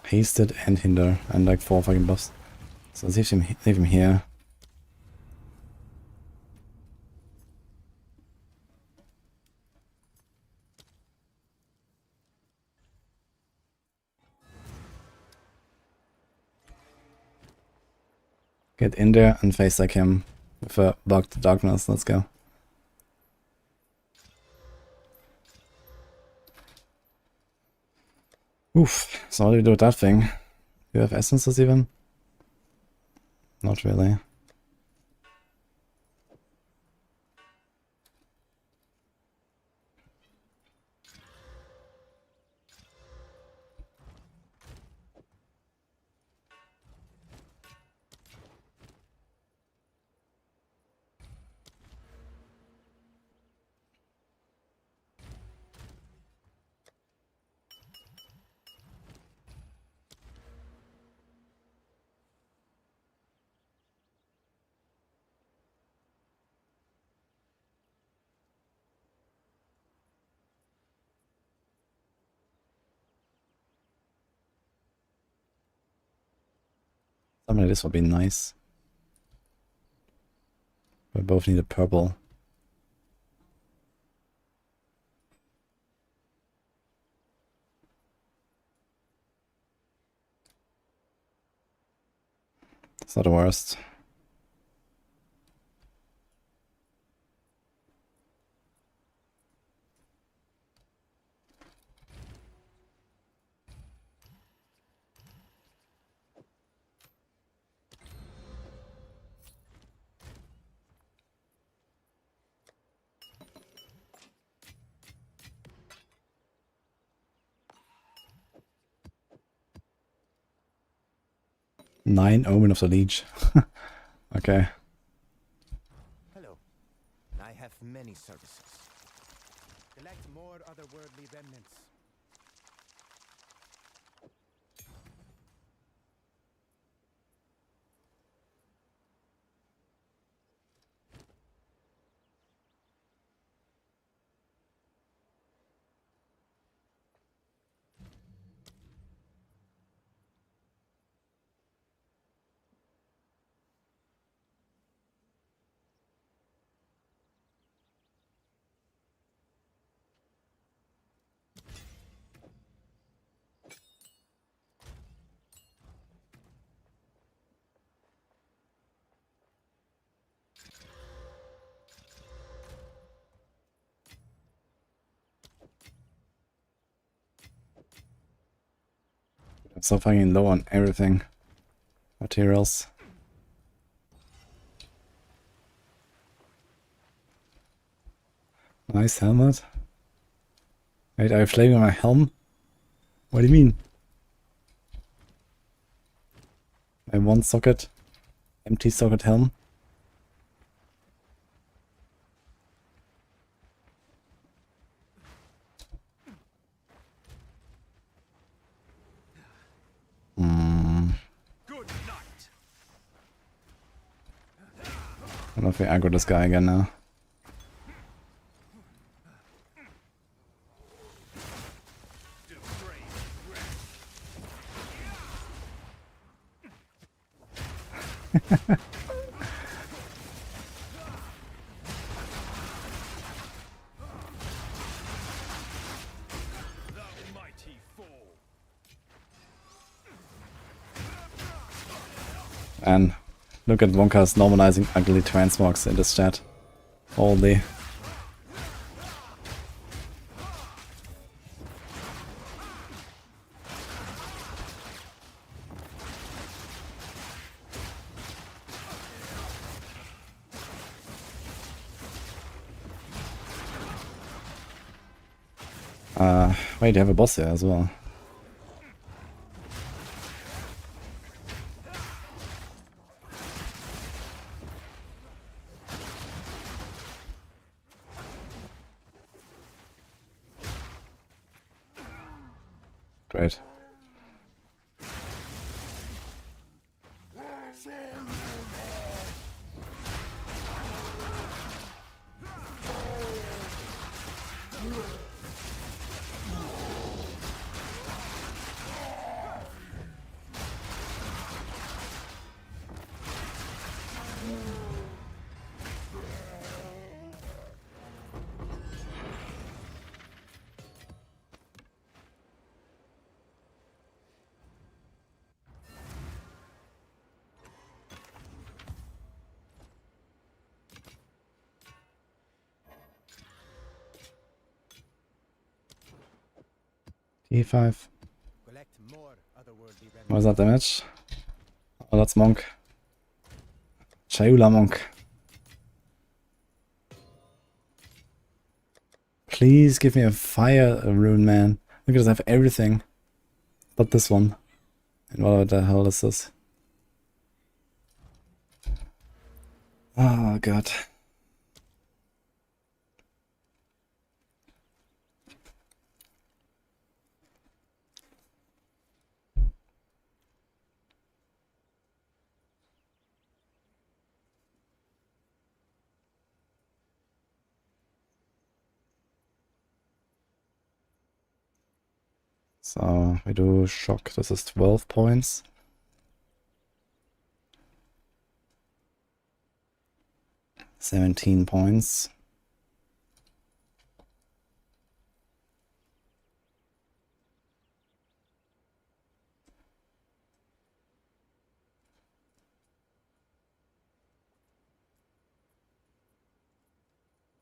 Hasted and hinder and like 4 fucking buffs. So let's leave him here. Get in there and face like him with a bugged darkness. Let's go. Oof. So what do we do with that thing? Do you have essences even? Not really. Something like this would be nice. We both need a purple. It's not the worst. Nine Omen of the Leech. Okay. Hello. I have many services. Collect more otherworldly remnants. I'm so fucking low on everything. Materials. Nice helmet. Wait, are you flaming my helm? What do you mean? My one socket, empty socket helm. Good night. I don't know if we aggro this guy again now. And look at Wonka's normalizing ugly transmogs in this chat. Holy. Wait, you have a boss here as well. Great. E5. What is that damage? Oh, that's Monk. Chayula Monk. Please give me a fire rune, man. Look at this, I have everything. But this one. And what the hell is this? Oh god. So we do shock, this is 12 points. 17 points.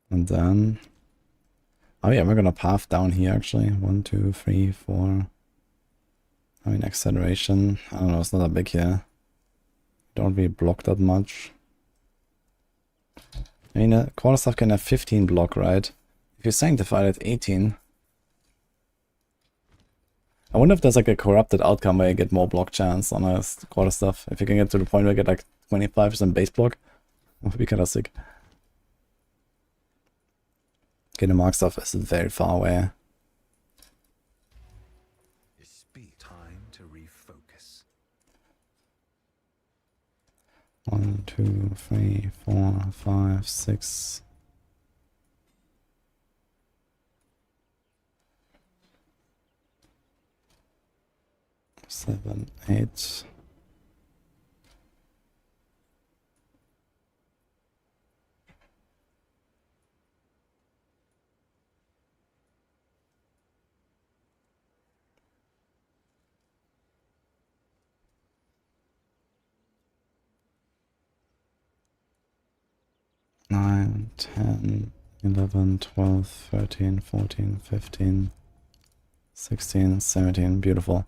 And then, oh yeah, we're gonna path down here actually. 1, 2, 3, 4. I mean, acceleration, I don't know, it's not that big here. Don't really block that much. I mean, a quarterstaff can have 15 block, right? If you sanctify it at 18. I wonder if there's like a corrupted outcome where you get more block chance on a quarterstaff. If you can get to the point where you get like 25% base block, that would be kind of sick. Okay, the mark stuff is very far away. It's time to refocus. 1, 2, 3, 4, 5, 6. Seven, 8. Nine, 10, 11, 12, 13, 14, 15, 16, 17. Beautiful.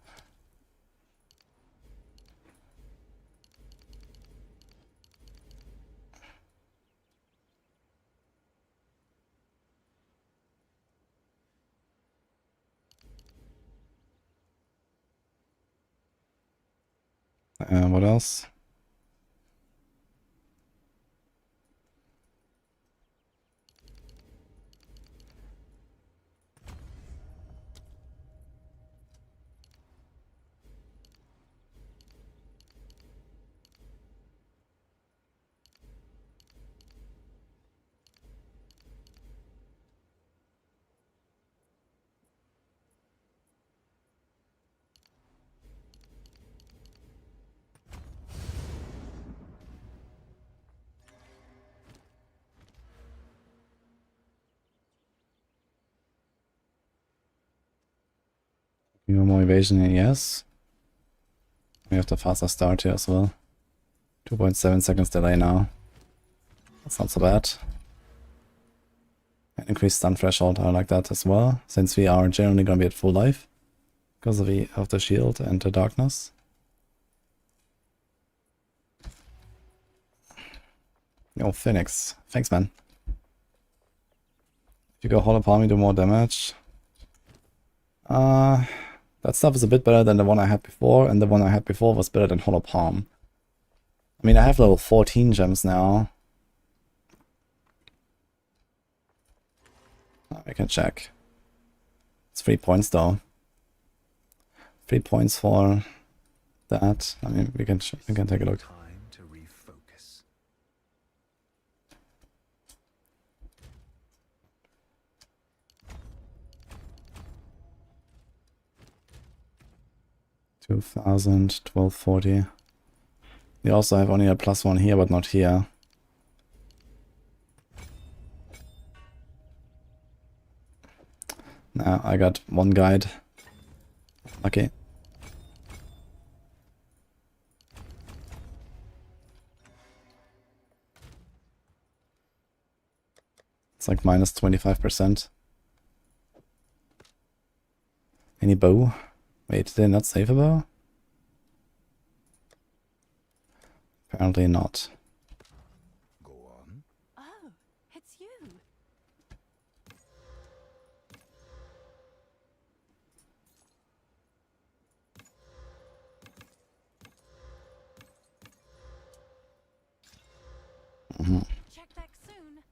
What else? More evasion here, yes. We have the faster start here as well. 2.7 seconds delay now. That's not so bad. And increased stun threshold, I like that as well, since we are generally gonna be at full life because of the shield and the darkness. Yo, Phoenix. Thanks, man. If you go Hollow Palm, you do more damage. That stuff is a bit better than the one I had before, and the one I had before was better than Hollow Palm. I mean, I have level 14 gems now. I can check. It's 3 points though. 3 points for that. I mean, we can take a look. Time to refocus. $2,000, 1240. We also have only a +1 here, but not here. Now I got 1 guide. Okay. It's like minus 25%. Any bow? Wait, did they not save a bow? Apparently not. Go on. Oh, it's you. Check back soon.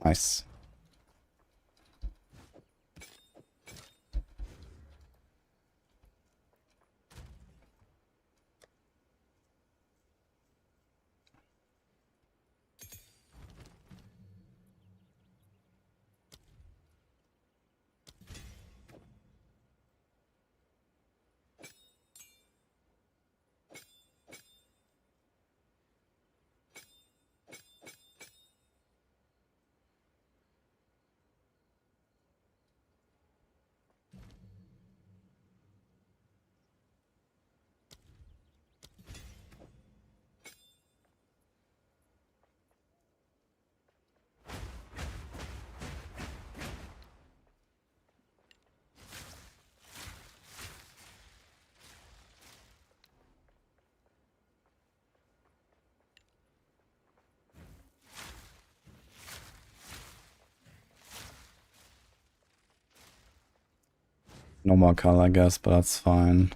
Nice. No more color, I guess, but that's fine.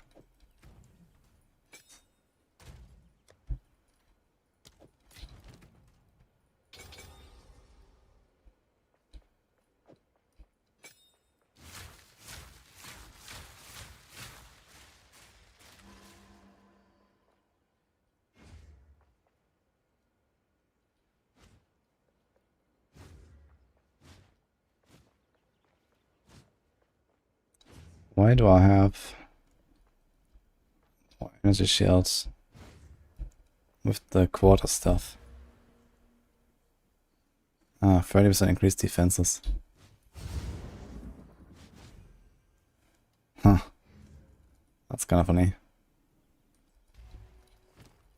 Why do I have more energy shields with the quarter stuff? Ah, 30% increased defenses. Huh. That's kind of funny.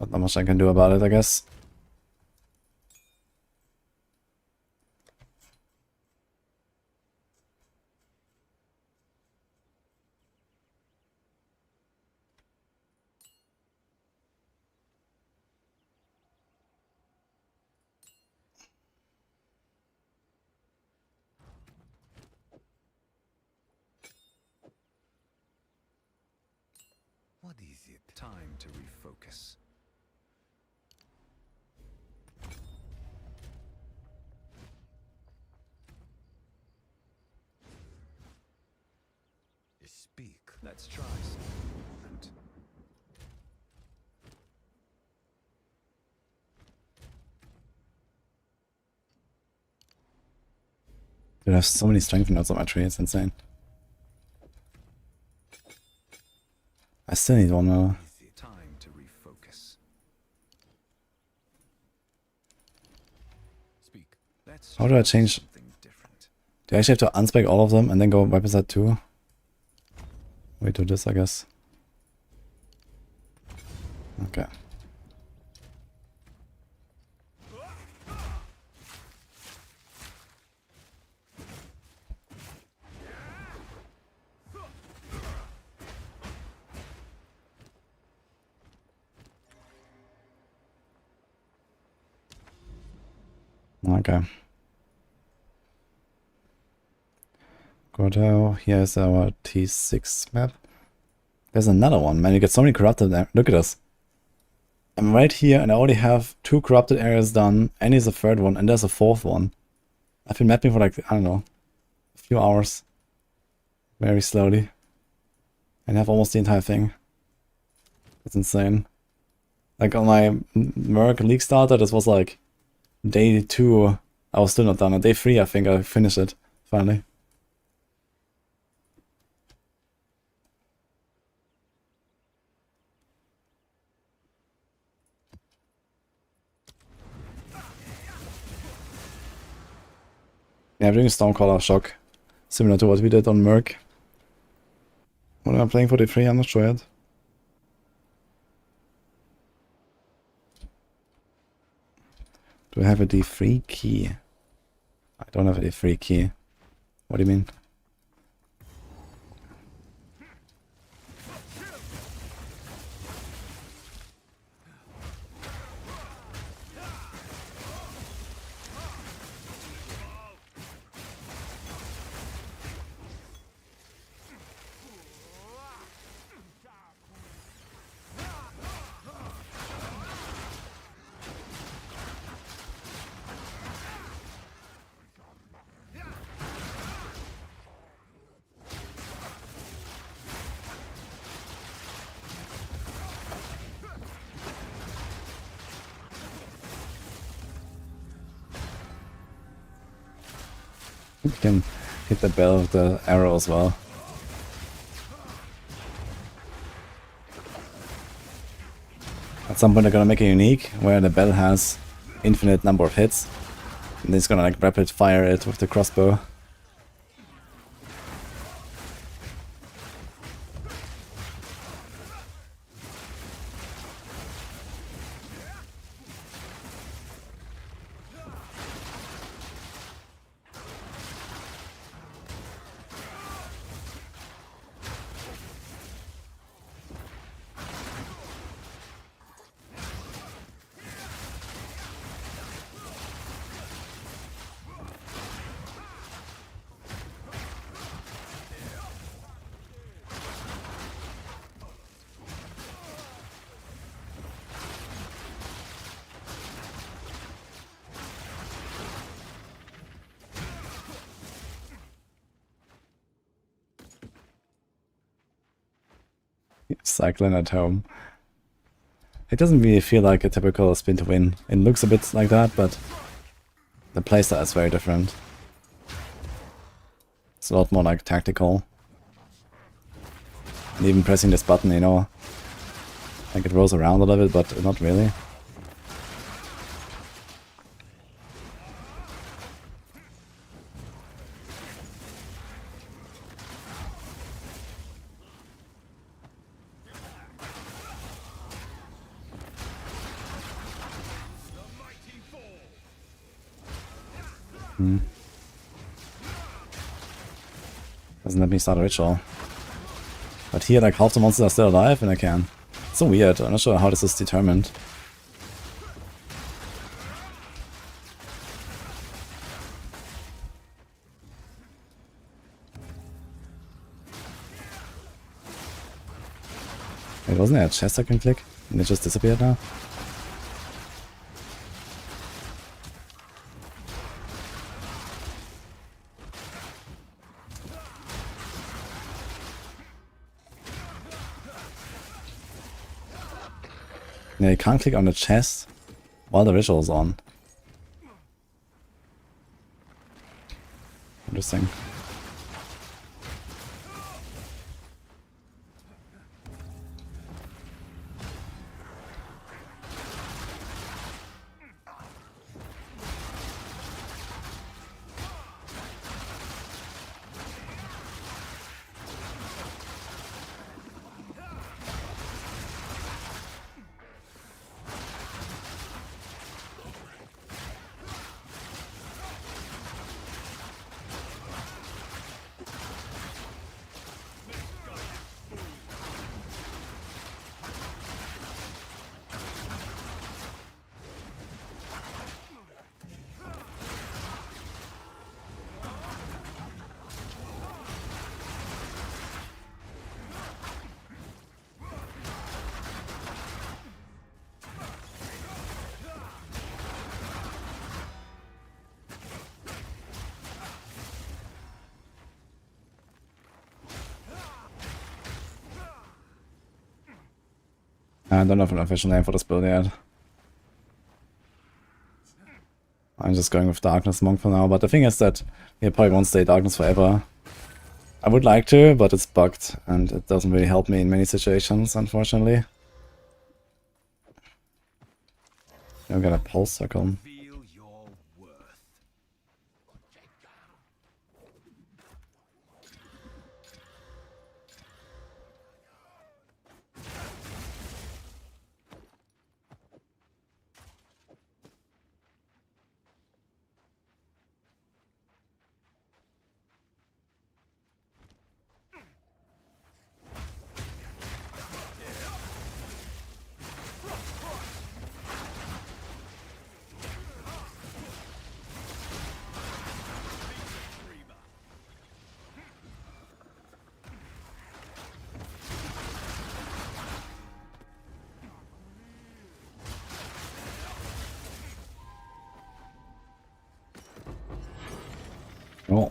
But not much I can do about it, I guess. What is it? Time to refocus. Speak. Let's try something. Dude, I have so many strength nodes on my tree, it's insane. I still need one more. Time to refocus. Speak. Let's How do I change? something different. Do I actually have to unspec all of them and then go weapon set 2? We do this, I guess. Okay. Okay. Gordo, here's our T6 map. There's another one, man. You get so many corrupted there. Look at this. I'm right here and I already have 2 corrupted areas done. And here's a 3rd one and there's a 4th one. I've been mapping for like, I don't know, a few hours. Very slowly. And have almost the entire thing. That's insane. Like on my Merc League starter, this was like day 2. I was still not done. On day 3, I think I finished it finally. Yeah, I'm doing a Stormcaller Shock. Similar to what we did on Merc. What am I playing for day 3? I'm not sure yet. Do I have a D3 key? I don't have a D3 key. What do you mean? You can hit the bell with the arrow as well. At some point they're gonna make a unique where the bell has infinite number of hits. And it's gonna like rapid fire it with the crossbow. Cycling at home. It doesn't really feel like a typical spin to win. It looks a bit like that, but the playstyle is very different. It's a lot more like tactical. And even pressing this button, you know, like it rolls around a little bit, but not really. Doesn't let me start a ritual. But here, like, half the monsters are still alive and I can. It's so weird. I'm not sure how this is determined. Wait, wasn't there a chest I can click? And it just disappeared now? Yeah, you can't click on the chest while the ritual's on. Interesting. I don't have an official name for this build yet. I'm just going with Darkness Monk for now, but the thing is that we probably won't stay Darkness forever. I would like to, but it's bugged and it doesn't really help me in many situations, unfortunately. I've got a pulse circle. Oh.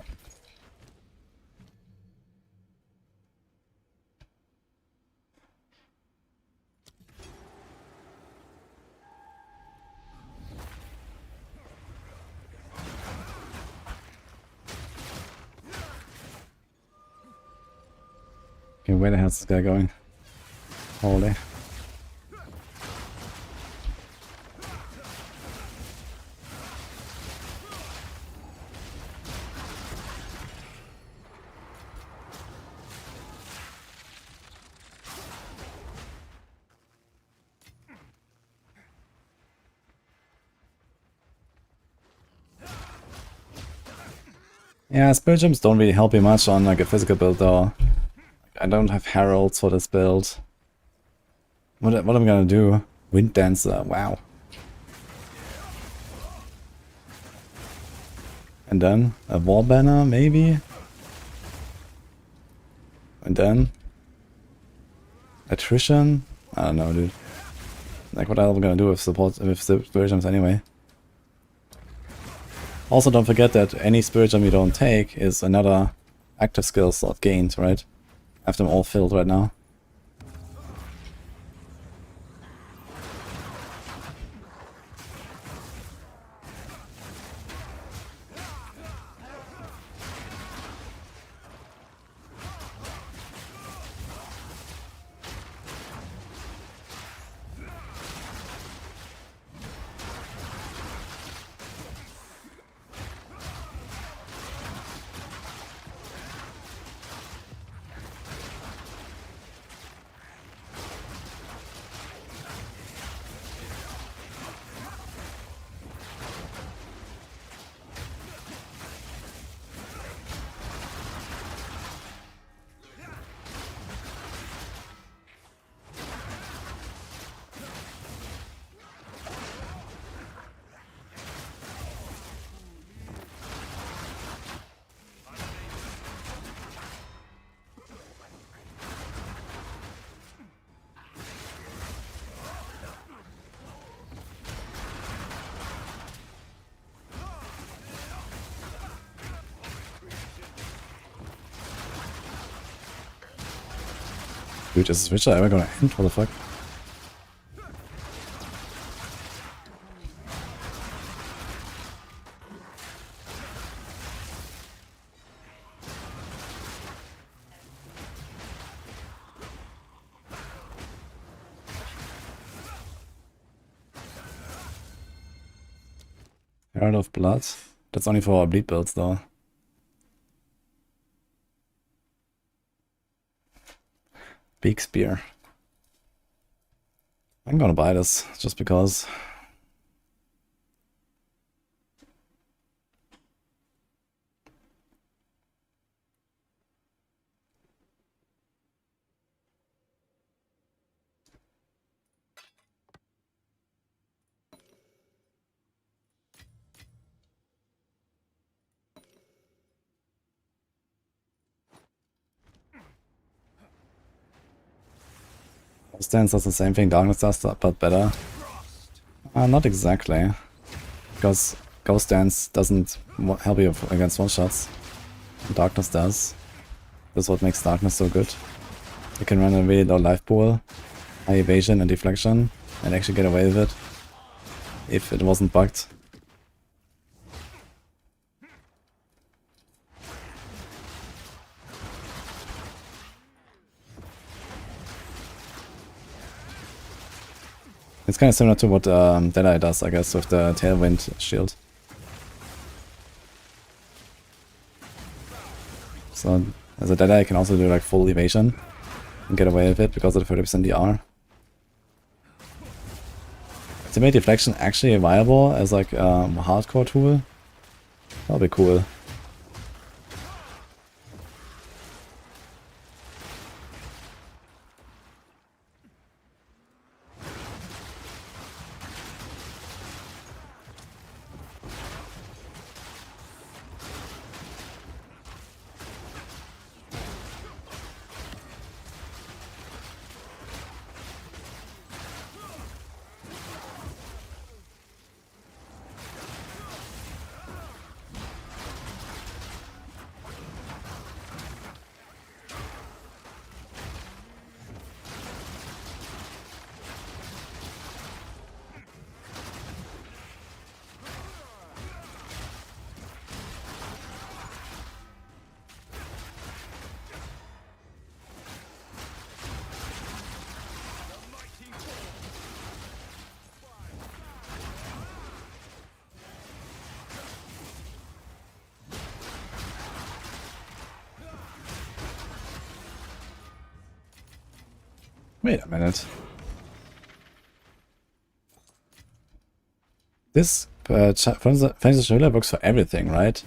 Okay, where the hell's this guy going? Holy. Yeah, Spirit Gems don't really help you much on like a physical build though. I don't have heralds for this build. What am I gonna do? Wind Dancer, wow. And then a War Banner, maybe? And then Attrition? I don't know, dude. Like, what else am I gonna do with support with Spirit Gems anyway? Also, don't forget that any Spirit Gem you don't take is another active skill slot gained, right? I have them all filled right now. Dude, is this Witcher ever gonna end? What the fuck? Herald of Blood. That's only for our bleed builds though. Big Spear. I'm gonna buy this just because. Stance does the same thing Darkness does, but better. Not exactly. Because Ghost Dance doesn't help you against one-shots. Darkness does. That's what makes Darkness so good. You can run a really low life pool, high evasion and deflection, and actually get away with it. If it wasn't bugged. It's kind of similar to what Deadeye does, I guess, with the Tailwind shield. So, as a Deadeye, you can also do like full evasion and get away with it because of the 30% DR. To make deflection actually viable as like a hardcore tool, that'll be cool. Wait a minute. This Fantasy Schiller works for everything, right?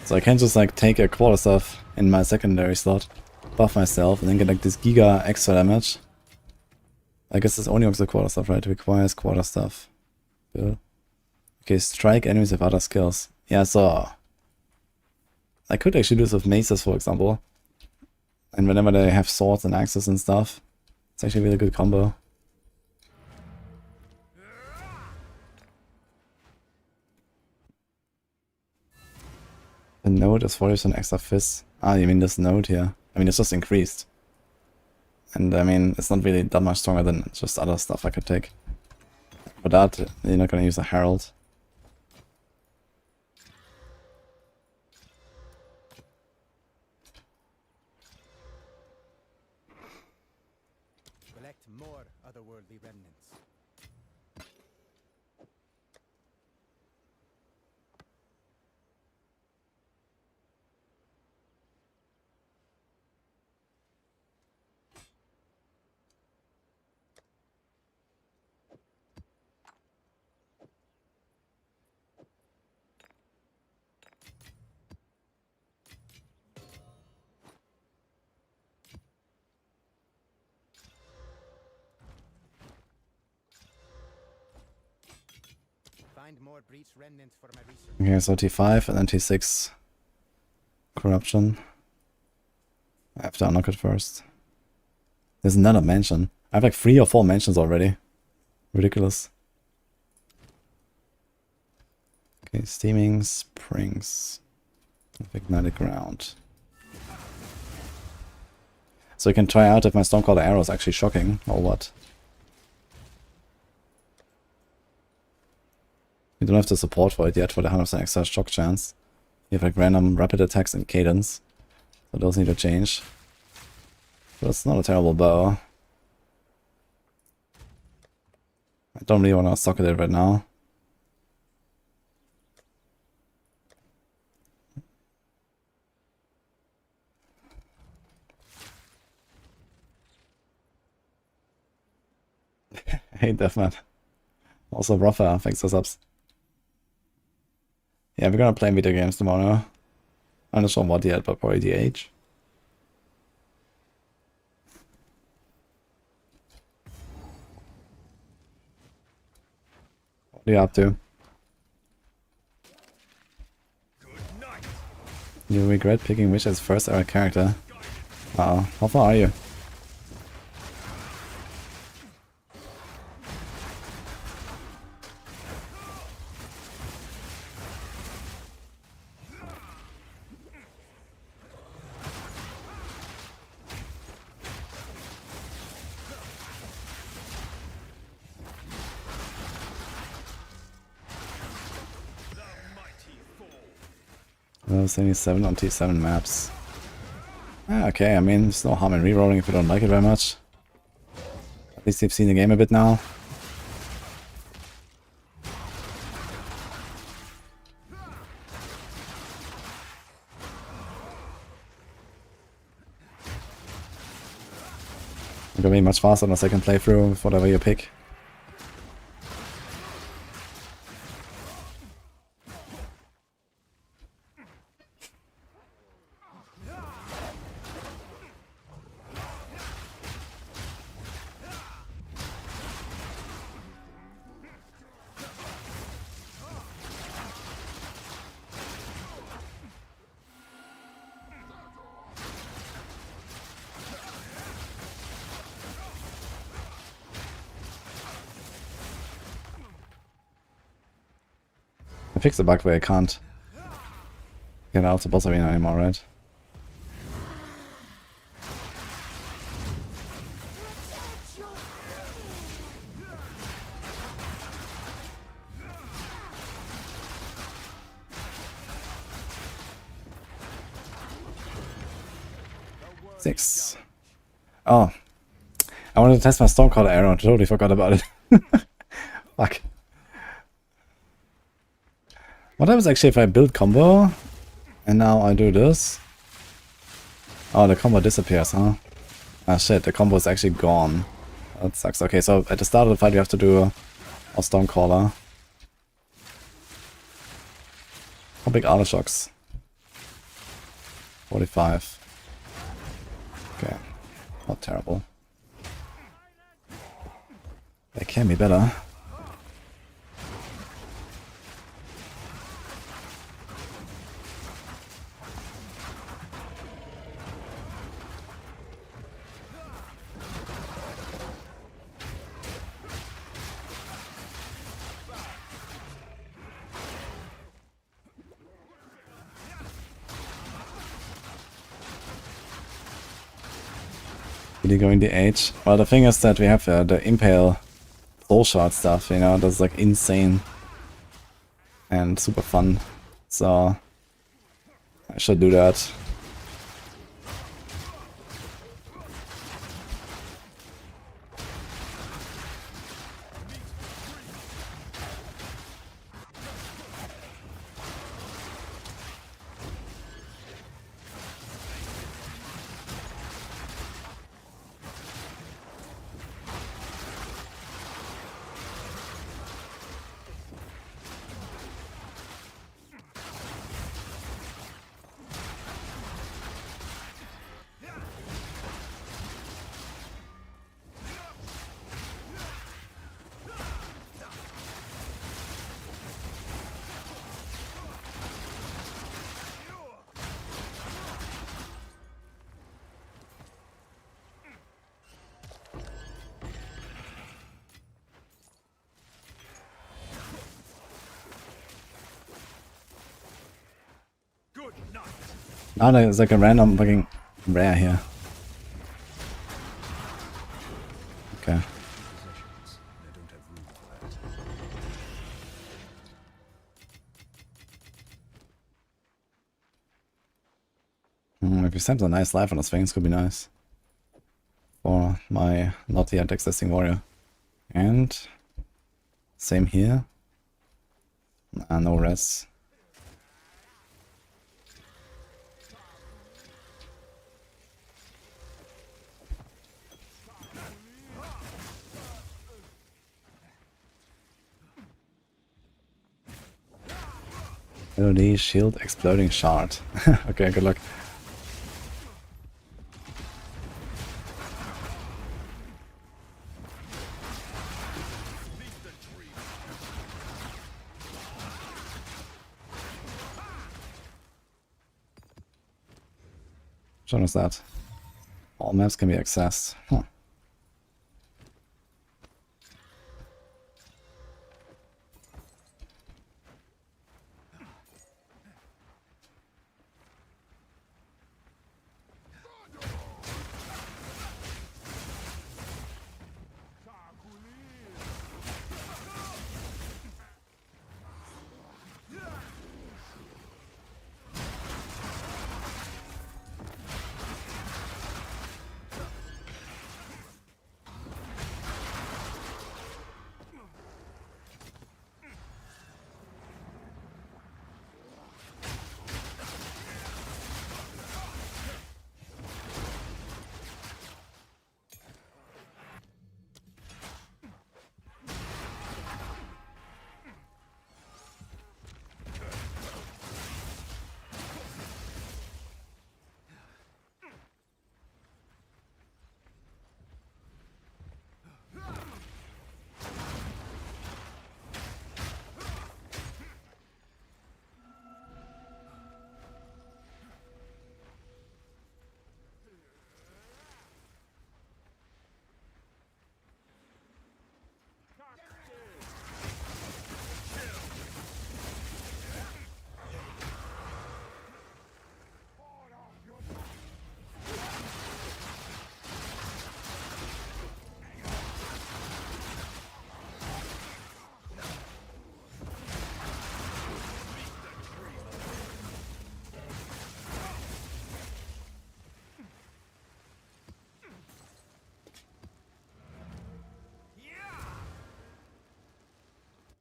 So I can't just like take a quarterstaff in my secondary slot, buff myself, and then get like this giga extra damage. I guess this only works with quarterstaff, right? It requires quarterstaff. Yeah. Okay, strike enemies with other skills. Yeah, so I could actually do this with maces, for example. And whenever they have swords and axes and stuff, it's actually a really good combo. The node is 40% extra fizz. Ah, you mean this node here? I mean, it's just increased. And I mean, it's not really that much stronger than just other stuff I could take. For that, you're not gonna use a Herald. Collect more otherworldly remnants. Find more breach remnants for my research. Okay, so T5 and then T6 corruption. I have to unlock it first. There's another mansion. I have like 3 or 4 mansions already. Ridiculous. Okay, Steaming Springs. Ignited Ground. So you can try out if my Stormcaller arrow is actually shocking or what. You don't have the support for it yet for the 100% extra shock chance. You have like random rapid attacks and cadence. So those need to change. But it's not a terrible bow. I don't really want to socket it right now. Hey Deathman. Also Rafa, thanks for subs. Yeah, we're gonna play video games tomorrow. I'm not sure what yet, but probably DH. What are you up to? You regret picking Wish as first ever character? Uh-oh, how far are you? There's only 7 on T7 maps. Ah, okay, I mean, there's no harm in rerolling if you don't like it very much. At least you've seen the game a bit now. It's gonna be much faster on the second playthrough with whatever you pick. I fixed the bug where I can't get out of the boss arena anymore, right? Six. Oh. I wanted to test my Stormcaller arrow. I totally forgot about it. Fuck. What happens actually if I build combo and now I do this? Oh, the combo disappears, huh? Ah shit, the combo is actually gone. That sucks. Okay, so at the start of the fight we have to do a Stormcaller. How big are the shocks? 45. Okay, not terrible. They can be better. Really going the age. Well, the thing is that we have the Impale soul shard stuff, you know, that's like insane and super fun. So I should do that. Now there's like a random fucking rare here. Okay. Possessions. I don't have room for that. If you sent a nice life on the Sphinx, could be nice. For my not yet existing warrior. And same here. No rest. LOD shield exploding shard. Okay, good luck. Which one is that? All maps can be accessed. Huh.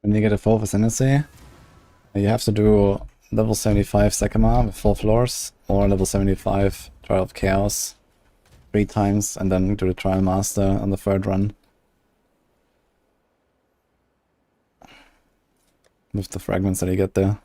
When you get a 4th Ascendancy, you have to do level 75 Sekima with 4 floors, or level 75 Trial of Chaos 3 times, and then do the Trial Master on the 3rd run. With the fragments that you get there.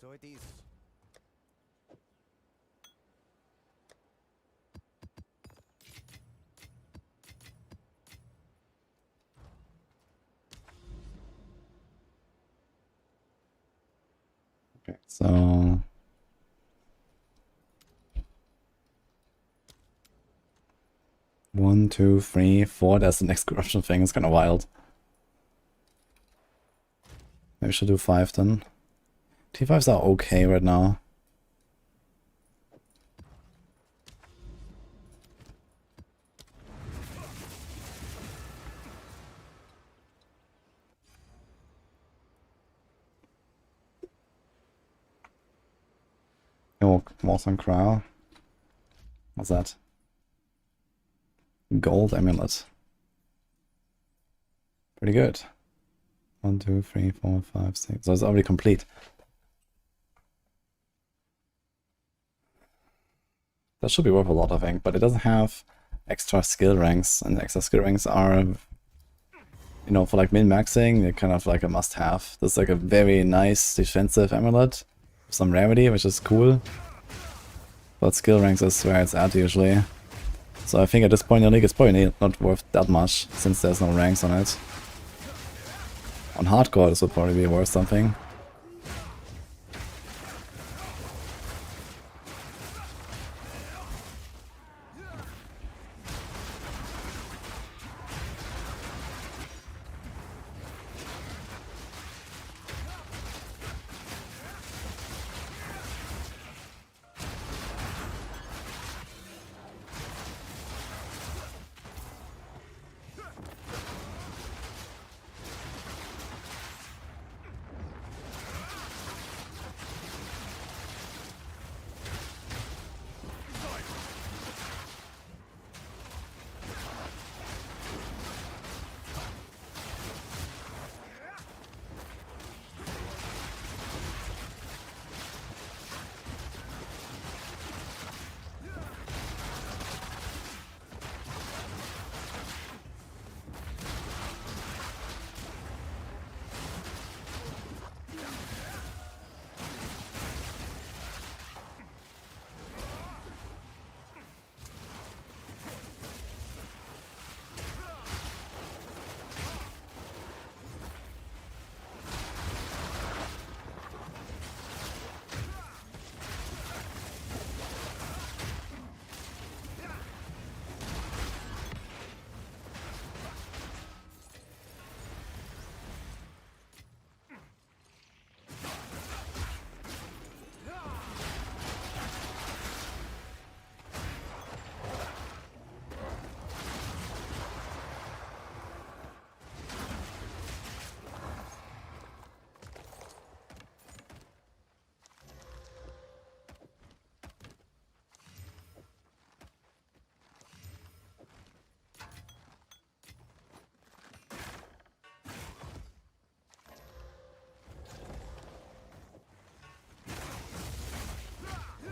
So it is. Okay, so 1, 2, 3, 4. That's the next corruption thing. It's kind of wild. Maybe we should do 5 then. T5s are okay right now. Oh, Morton Crow. What's that? Gold amulet. Pretty good. 1, 2, 3, 4, 5, 6. So it's already complete. That should be worth a lot, I think, but it doesn't have extra skill ranks, and extra skill ranks are, you know, for like min-maxing, they're kind of like a must-have. There's like a very nice defensive amulet, some rarity, which is cool, but skill ranks is where it's at usually. So I think at this point in the league it's probably not worth that much, since there's no ranks on it. On hardcore this would probably be worth something.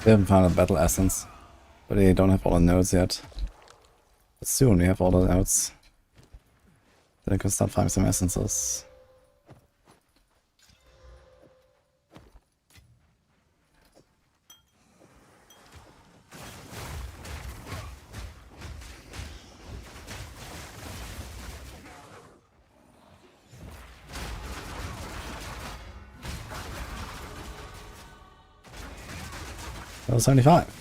They haven't found a battle essence, but they don't have all the nodes yet. But soon we have all the nodes. Then I can start finding some essences. Level 75.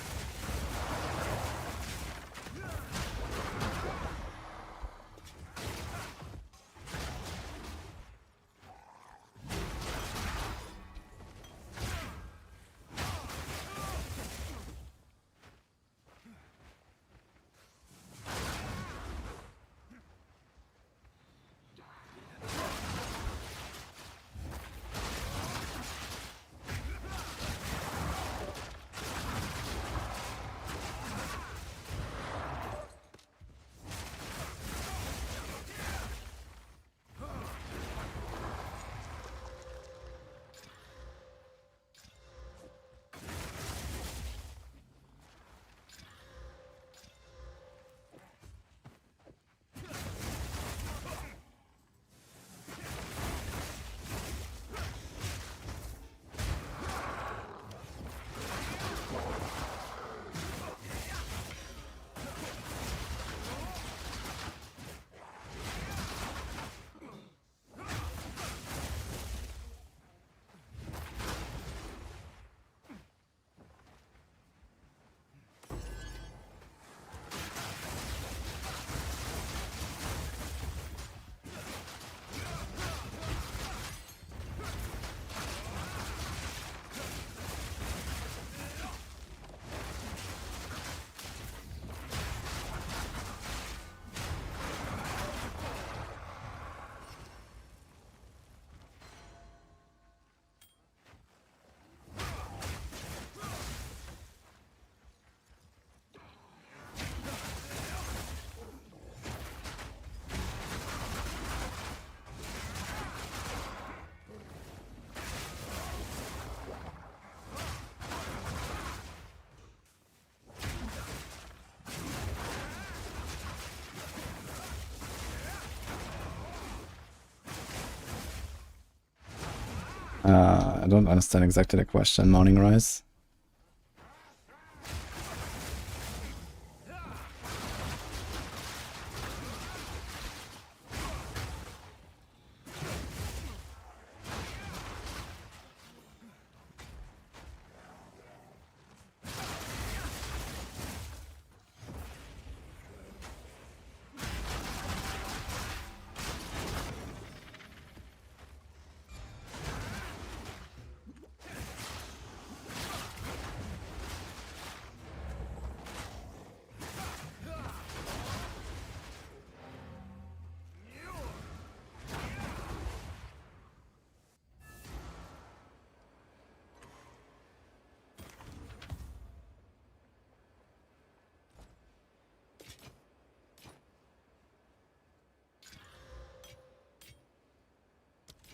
I don't understand exactly the question, Morning Rise.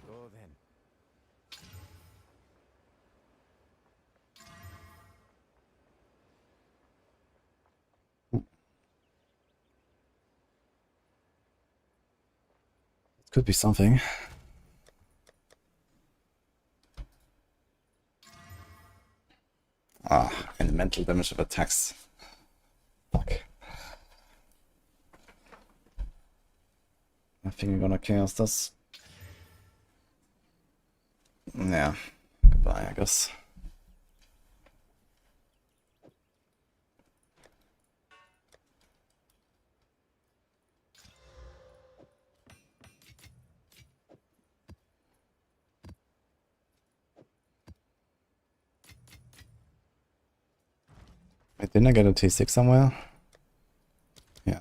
Go then. It could be something. Ah, and mental damage of attacks. Fuck. I think I'm gonna chaos this. Yeah. Goodbye, I guess. Wait, didn't I get a T6 somewhere? Yeah.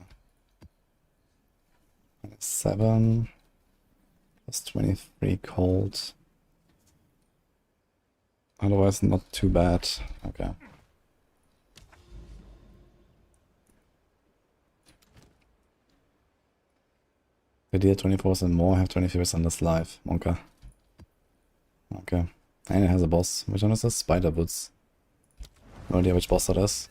7 plus 23 cold. Otherwise, not too bad. Okay. I deal 24% more, have 23% less life. Okay. Okay. And it has a boss. Which one is this? Spider Boots. No idea which boss that is.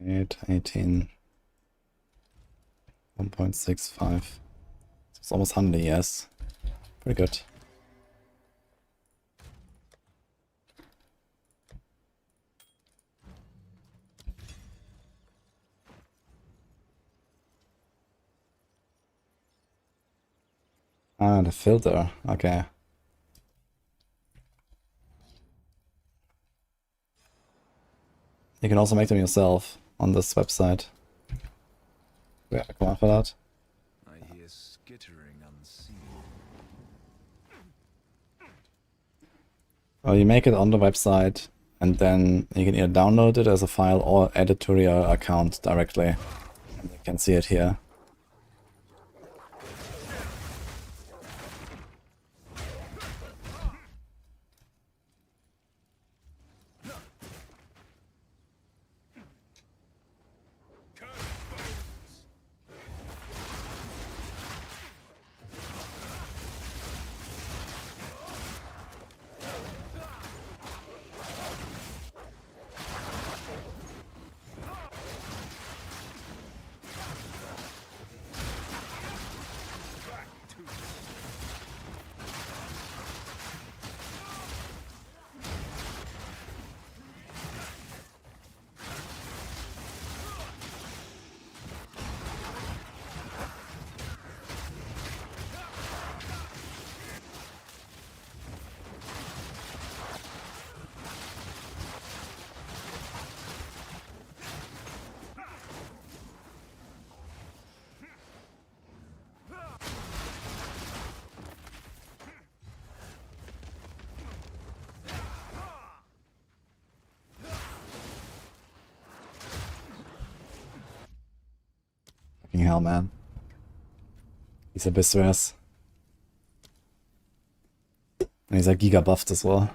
Eight, 18, 1.65. It's almost 100, yes. Pretty good. Ah, the filter. Okay. You can also make them yourself on this website. We have a command for that. I hear skittering unseen. Well, you make it on the website, and then you can either download it as a file or add it to your account directly. And you can see it here. Fucking hell, man. He's a bit stressed. And he's like giga buffed as well.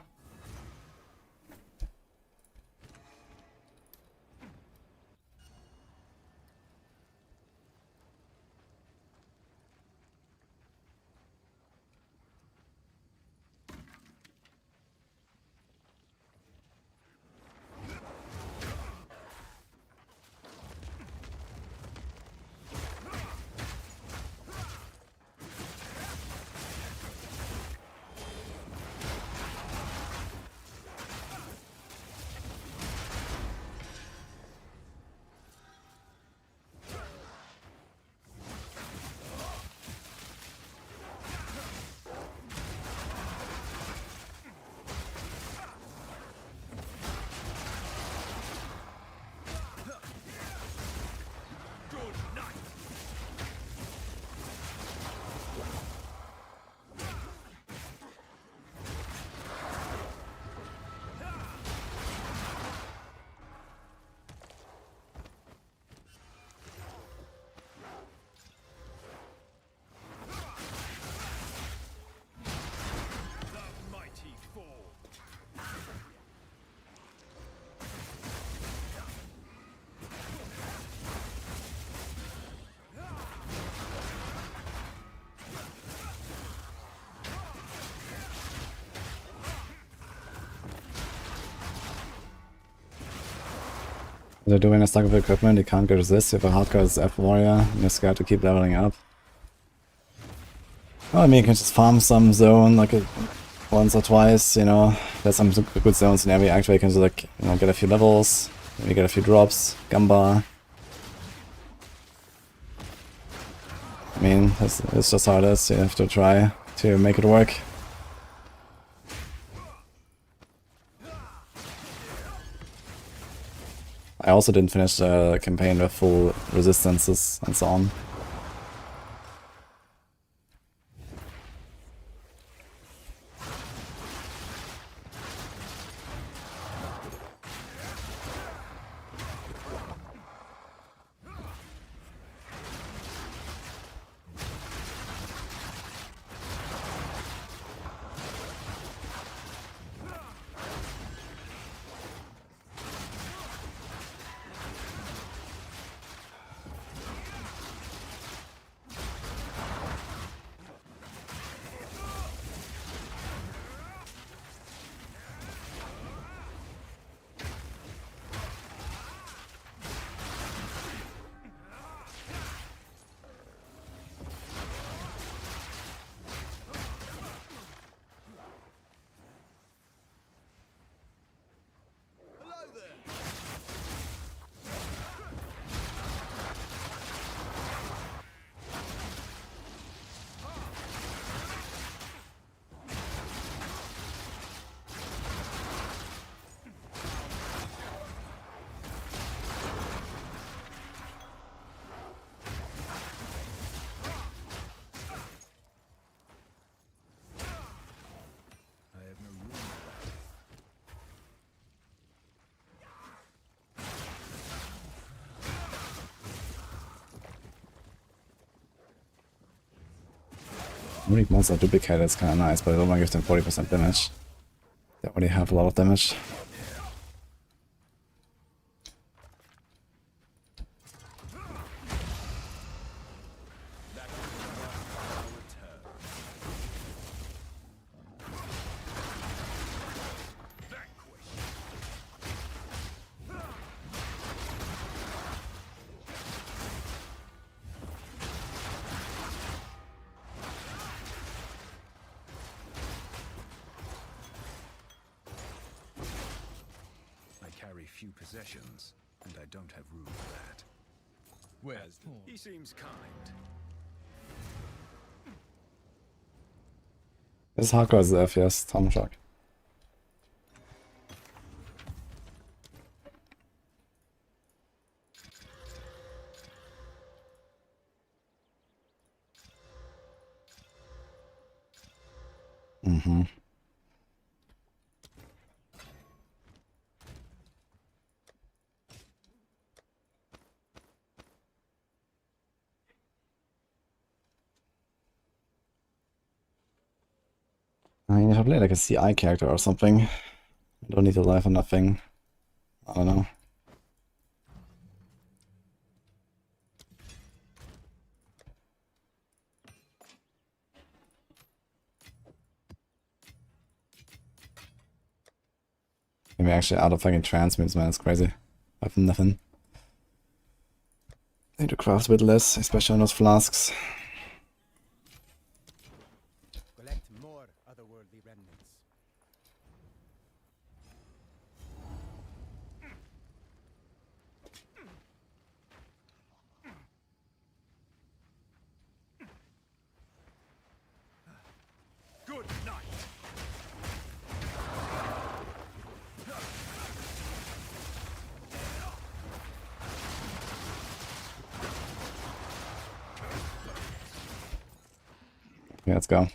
They're doing a stack of equipment, you can't get this. You have a hardcore SF warrior, and you're scared to keep leveling up. Well, I mean, you can just farm some zone, like once or twice, you know. There's some good zones in every act where you can just, like, you know, get a few levels, maybe get a few drops, gamba. I mean, it's just how it is. You have to try to make it work. I also didn't finish the campaign with full resistances and so on. Unique monster duplicate is kind of nice, but I don't want to give them 40% damage. They already have a lot of damage. Few possessions, and I don't have room for that. Where's he seems kind. This is hardcore as F, yes, Tom Shock. Mm-hmm. I mean, if I play like a CI character or something, I don't need to life or nothing. I don't know. Maybe actually out of fucking transmutes, man, it's crazy. I have nothing. I need to craft a bit less, especially on those flasks. Collect more otherworldly remnants. Good night. 'Kay, let's go.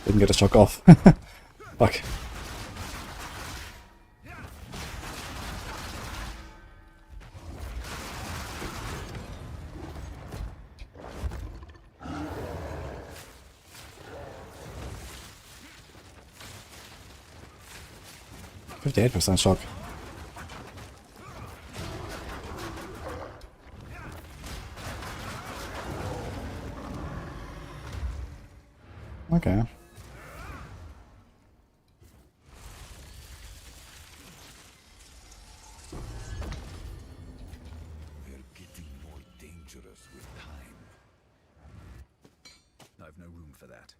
Didn't get a shock off. Fuck. %58 shock. Okay. They're getting more dangerous with time. I've no room for that.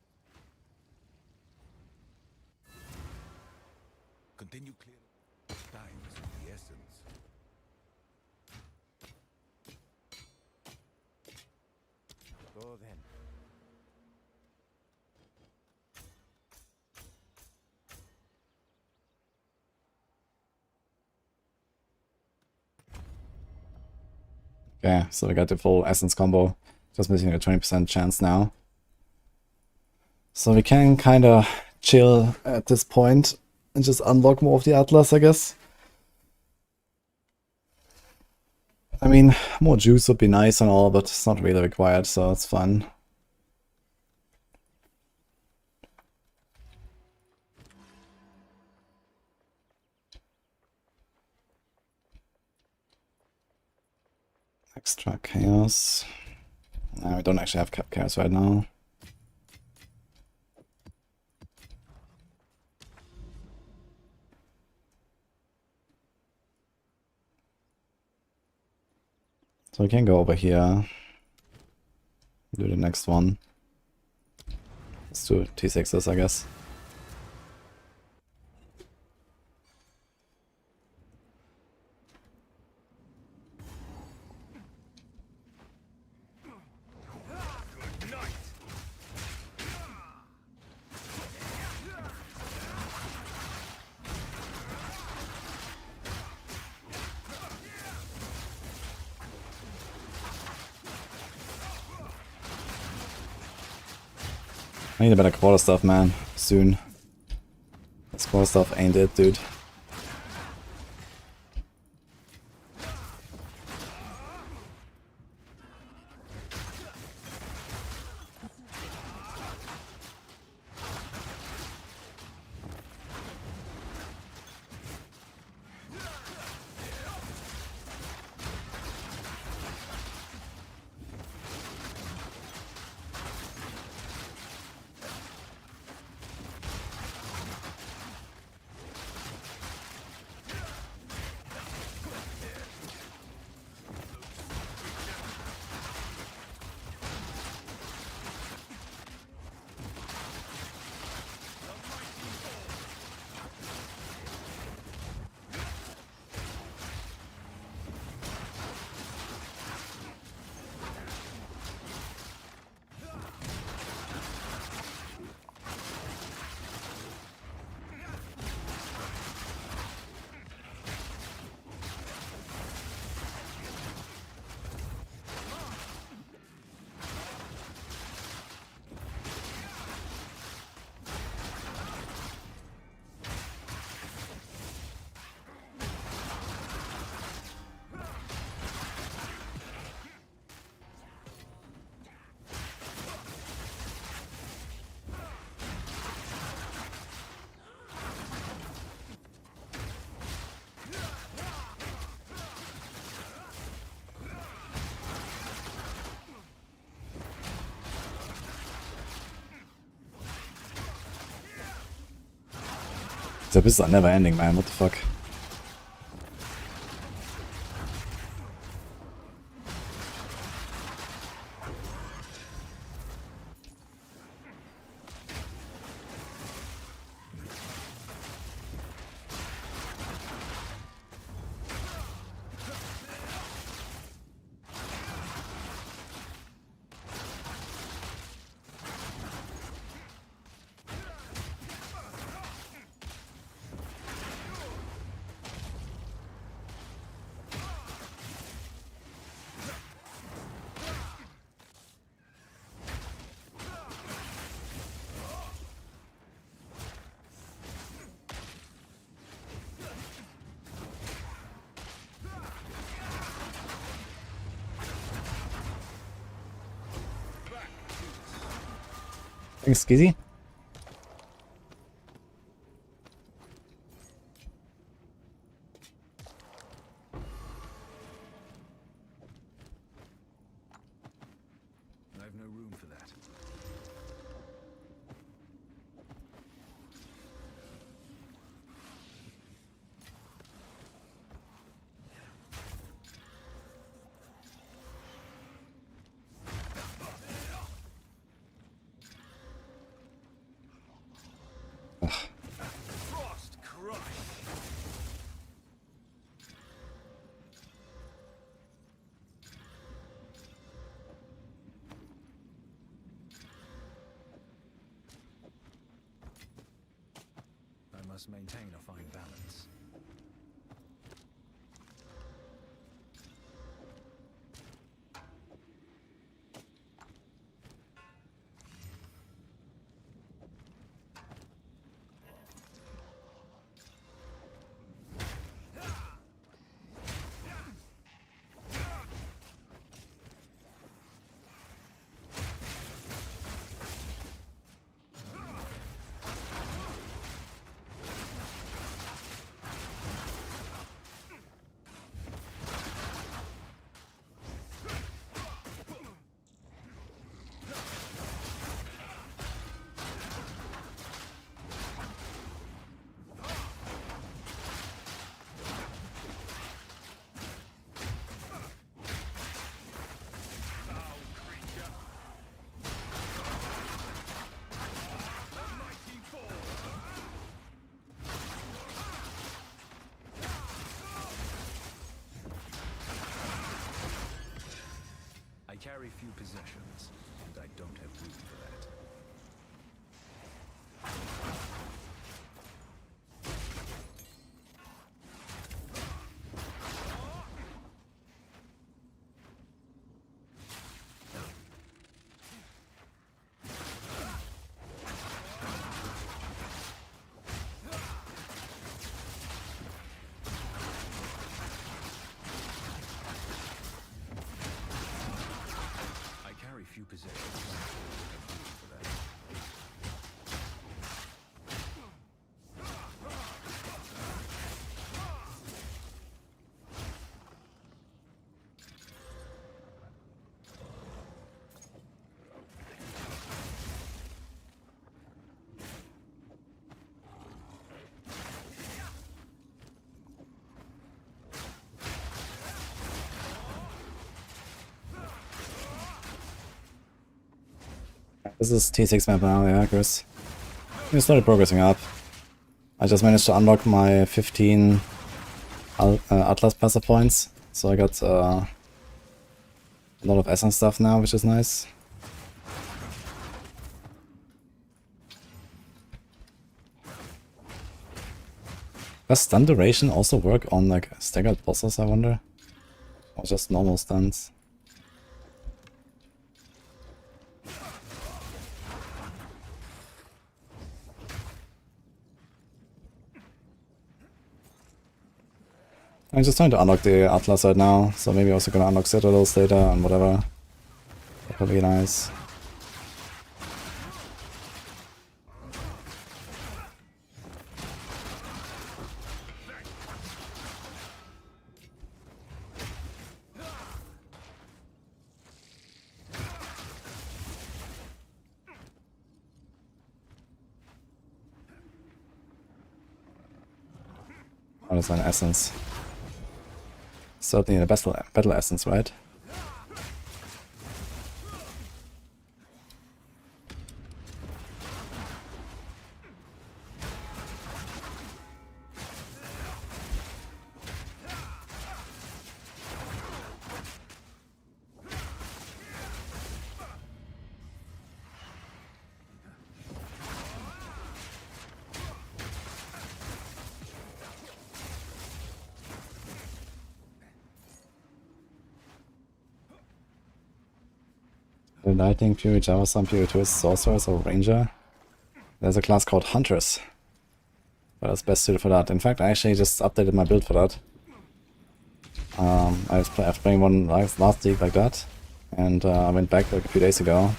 Continue clearing. Time is of the essence. Go then. Okay, so we got the full essence combo. Just missing a 20% chance now. So we can kind of chill at this point and just unlock more of the Atlas, I guess. I mean, more juice would be nice and all, but it's not really required, so it's fun. Extra chaos. No, we don't actually have chaos right now. So we can go over here. Do the next one. Let's do T6s, I guess. I need a better quarter stuff, man. Soon. This quarter stuff ain't it, dude. The abyss are never ending, man. What the fuck? Thanks, Skizzy. I have no room for that. must maintain a fine balance. I carry few possessions, and I don't have room for that. Few possessions. For that. This is T6 map now, yeah, Chris. We started progressing up. I just managed to unlock my 15 Atlas passive points, so I got a lot of Essence stuff now, which is nice. Does stun duration also work on like staggered bosses, I wonder? Or just normal stuns? I'm just trying to unlock the Atlas right now, so maybe also gonna unlock Citadels later and whatever. That'll be nice. Oh, that's an essence. Certainly a battle essence, right? The Lightning, Fury, Javasam, Fury Twist, Sorcerers, or Ranger. There's a class called Hunters. But that's best suited for that. In fact, I actually just updated my build for that. I was playing one last league like that. And I went back like a few days ago.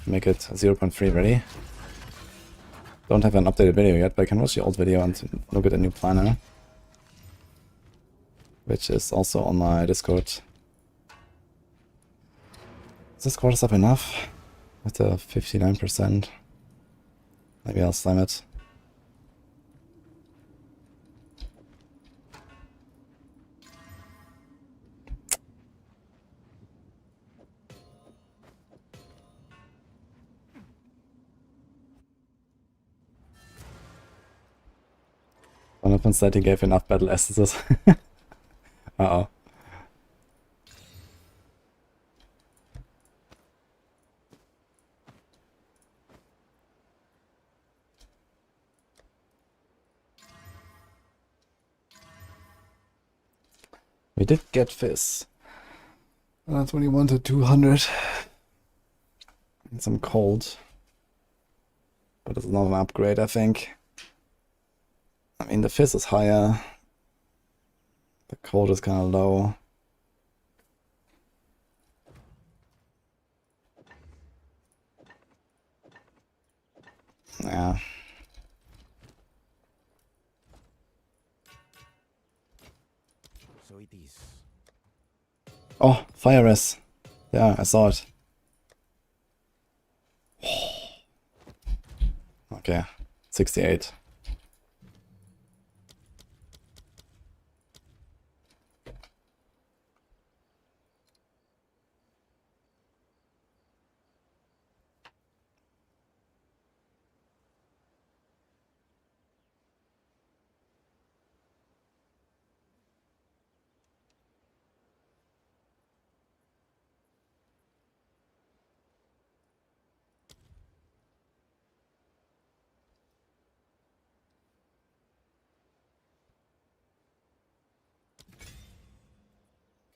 Make it 0.3 ready. Don't have an updated video yet, but I can watch the old video and look at the new planner. Which is also on my Discord. Is this quarter up enough? With the 59%. Maybe I'll slam it. One of them said he gave enough battle essences. Uh-oh. We did get Fizz. That's when he wanted 200. And some cold. But it's not an upgrade, I think. I mean, the Fizz is higher. The cold is kind of low. Yeah. So it is. Oh, fire res. Yeah, I saw it. Okay, 68.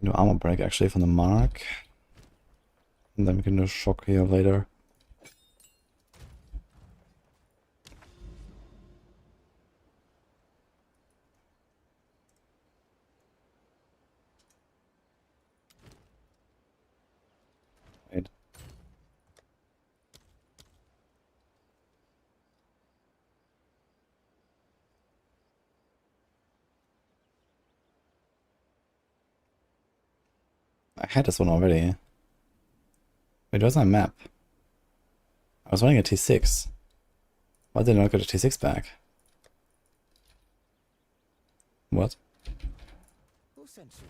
Do armor break actually from the mark. And then we can do shock here later. Wait. I had this one already. Wait, where's my map? I was running a T6. Why did I not get a T6 back? What? Who sent you?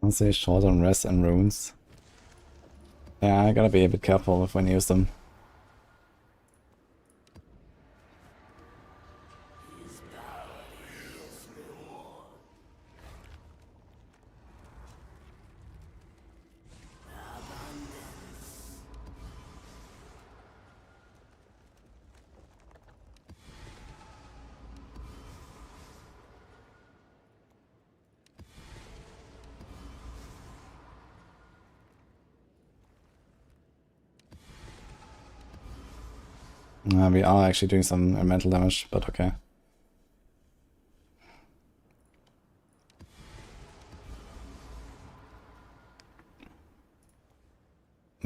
I'll say short on rest and runes. Yeah, I gotta be a bit careful with when I use them. We are actually doing some elemental damage, but okay.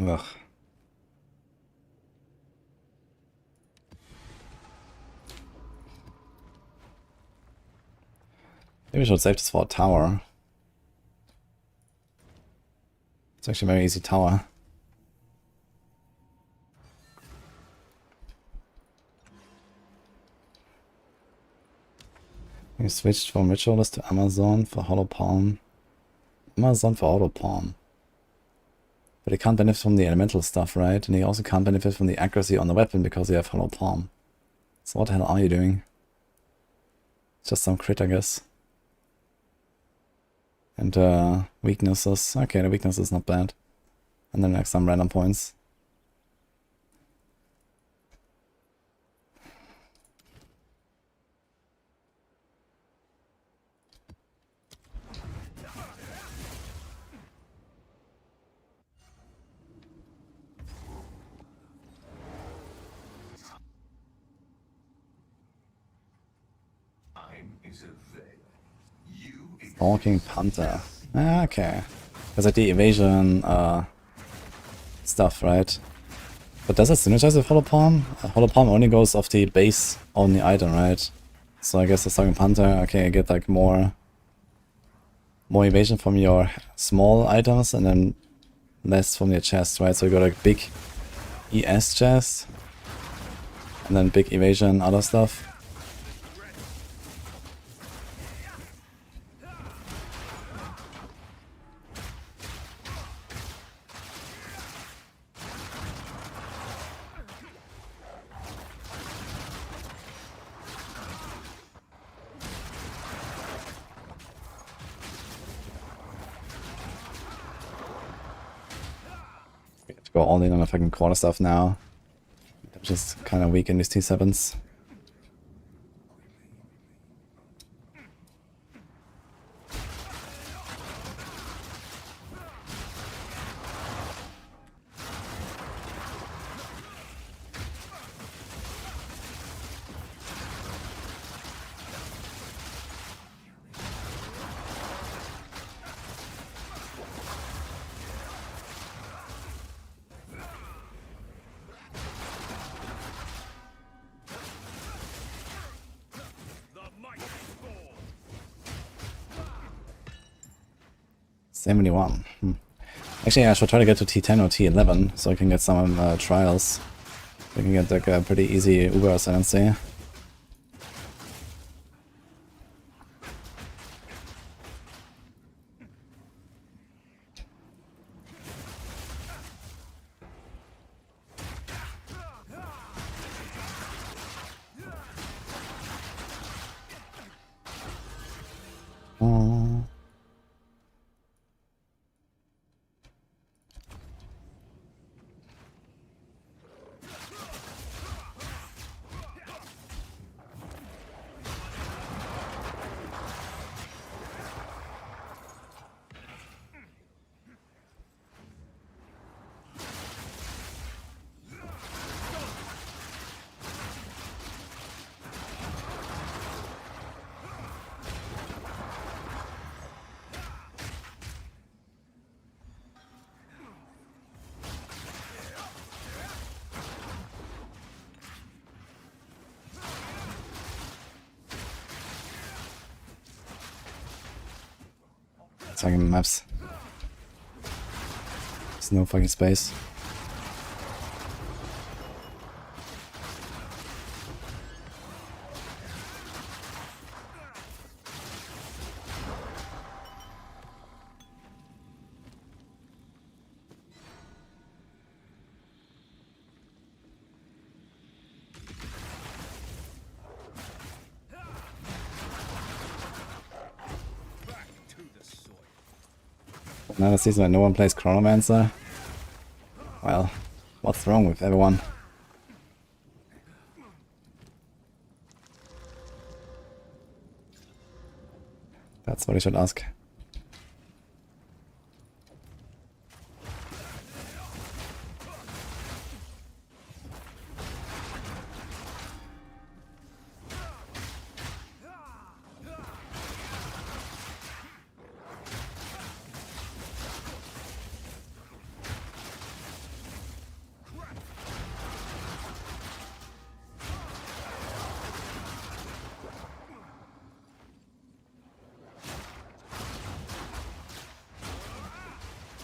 Ugh. Maybe we should save this for a tower. It's actually a very easy tower. We switched from Ritualist to Amazon for Hollow Palm. Amazon for Hollow Palm. But he can't benefit from the elemental stuff, right? And he also can't benefit from the accuracy on the weapon because you have Hollow Palm. So what the hell are you doing? It's just some crit, I guess. And weaknesses. Okay, the weakness is not bad. And then like some random points. Stalking Panther. Ah, okay. That's like the evasion stuff, right? But does it synergize with Hollow Palm? Hollow Palm only goes off the base only item, right? So I guess the Song Panther, okay, I get like more evasion from your small items and then less from your chest, right? So you got like big ES chest and then big evasion, other stuff. Go all in on the fucking quarter stuff now. I'm just kind of weak in these T7s. The mighty fall. 71. Actually, I should try to get to T10 or T11 so I can get some trials. We can get like a pretty easy Uber Ascendancy. Oh. Fucking maps. There's no fucking space. Another season where no one plays Chronomancer. Well, what's wrong with everyone? That's what I should ask.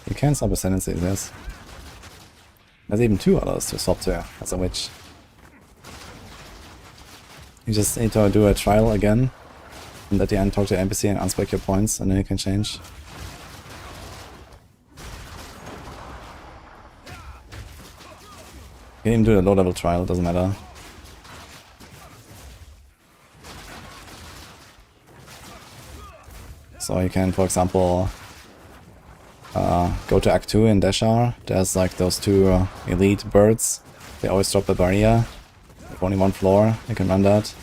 You can stop Ascendancy, yes. There's even two others to swap to as a witch. You just need to do a trial again, and at the end talk to the NPC and unspec your points, and then you can change. You can even do a low level trial, doesn't matter. So you can, for example, go to Act 2 in Deshar. There's like those two elite birds. They always drop a barrier. Like only one floor, you can run that.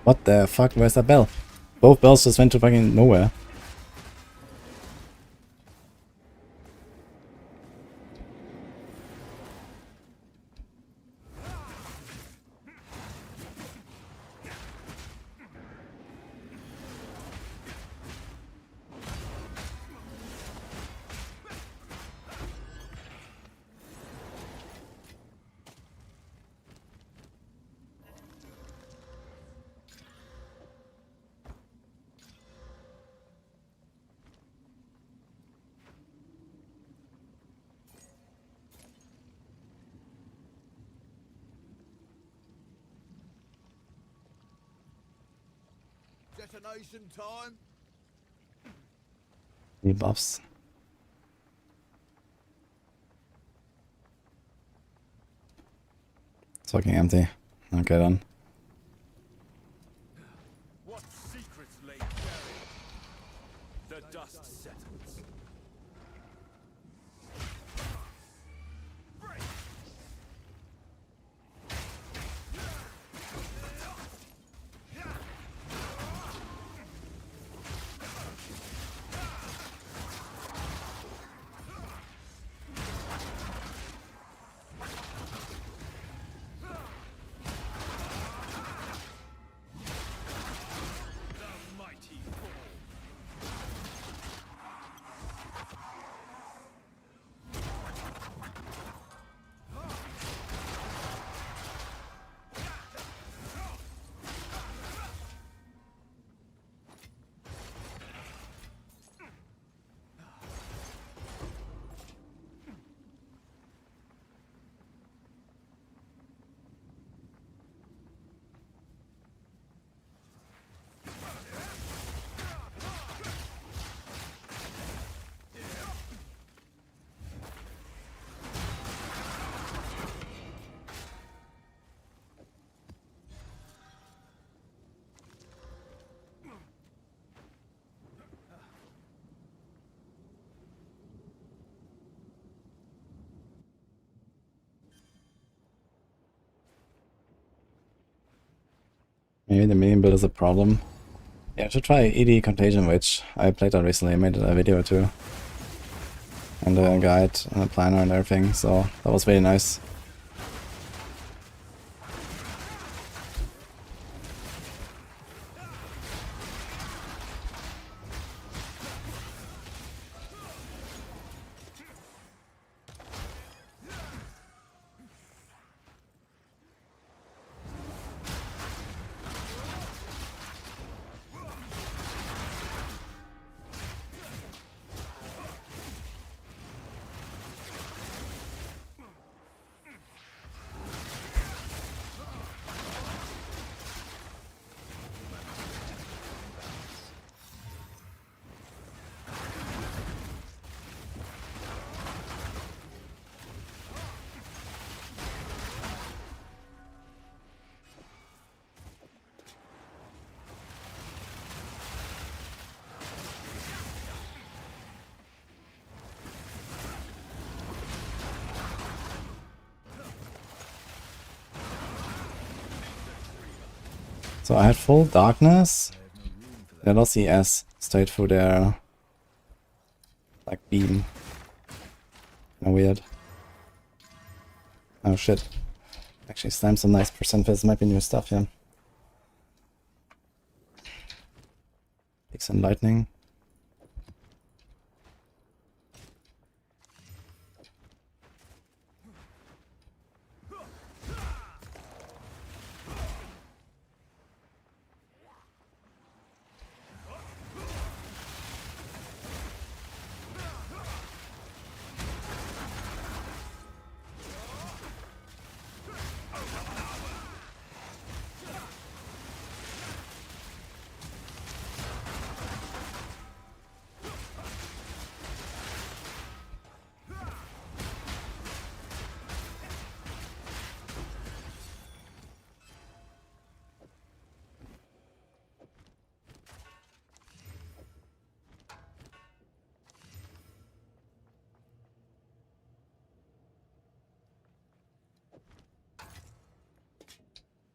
What the fuck? Where's that bell? Both bells just went to fucking nowhere. Detonation time. Debuffs. It's fucking empty. Okay then. What secrets lay buried? The dust settles. The mighty fall. Maybe the minion build is a problem. Yeah, I should try ED Contagion Witch. I played that recently, I made a video too. And a guide and a planner and everything, so that was really nice. So I had full darkness. They lost the S straight through their like beam. Kinda weird. Oh shit. Actually slam some nice percent. This might be new stuff, yeah. Take some lightning.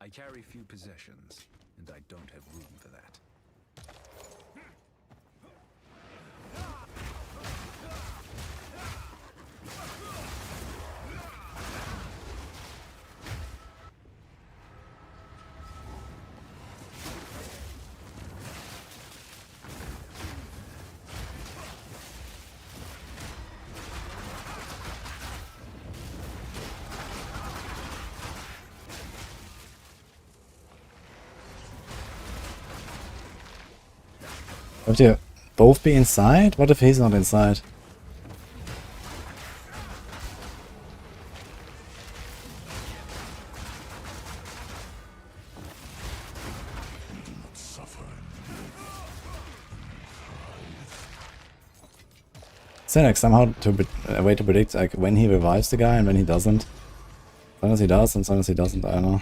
I carry few possessions, and and I don't have room for that. Would you both be inside? What if he's not inside? Is there like somehow a way to predict like when he revives the guy and when he doesn't? Sometimes he does and sometimes he doesn't, I don't know.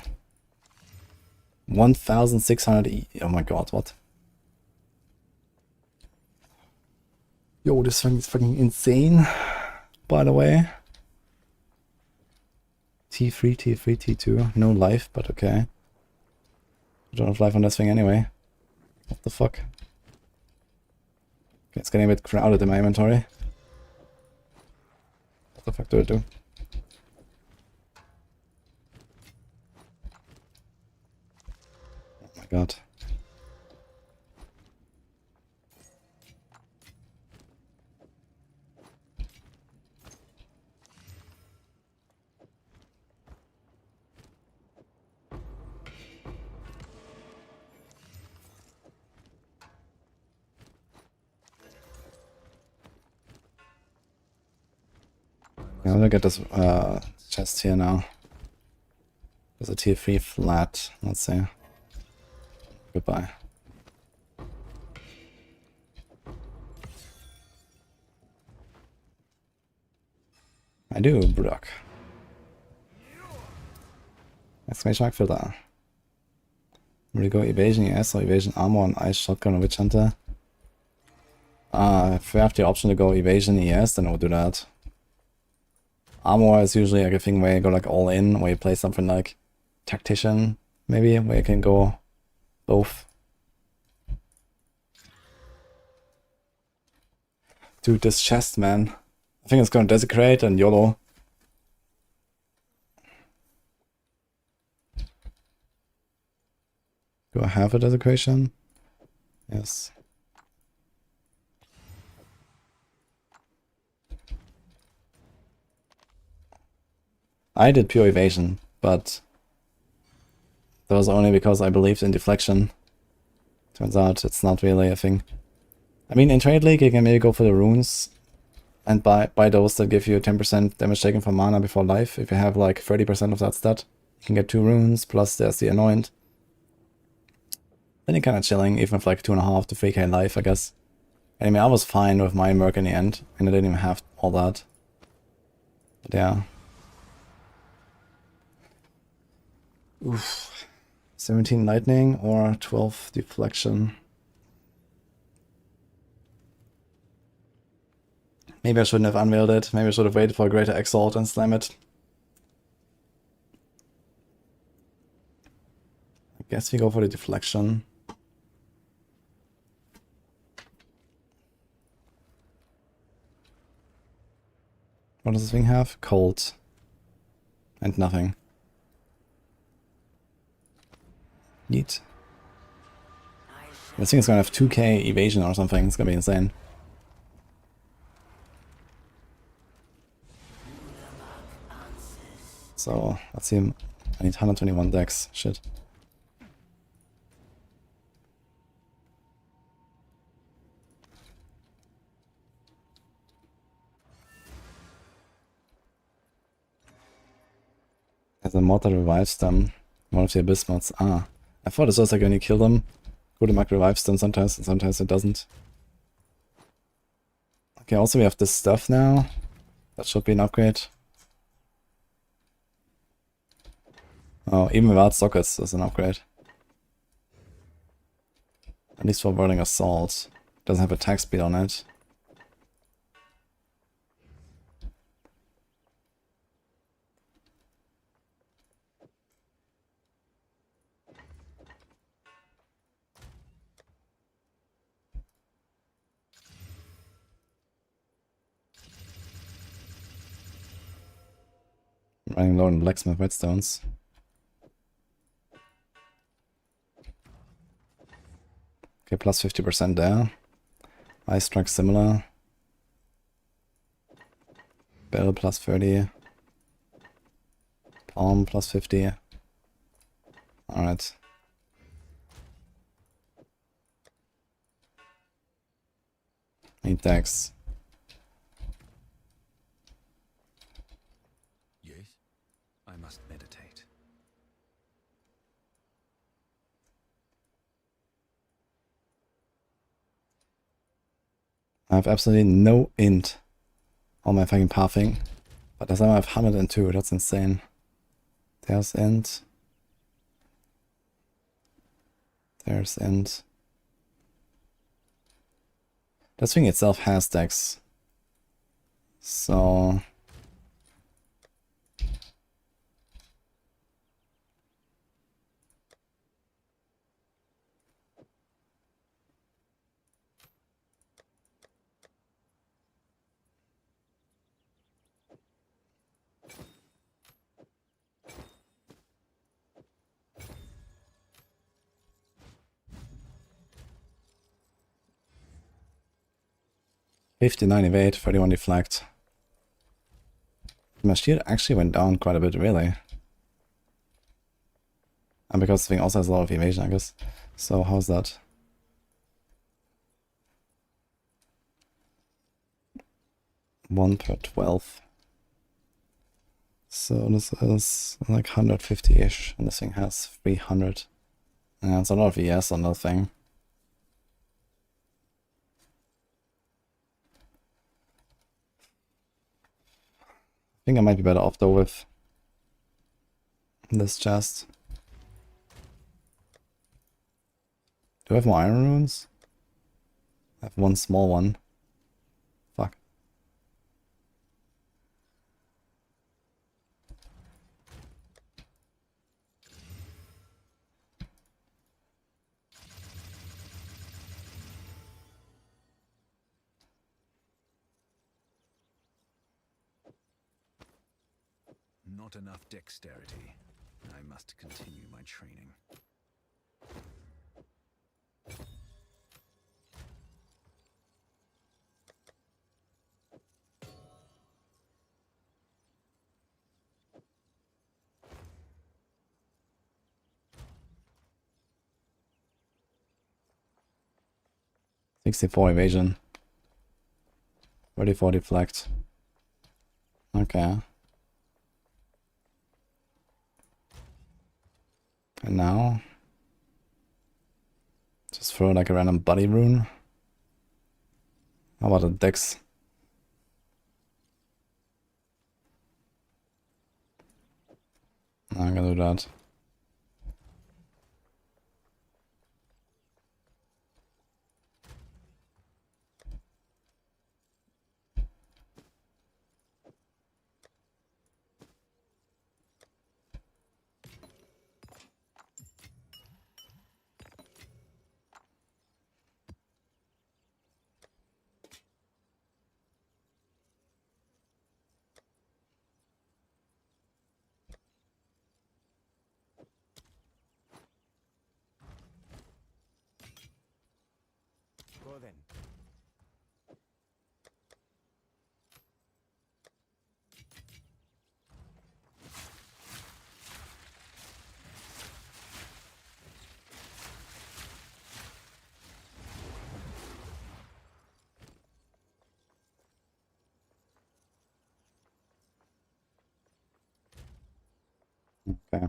1,600 oh my god, what? Yo, this thing is fucking insane, by the way. T3, T3, T2. No life, but okay. I don't have life on this thing anyway. What the fuck? Okay, it's getting a bit crowded in my inventory. What the fuck do I do? Oh my god. Yeah, I'm gonna get this chest here now. There's a tier 3 flat, let's see. Goodbye. I do, Brook. Exclamation mark for that. Will you go evasion ES or evasion armor on ice shotgun or witch hunter? If we have the option to go evasion ES, then we'll do that. Armor is usually like a thing where you go like all in, where you play something like tactician, maybe, where you can go both. Dude, this chest, man. I think it's gonna desecrate and YOLO. Do I have a desecration? Yes. I did pure evasion, but that was only because I believed in deflection. Turns out it's not really a thing. I mean, in Trade League you can maybe go for the runes and buy those that give you 10% damage taken from mana before life. If you have like 30% of that stat, you can get 2 runes, plus there's the Anoint. Then you're kinda chilling, even with like 2.5 to 3k life, I guess. I mean, I was fine with my Merc in the end, and I didn't even have all that. But yeah. Oof. 17 lightning or 12 deflection. Maybe I shouldn't have unveiled it. Maybe I should have waited for a greater exalt and slam it. I guess we go for the deflection. What does this thing have? Cold. And nothing. Neat. This thing is gonna have 2k evasion or something. It's gonna be insane. So, let's see. I need 121 decks. Shit. There's a mod that revives them. One of the abyss mods. Ah. I thought it was like when you kill them, Godemark revives them sometimes, and sometimes it doesn't. Okay, also we have this stuff now. That should be an upgrade. Oh, even without sockets, there's an upgrade. At least for Whirling Assault. Doesn't have attack speed on it. Running low on blacksmith redstones. Okay, plus 50% there. Ice strike similar. Bell plus 30. Palm plus 50. Alright. Need decks. Yes? I must meditate. I have absolutely no int on my fucking pathing. But I somehow have 102, that's insane. There's int. There's int. That thing itself has decks. So... $59 evade, 31 deflect. My shield actually went down quite a bit, really. And because the thing also has a lot of evasion, I guess. So how's that? One per 12. So this is like 150-ish, and this thing has 300. Yeah, it's a lot of ES on that thing. I think I might be better off though with this chest. Do I have more iron runes? I have one small one. Fuck. Not enough dexterity. I must continue my training. $64 evasion. 34 deflect. Okay. And now, just throw like a random body rune. How about a dex? I'm gonna do that. Go then. Okay.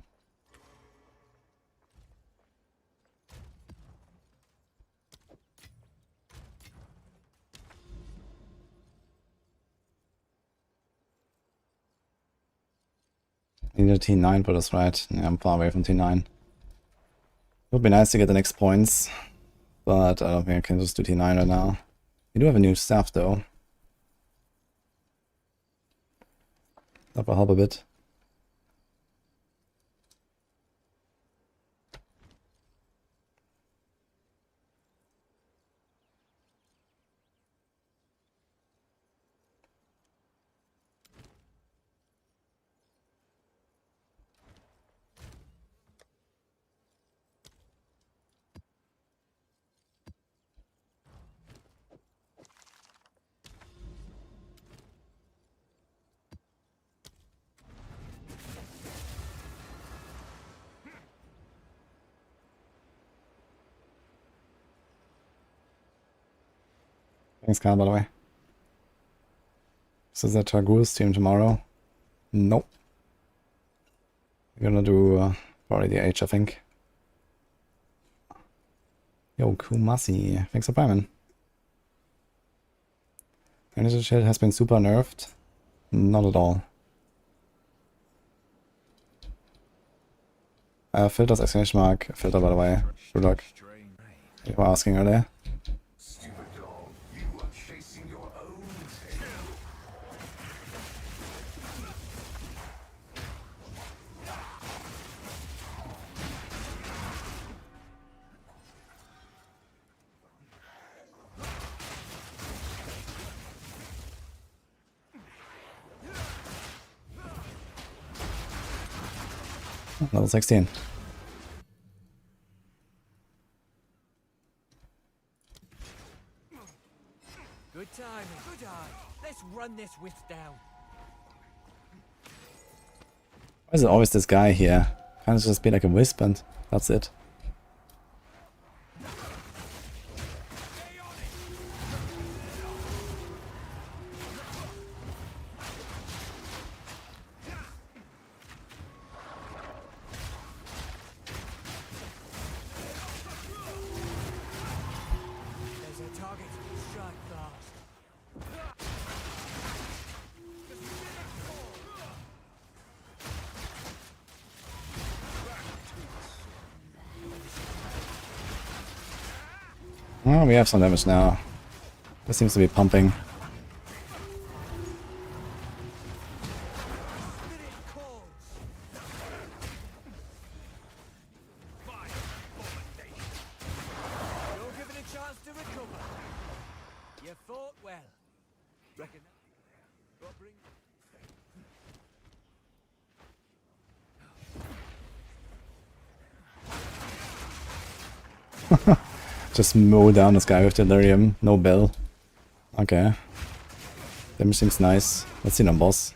Need a T9 for this, right? Yeah, I'm far away from T9. Would be nice to get the next points, but I don't think I can just do T9 right now. We do have a new staff though. That will help a bit. Thanks, Carl, by the way. So is that Targul stream tomorrow? Nope. We're gonna do probably the H, I think. Yo, Kumasi. Thanks for priming. Energy shield has been super nerfed. Not at all. Filters, exclamation mark, filter, by the way. Good luck. You were asking earlier. Stupid dog, you are chasing your own tail. Level 16. Good timing. Good eye. Let's run this wisp down. Why is it always this guy here? Can't it just be like a wisp and that's it? There's a target. Strike fast. Oh, we have some damage now. This seems to be pumping. You're given a chance to recover. You fought well. Reckon that? What bring? Just mow down this guy with delirium. No bell. Okay. Damage seems nice. Let's see them, boss.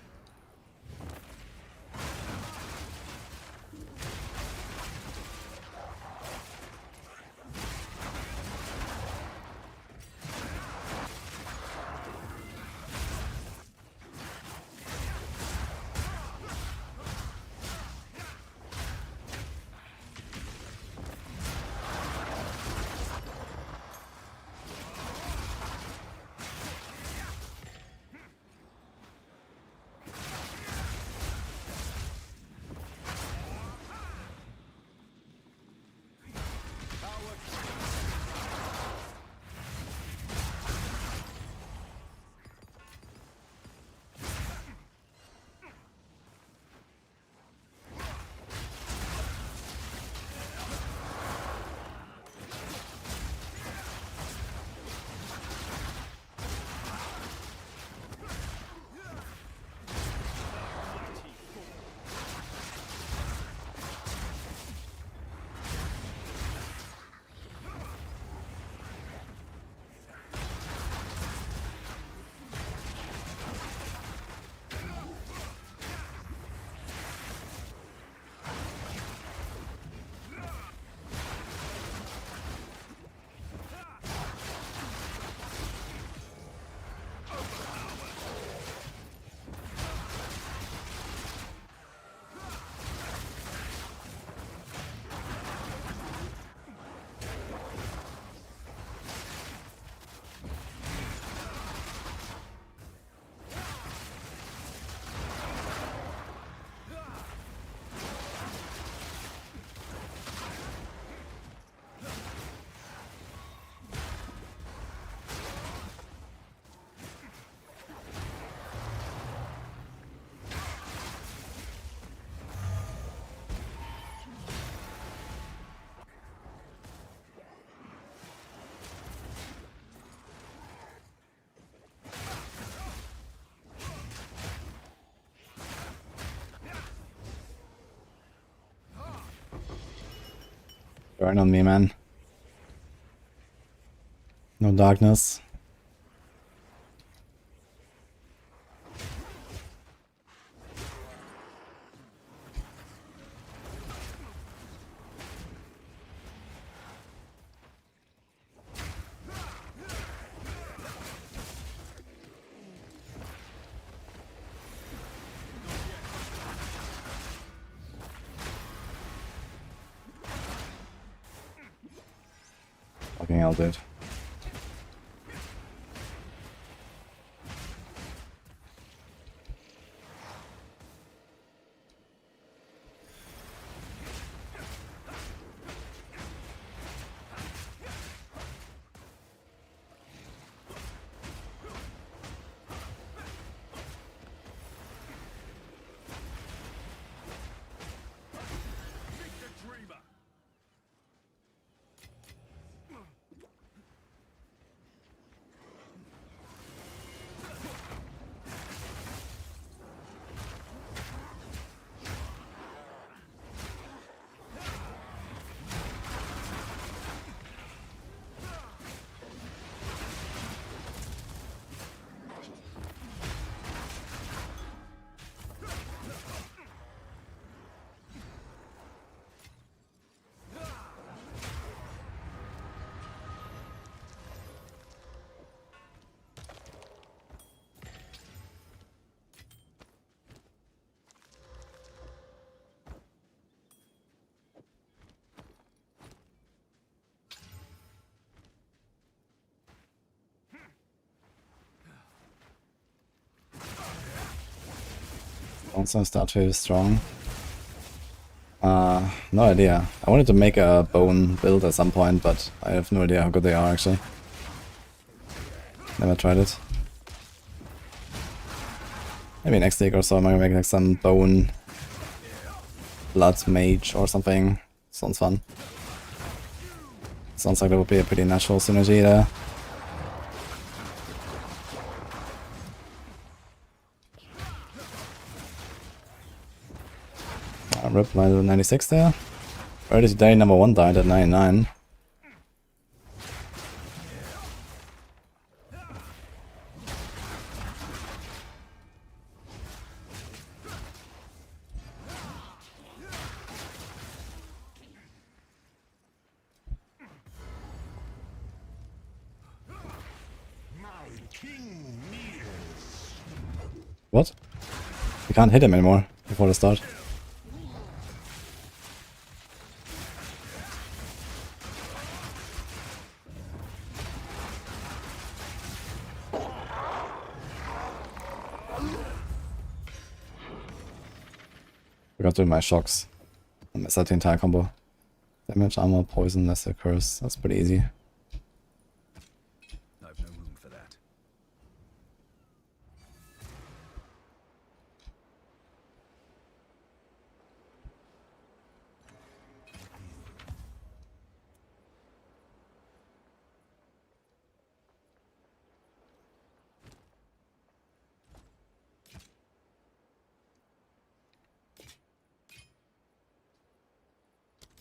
Burn on me, man. No darkness. Fucking hell, dude. Also start to strong. No idea. I wanted to make a bone build at some point, but I have no idea how good they are actually. Never tried it. Maybe next week or so I might make like some bone blood mage or something. Sounds fun. Sounds like there would be a pretty natural synergy there. Rip level 96 there. Early today, number 1 died at 99. What? We can't hit him anymore before the start. Forgot to do my shocks. I messed up the entire combo. Damage, armor, poison, lesser curse. That's pretty easy. I've no room for that.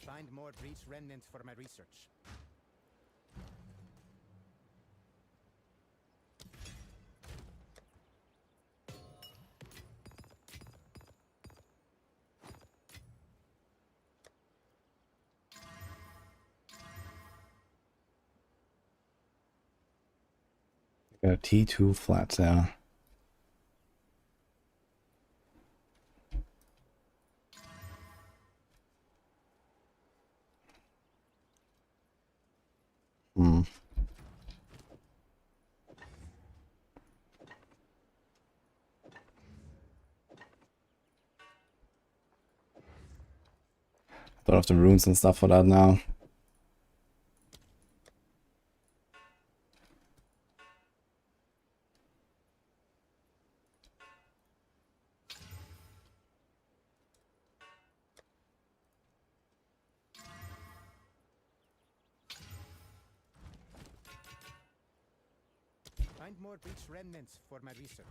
Find more breach remnants for my research. Got a T2 flat there. Hmm. Don't have the runes and stuff for that now. Find more breach remnants for my research.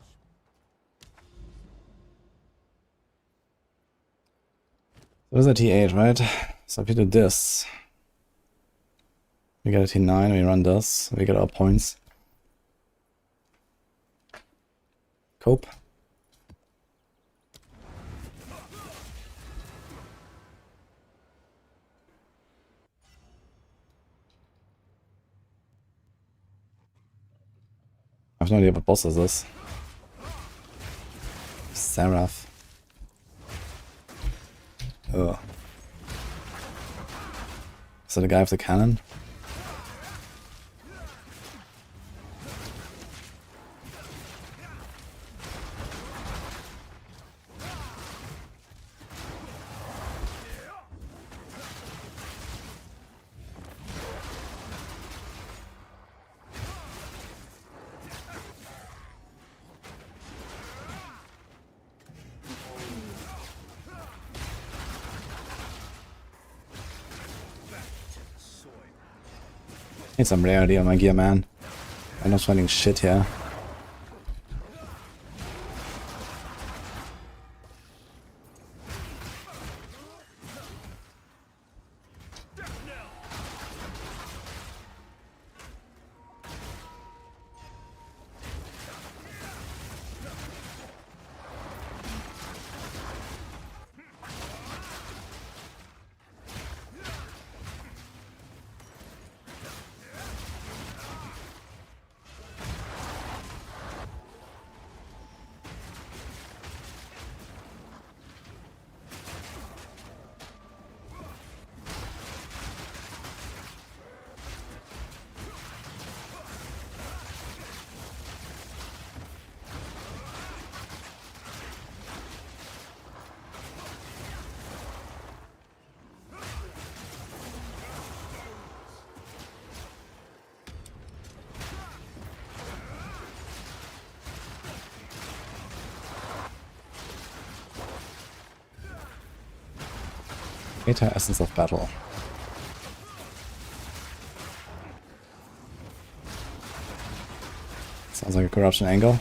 So this is a T8, right? So if we do this, we get a T9, we run this, we get our points. Cope. I have no idea what boss is this. Seraph. Ugh. Is that the guy with the cannon? Need some rarity on my gear, man. I'm not finding shit here. Meta Essence of Battle. Sounds like a corruption angle.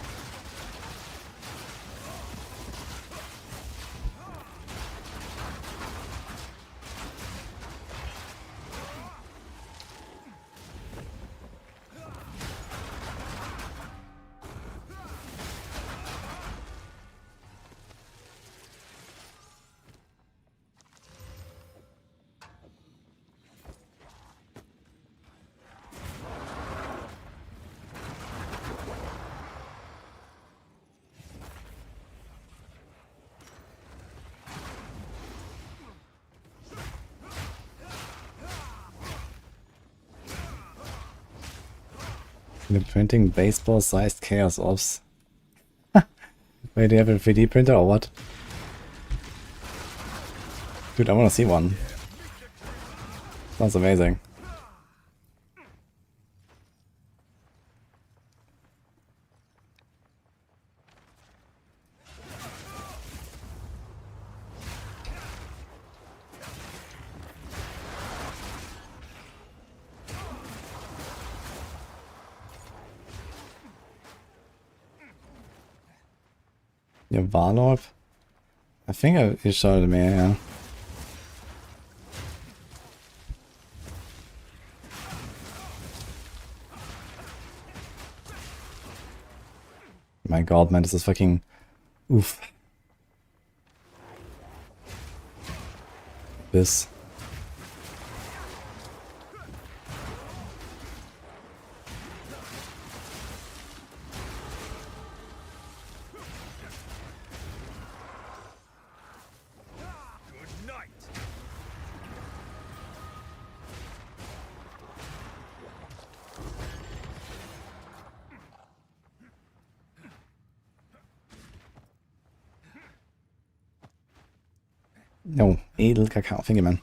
They're printing baseball-sized chaos orbs. Wait, do you have a 3D printer or what? Dude, I wanna see one. Sounds amazing. Your Warlord? I think you showed it to me, yeah. My god, man, this is fucking... Oof. This. No, Edelkakao, thank you, man.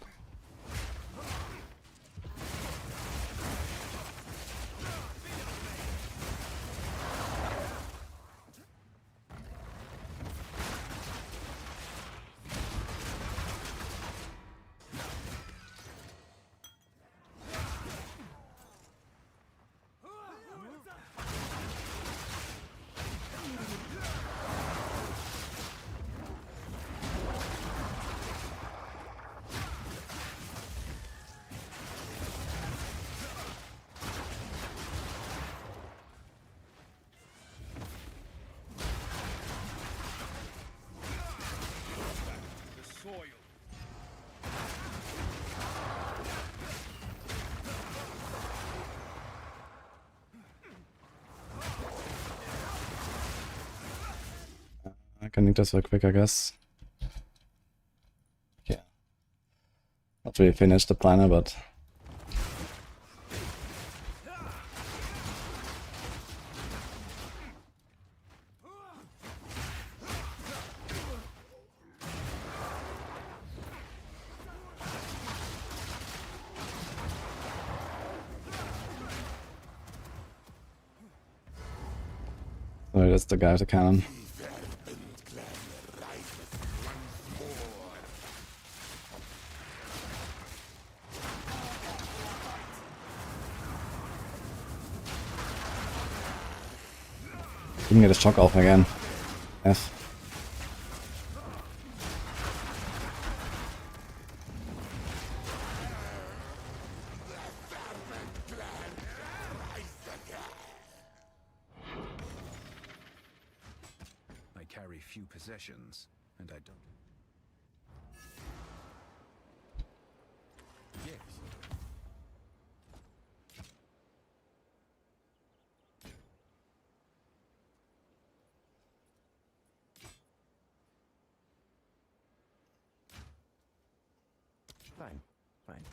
I can make this real quick, I guess. Yeah. Not really finished the planner, but... Sorry, that's the guy with the cannon. Didn't get a shock off again. F. I carry few possessions, and I don't. Yes. Fine, fine.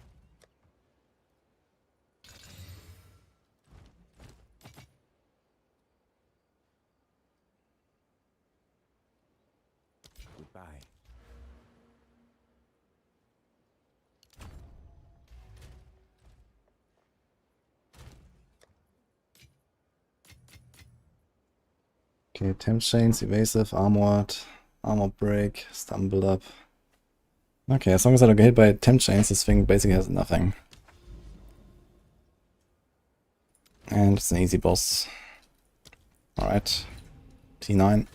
Goodbye. Okay, temp chains, evasive, armored, armor break, stun build up. Okay, as long as I don't get hit by temp chains, this thing basically has nothing. And it's an easy boss. Alright. T9.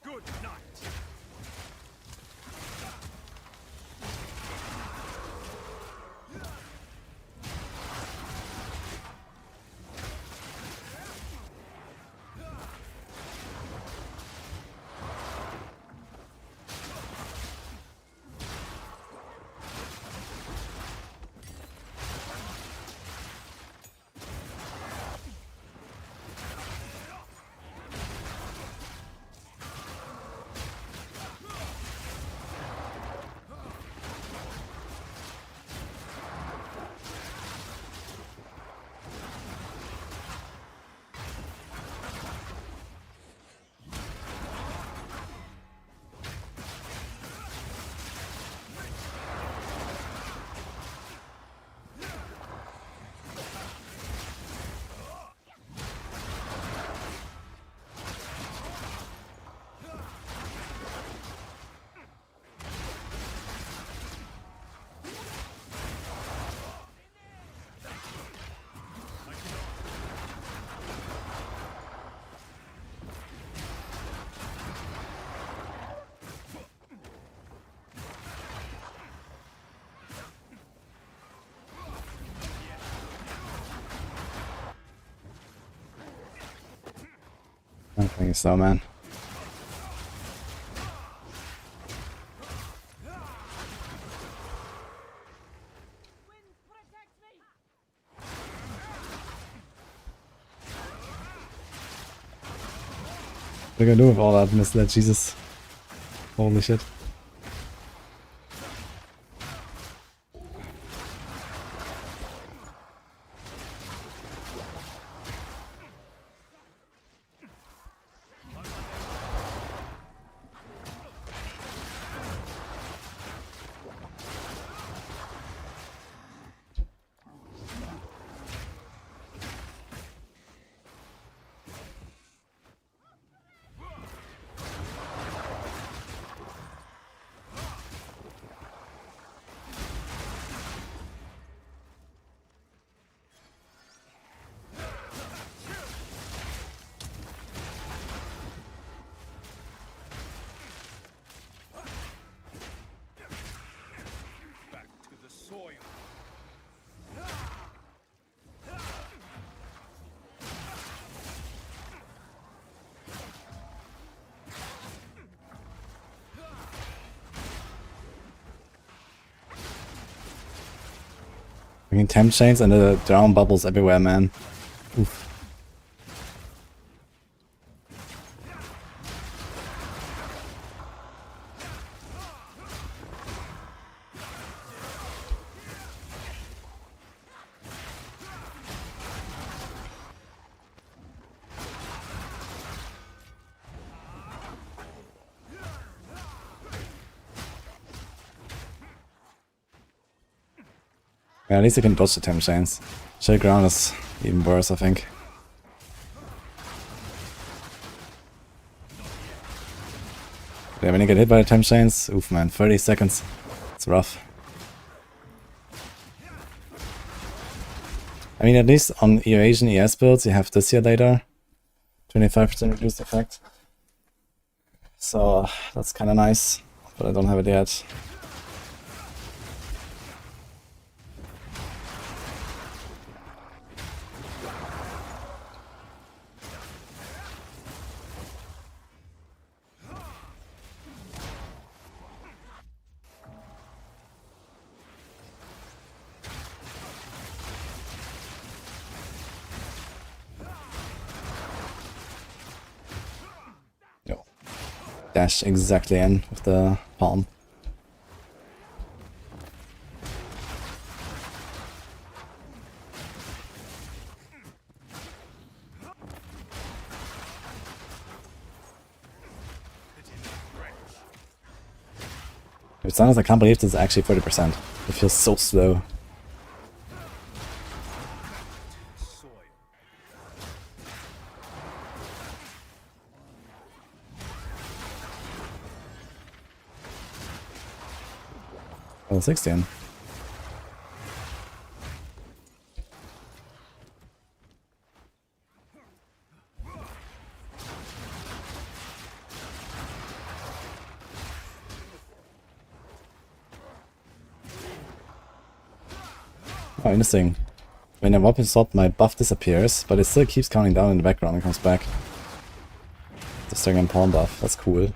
Good night. I don't think so, man. What are you gonna do with all that misled? Jesus. Holy shit. Back to the soil. Freaking temp chains and the drown bubbles everywhere, man. Oof. Yeah, at least you can dodge the temp chains. Shake ground is even worse, I think. Yeah, when you get hit by the temp chains, oof man, 30 seconds. It's rough. I mean, at least on Eurasian ES builds, you have this here later. 25% reduced effect. So, that's kinda nice. But I don't have it yet. Yo. Dash exactly in with the palm. It's honest, I can't believe this is actually 30%. It feels so slow. Soil. Oh, 16. Oh, interesting. When I weapon swap, my buff disappears, but it still keeps counting down in the background and comes back. The string and pawn buff, that's cool.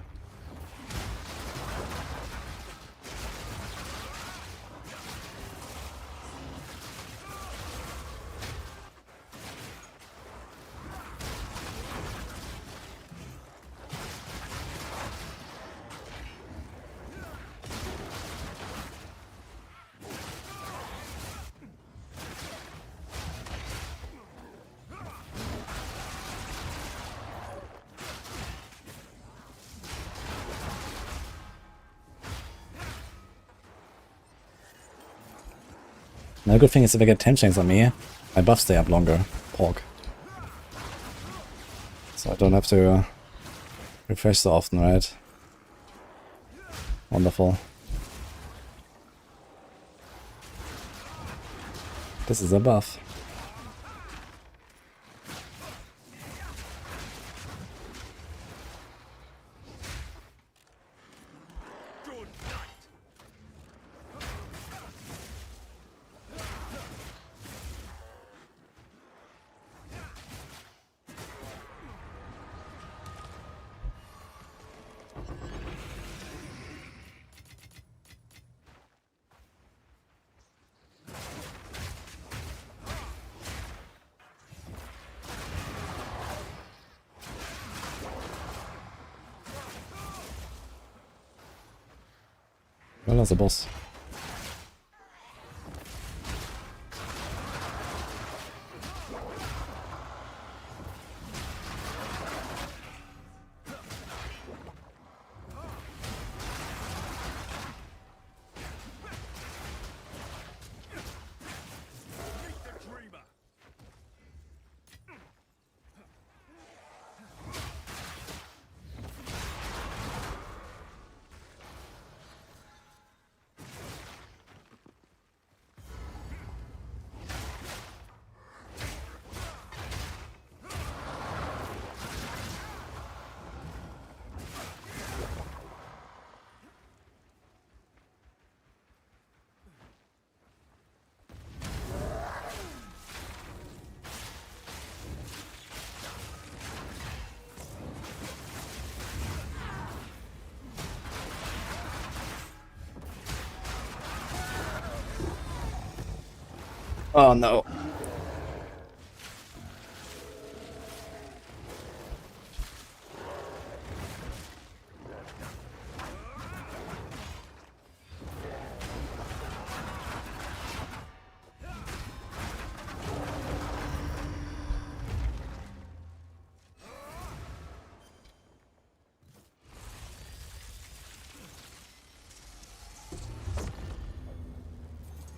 Now, the good thing is if I get 10 chains on me, my buffs stay up longer. Pork. So I don't have to refresh so often, right? Wonderful. This is a buff. Well, that's a boss. Oh no.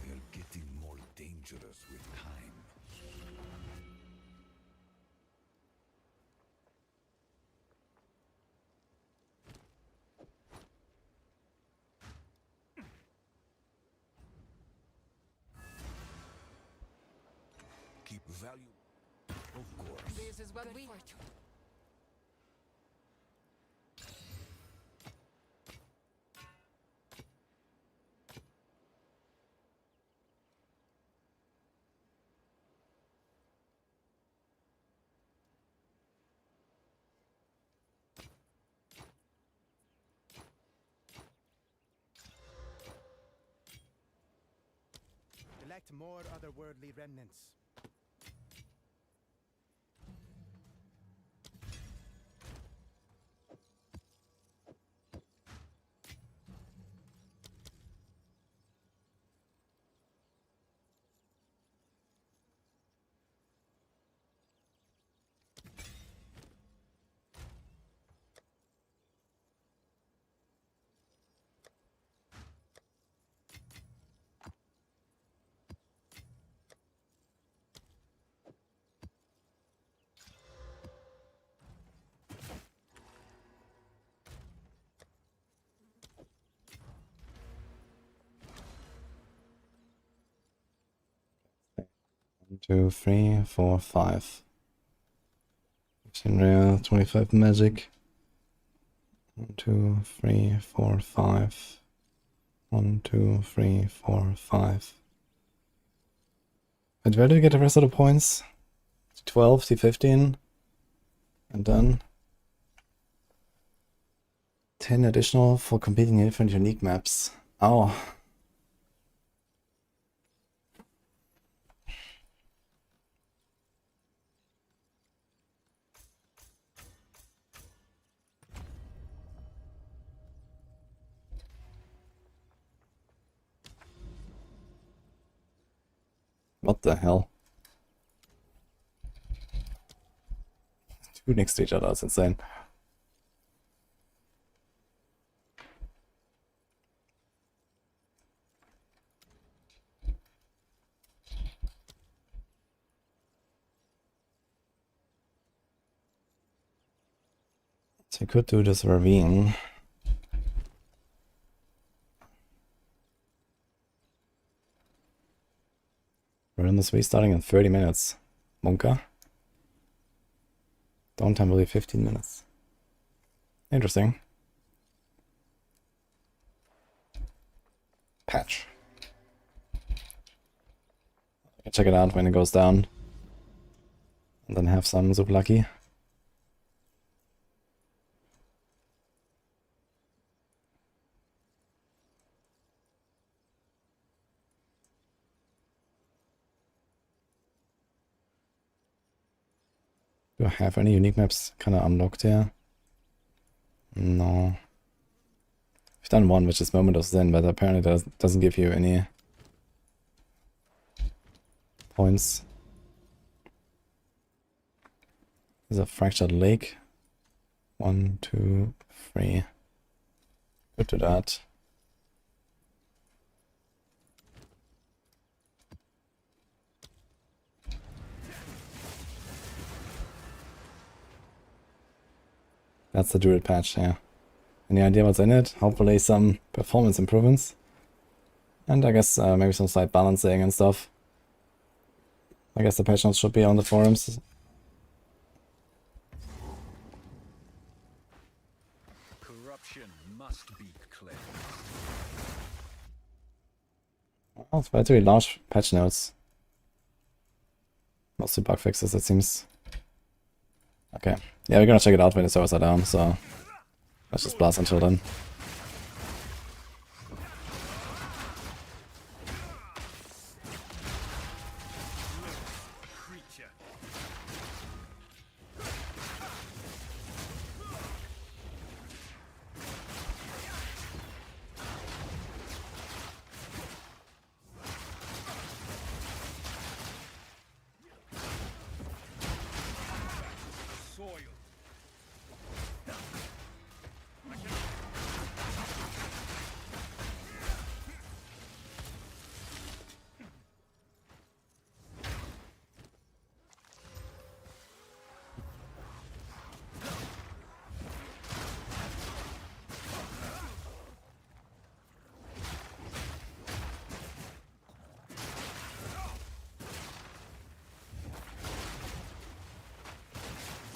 They're getting more Value. Of course. This is what we Collect more otherworldly remnants. One, 2, 3, 4, 5. 15 rare, 25 magic. 1, 2, 3, 4, 5. 1, 2, 3, 4, 5. And where do you get the rest of the points? T12, T15. And then 10 additional for competing in different unique maps. Oh. What the hell? Two next to each other, that's insane. So I could do this ravine. We're in this restarting in 30 minutes. Monka. Downtime will be 15 minutes. Interesting. Patch. I can check it out when it goes down. And then have some super lucky. Do I have any unique maps kind of unlocked here? No. I've done one, which is Moment of Zen, but apparently doesn't give you any points. There's a Fractured Lake. 1, 2, 3. Good to that. That's the Druid patch, yeah. Any idea what's in it? Hopefully some performance improvements. And I guess maybe some slight balancing and stuff. I guess the patch notes should be on the forums. Corruption must be cleansed. Oh, it's relatively large patch notes. Mostly bug fixes, it seems. Okay. Yeah, we're gonna check it out when the servers are down, so let's just blast until then.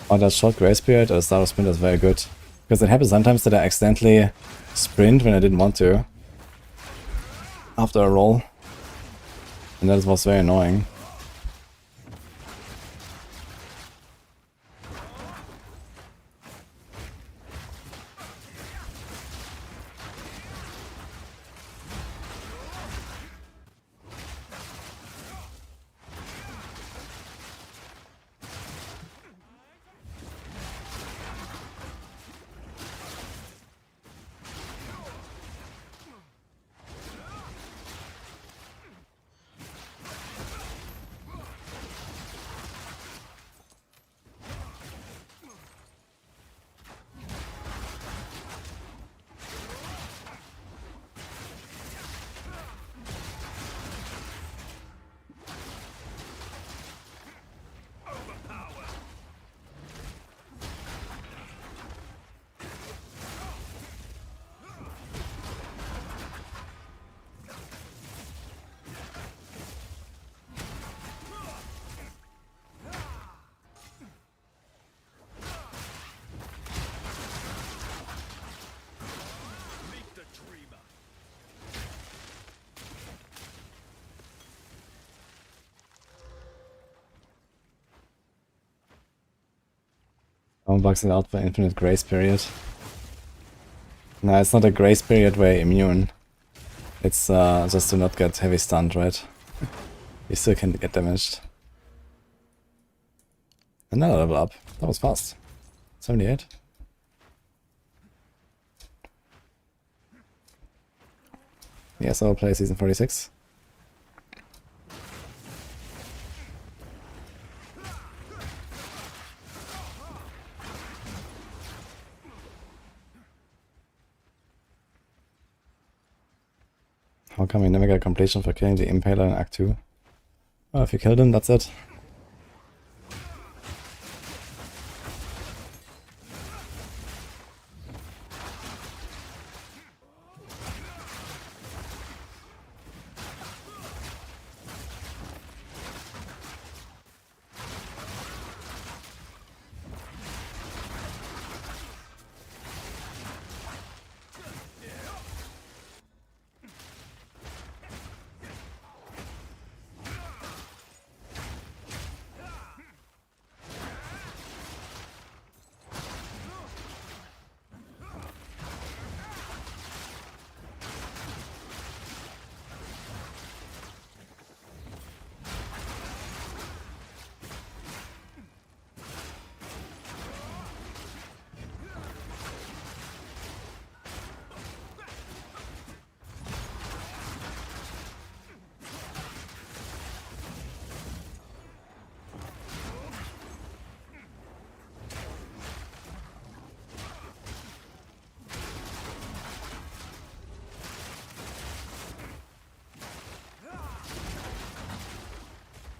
Oh, that short grace period or start of sprint is very good. Because it happens sometimes that I accidentally sprint when I didn't want to. After a roll. And that was very annoying. I'm boxing out for infinite grace period. No, it's not a grace period where you're immune. It's just to not get heavy stunned, right? You still can get damaged. Another level up. That was fast. 78. Yes, I'll play season 46. How come we never get completion for killing the Impaler in Act 2? Well, if you kill them, that's it.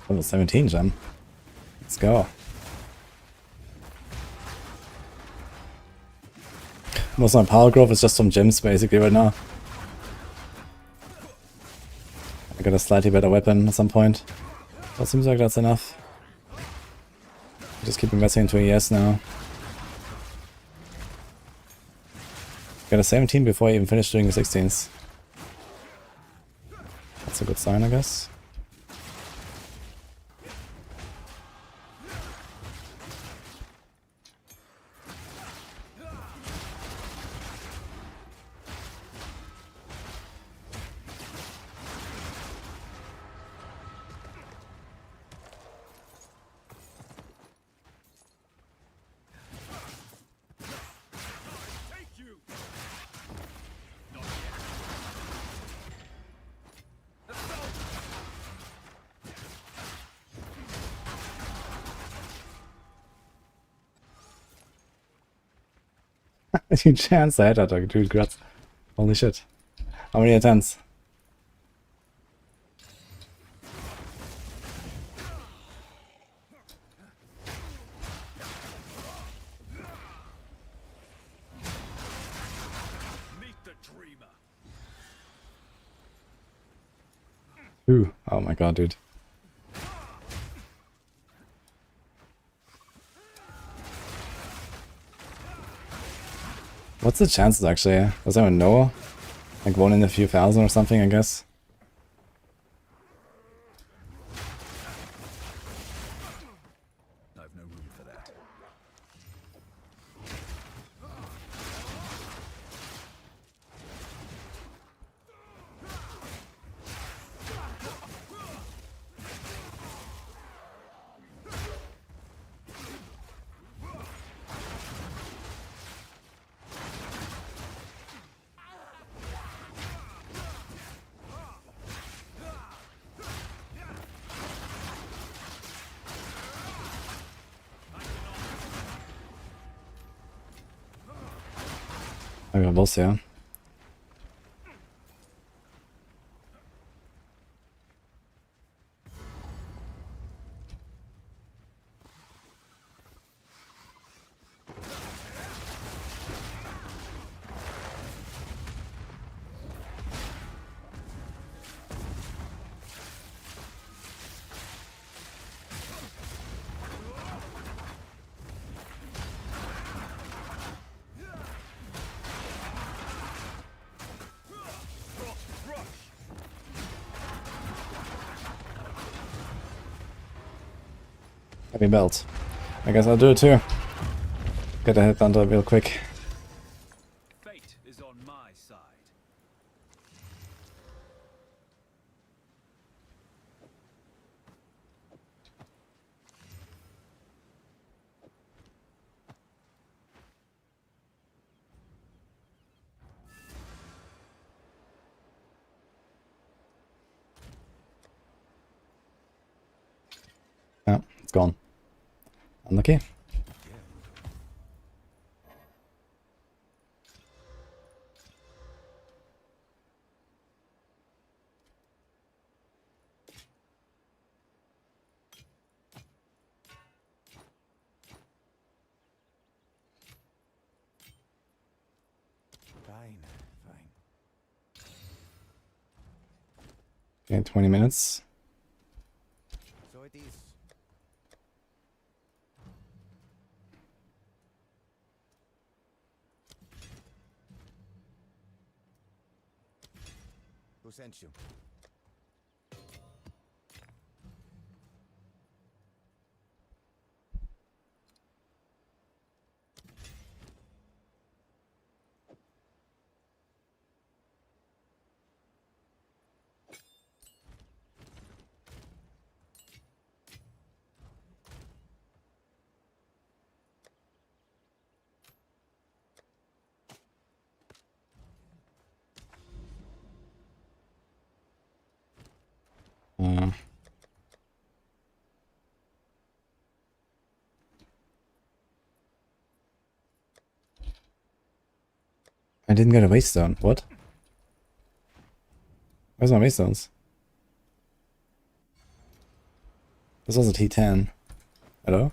Level 17 gem. Let's go. Most of my power growth is just from gems basically right now. I got a slightly better weapon at some point. But seems like that's enough. Just keep investing into ES now. Got a 17 before I even finished doing the 16s. That's a good sign, I guess. You chance I had that, dude, congrats. Holy shit. How many attempts? Ooh, oh my god, dude. What's the chances actually? Does anyone know? Like 1 in a few thousand or something, I guess. I've no room for that. I got boss, yeah. Heavy belt. I guess I'll do it too. Get a headhunter real quick. Fate is on my side. Yeah, it's gone. Unlucky. Fine, fine. Okay, 20 minutes. So it is. Who sent you? I didn't get a waystone. What? Where's my waystones? This was a T10. Hello?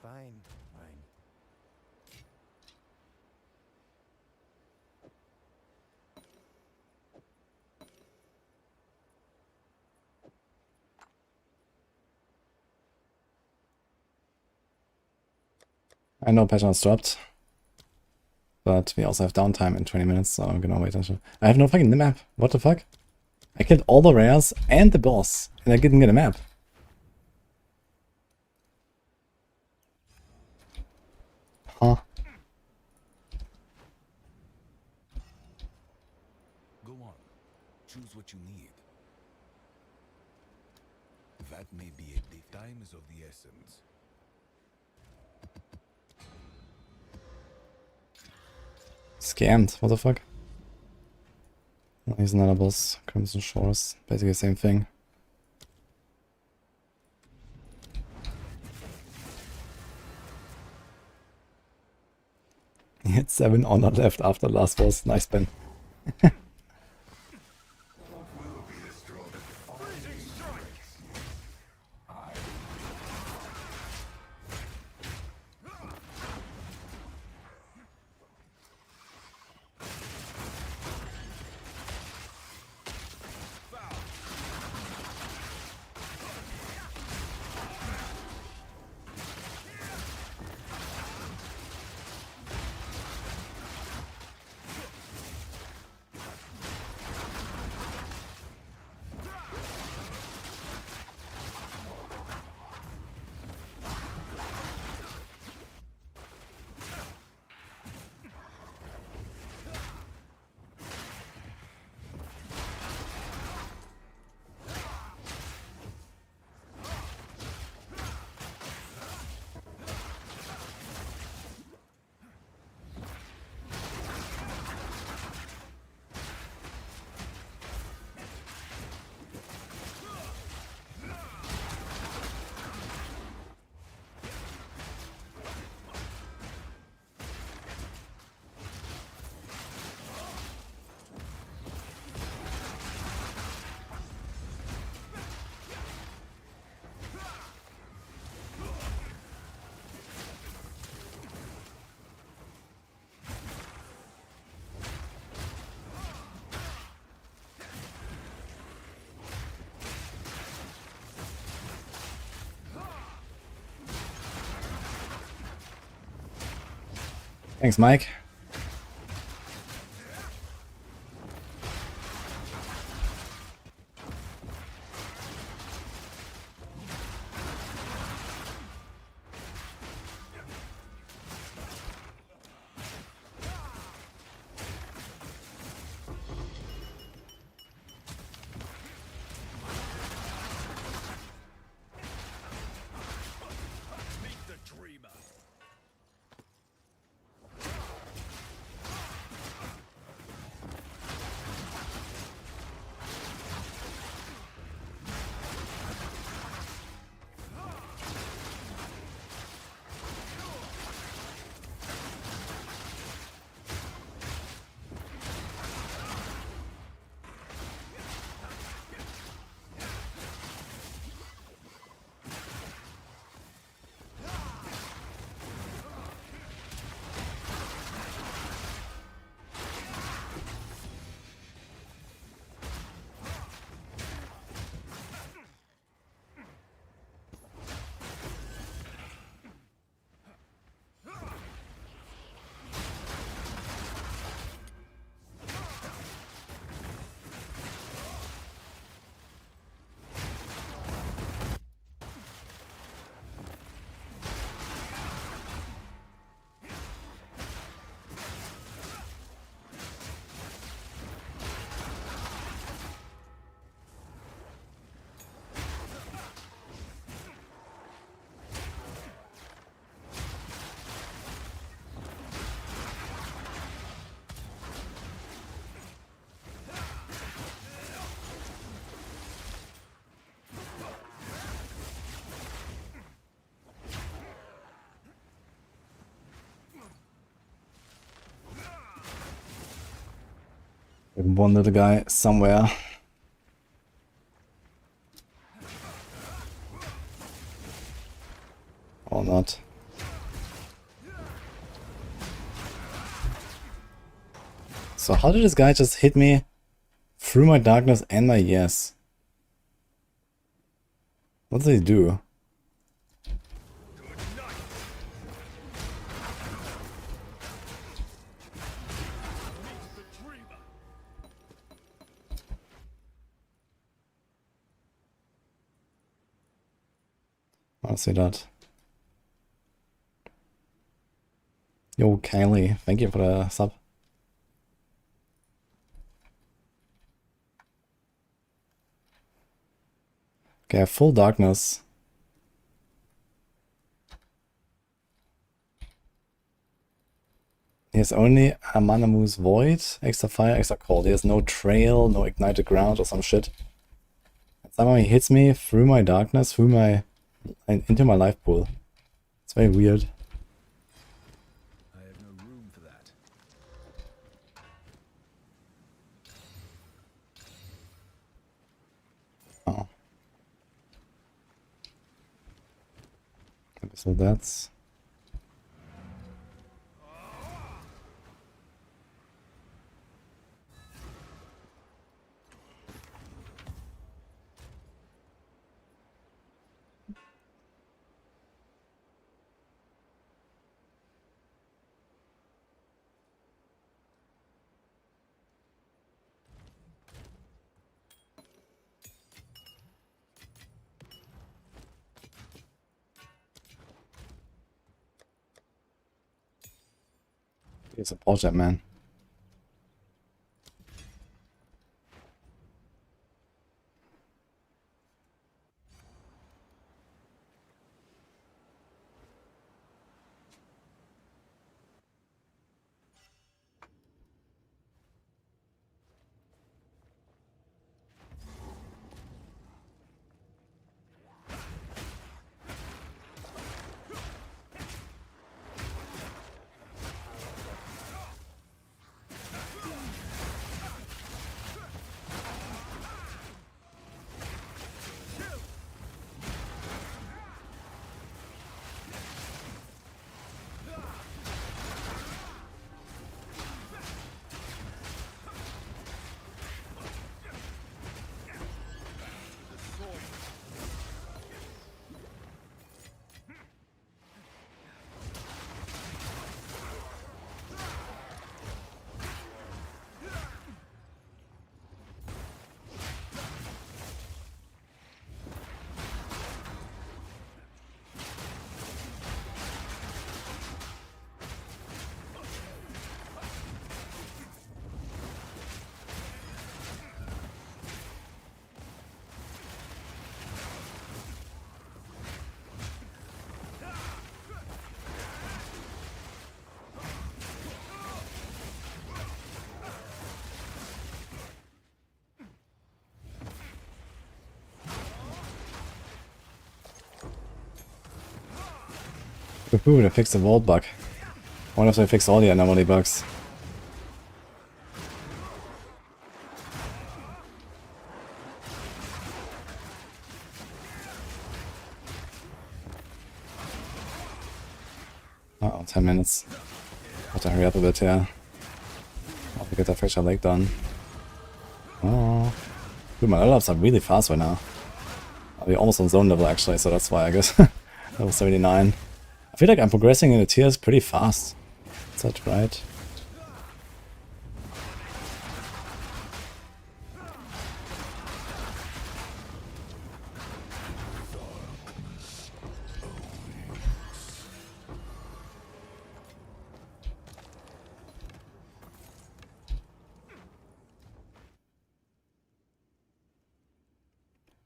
Fine, fine. I know patterns dropped. But we also have downtime in 20 minutes, so I'm gonna wait until... I have no fucking map. What the fuck? I killed all the rares and the boss, and I didn't get a map. Huh. Go on. Choose what you need. That may be a big time is of the essence. Scammed. What the fuck? Oh, he's another boss. Crimson Shores. Basically the same thing. He had 7 honor left after last boss. Nice, Ben. Thanks, Mike. Meet the dreamer. One little guy somewhere. Or not. So how did this guy just hit me through my darkness and my yes? What did he do? I'll see that. Yo, Kylie, thank you for the sub. Okay, I have full darkness. He has only a Mana Moose Void, extra fire, extra cold. He has no trail, no ignited ground or some shit. And somehow he hits me through my darkness, through my into my life pool. It's very weird. I have no room for that. Oh. Okay, so that's... It's a project, man. Ooh, they fixed the vault bug. I wonder if they fixed all the anomaly bugs. Uh-oh, 10 minutes. Have to hurry up a bit here. I'll have to get that fractured lake done. Oh. Dude, my level ups are really fast right now. I'll be almost on zone level actually, so that's why I guess. Level 79. I feel like I'm progressing in the tiers pretty fast. Is that right?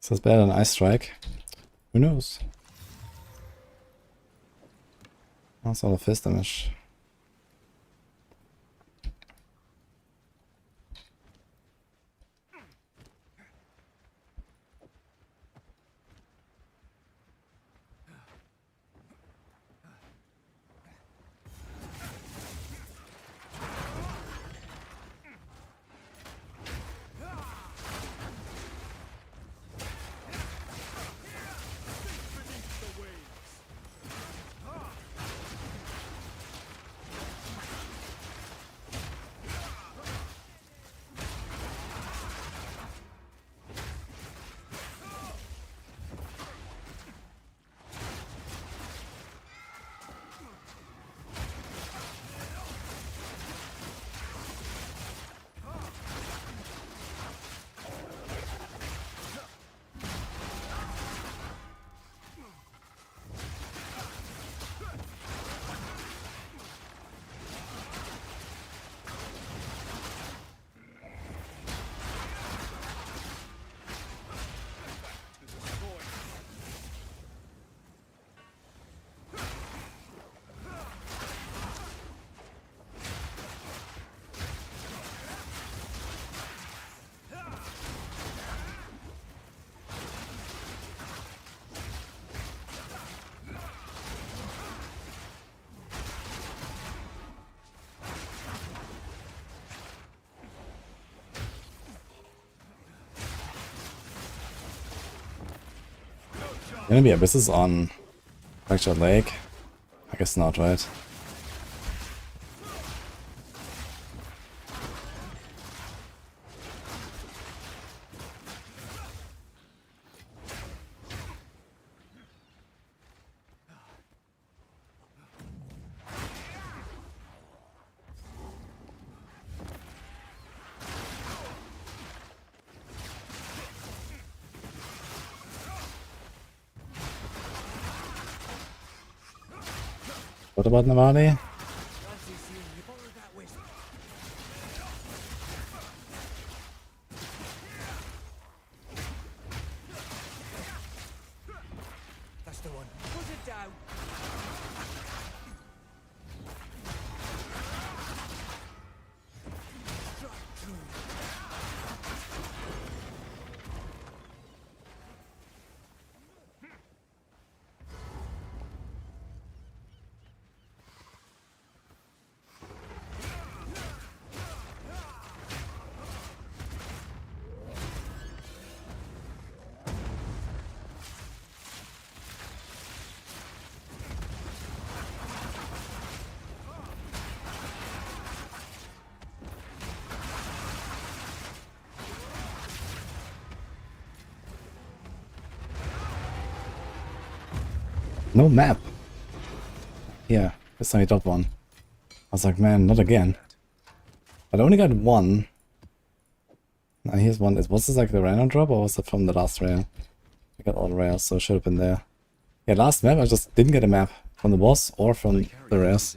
Is this better than Ice Strike? Who knows? That's all the fist damage. Gonna be abysses on Fractured Lake? I guess not, right? What about Navani? That's the one. Put it down. No map. Yeah, this time I got one. I was like, man, not again. But I only got one. Now here's one. Was this like the random drop or was it from the last rail? I got all the rails, so it should have been there. Yeah, last map I just didn't get a map from the boss or from the rails.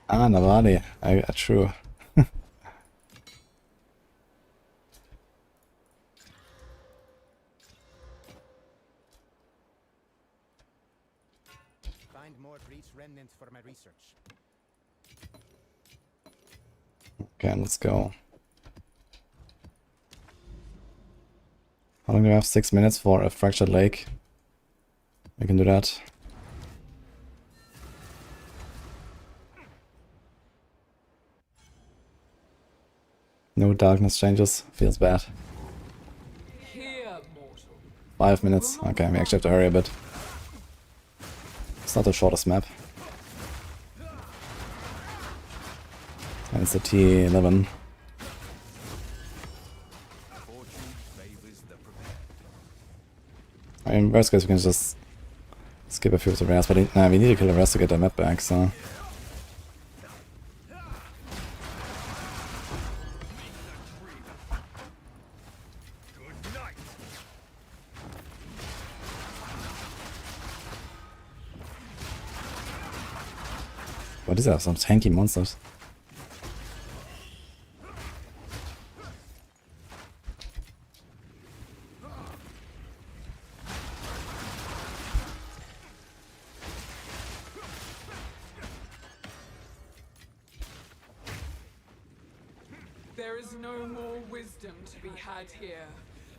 Ah, Navani. True. Find more breach remnants for my research. Okay, let's go. How long do we have? 6 minutes for a Fractured Lake. We can do that. No darkness changes. Feels bad. 5 minutes. Okay, we actually have to hurry a bit. It's not the shortest map. And it's the T11. I mean, worst case we can just skip a few of the rest, but we need to kill the rest to get the map back, so... What is that? Some tanky monsters. There is no more wisdom to be had here.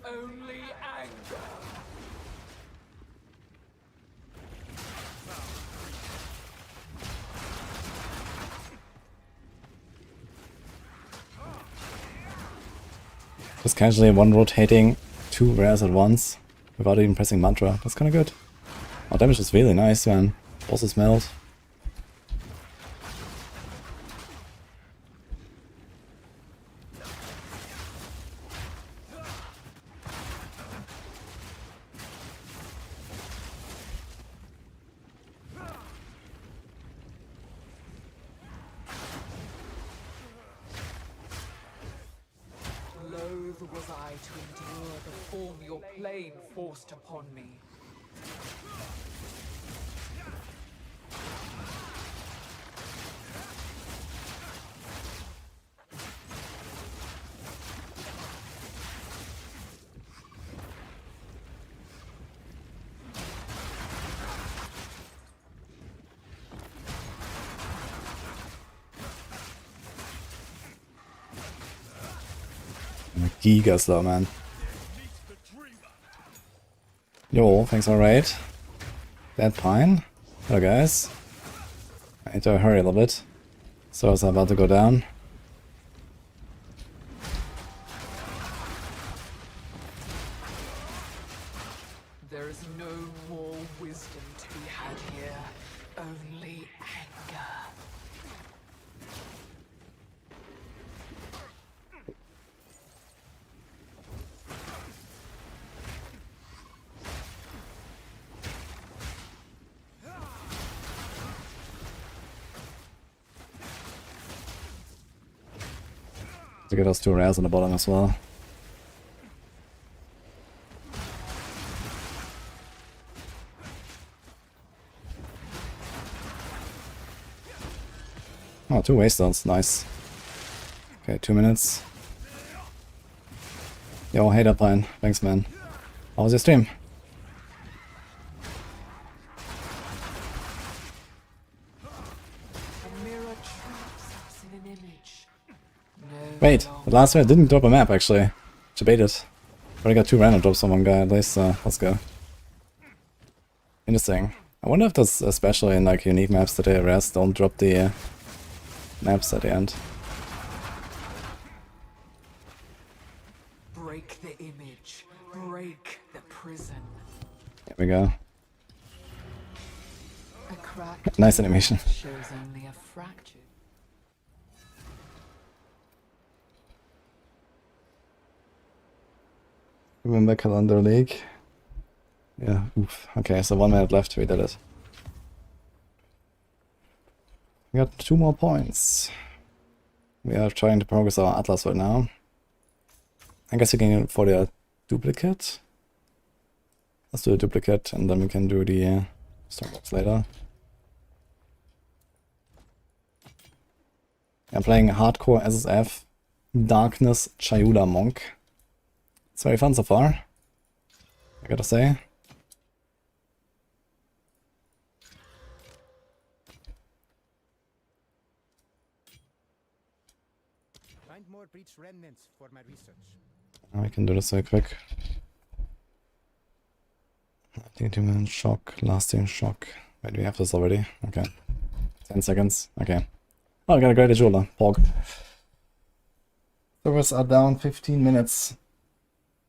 Only anger. Just casually one rotating 2 rares at once without even pressing mantra. That's kinda good. Our damage is really nice, man. Bosses melt. Loath was I to endure the form your plane forced upon me. Giga slow, man. Yo, thanks for raid. Dead Pine. Hello, guys. I need to hurry a little bit. So it's about to go down. There is no more wisdom to be had here. Only anger. To get us 2 rares on the bottom as well. Oh, 2 waystones, nice. Okay, 2 minutes. Yo, hey there, Pine. Thanks, man. How was your stream? A mirror traps us in an image. No Wait, longer. the last one didn't drop a map, actually. Debated. Already got 2 random drops from one guy, at least, let's go. Interesting. I wonder if there's, especially in like unique maps that the rest don't drop the maps at the end. Break the image. Break the prison. Here we go. A crack Nice animation. shows only a fracture. Remember Calendar League? Yeah, oof. Okay, so 1 minute left, we did it. We got 2 more points. We are trying to progress our Atlas right now. I guess we can go for the duplicate. Let's do a duplicate and then we can do the Stormbox later. I'm playing Hardcore SSF Darkness Chayuda Monk. It's very fun so far, I gotta say. Find more breach remnants for my research. I can do this very quick. Demon shock, lasting shock. Wait, do we have this already? Okay. 10 seconds. Okay. Oh, I got a great jeweler. Pog. Servers are down 15 minutes.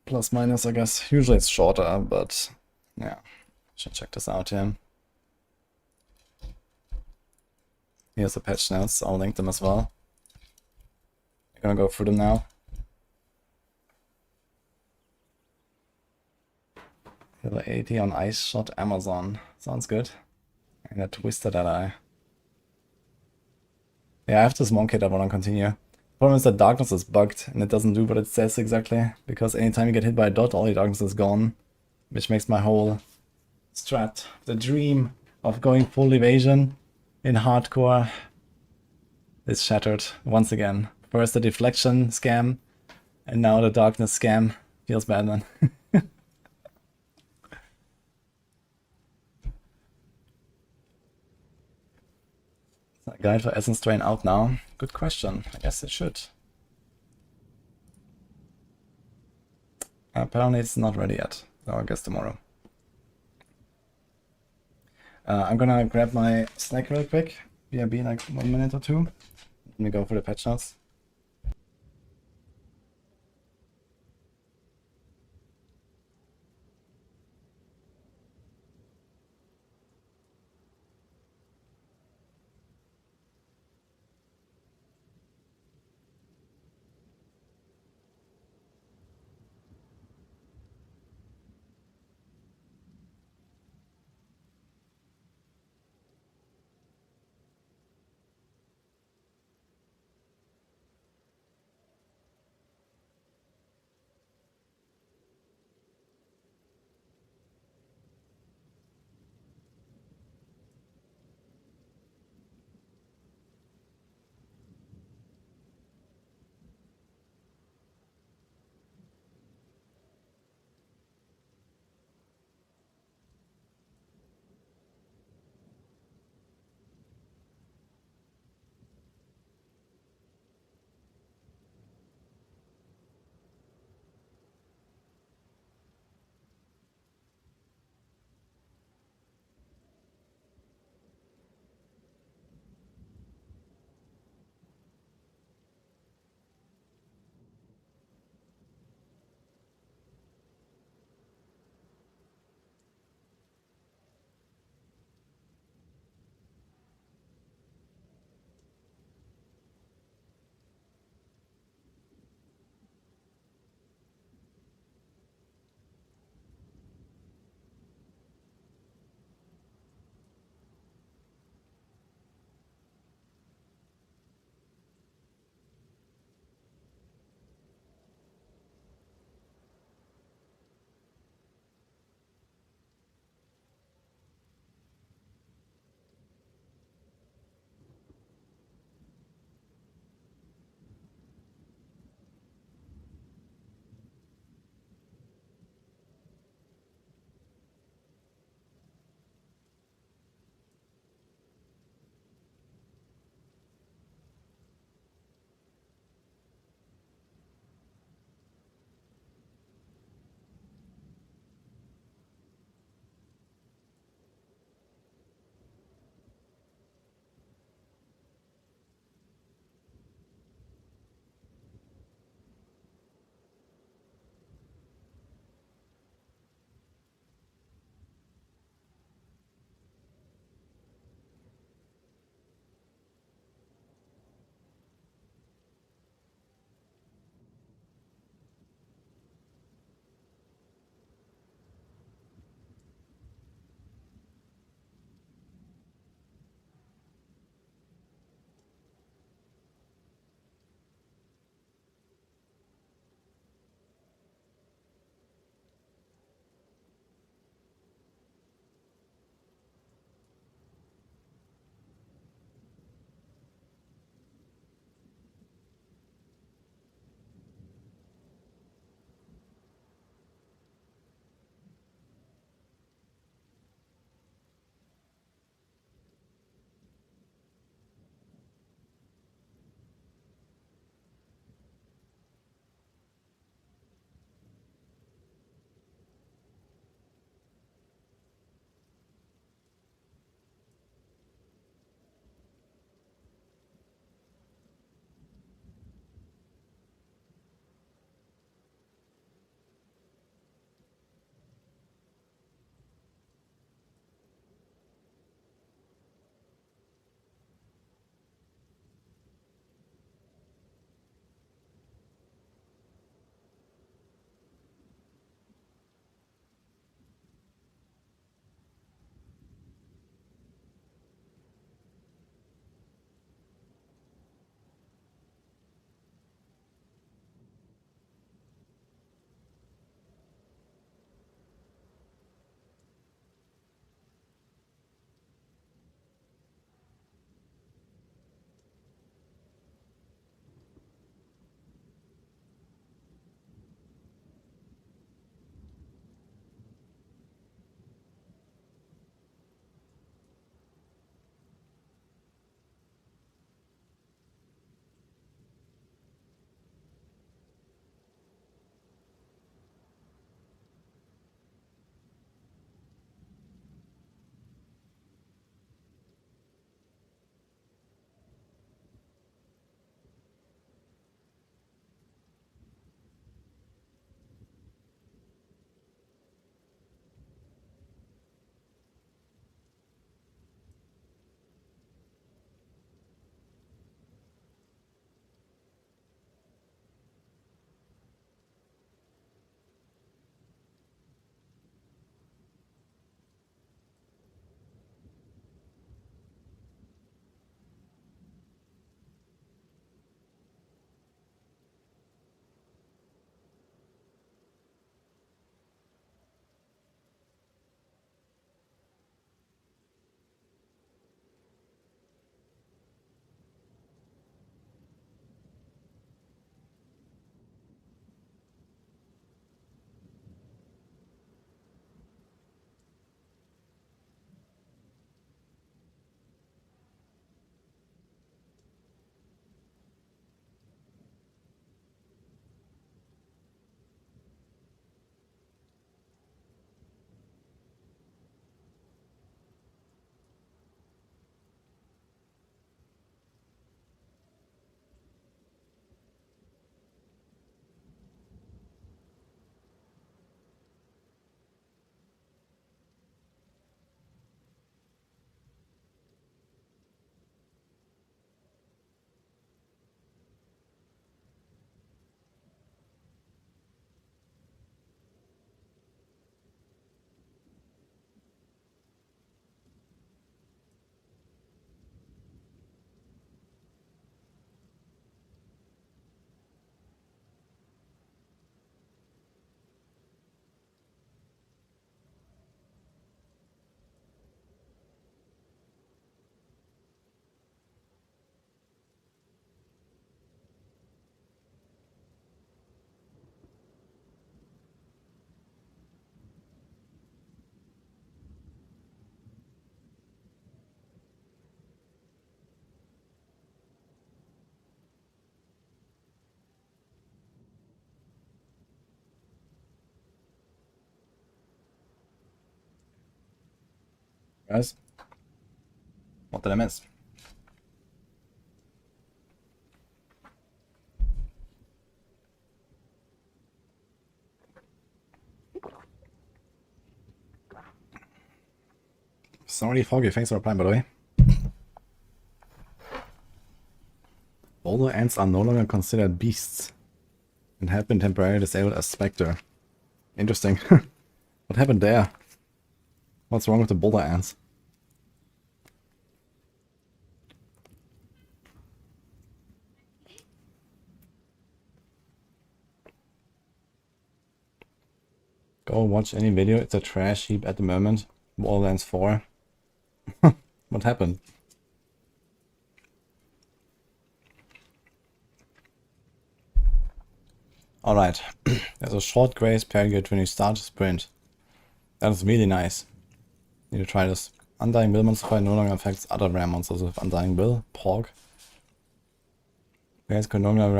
Plus minus, I guess. Usually it's shorter, but yeah. Should check this out here. Here's the patch notes. I'll link them as well. I'm gonna go through them now. Healer 80 on Ice Shot Amazon. Sounds good. And a Twisted Ally. Yeah, I have this Monkey that I want to continue. The problem is that Darkness is bugged and it doesn't do what it says exactly. Because anytime you get hit by a dot, all your Darkness is gone. Which makes my whole strat, the dream of going full evasion in hardcore, is shattered once again. First the deflection scam, and now the Darkness scam. Feels bad, man. Guide for Essence Drain out now? Good question. I guess it should. Apparently it's not ready yet. So I guess tomorrow. I'm gonna grab my snack real quick. BRB like 1 minute or two. Let me go for the patch notes. Guys, what did I miss? Sorry, Foggy, thanks for replying, by the way. Boulder ants are no longer considered beasts and have been temporarily disabled as Spectre. Interesting. What happened there? What's wrong with the boulder ants? Go watch any video, it's a trash heap at the moment. Borderlands 4. What happened? Alright, there's a short grace period when you start to sprint. That is really nice. Need to try this. Undying Will monster no longer affects other rare monsters with Undying Will. Pork. Players can no longer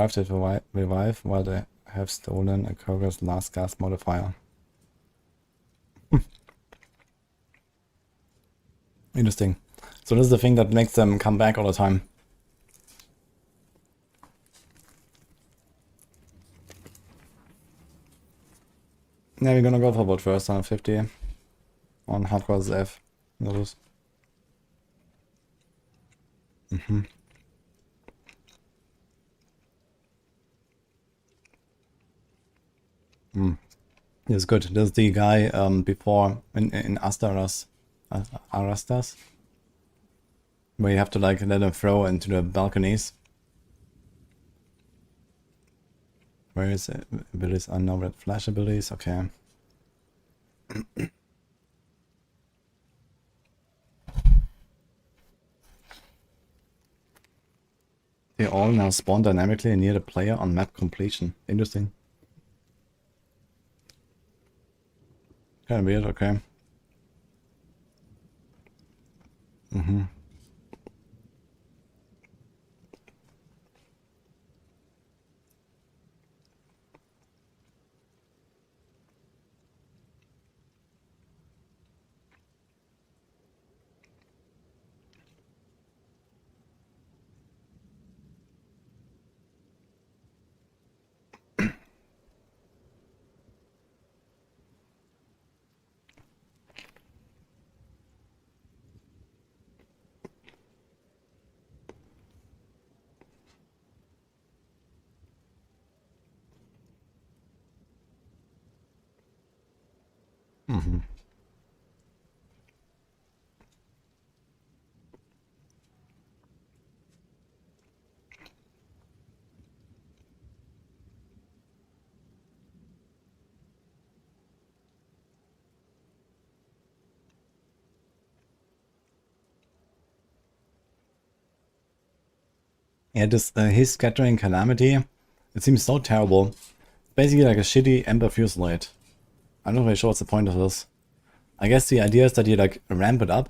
revive while they have stolen a Koga's last gas modifier. Interesting. So this is the thing that makes them come back all the time. Yeah, we're gonna go for about first 150 on HCSSF. Notice. It's good. There's the guy before in Arastas, where you have to like let him throw into the balconies. Where is it? Abilities are no red flash abilities. Okay. They all now spawn dynamically near the player on map completion. Interesting. Kind of weird, okay. Yeah, this his scattering calamity, it seems so terrible. Basically like a shitty Ember Fuselate. I'm not really sure what's the point of this. I guess the idea is that you like ramp it up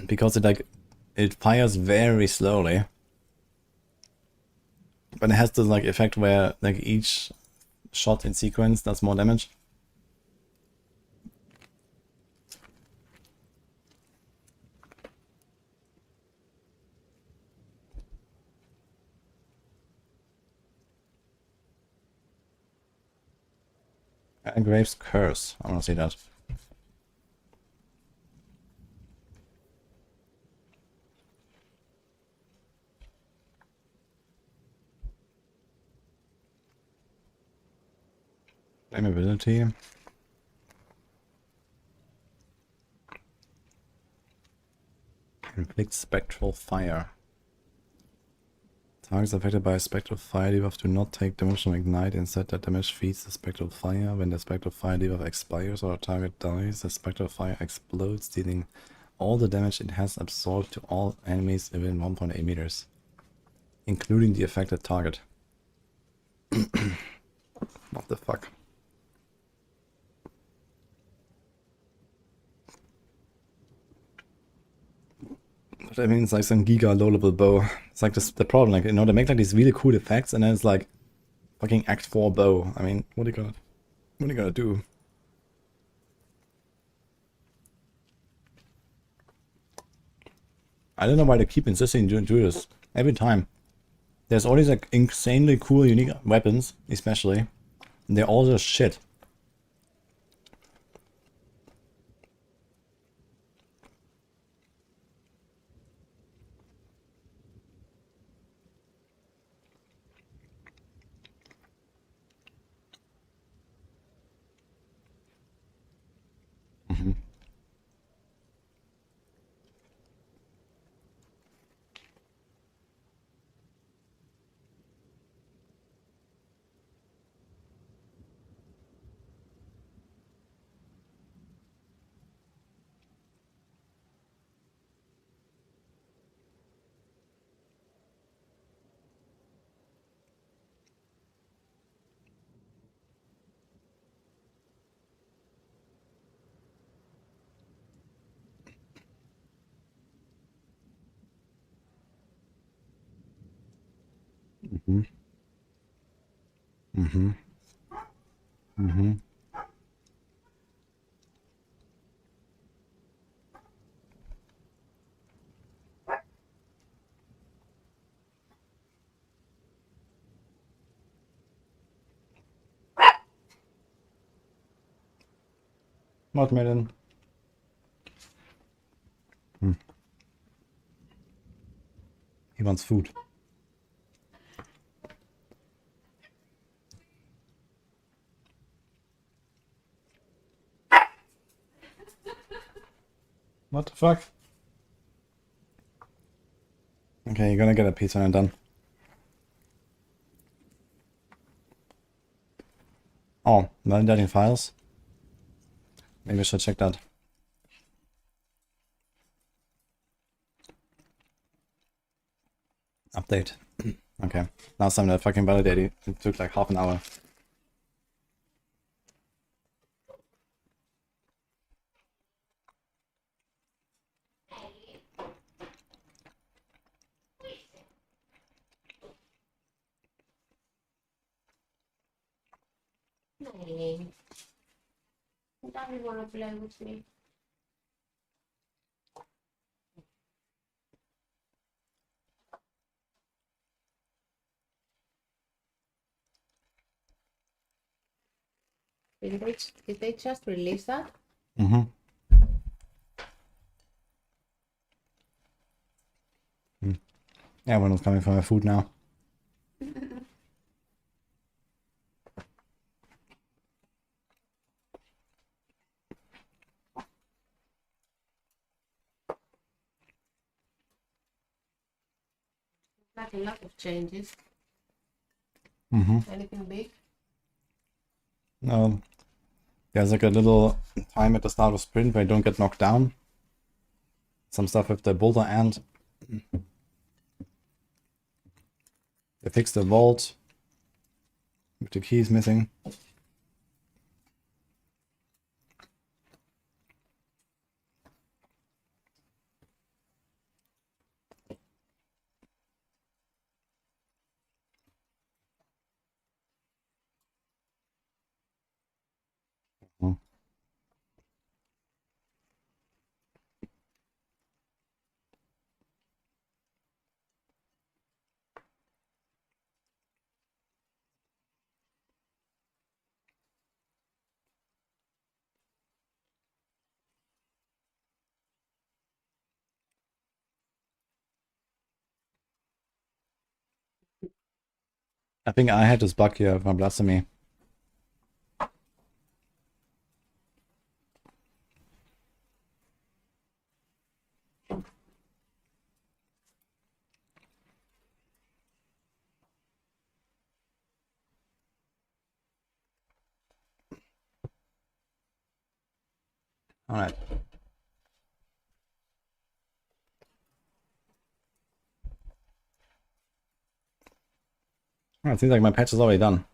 because it fires very slowly. But it has this like effect where like each shot in sequence does more damage. Graves Curse. I want to see that. Flammability. Inflict spectral fire. Targets affected by a spectral fire debuff do not take damage from ignite. Instead, that damage feeds the spectral fire. When the spectral fire debuff expires or a target dies, the spectral fire explodes, dealing all the damage it has absorbed to all enemies within 1.8 meters, including the affected target. What the fuck? That means like some giga low-level bow. It's like this, the problem, like, you know, they make like these really cool effects and then it's like fucking Act 4 bow. I mean, what are you gonna do? I don't know why they keep insisting to do this every time. There's all these like insanely cool, unique weapons, especially. And they're all just shit. Mm-hmm. Mm-hmm. Mm-hmm. Mm-hmm. Watermelon. Hmm. He wants food. What the fuck? Okay, you're gonna get a pizza when I'm done. Oh, validating files. Maybe I should check that. Update. Okay. Last time that fucking validated, it took like half an hour. Hey, doesn't want to play with me. Did they just release that? Mm-hmm. Everyone's coming for my food now. Like a lot of changes. Mm-hmm. Anything big? No. There's like a little time at the start of sprint where I don't get knocked down. Some stuff with the boulder and they fixed the vault with the keys missing. Mm. I think I had this bug here from Blasphemy. Alright. Oh, it seems like my patch is already done.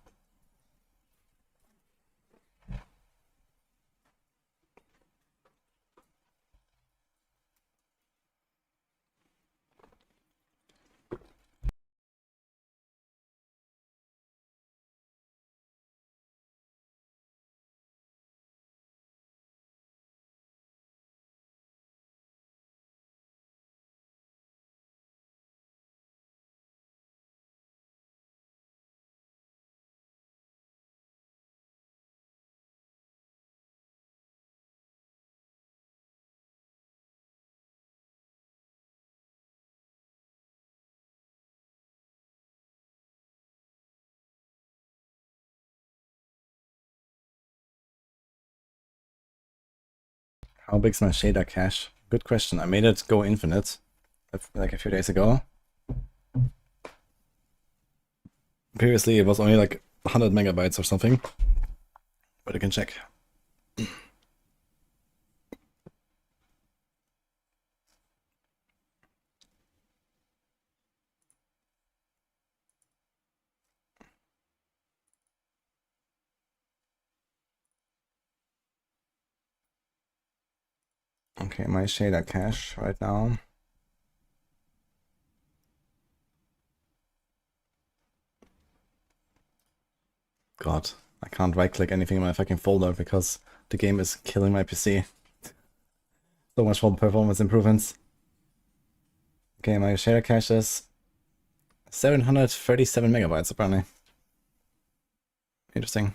How big is my shader cache? Good question. I made it go infinite like a few days ago. Previously it was only like 100 megabytes or something, but you can check. Okay, my shader cache right now. God, I can't right click anything in my fucking folder because the game is killing my PC. So much for performance improvements. Okay, my shader cache is 737 megabytes apparently. Interesting.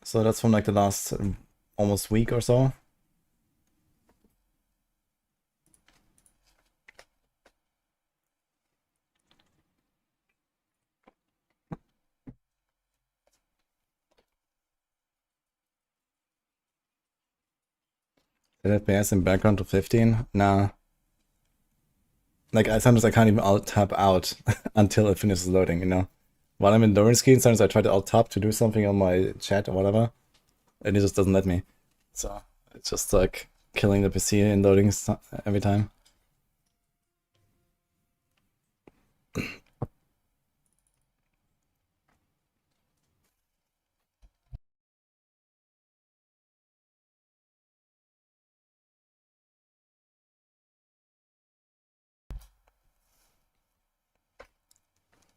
So that's from like the last almost week or so. Set FPS in background to 15? Nah. Like sometimes I can't even alt tab out until it finishes loading, you know? While I'm in loading screen, sometimes I try to alt tab to do something on my chat or whatever, and it just doesn't let me. So it's just like killing the PC in loading every time.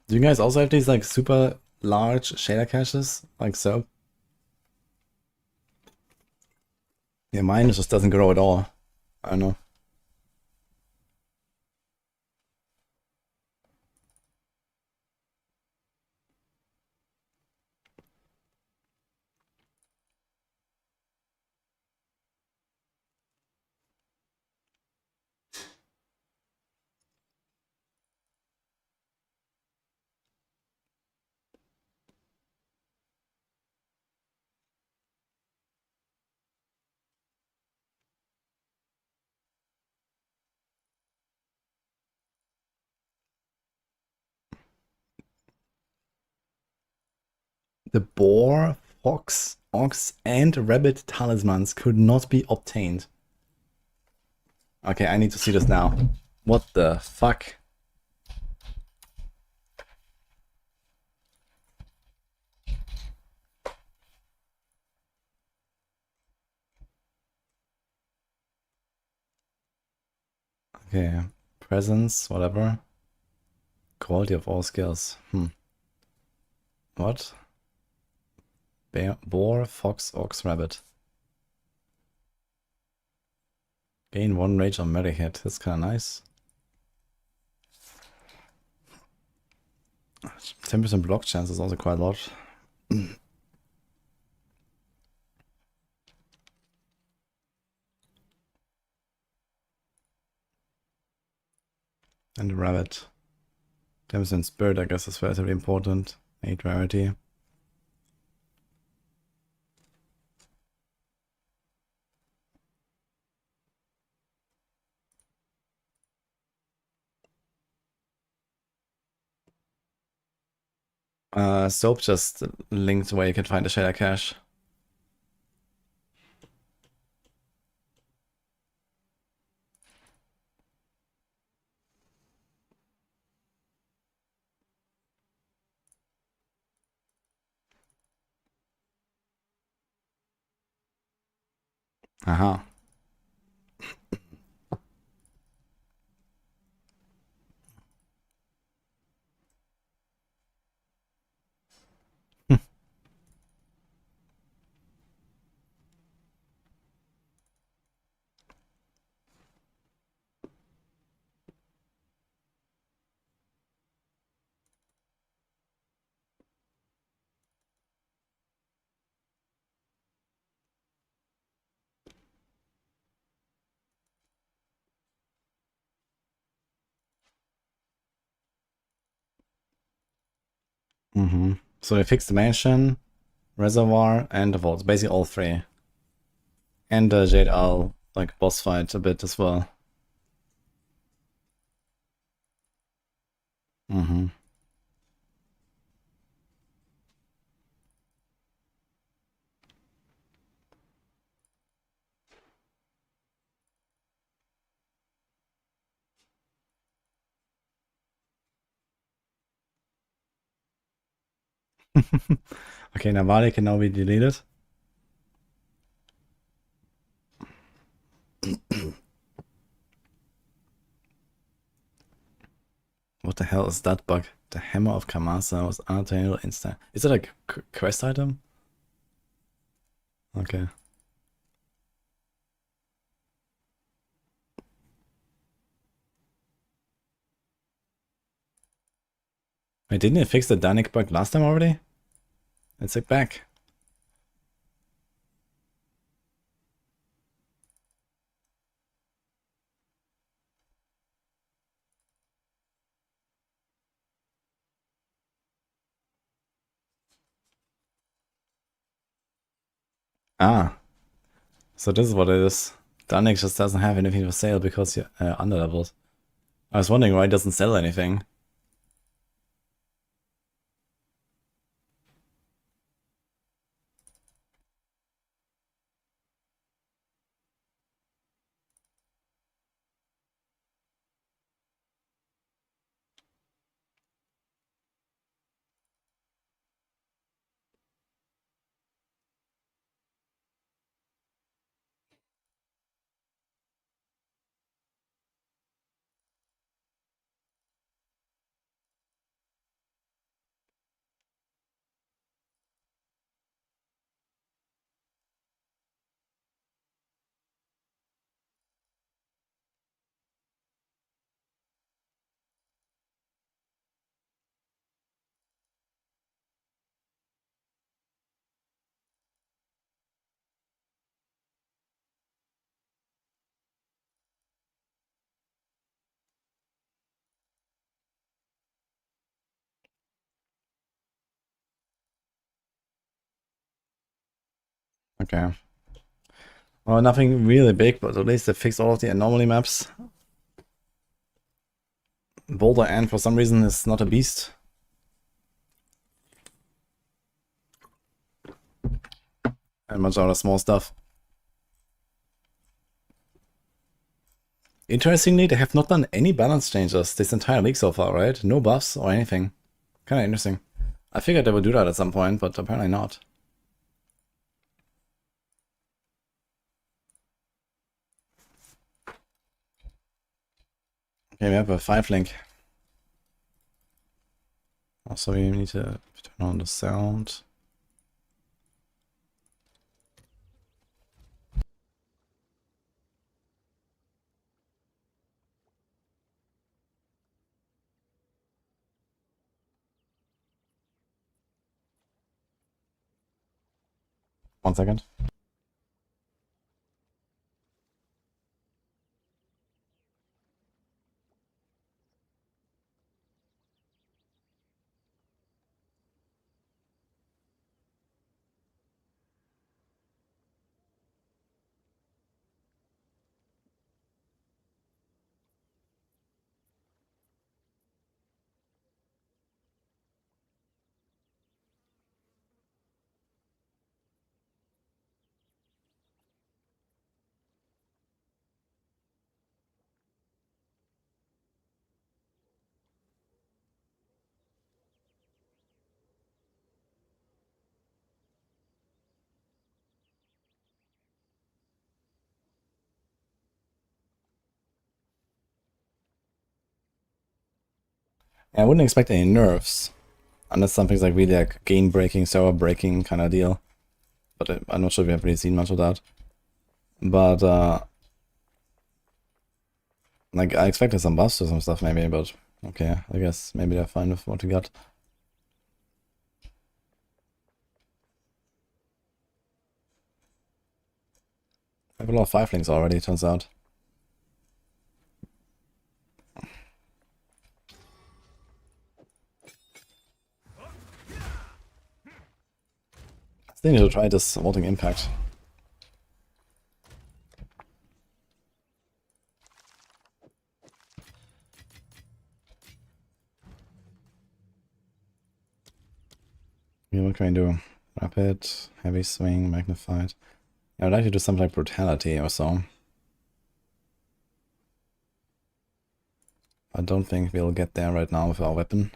Do you guys also have these like super large shader caches like so? Yeah, mine just doesn't grow at all. I don't know. The boar, fox, ox, and rabbit talismans could not be obtained. Okay, I need to see this now. What the fuck? Okay, presence, whatever. Quality of all skills. What? Bear, boar, fox, ox, rabbit. Gain 1 rage on melee hit. That's kind of nice. 10% block chance is also quite a lot. And the rabbit. Damage and spirit, I guess, is relatively important. 8 rarity. Soap just linked where you can find the shader cache. Aha. So they fixed the mansion, reservoir, and the vault. Basically all three. And Jade Owl, like, boss fight a bit as well. Mm-hmm. Okay, Navali can now be deleted. What the hell is that bug? The Hammer of Kamasa was unattainable instant. Is it a quest item? Okay. Wait, didn't it fix the Danik bug last time already? It's like back. Ah. So this is what it is. Danik just doesn't have anything for sale because you're underleveled. I was wondering why it doesn't sell anything. Okay. Well, nothing really big, but at least they fixed all of the anomaly maps. Boulder Ant, for some reason, is not a beast. And much other small stuff. Interestingly, they have not done any balance changes this entire league so far, right? No buffs or anything. Kinda interesting. I figured they would do that at some point, but apparently not. Okay, we have a 5-link. Also, we need to turn on the sound. One second. Yeah, I wouldn't expect any nerfs. Unless something's like really like game breaking, server breaking kind of deal. But I'm not sure we have really seen much of that. But like I expected some buffs or some stuff maybe, but okay, I guess maybe they're fine with what we got. I have a lot of 5-links already, it turns out. I still need to try this voting impact. what can we do? Rapid, heavy swing, magnified. Yeah, I'd like to do something like brutality or so. I don't think we'll get there right now with our weapon.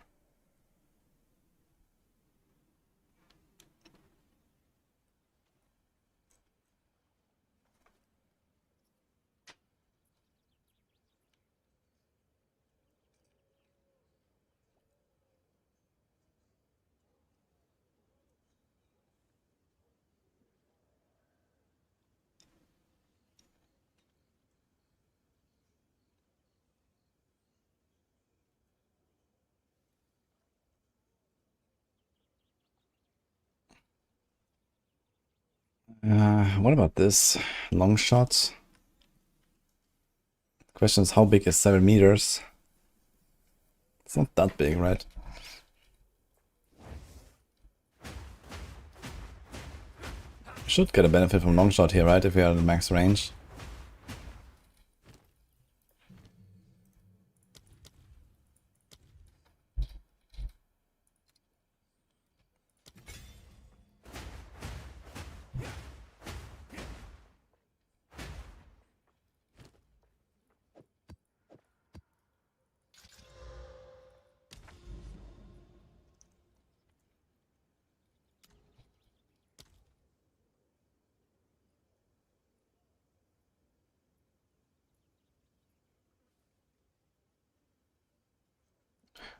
What about this? Long shot? Question is, how big is 7 meters? It's not that big, right? Should get a benefit from long shot here, right? If we are at max range.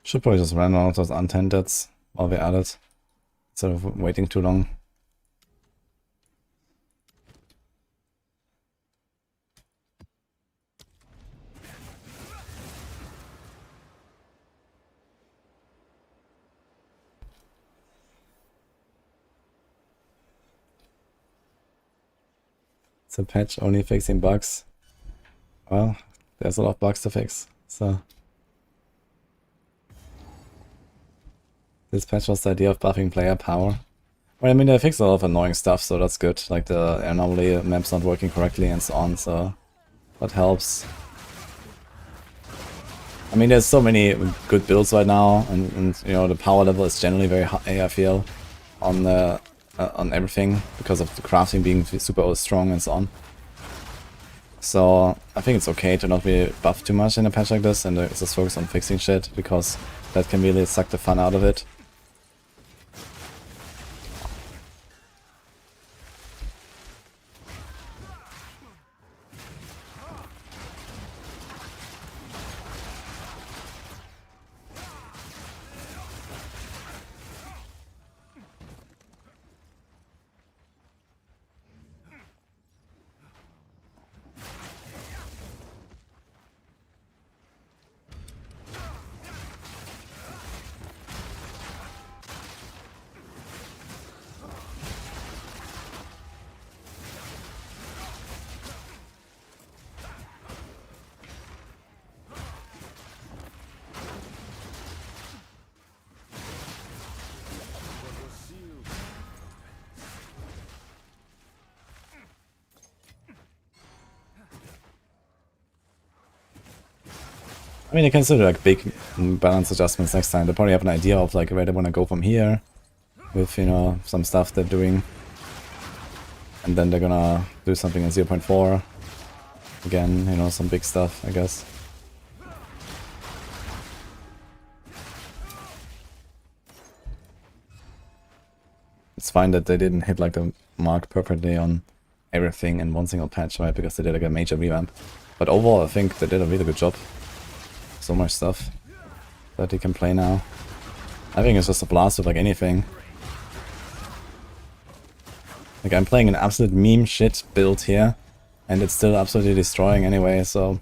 Should probably just run out those untendeds while we're at it, instead of waiting too long. It's a patch only fixing bugs. Well, there's a lot of bugs to fix, so... This patch was the idea of buffing player power. Well, I mean, they fixed a lot of annoying stuff, so that's good. Like the anomaly map's not working correctly and so on, so that helps. I mean, there's so many good builds right now, and you know, the power level is generally very high, I feel, on everything, because of the crafting being super strong and so on. So I think it's okay to not be buffed too much in a patch like this, and just focus on fixing shit, because that can really suck the fun out of it. I mean, you can still do like big balance adjustments next time. They probably have an idea of like where they want to go from here, with, you know, some stuff they're doing, and then they're gonna do something in 0.4 again, you know, some big stuff, I guess. It's fine that they didn't hit like the mark perfectly on everything in one single patch, right? Because they did like a major revamp. But overall, I think they did a really good job. So much stuff that he can play now. I think it's just a blast with like anything. Like, I'm playing an absolute meme shit build here, and it's still absolutely destroying anyway, so...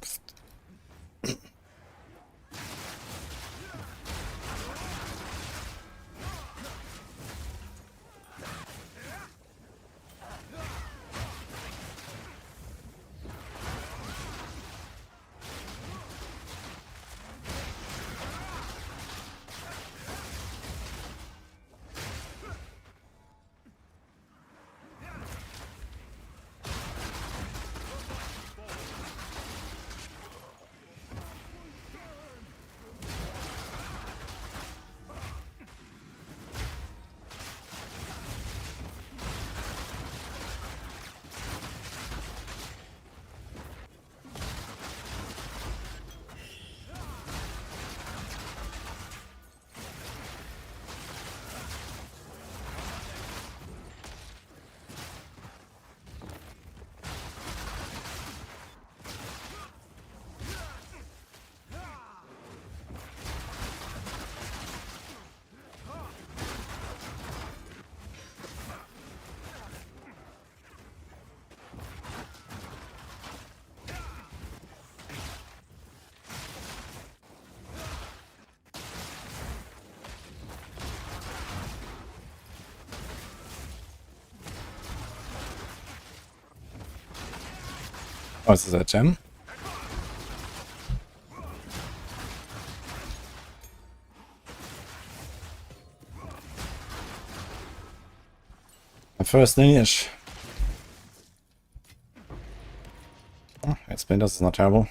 Oh, is this a gem? My first lineage. Oh, Splinters is not terrible.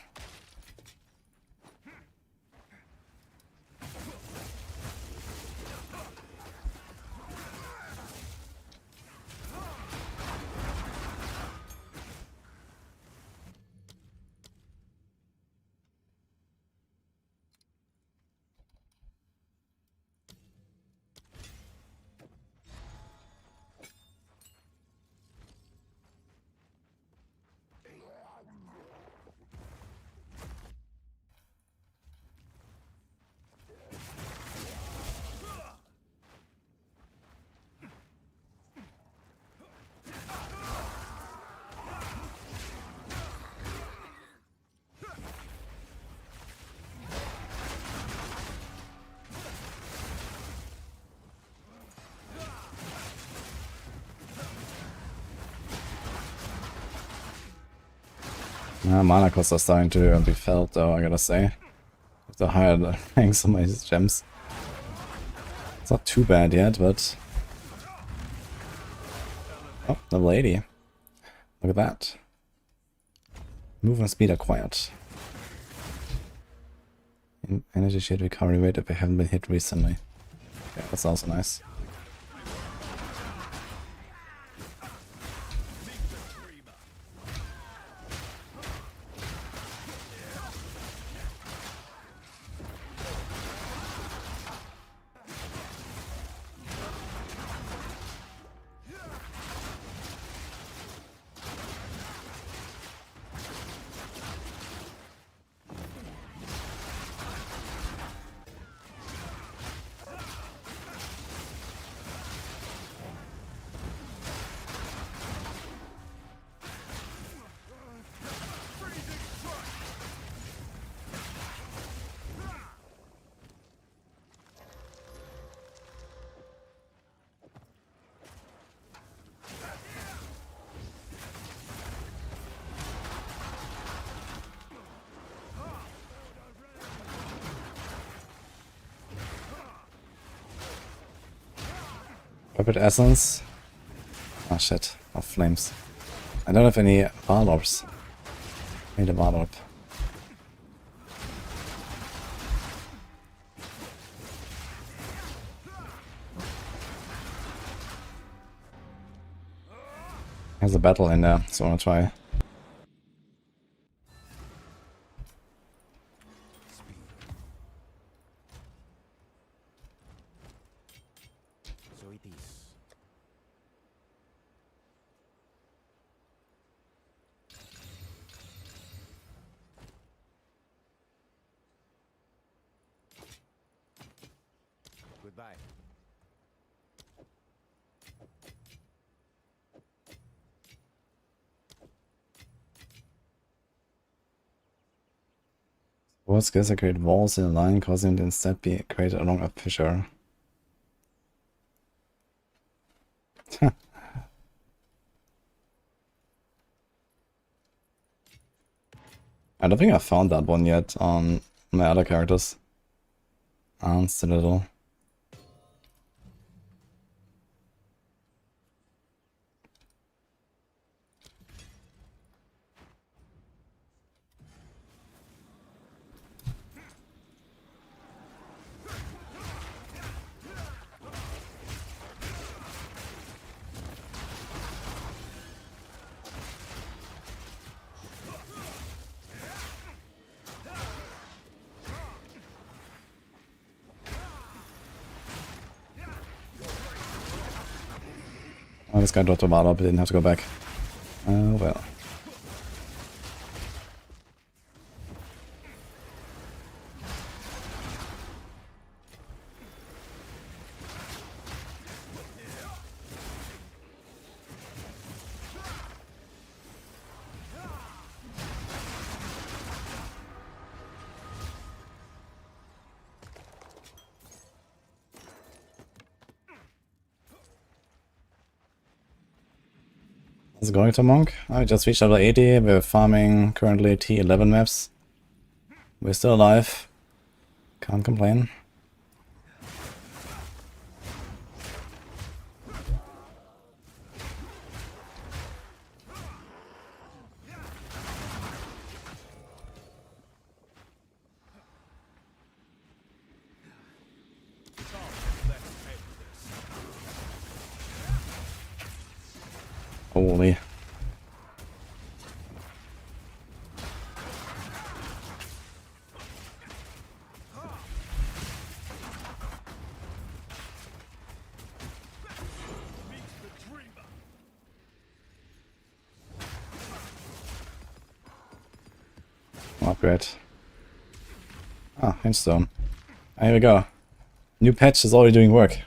Mana costs are starting to be felt though, I gotta say. With the higher ranks on my gems. It's not too bad yet, but... Oh, level 80. Look at that. Movement speed acquired. Energy shield recovery rate if I haven't been hit recently. Okay, that's also nice. Rapid Essence. Oh shit, of flames. I don't have any Barb orbs. Made a Barb orb. There's a battle in there, so I wanna try. So it is. Goodbye. What skills that create walls in a line, causing it to instead be created along a fissure? I don't think I found that one yet on my other characters. It's a little. Oh, this guy dropped a Barb, but didn't have to go back. Oh well. How's it going to Monk? I just reached level 80. We're farming currently T11 maps. We're still alive. Can't complain. Holy. Upgrade. Ah, Hindstone. Here we go. New patch is already doing work.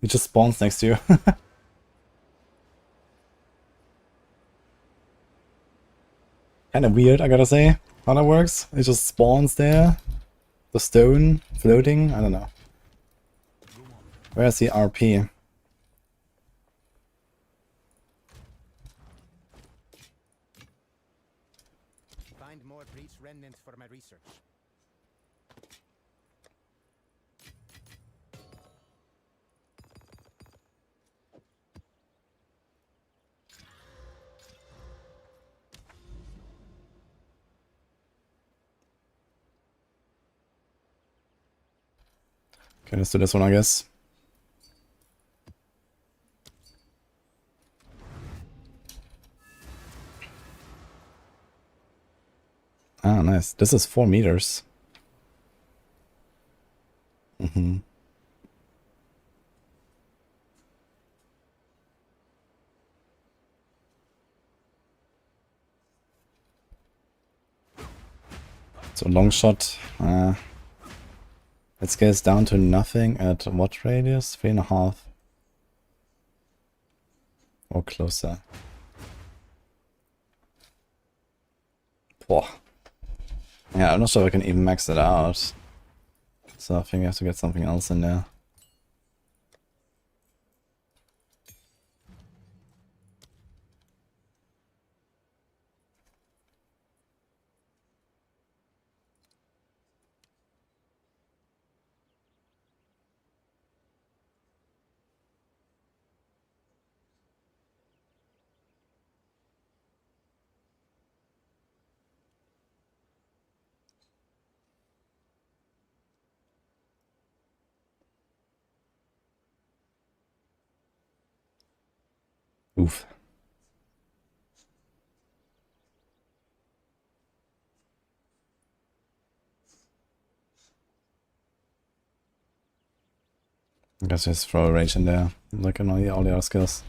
It just spawns next to you. Kinda weird, I gotta say, how that works. It just spawns there. The stone floating, I don't know. Where's the RP? Find more breach remnants for my research. Okay, let's do this one, I guess. Ah, nice. This is 4 meters. So long shot. Let's get us down to nothing at what radius? 3.5. Or closer. Whoa. Yeah, I'm not sure if I can even max it out. So I think we have to get something else in there. Oof. I guess just throw a rage in there, like on all the other skills.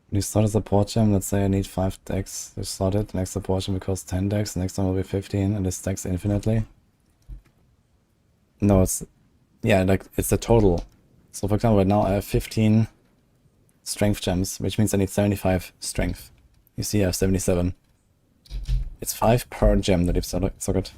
When you start a support gem, let's say I need 5 decks to start it. Next support gem will cost 10 decks, next one will be 15, and this stacks infinitely. No, it's... yeah, like, it's the total. So for example, right now I have 15 strength gems, which means I need 75 strength. You see I have 77. It's 5 per gem that you've socket.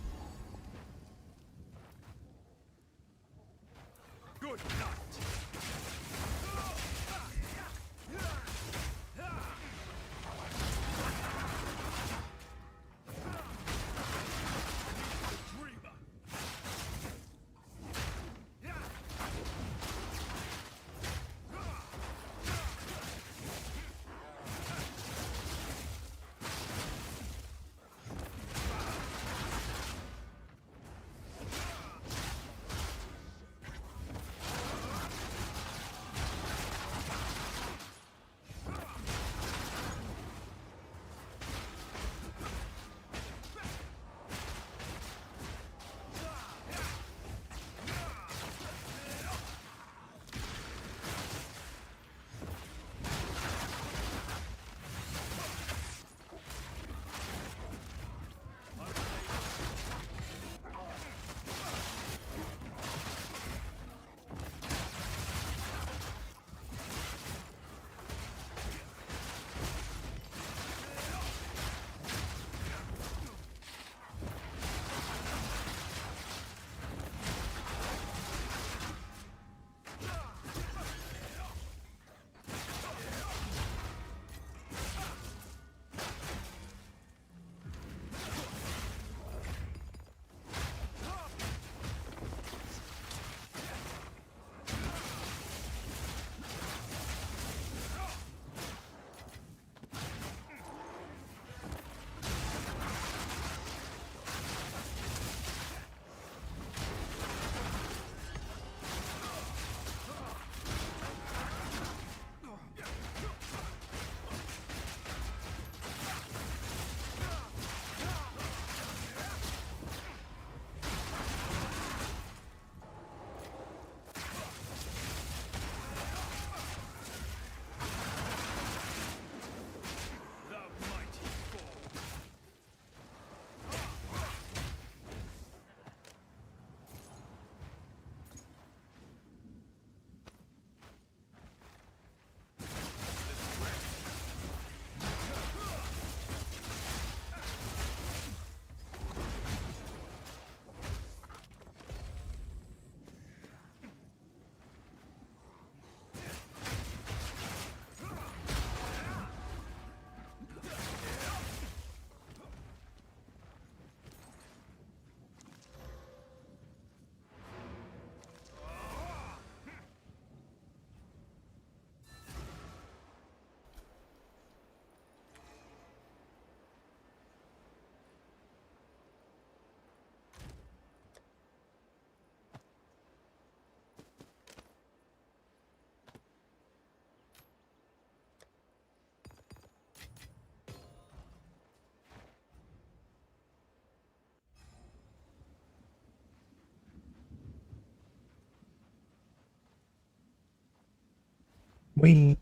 Whee!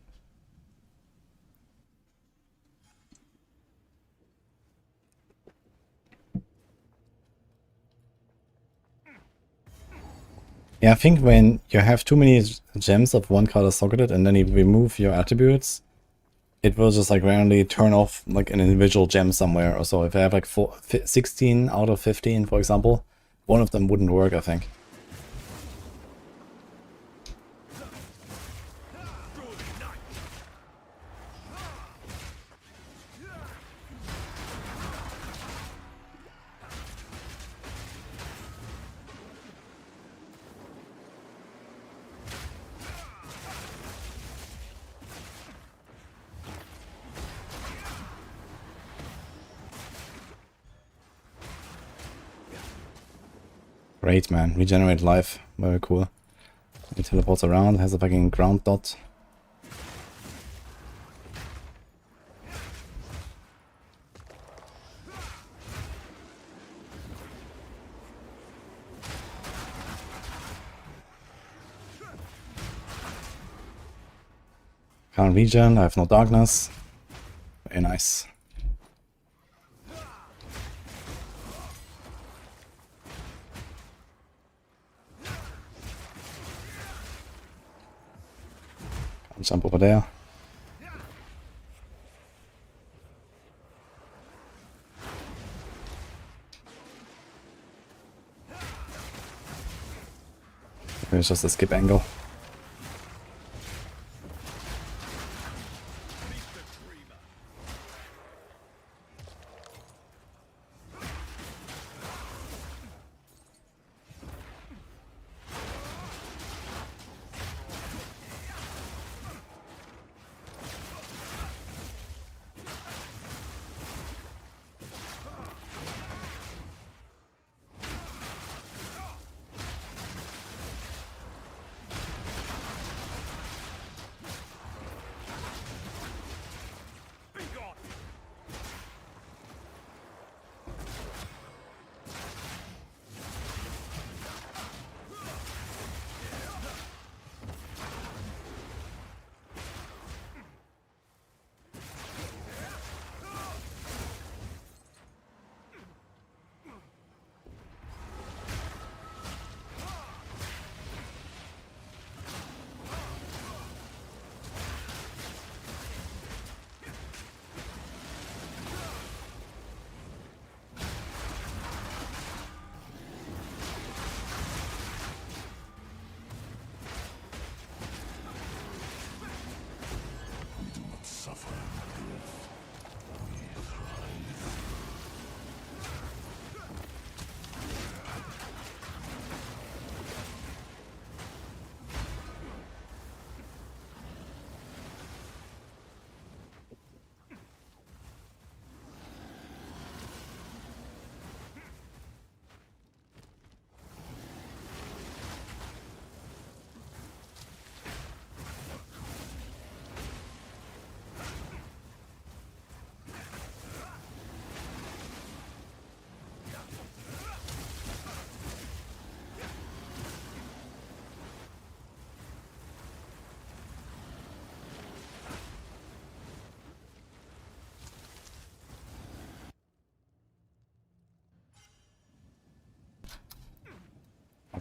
Yeah, I think when you have too many gems of one color socketed and then you remove your attributes, it will just like randomly turn off like an individual gem somewhere or so. If I have like 16 out of 15, for example, one of them wouldn't work, I think. Great, man. Regenerate life. Very cool. He teleports around, has a fucking ground dot. Can't regen, I have no darkness. Very nice. Jump over there. It's just a skip angle.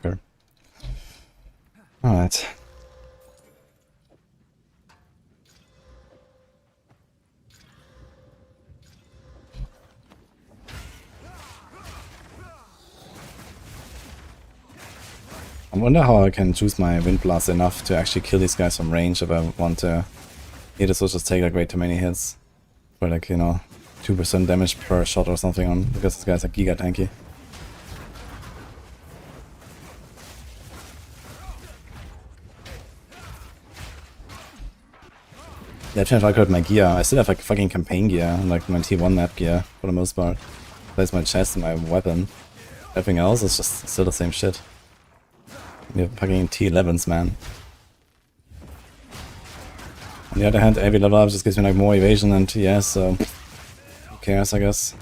Okay. Alright. I wonder how I can choose my Wind Blast enough to actually kill these guys from range if I want to. Yeah, this will just take like way too many hits. For like, you know, 2% damage per shot or something on, because this guy's like giga tanky. Yeah, I've tried my gear. I still have like fucking campaign gear, like my T1 map gear for the most part. That's my chest and my weapon. Everything else is just still the same shit. We have fucking T11s, man. On the other hand, every level up just gives me like more evasion and TS, so who cares, I guess.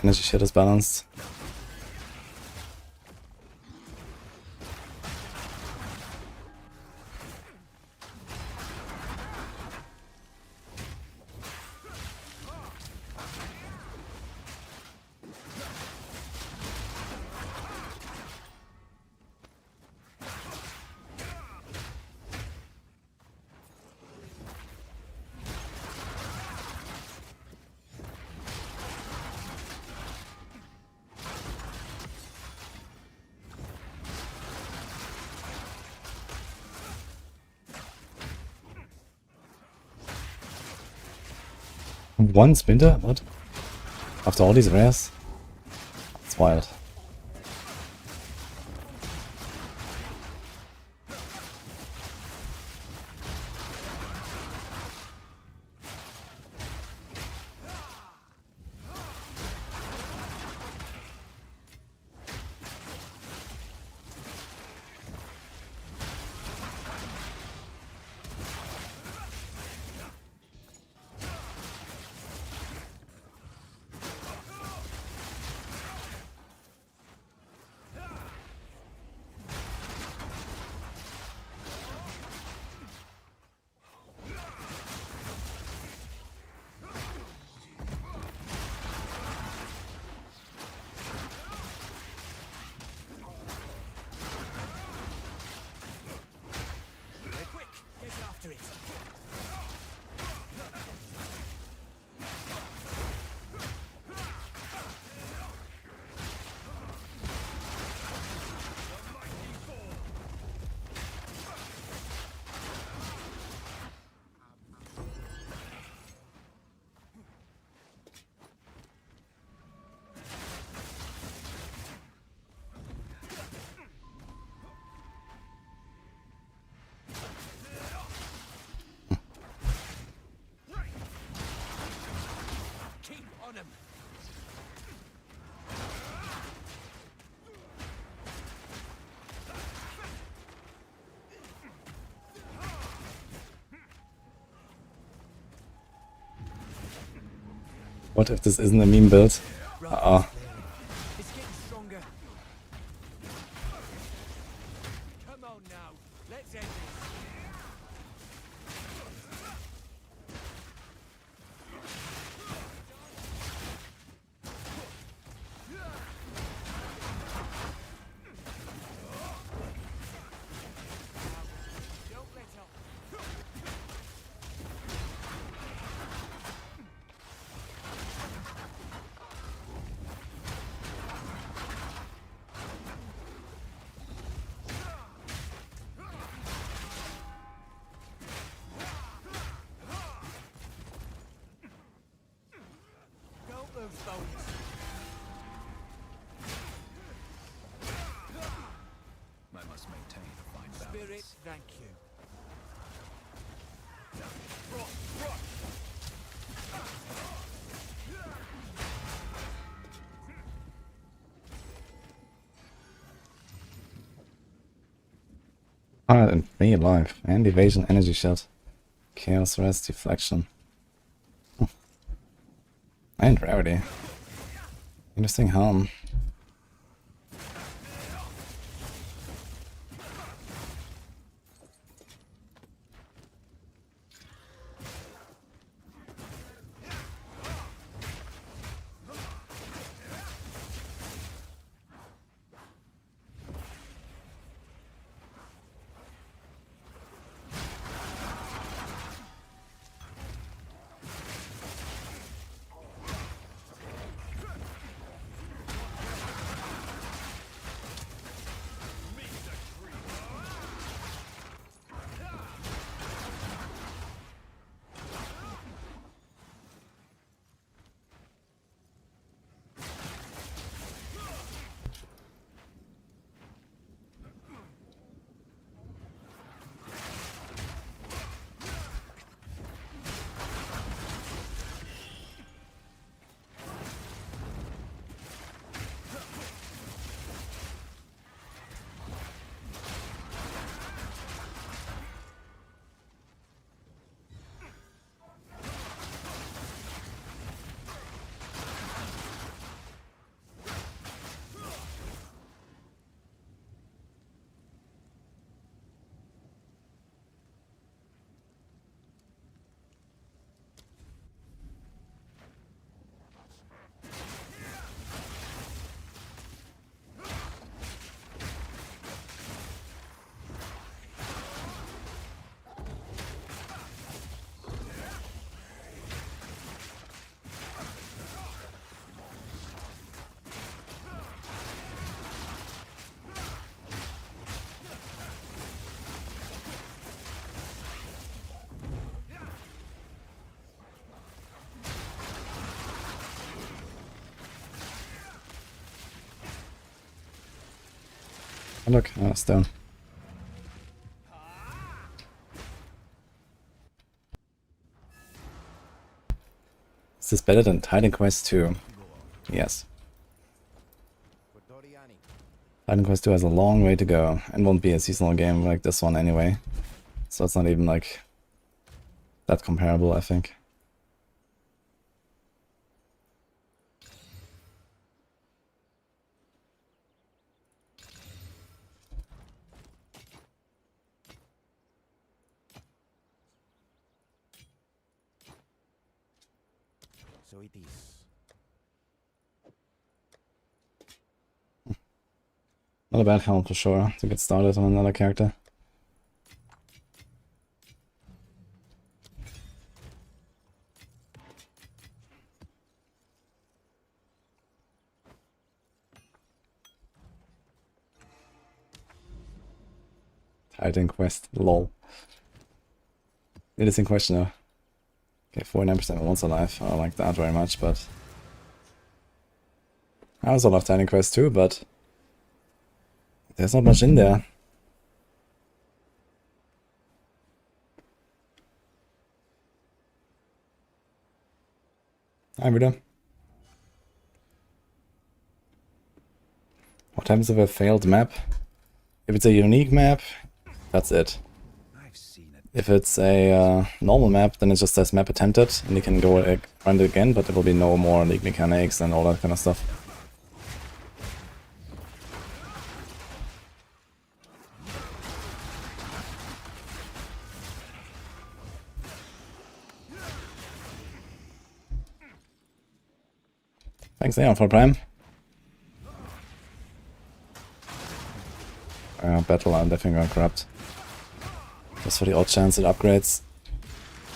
Energy shit is balanced. One splinter? What? After all these rares? It's wild. What if this isn't a meme build? Uh-oh. It's getting stronger. Come on now. Let's end this. Don't let up. Don't lose bones. I must maintain a fine balance. Spirit, thank you. And 3 alive. And evasion, energy shield. Chaos, rest, deflection. And rarity. Interesting helm. Oh, look, stone. Is this better than Titan Quest 2? Yes. Titan Quest 2 has a long way to go, and won't be a seasonal game like this one anyway. So it's not even like that comparable, I think. So it is. Not a bad helm for sure to get started on another character. Titan Quest, lol. It is in question though. Okay, 49% once alive. I don't like that very much, but I also love Titan Quest too, but there's not much in there. Hi, Buddha. What happens if a failed map? If it's a unique map, that's it. I've seen it. If it's a normal map, then it just says map attempted, and you can go run it again, but there will be no more league mechanics and all that kind of stuff. Thanks, Leon, for Prime. Battle, I'm definitely gonna corrupt. Just for the odd chance it upgrades.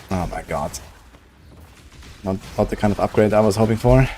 Oh my god. Not the kind of upgrade I was hoping for.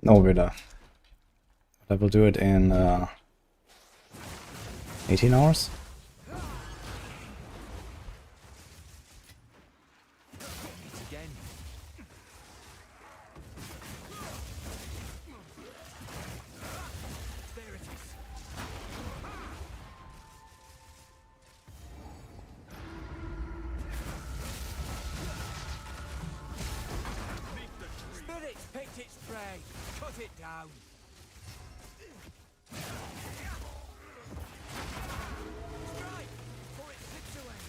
No, Buddha. I will do it in 18 hours? Again. There it is. Spirit's picked its prey. Cut it down. Strike, for it slips away.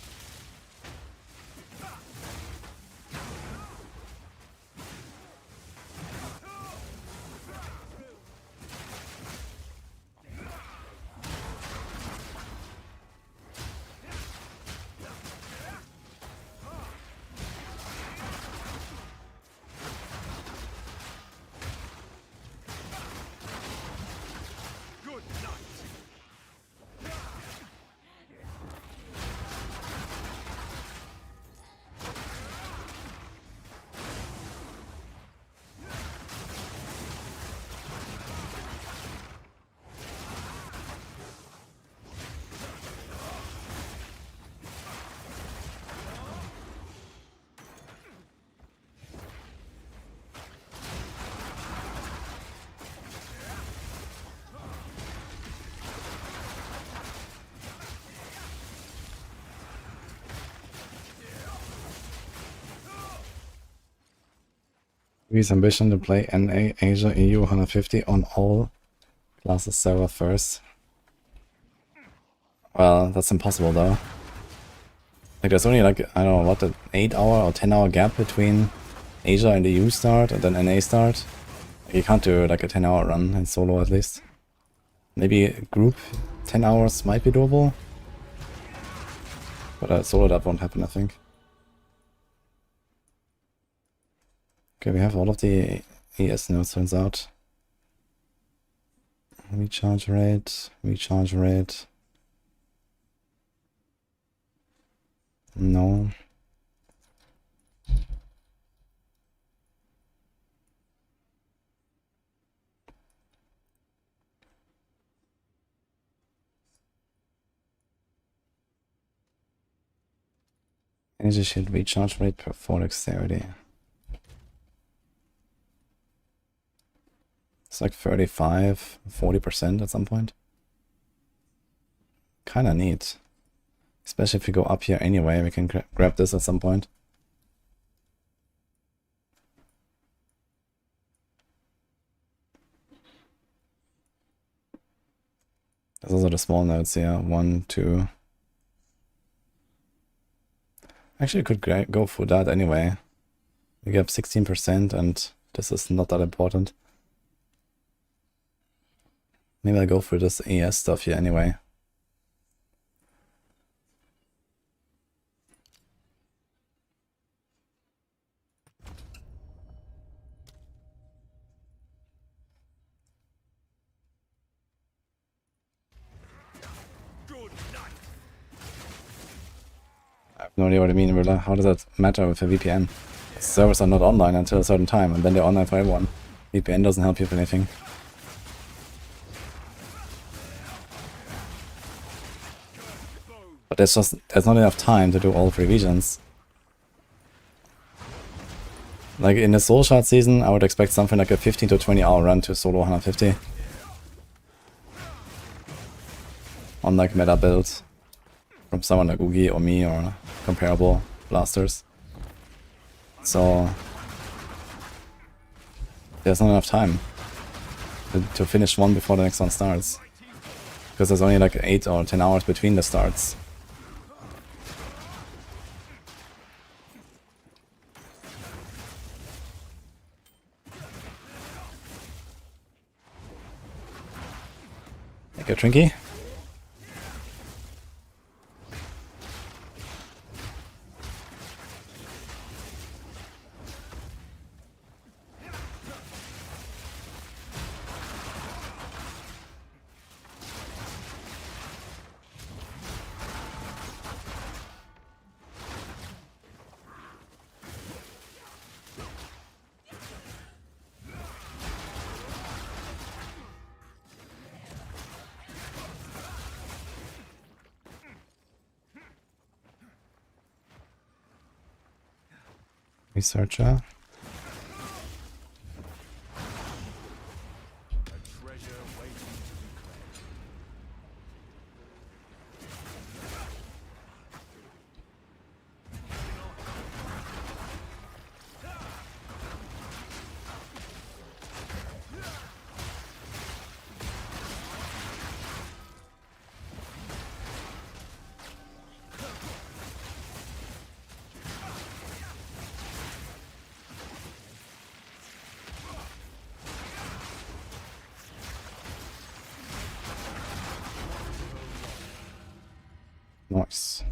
His ambition to play NA Asia EU 150 on all classes server first. Well, that's impossible though. Like there's only like, I don't know, what, an 8 hour or 10 hour gap between Asia and EU start and then NA start. You can't do like a 10 hour run in solo at least. Maybe a group 10 hours might be doable. But solo that won't happen, I think. Okay, we have all of the ES nodes, turns out. Recharge rate, recharge rate. No. Energy shield recharge rate per 4 dexterity. It's like 35, 40% at some point. Kinda neat. Especially if we go up here anyway, we can grab this at some point. There's also the small nodes here, 1, 2. Actually, I could go for that anyway. We get 16% and this is not that important. Maybe I'll go for this ES stuff here anyway. I have no idea what I mean, Rilla. How does that matter with a VPN? Servers are not online until a certain time, and then they're online for everyone. VPN doesn't help you with anything. But there's not enough time to do all 3 regions. Like in the Soul Shard season, I would expect something like a 15 to 20 hour run to solo 150. On like meta builds. From someone like Ugi or me or comparable blasters. So there's not enough time to finish one before the next one starts. Because there's only like 8 or 10 hours between the starts. Like a Trinky. Researcher. Nice.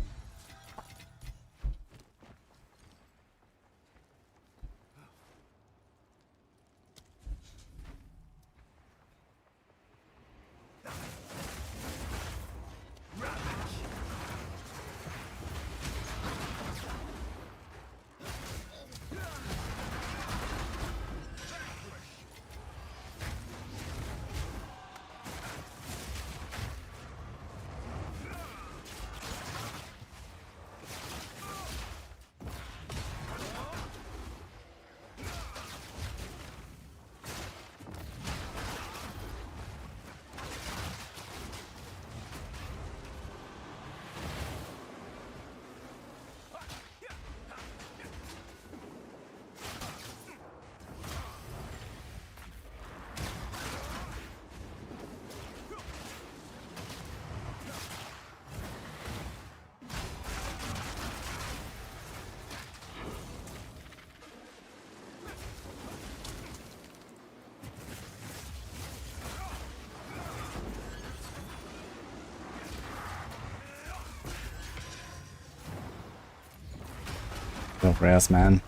Go for ass, man.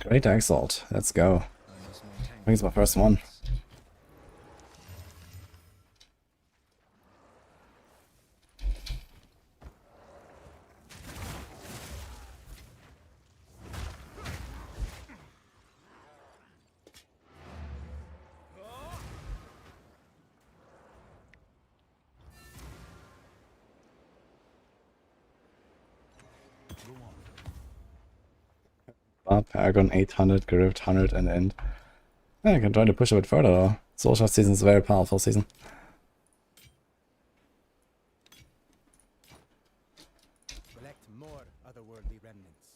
Great Exalt. Let's go. I must maintain I think it's my first one. Barb, Paragon 800, Grift 100 and end. Yeah, I can try to push a bit further though. Social season is a very powerful season. Collect more otherworldly remnants.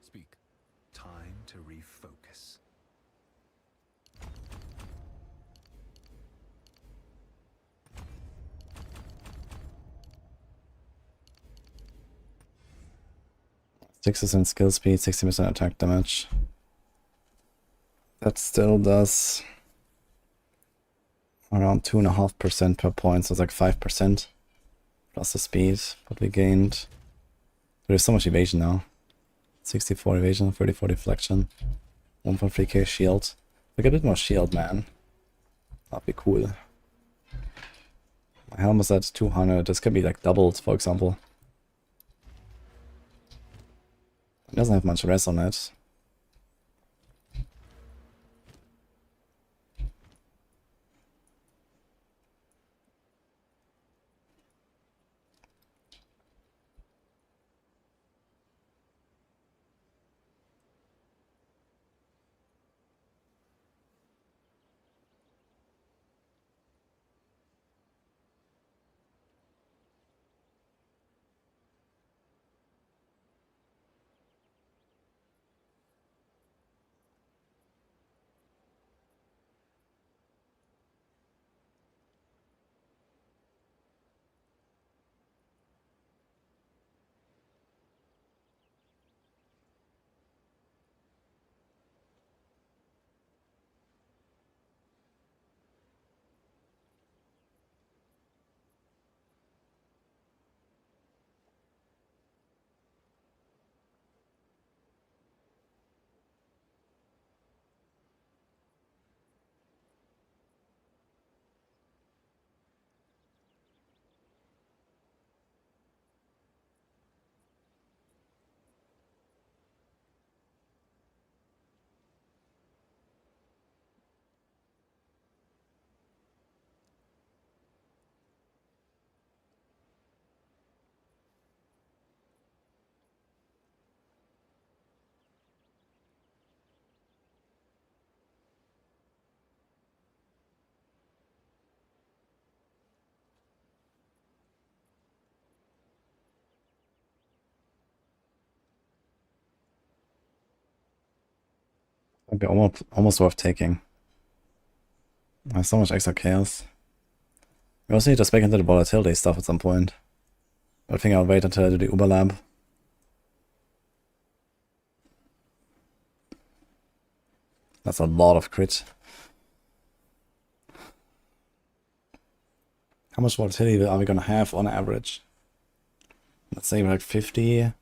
Speak. Time to refocus. %6% skill speed, 60% attack damage. That still does around 2.5% per point, so it's like 5% plus the speed what we gained. There's so much evasion now. 64 evasion, 34 deflection, 1.3k shield. Like a bit more shield, man. That'd be cool. My helm is at 200. This could be like doubled, for example. It doesn't have much res on it. Might be almost worth taking. I have so much extra chaos. We also need to spec into the volatility stuff at some point. But I think I'll wait until I do the Uber lab. That's a lot of crit. How much volatility are we gonna have on average? Let's say like 50.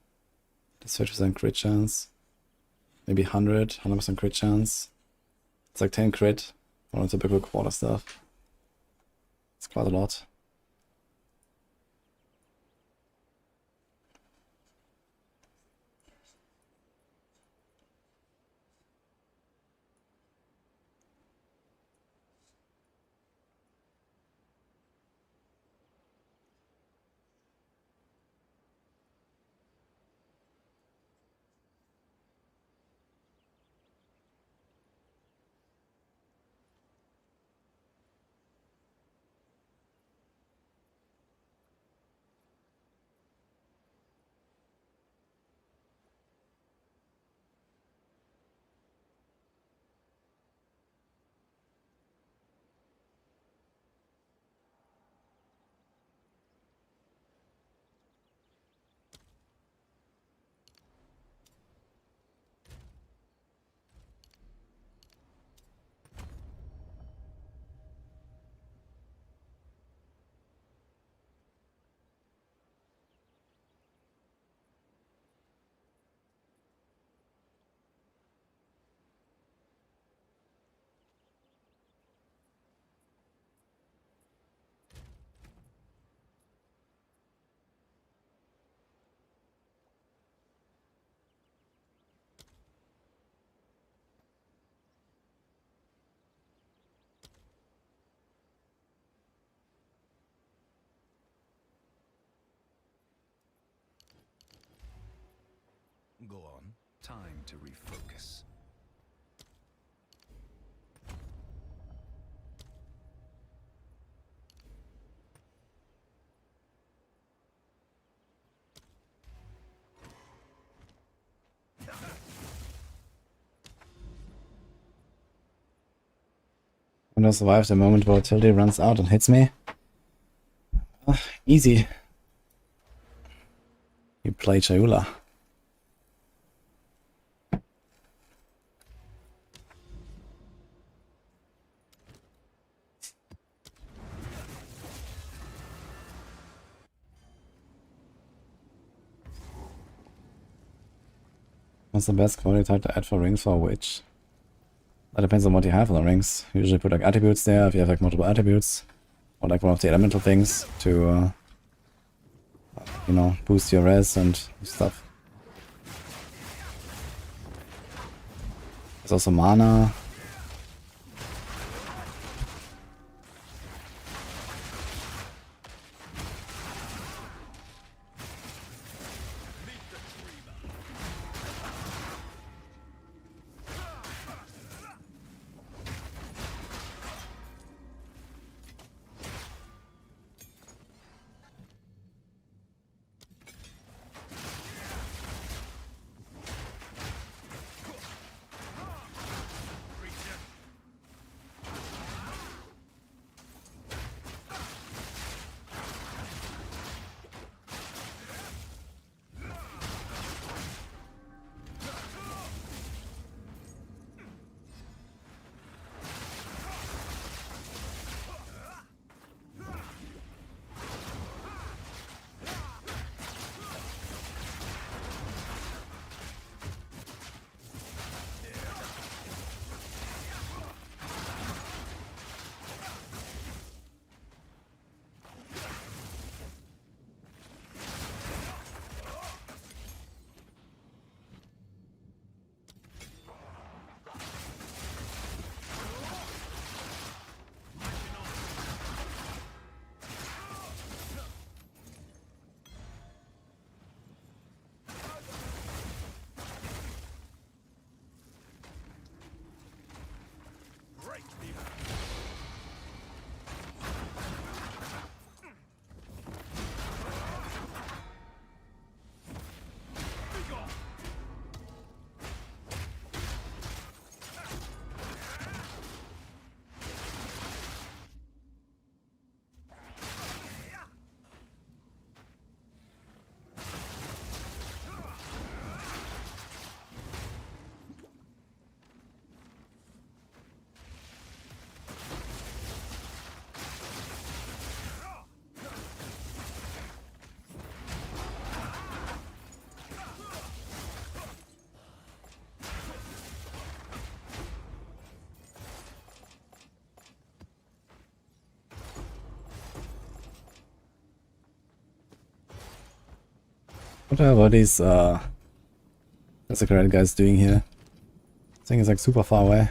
That's 50% crit chance. Maybe 100% crit chance. It's like 10 crit on a typical quarter stuff. It's quite a lot. Time to refocus. When I survive the moment volatility runs out and hits me. Easy. You play Chayula. What's the best quality type to add for rings for which? That depends on what you have on the rings. Usually put like attributes there if you have like multiple attributes. Or like one of the elemental things to, you know, boost your res and stuff. There's also mana. What are all these Massacre guys doing here? This thing is like super far away.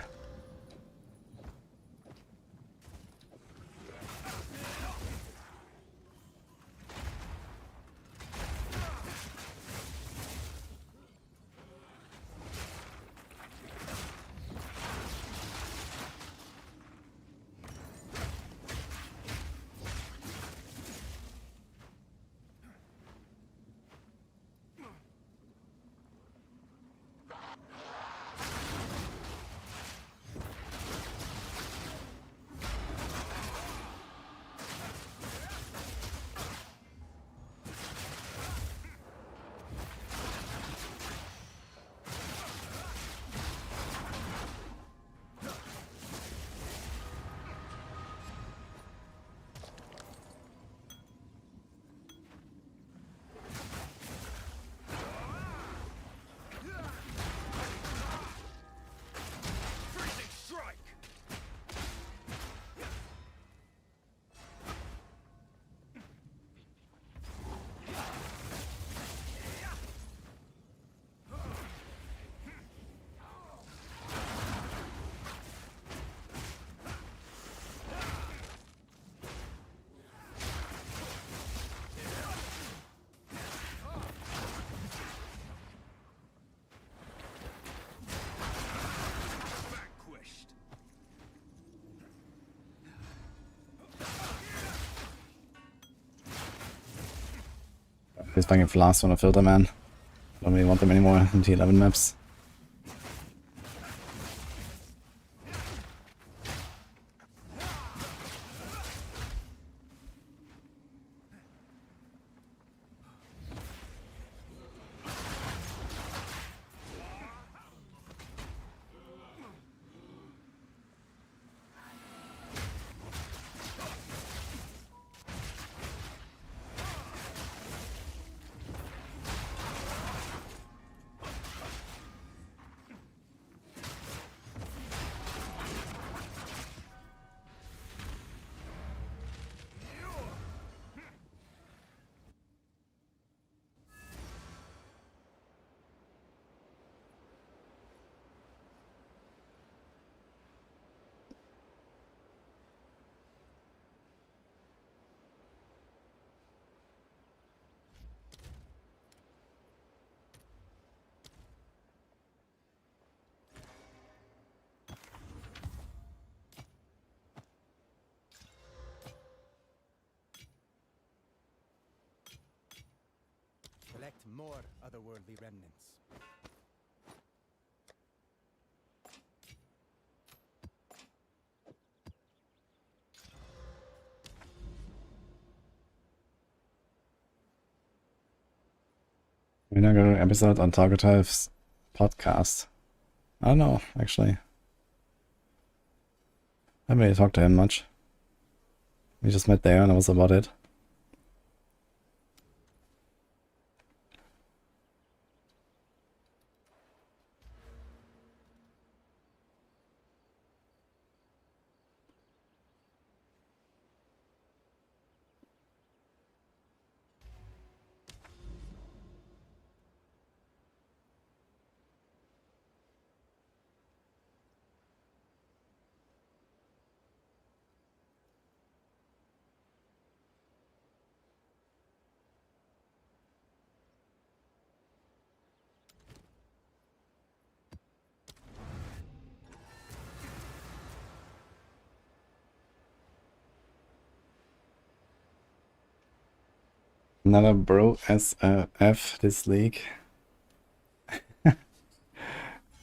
He's fucking flask on a filter, man. Don't really want them anymore in T11 maps. Collect more otherworldly remnants. We're not going to episode on Targetive's podcast. I don't know, actually. I haven't really talked to him much. We just met there and that was about it. Another bro SFF this league.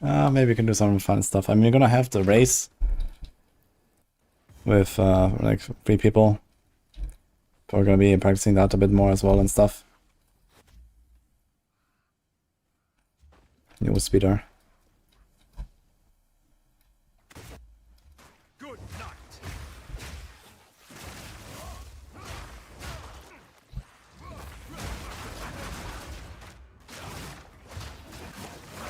Maybe we can do some fun stuff. I mean, we're gonna have the race with like 3 people. But we're gonna be practicing that a bit more as well and stuff. New speeder. Good night.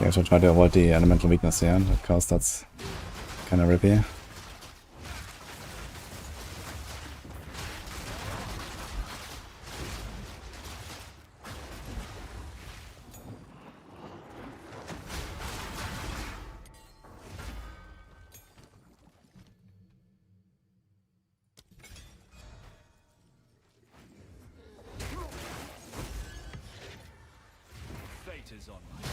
Okay, so try to avoid the elemental weakness here, because that's kind of rippy. Fate is on my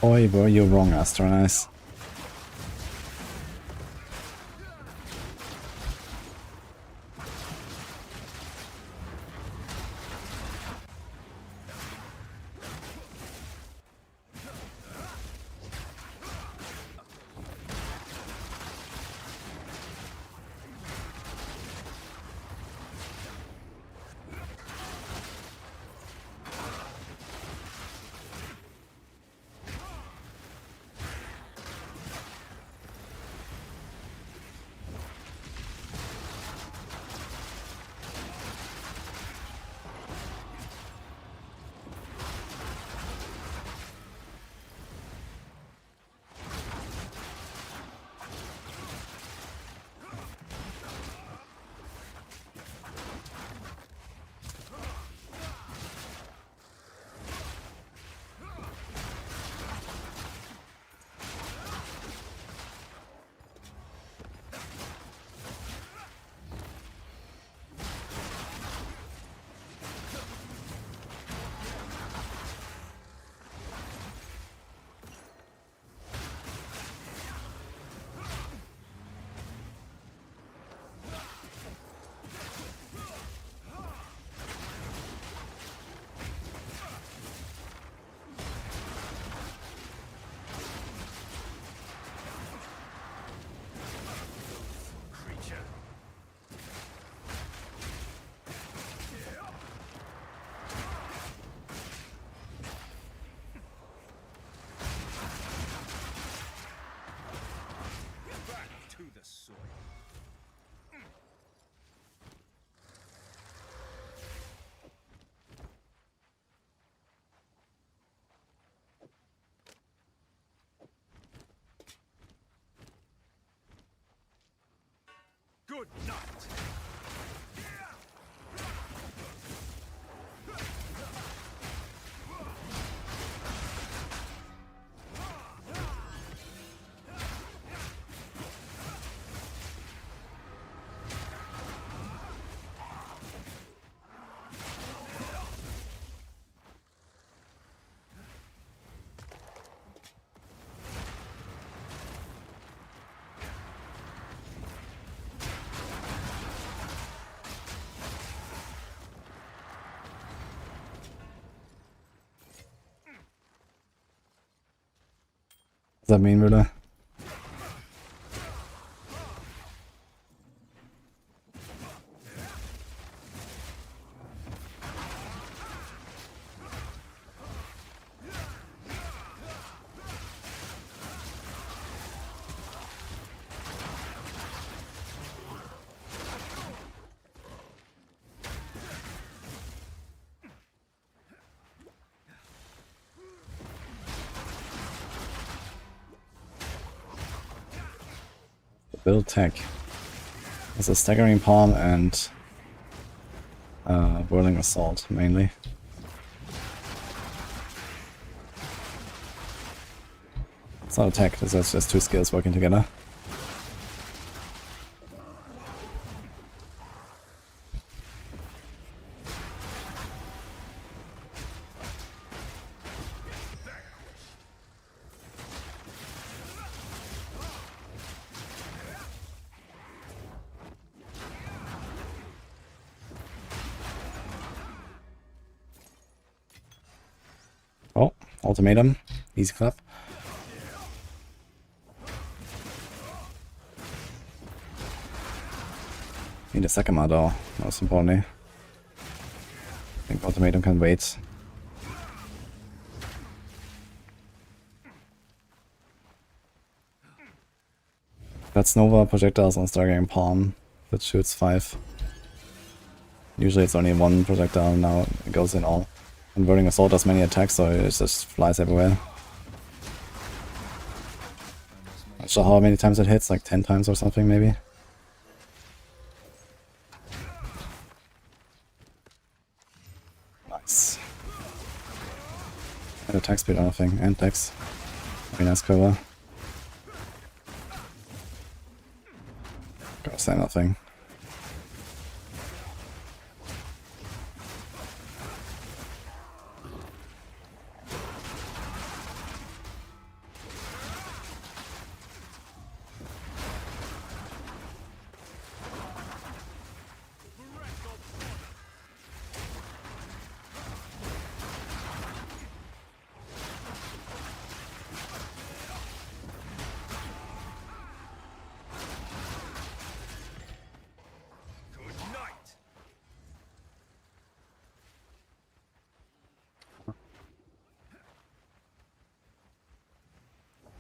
Oi, bro, you're wrong, Astronis. Good night. Was that mean, würde? Build tech. It's a staggering palm and whirling assault mainly. It's not attack, this is just two skills working together. Oh, ultimatum. Easy clap. Need a second though, most importantly. I think ultimatum can wait. That's Nova projectiles on Stargate Palm that shoots 5. Usually it's only one projectile, now it goes in all. Converting assault does many attacks, so it just flies everywhere. Not sure how many times it hits, like 10 times or something maybe. Nice. And attack speed or nothing, and dex. Very nice cover. Gotta say nothing.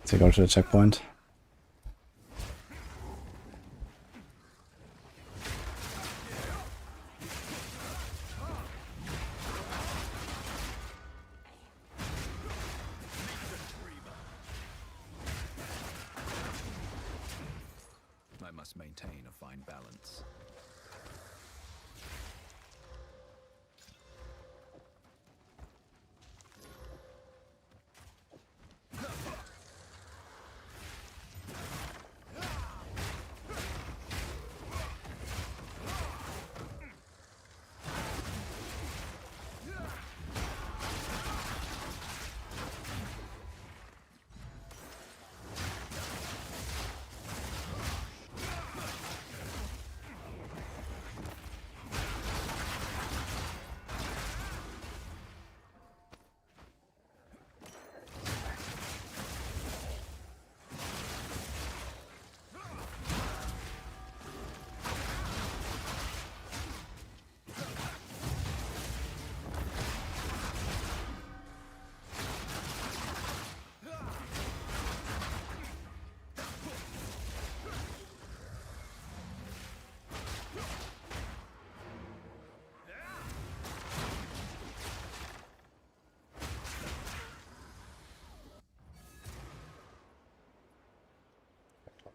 So go to the checkpoint. I must maintain a fine balance.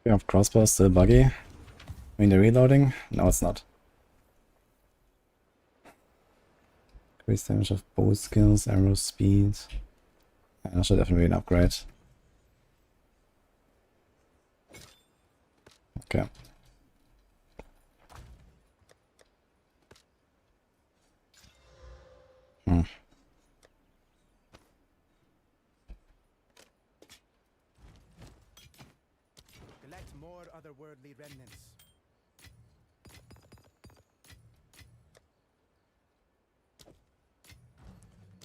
We have crossbow still buggy. I mean, the reloading? No, it's not. Increase damage of bow skills, arrow speed. That should definitely be an upgrade. Okay. Collect more otherworldly remnants.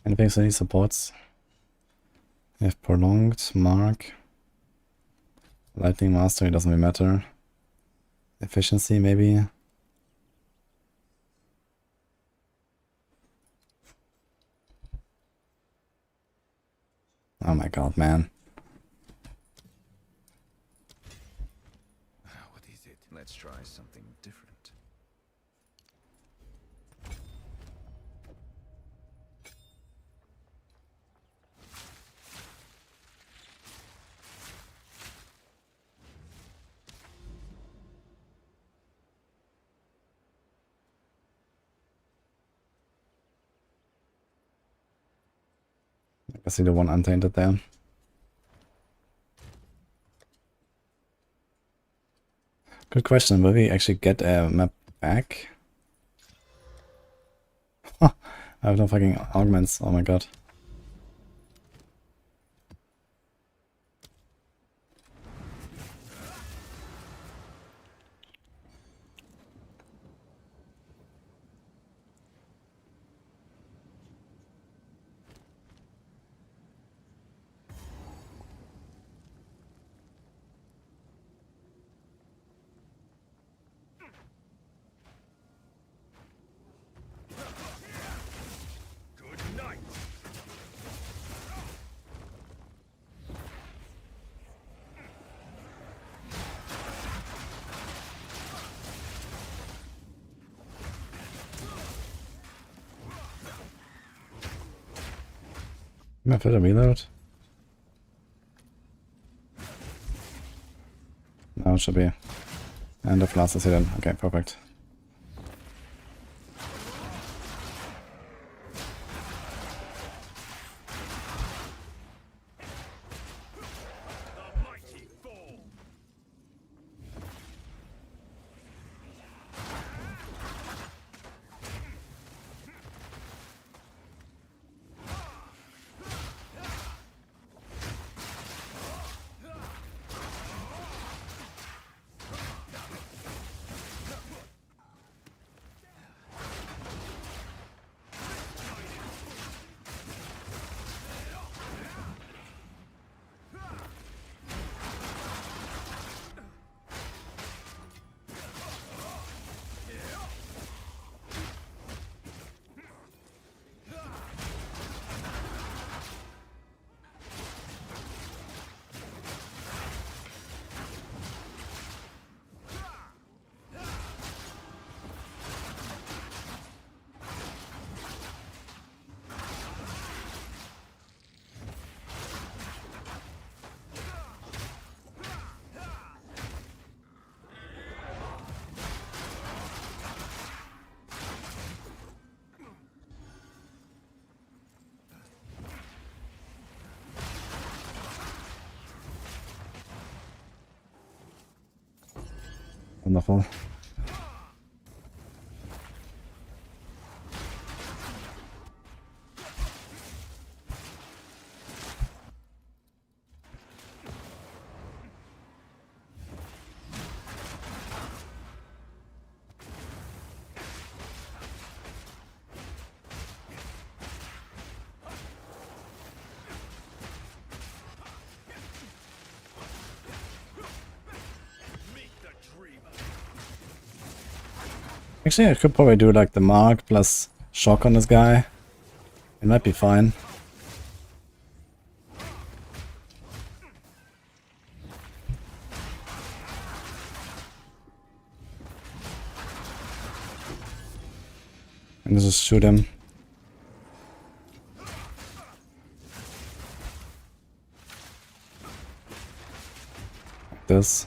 Anything so he supports? We have prolonged, mark. Lightning mastery doesn't really matter. Efficiency maybe. Oh my god, man. What is it? Let's try something different. I see the one untainted there. Good question. Will we actually get a map back? I have no fucking augments. Oh my god. Am I fit to reload? No, it should be. And the flask is hidden. Okay, perfect. Wonderful. Actually, I could probably do like the mark plus shock on this guy. It might be fine. And just shoot him. Like this.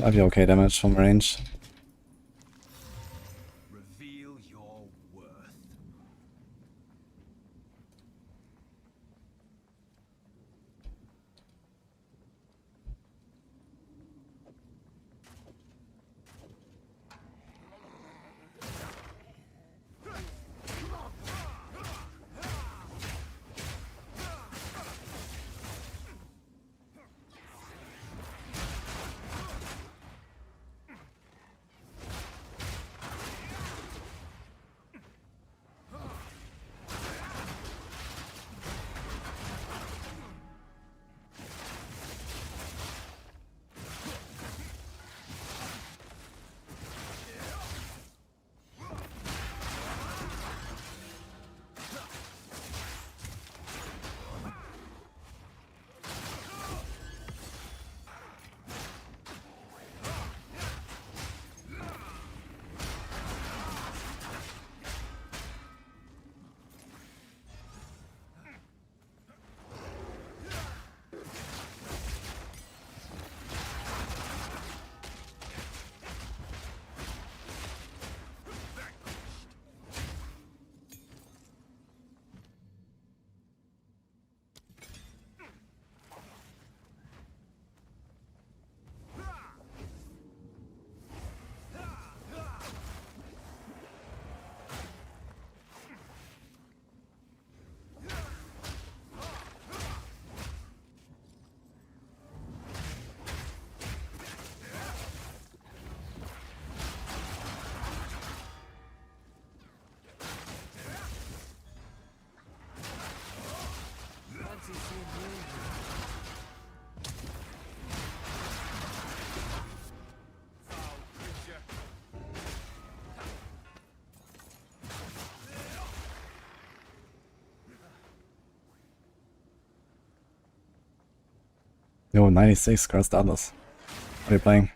Might be okay damage from range. Reveal your worth. Fancy seeing you. Foul creature. Yo, 96 Curse Atlas. What are you playing?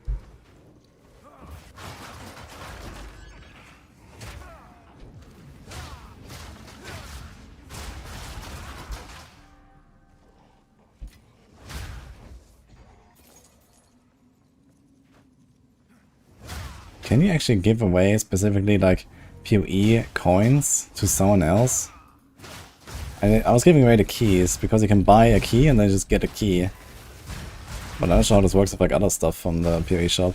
Can you actually give away specifically like PoE coins to someone else? I was giving away the keys because you can buy a key and then just get a key. But I'm not sure how this works with like other stuff from the PoE shop.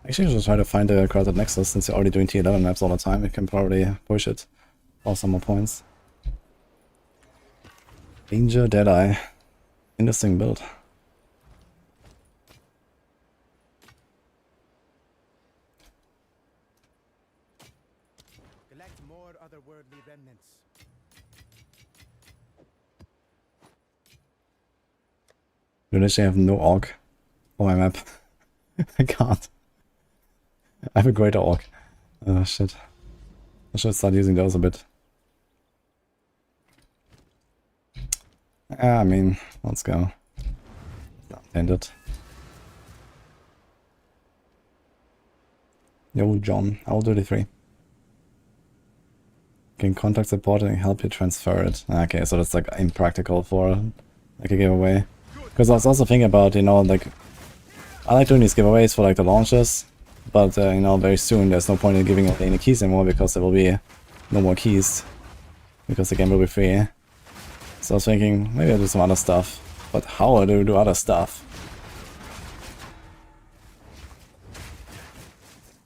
Actually, I should try to find the crowded Nexus since you're already doing T11 maps all the time. You can probably push it for some more points. Danger Deadeye. Interesting build. Collect more otherworldly remnants. You literally have no orc for my map. I can't. I have a greater orc. Oh shit. I should start using those a bit. I mean, let's go. End it. Yo, John, I'll do the 3. Can contact support and help you transfer it. Okay, so that's like impractical for like a giveaway. Because I was also thinking about, you know, like I like doing these giveaways for like the launches, but you know, very soon there's no point in giving away any keys anymore because there will be no more keys because the game will be free. So I was thinking maybe I'll do some other stuff, but how do I do other stuff?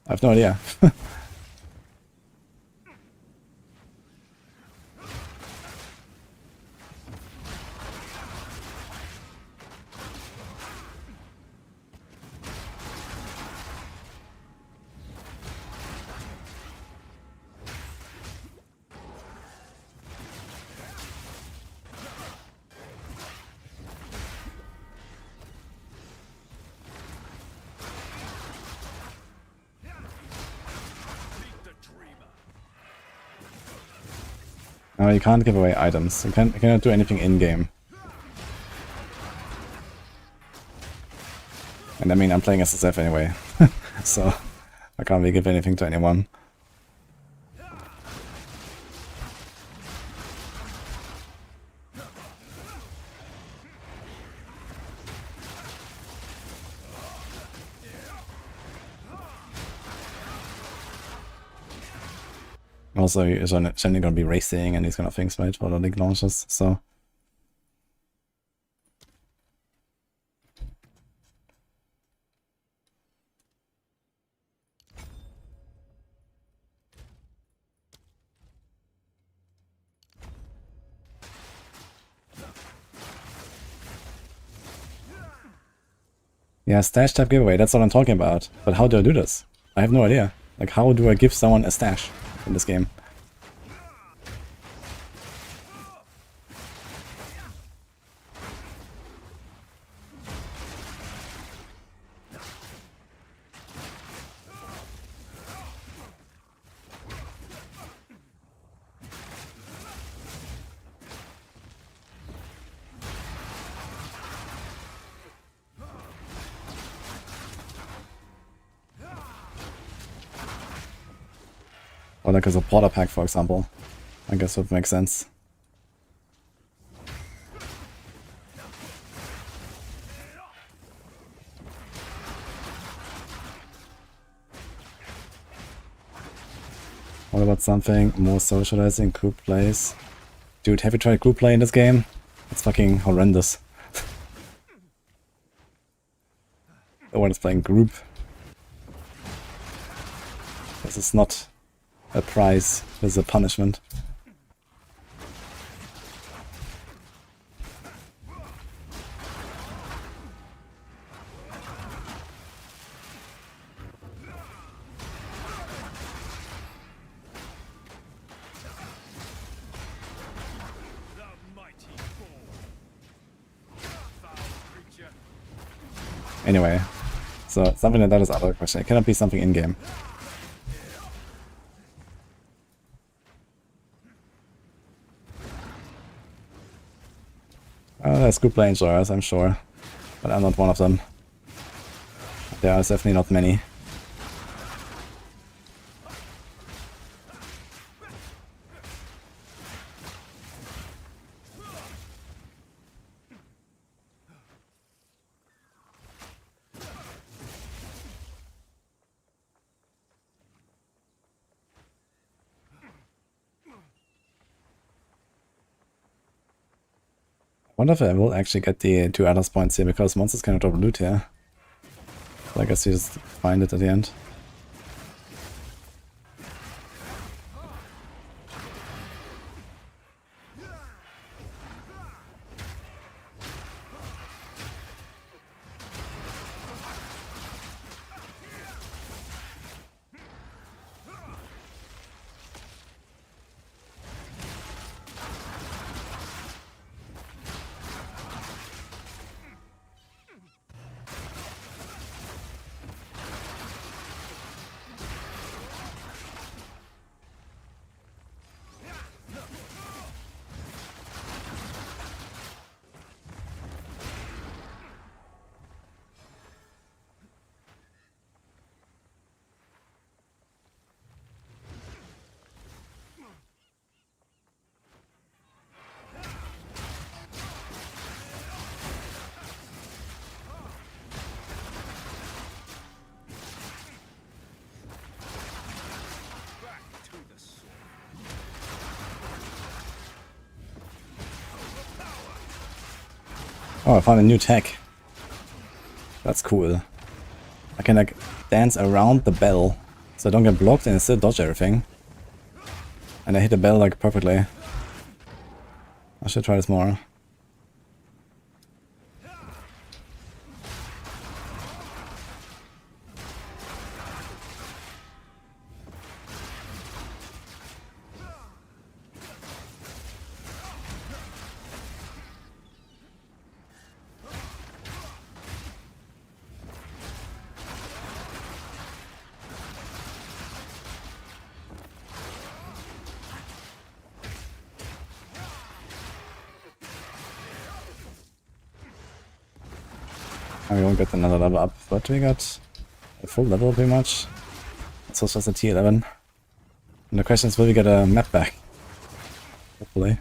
I have no idea. No, you can't give away items. You cannot do anything in-game. And I mean, I'm playing SSF anyway, so I can't really give anything to anyone. Also, you're generally gonna be racing and these kind of things, right, for the link launches, so... Yeah, stash type giveaway, that's what I'm talking about. But how do I do this? I have no idea. Like, how do I give someone a stash in this game? Or like a supporter pack, for example. I guess would make sense. What about something more socializing, group plays? Dude, have you tried group play in this game? It's fucking horrendous. No one is playing group. This is not a prize, this is a punishment. Anyway, so something like that is out of the question. It cannot be something in-game. There's group play enjoyers, I'm sure, but I'm not one of them. There are definitely not many. I wonder if I will actually get the 2 Atlas points here, because monsters cannot drop loot here. So I guess you just find it at the end. Oh, I found a new tech. That's cool. I can like dance around the bell, so I don't get blocked and still dodge everything. And I hit the bell like perfectly. I should try this more. We won't get another level up, but we got a full level pretty much. So it's just a T11. And the question is, will we get a map back? Hopefully.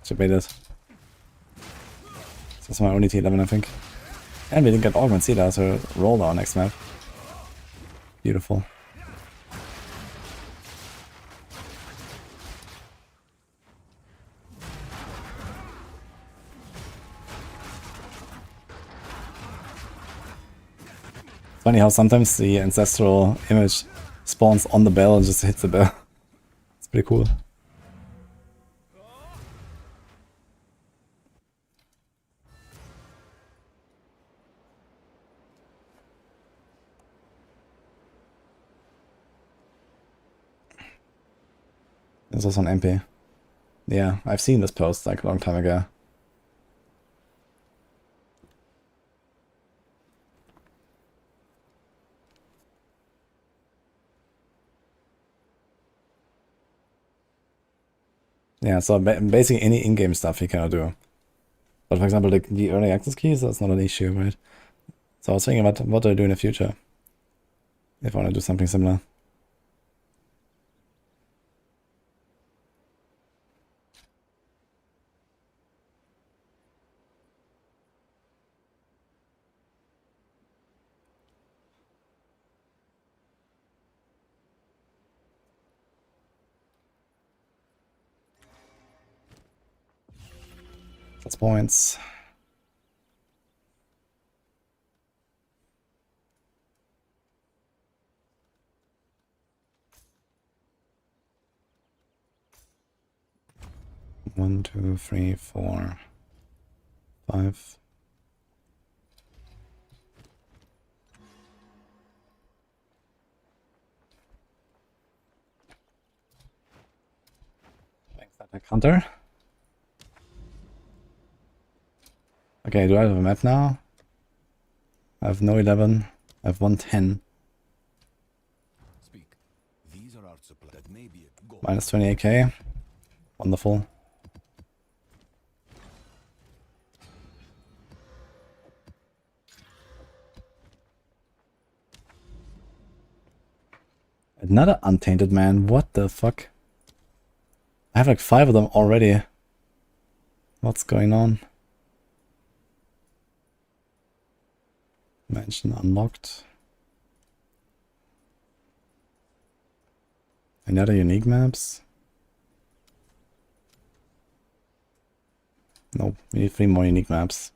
Debated. This is my only T11, I think. And we didn't get augments either, so roll our next map. Beautiful. It's funny how sometimes the ancestral image spawns on the bell and just hits the bell. It's pretty cool. There's also an MP. Yeah, I've seen this post like a long time ago. Yeah, so basically any in-game stuff you cannot do. But for example, the early access keys, that's not an issue, right? So I was thinking about what do I do in the future if I want to do something similar. That's points. One, two, three, 4, 5. Thanks, that counter. Okay, do I have a map now? I have no 11. I have 110. Speak. These are art supply that may be a goal. Minus 28k. Wonderful. Another untainted man. What the fuck? I have like 5 of them already. What's going on? Mansion unlocked. Any other unique maps? Nope, we need 3 more unique maps.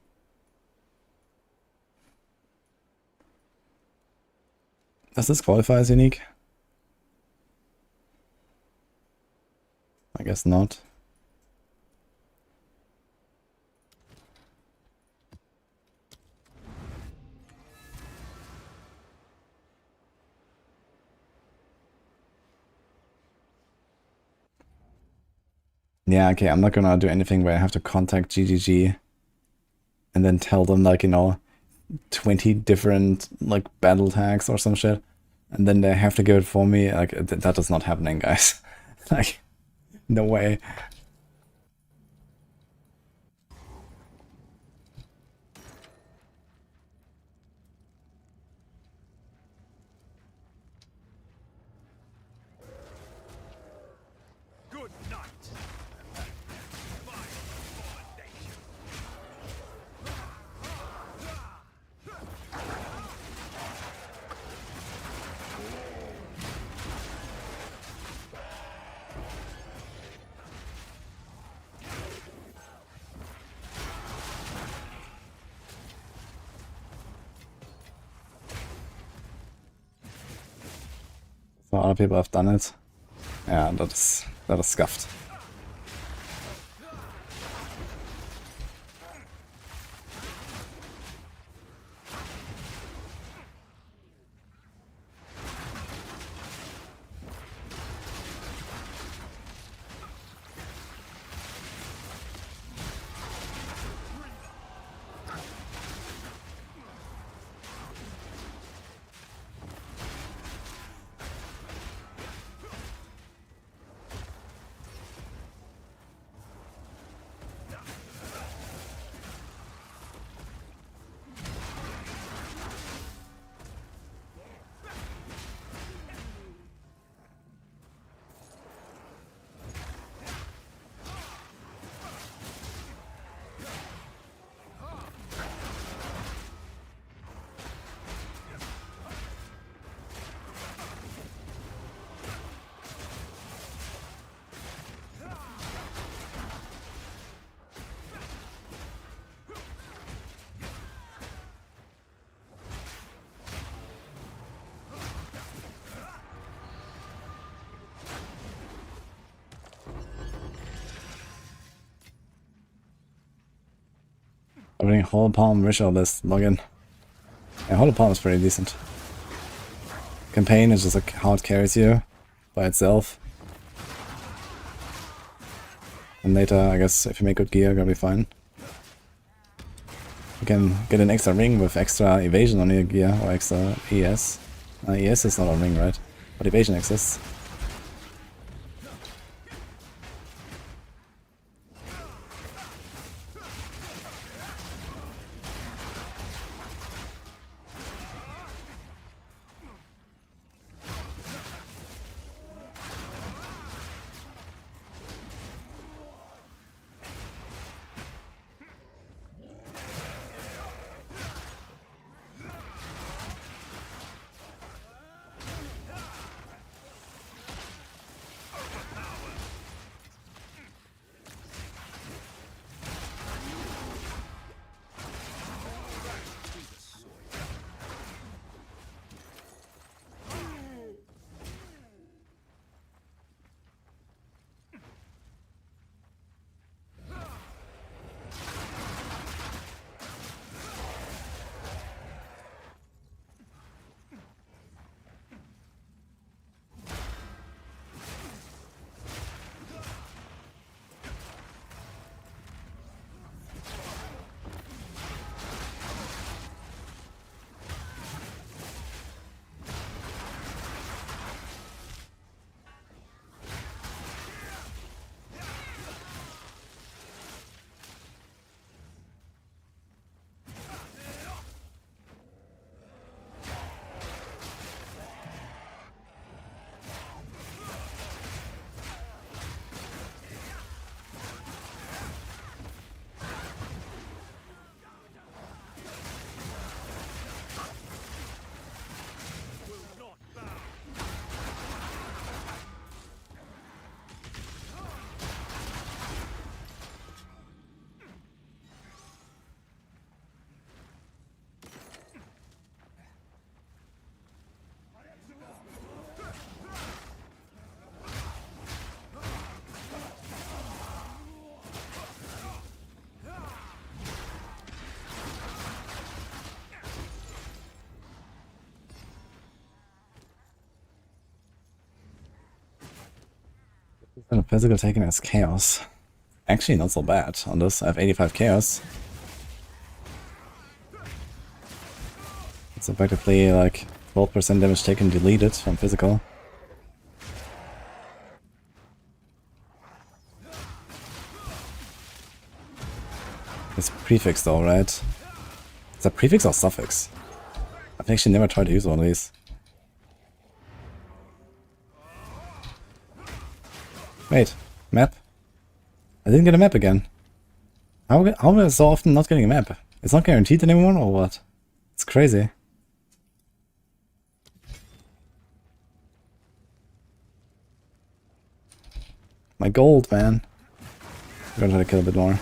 Does this qualify as unique? I guess not. Yeah, okay, I'm not gonna do anything where I have to contact GGG and then tell them, like, you know, 20 different, like, battle tags or some shit, and then they have to give it for me. Like, that is not happening, guys. Like, no way. Good night. So other people have done it. Yeah, that is scuffed. Opening Hollow Palm Ritual List login. Yeah, Hollow Palm is pretty decent. Campaign is just like how it carries you by itself. And later, I guess, if you make good gear, you're gonna be fine. You can get an extra ring with extra evasion on your gear, or extra ES. ES is not a ring, right? But evasion exists. And physical taken as chaos. Actually, not so bad on this. I have 85 chaos. It's effectively like 12% damage taken deleted from physical. It's prefix though, right? Is that prefix or suffix? I've actually never tried to use one of these. Wait, map? I didn't get a map again. How am I so often not getting a map? It's not guaranteed anymore or what? It's crazy. My gold, man. I'm gonna try to kill a bit more.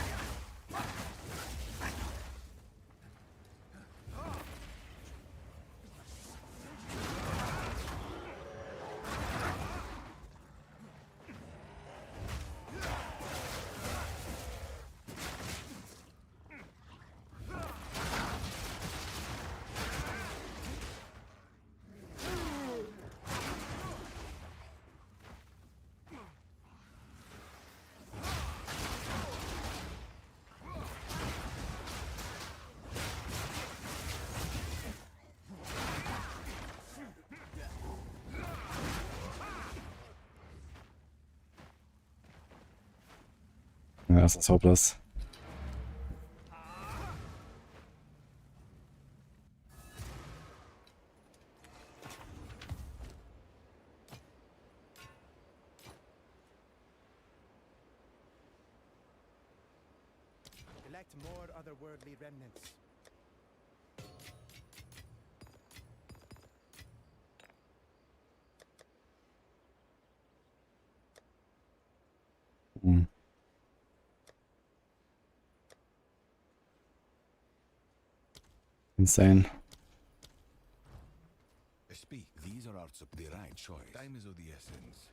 Ja, das ist hopeless. Collect more otherworldly remnants. Hm. Insane. Speak. These are arts of the right choice. Time is of the essence.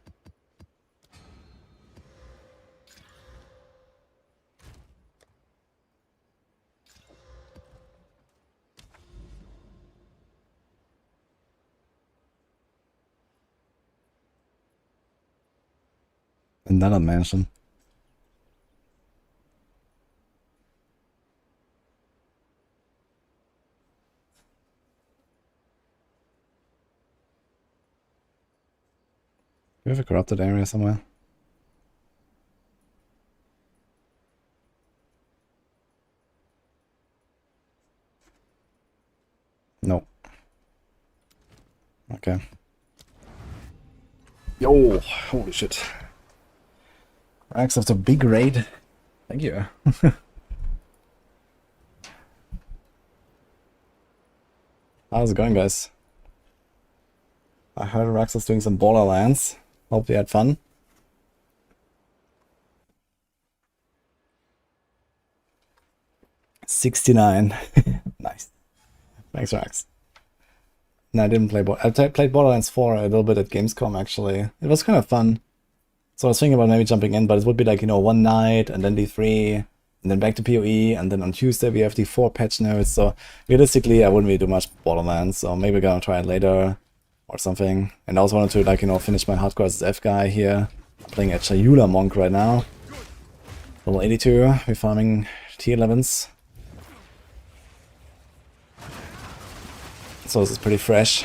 Another mansion. Do we have a corrupted area somewhere? No. Okay. Yo, holy shit. Rax after big raid. Thank you. How's it going, guys? I heard Rax is doing some Borderlands. Hope you had fun. $69. Nice. Thanks, Rax. No, I didn't play I played Borderlands 4 a little bit at Gamescom, actually. It was kind of fun. So I was thinking about maybe jumping in, but it would be like, you know, one night, and then D3, and then back to PoE, and then on Tuesday we have D4 patch notes, so realistically I wouldn't really do much Borderlands, so maybe I'm gonna try it later, or something. And I also wanted to, like, you know, finish my hardcore SSF guy here. I'm playing a Chayula Monk right now. Level 82, we're farming T11s. So this is pretty fresh.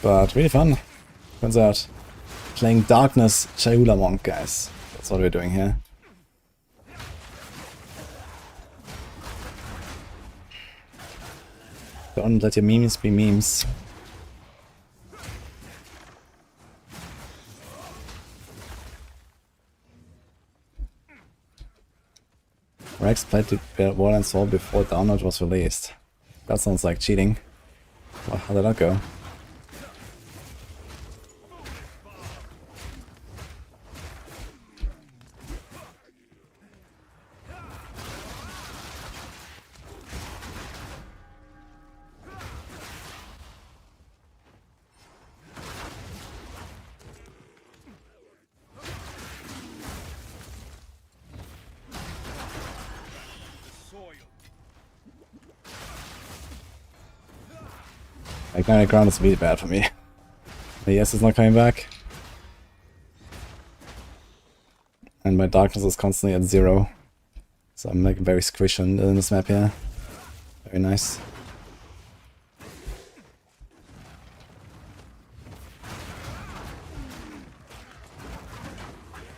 But really fun. Turns out, playing Darkness Chayula Monk, guys. That's what we're doing here. Don't let your memes be memes. Rex played the Borderlands 4 before download was released. That sounds like cheating. Well, how did that go? Magnetic ground is really bad for me. The ES is not coming back. And my darkness is constantly at 0. So I'm like very squished in this map here. Very nice.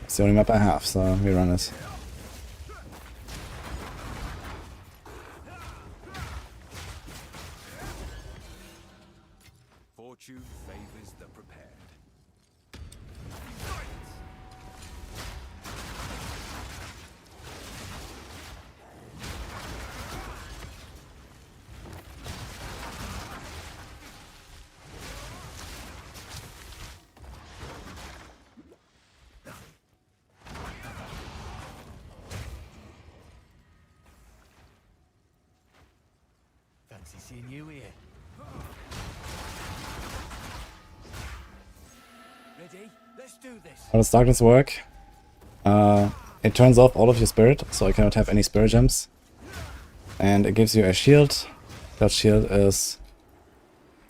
It's the only map I have, so we run it. Fortune favors the prepared. Fancy seeing you here. Ready? Let's do this. How does darkness work? It turns off all of your spirit, so I cannot have any spirit gems. And it gives you a shield. That shield is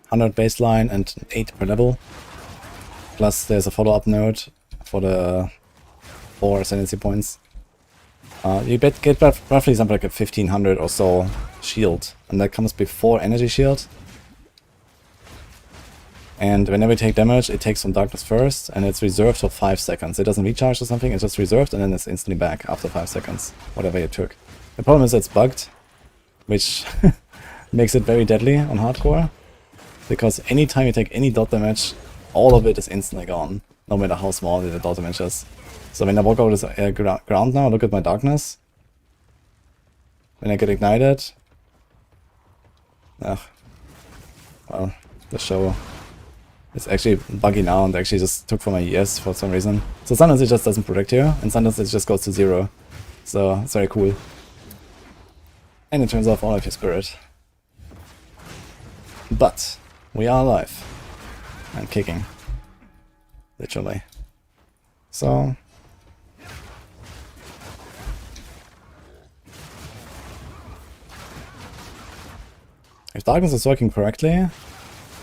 100 baseline and 8 per level. Plus there's a follow-up node for the 4 Ascendancy points. You get roughly something like a 1500 or so shield, and that comes before energy shield. And whenever you take damage, it takes some darkness first, and it's reserved for 5 seconds. It doesn't recharge or something, it's just reserved, and then it's instantly back after 5 seconds, whatever you took. The problem is it's bugged, which makes it very deadly on hardcore, because anytime you take any dot damage, all of it is instantly gone, no matter how small the dot damage is. So when I walk over this ground now, look at my darkness. When I get ignited... well, the show... It's actually buggy now and actually just took for my ES for some reason. So sometimes it just doesn't protect you, and sometimes it just goes to 0. So it's very cool. And it turns off all of your spirit. But we are alive. And kicking. Literally. So... if darkness is working correctly, that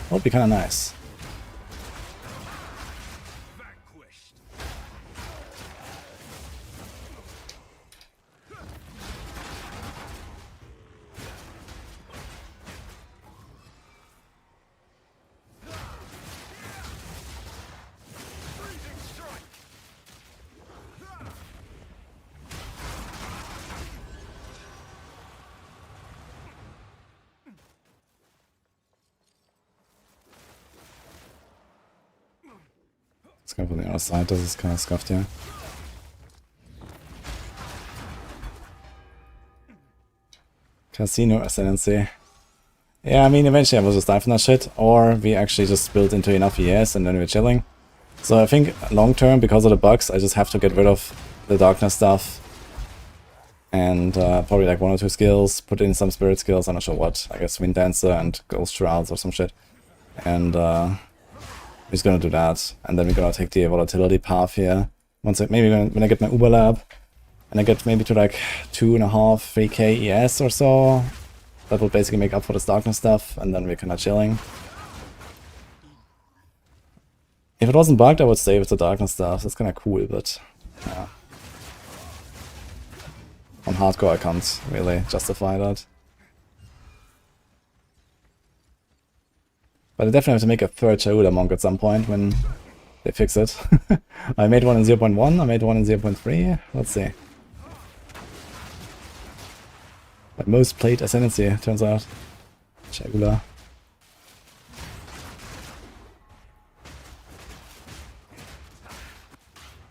would be kinda nice. Let's go from the other side. This is kind of scuffed here. Casino Ascendancy. Yeah, I mean, eventually I will just die from that shit, or we actually just build into enough ES and then we're chilling. So I think long term, because of the bugs, I just have to get rid of the darkness stuff. And probably like 1 or 2 skills, put in some spirit skills, I'm not sure what. I guess Wind Dancer and Ghost Shrouds or some shit. And we're just gonna do that. And then we're gonna take the volatility path here. Once maybe when I get my Uber Lab, and I get maybe to like 2.5, 3k ES or so, that will basically make up for this darkness stuff, and then we're kinda chilling. If it wasn't bugged, I would stay with the darkness stuff. That's kinda cool, but yeah. On hardcore I can't really justify that. But I definitely have to make a third Shaula monk at some point when they fix it. I made one in 0.1, I made one in 0.3, let's see. My most played Ascendancy, turns out. Shaula.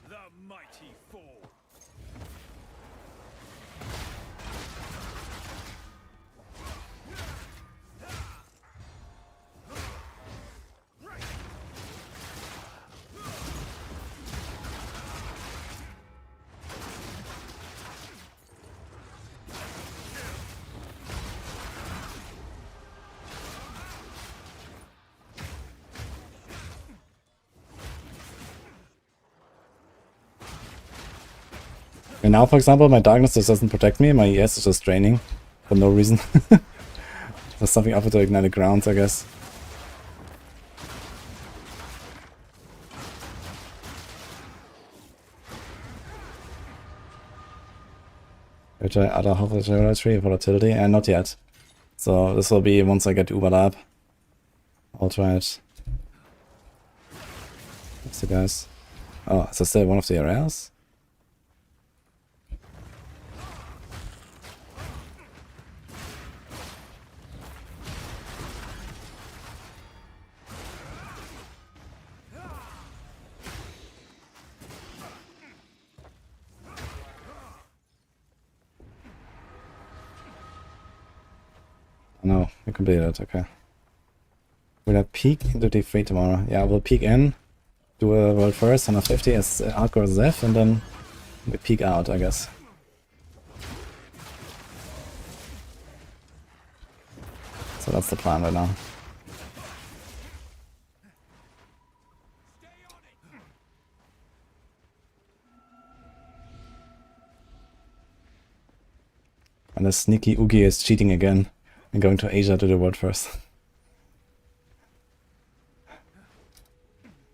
The mighty fall. And now, for example, my darkness just doesn't protect me, my ES is just draining for no reason. There's something up with the ignited grounds, I guess. Which other half of the tree volatility? And not yet. So this will be once I get Uber Lab. I'll try it. What's the guys? Oh, is this still one of the areas? No, we completed it, okay. Will I peek into D3 tomorrow? Yeah, we'll peek in, do a world first, 150 as hardcore as F, and then we peek out, I guess. So that's the plan right now. And the sneaky Oogie is cheating again and going to Asia to do world first.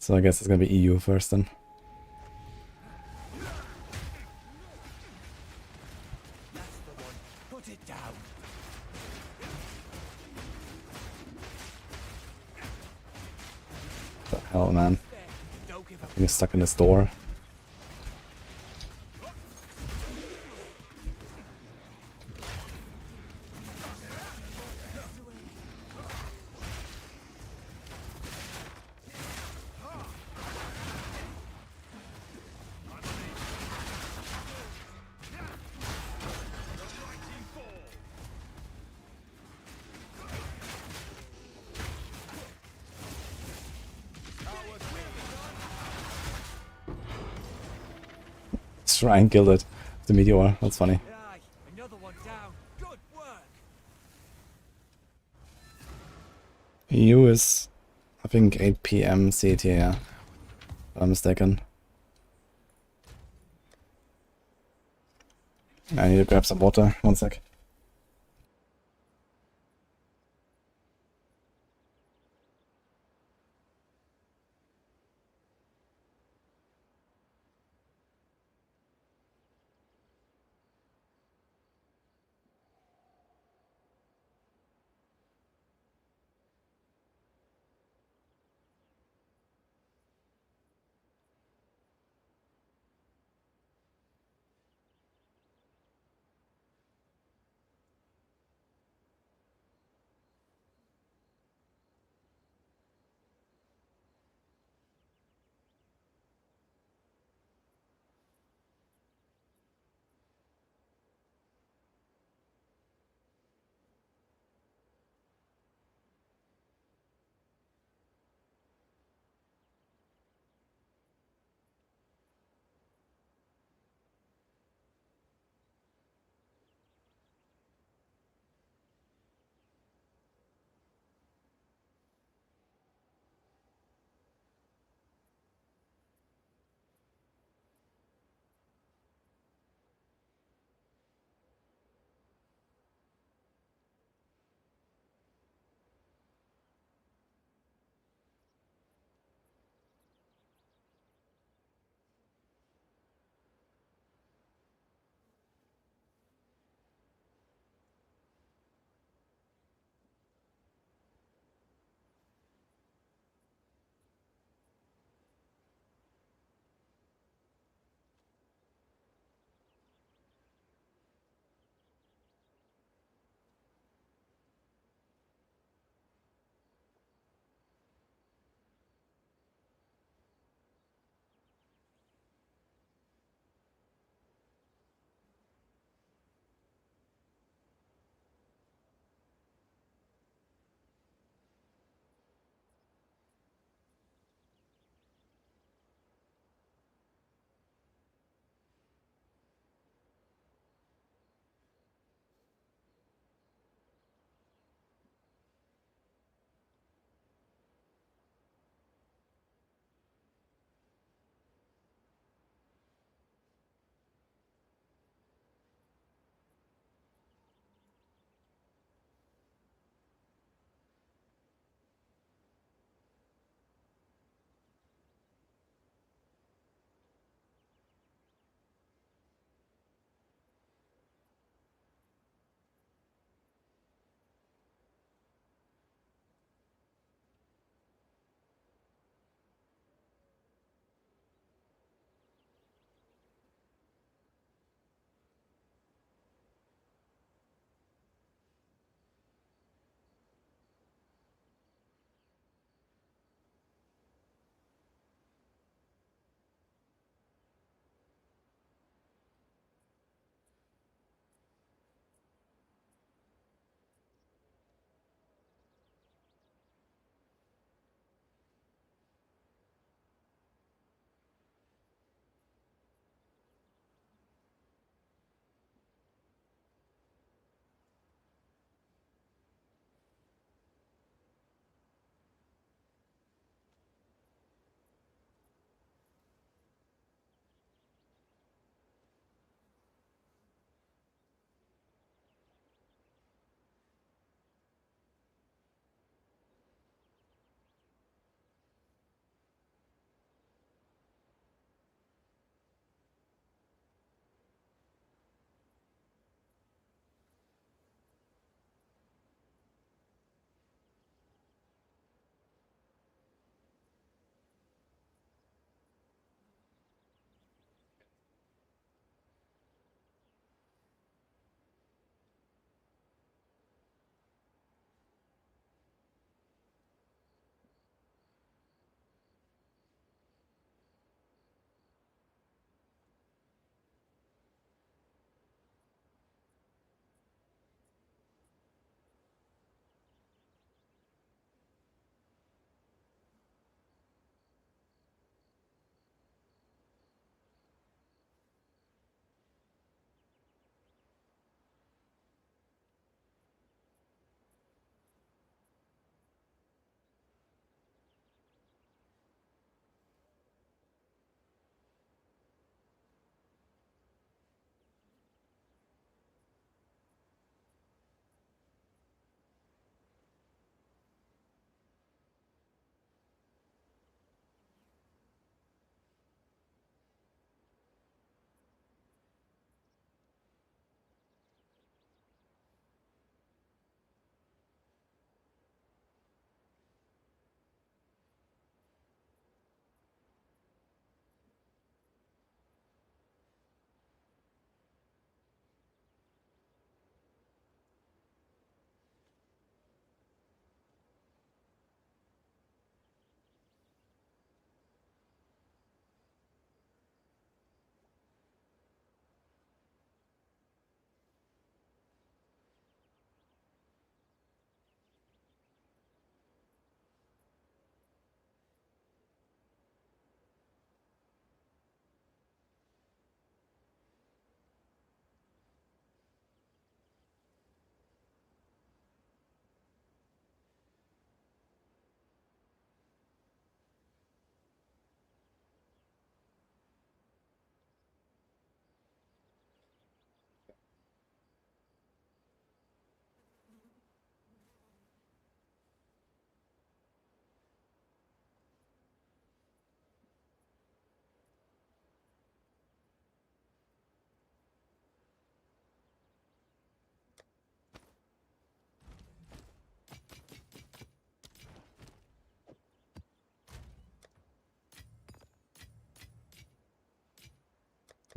So I guess it's gonna be EU first then. That's the one. Put it down. What the hell, man? There. Don't give up. I'm stuck in this door. Shrine killed it. The meteor. That's funny. Aye, another one down. Good work. EU is, I think, 8 PM CET, yeah. If I'm mistaken. I need to grab some water. One sec.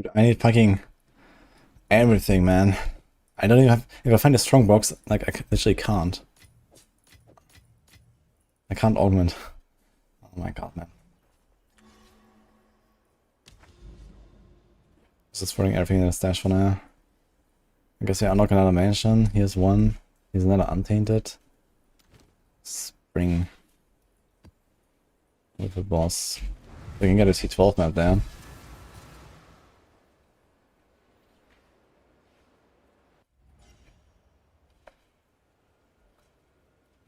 Dude, I need fucking everything, man. I don't even have... If I find a strong box, like, I literally can't. I can't augment. Oh my god, man. Just throwing everything in the stash for now. I guess we unlock another mansion. Here's one. Here's another untainted. Spring. With the boss. We can get a T12 map there.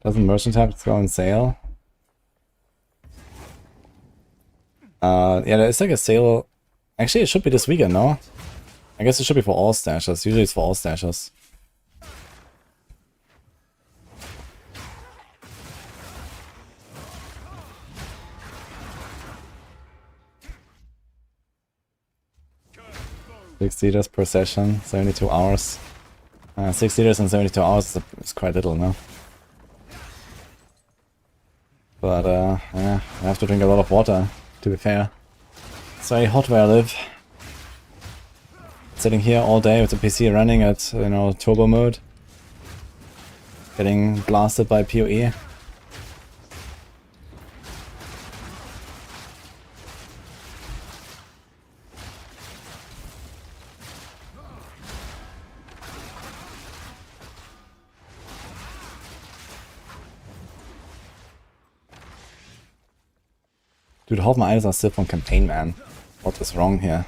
Doesn't merchant have to go on sale? Yeah, there's like a sale. Actually, it should be this weekend, no? I guess it should be for all stashes. Usually it's for all stashes. $6 per session, 72 hours. $6 in 72 hours is quite little, no? But yeah, I have to drink a lot of water, to be fair. It's very hot where I live. Sitting here all day with the PC running at, you know, turbo mode. Getting blasted by PoE. Dude, half my items are still from campaign, man. What is wrong here?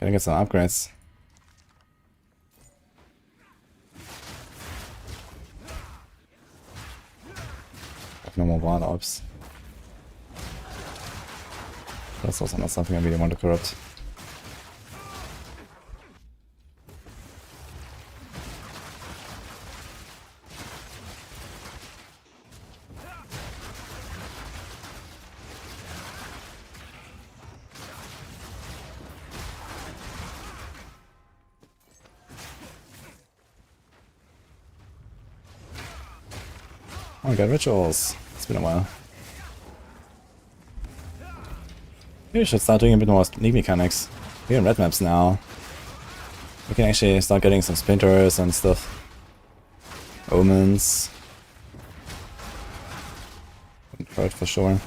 Gotta get some upgrades. I have no more wild ops. That's also not something I really want to corrupt. Oh, I got rituals. It's been a while. Maybe we should start doing a bit more sneak mechanics. We're in red maps now. We can actually start getting some splinters and stuff. Omens. Hurt for sure.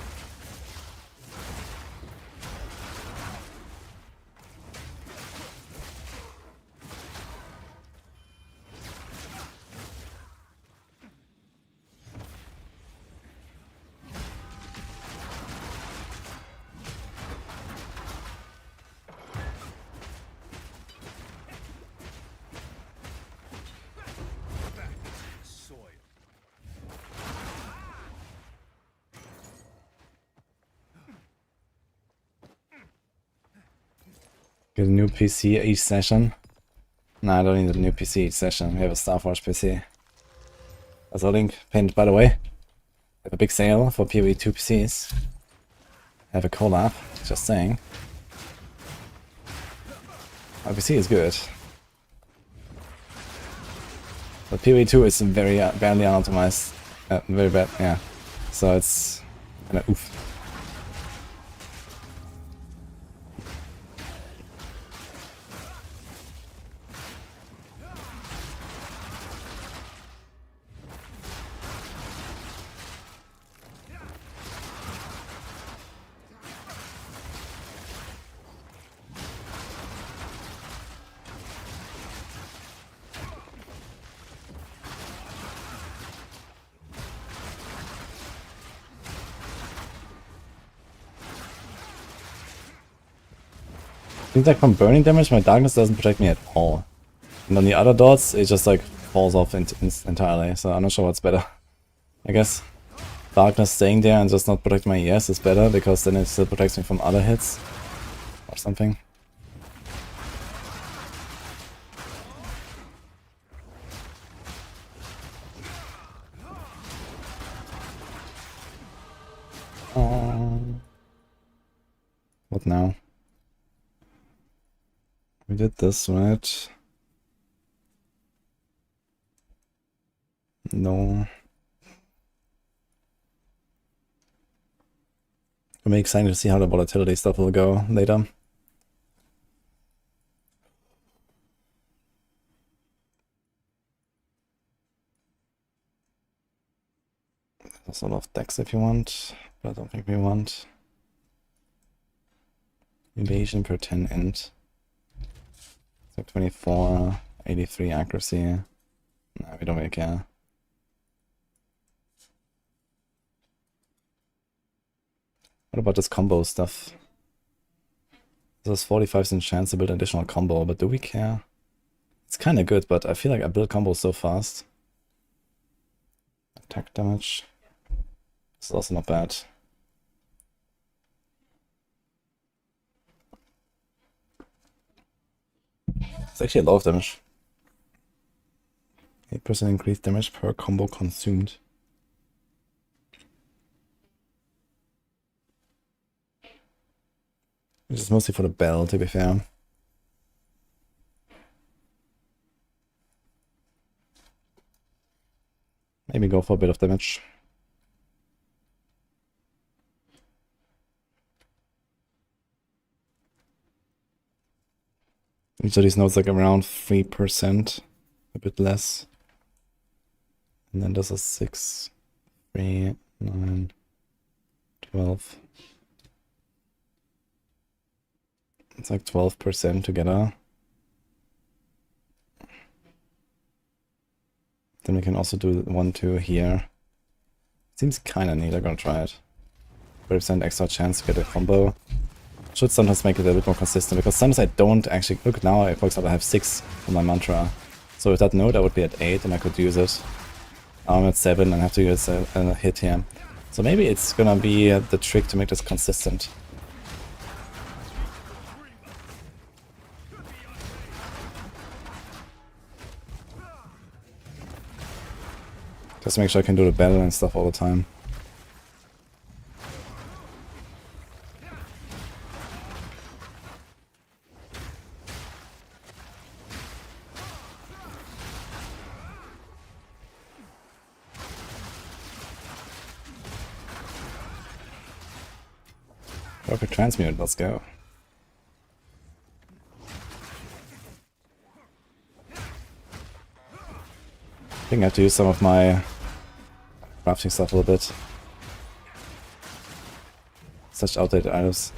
Get a new PC each session. Nah, I don't need a new PC each session. We have a Starforge PC. That's a link pinned, by the way. I have a big sale for PoE 2 PCs. I have a collab, just saying. My PC is good. But PoE 2 is very badly unoptimized. Very bad, yeah. So it's kinda oof. Seems like from burning damage, my darkness doesn't protect me at all. And on the other dots, it just like falls off entirely, so I'm not sure what's better. I guess darkness staying there and just not protect my ES is better, because then it still protects me from other hits. Or something. What now? We did this, right? No. I'm excited to see how the volatility stuff will go later. There's a lot of decks if you want, but I don't think we want. Evasion per 10 int. So 24, 83 accuracy. No, we don't really care. What about this combo stuff? There's 45% chance to build an additional combo, but do we care? It's kinda good, but I feel like I build combos so fast. Attack damage. This is also not bad. It's actually a lot of damage. 8% increased damage per combo consumed. Which is mostly for the bell, to be fair. Maybe go for a bit of damage. Each of these nodes like around 3%, a bit less. And then this is 6, 3, 9, 12. It's like 12% together. Then we can also do 1, 2 here. Seems kinda neat, I'm gonna try it. 30% extra chance to get a combo. Should sometimes make it a bit more consistent, because sometimes I don't actually... Look, now I, for example, have 6 on my mantra. So with that node I would be at 8 and I could use it. Now I'm at 7 and have to use a hit here. So maybe it's gonna be the trick to make this consistent. Just to make sure I can do the battle and stuff all the time. Perfect transmute, let's go. I think I have to use some of my crafting stuff a little bit. Such outdated items.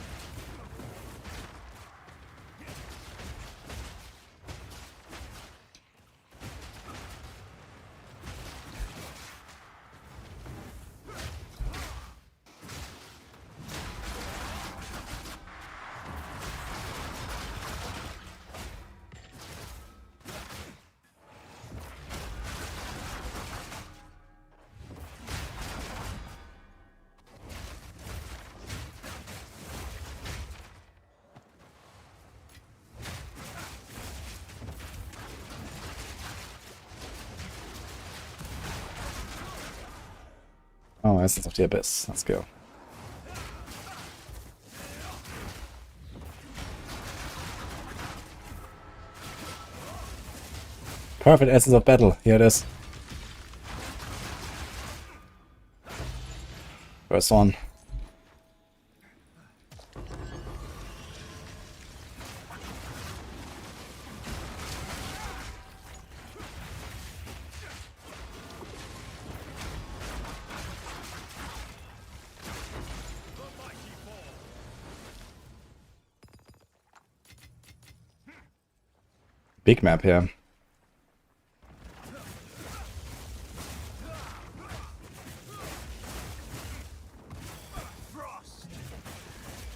Oh, Essence of the Abyss. Let's go. Perfect Essence of Battle. Here it is. First one. Big map here.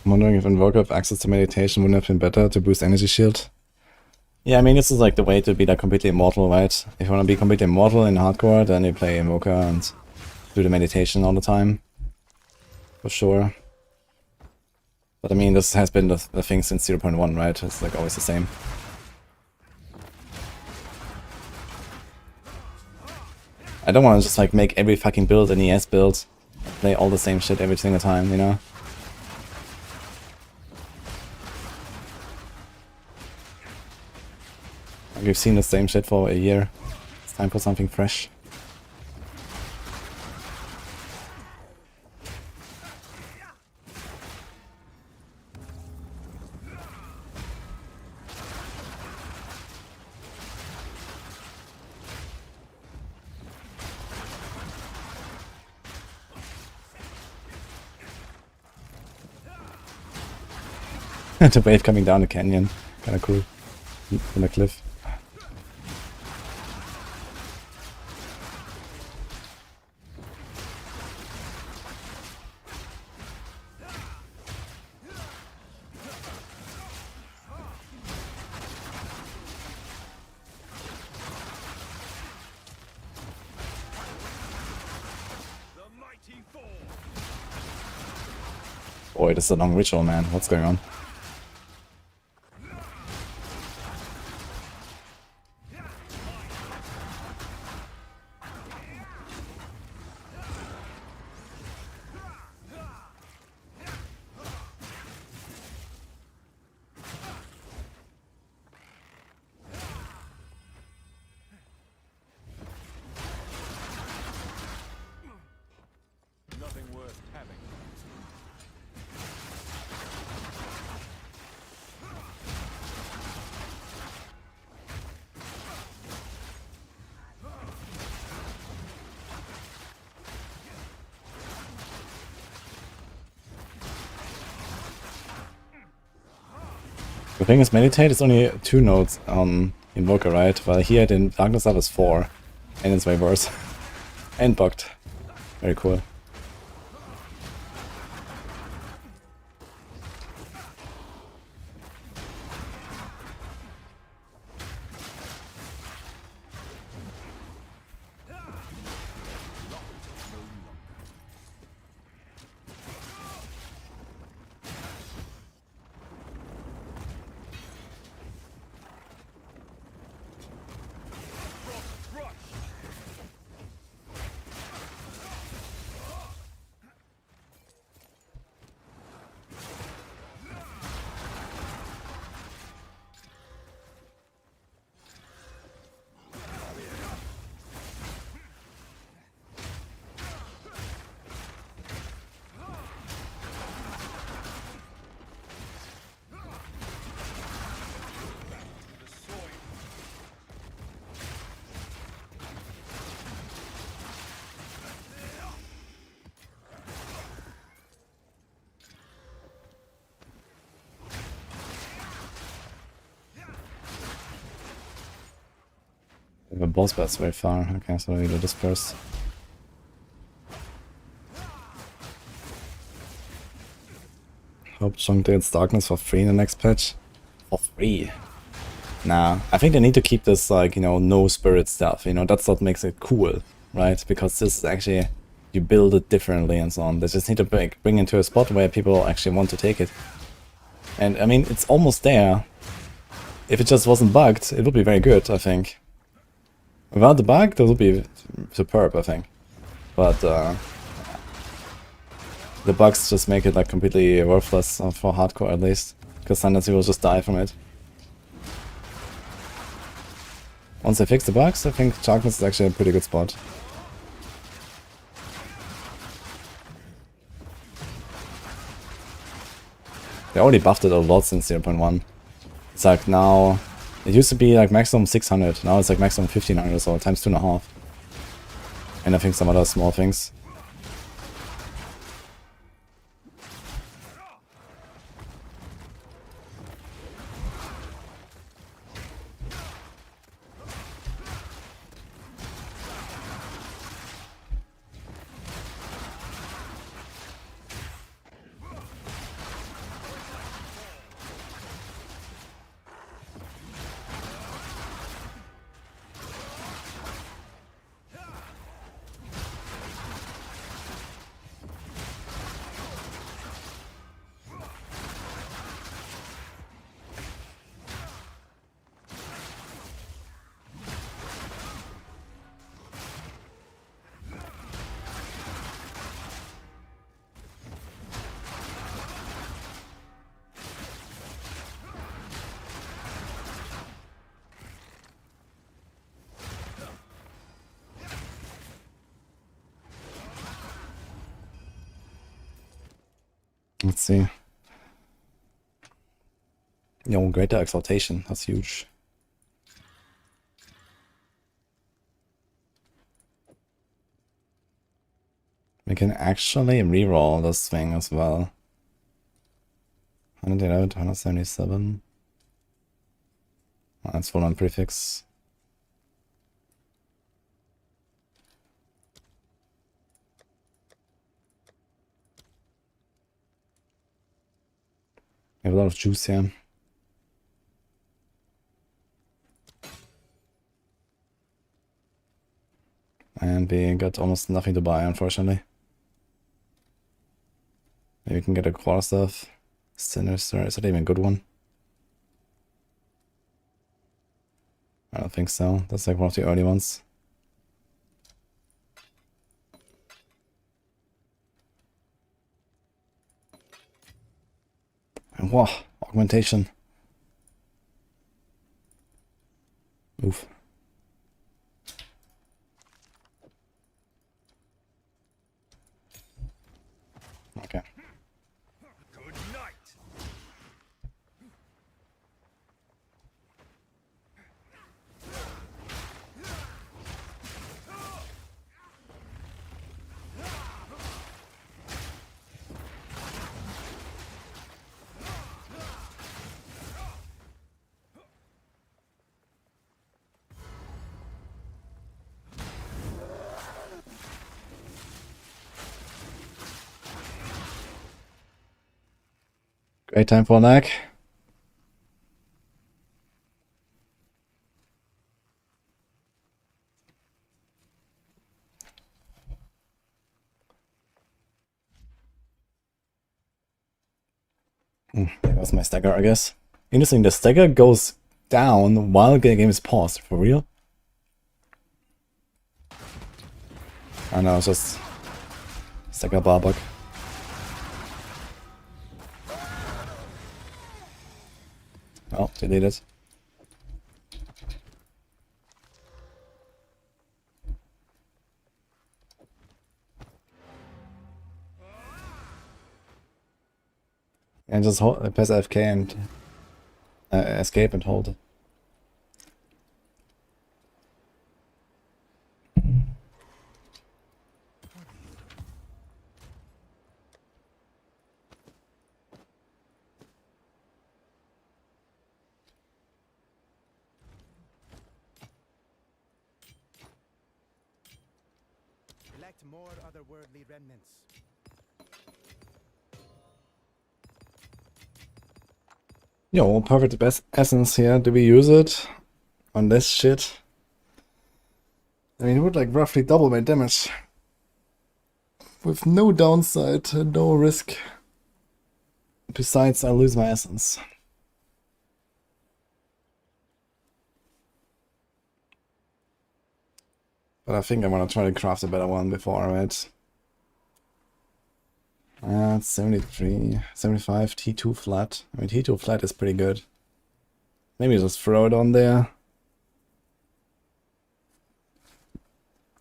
I'm wondering if Invoker with access to meditation wouldn't have been better to boost energy shield. Yeah, I mean, this is like the way to be like completely immortal, right? If you want to be completely immortal in hardcore, then you play Invoker and do the meditation all the time. For sure. But I mean, this has been the thing since 0.1, right? It's like always the same. I don't want to just like make every fucking build an ES build, play all the same shit every single time, you know? Like we've seen the same shit for a year. It's time for something fresh. The wave coming down the canyon. Kinda cool. On the cliff. Boy, this is a long ritual, man. What's going on? Nothing worth having. The thing is, meditate is only 2 nodes on Invoker, right? While here the Darkness Up is 4. And it's way worse. And bugged. Very cool. The boss bat's very far. Okay, so we do this first. Hope Chunk gets Darkness for free in the next patch. For free? Nah, I think they need to keep this, like, you know, no spirit stuff. You know, that's what makes it cool, right? Because this is actually, you build it differently and so on. They just need to bring into a spot where people actually want to take it. And I mean, it's almost there. If it just wasn't bugged, it would be very good, I think. Without the bug, that would be superb, I think. But the bugs just make it like completely worthless for hardcore, at least. Because Ascendancy will just die from it. Once they fix the bugs, I think Darkness is actually a pretty good spot. They already buffed it a lot since 0.1. It's like now... It used to be like maximum 600, now it's like maximum 1500 or so, times 2.5. And I think some other small things. Let's see. Yo, greater exaltation, that's huge. We can actually reroll this thing as well. 108, 177. That's full on prefix. We have a lot of juice here. And we got almost nothing to buy, unfortunately. Maybe we can get a quarter stuff. Sinister, is that even a good one? I don't think so. That's like one of the early ones. And wow, augmentation. Oof. Okay. Good night. Great time for a lag. There goes my stagger, I guess. Interesting, the stagger goes down while the game is paused. For real? I know, it's just stagger bar bug. Oh, deleted. And just hold, press FK and escape and hold it. Elect more otherworldly remnants. Yo, perfect best essence here. Do we use it on this shit? I mean, it would like roughly double my damage. With no downside, no risk. Besides, I lose my essence. But I think I want to try to craft a better one before, right? 73, 75, T2 flat. I mean, T2 flat is pretty good. Maybe just throw it on there.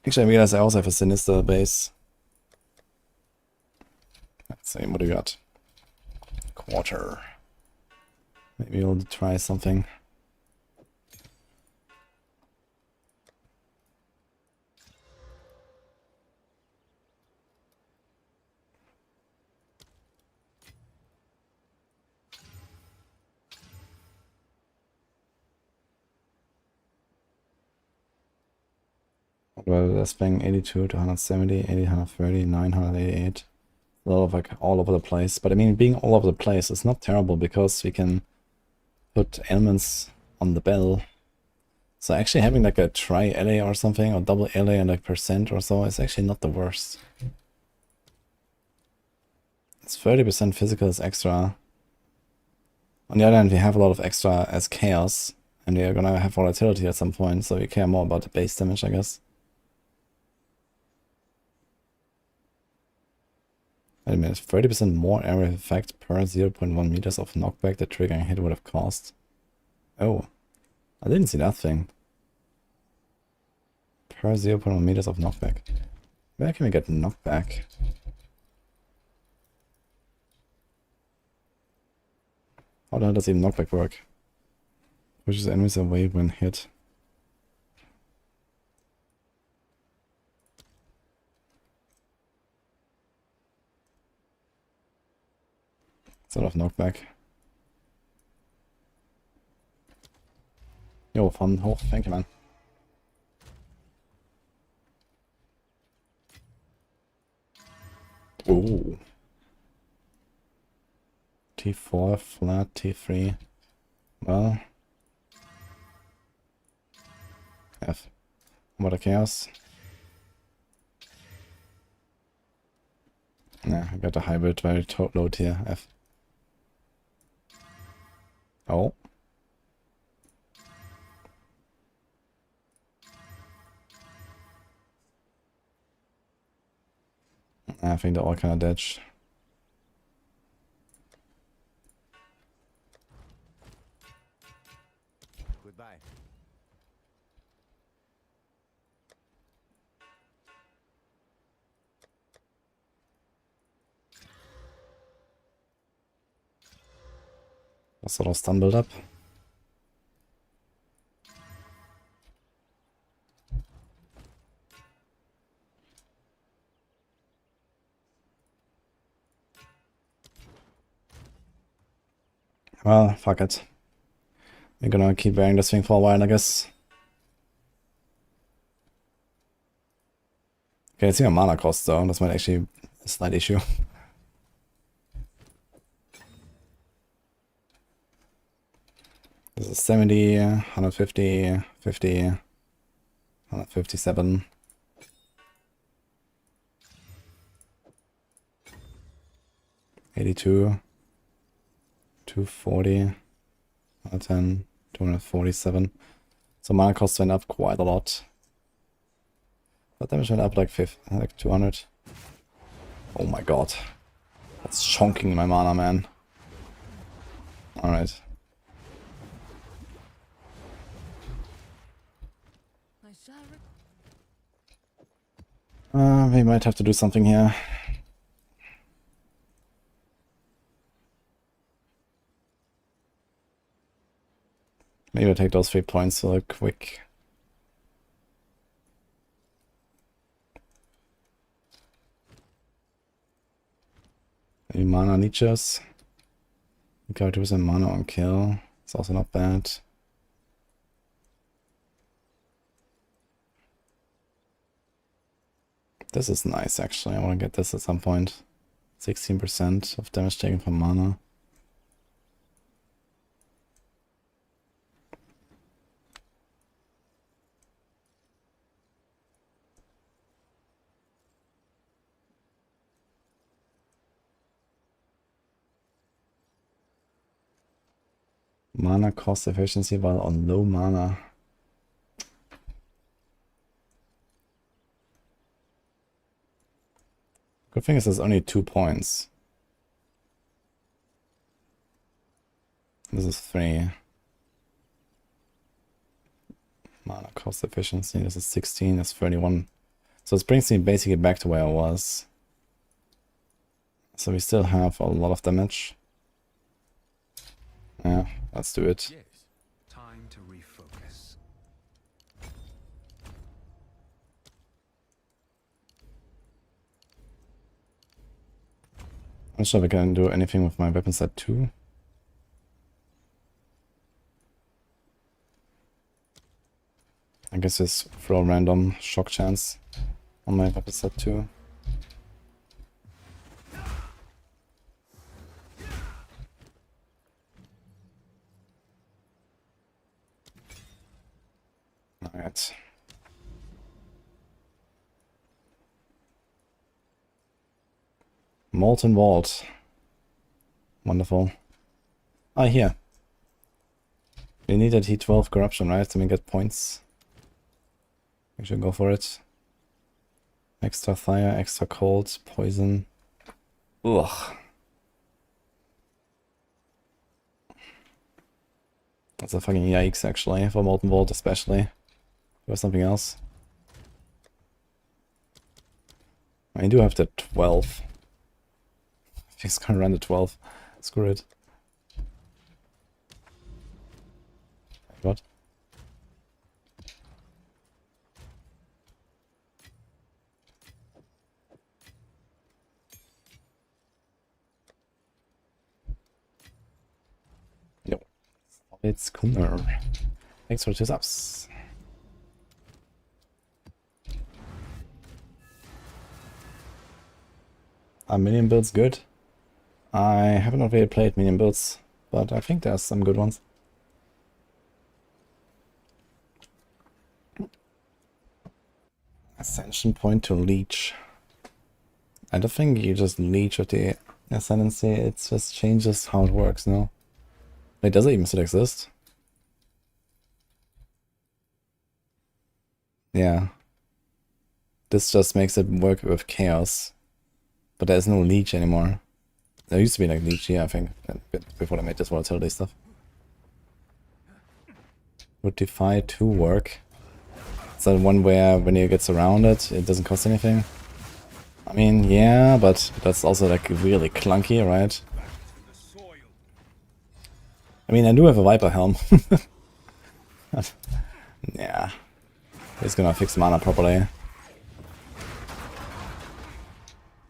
Actually, I realize I also have a Sinister base. Let's see, what do we got? Quarter. Maybe we'll try something. Well, that's playing 82 to 170, 80, 130, 988. A lot of like all over the place. But I mean, being all over the place is not terrible because we can put elements on the bell. So actually having like a tri-LA or something, or double LA and like percent or so is actually not the worst. It's 30% physical is extra. On the other hand, we have a lot of extra as chaos, and we are gonna have volatility at some point, so we care more about the base damage, I guess. Wait a minute, 30% more area effect per 0.1 meters of knockback the triggering hit would have caused. Oh, I didn't see that thing. Per 0.1 meters of knockback. Where can we get knockback? How the hell does even knockback work? Pushes enemies away when hit. Sort of knockback. Jo, von hoch. Thank you, man. Oh. T4, flat, T3. Well. F. What a chaos. Yeah, I got a hybrid very low tier. F. Oh. I think they're all kind of dead. Goodbye. I sort of stumbled up. Well, fuck it. We're gonna keep wearing this thing for a while, I guess. Okay, it's here a mana cost though. That's might actually a slight issue. This is 70, 150, 50, 157. $82, 240, 110, 247. So mana cost went up quite a lot. But damage went up like 200. Oh my god. That's chonking my mana, man. Alright. We might have to do something here. Maybe I'll take those 3 points real quick. Any mana leeches. Go do some mana on kill. It's also not bad. This is nice actually. I want to get this at some point. 16% of damage taken from mana. Mana cost efficiency while on low mana. Good thing is there's only 2 points. This is 3. Mana cost efficiency, this is 16, that's 31. So this brings me basically back to where I was. So we still have a lot of damage. Yeah, let's do it. Yes, time to refocus. I'm not sure if I can do anything with my weapon set 2. I guess just throw a random shock chance on my weapon set 2. Alright. Molten Vault. Wonderful. Ah, here. We need a T12 corruption, right? To get points. We should go for it. Extra fire, extra cold, poison. Ugh. That's a fucking yikes, actually, for Molten Vault especially. Or something else. I do have the 12. He's gonna run the 12. Screw it. What? Yo. It's cooler. Thanks for 2 subs. Are minion builds good? I haven't really played minion builds, but I think there's some good ones. Ascension point to leech. I don't think you just leech with the Ascendancy, it just changes how it works, no? Wait, does it even still exist? Yeah. This just makes it work with chaos. But there's no leech anymore. There used to be like leech here, I think, before they made this volatility stuff. Would Defy 2 work? Is that one where when you get surrounded, it doesn't cost anything? I mean, yeah, but that's also like really clunky, right? I mean, I do have a Viper helm. Yeah. He's gonna fix mana properly.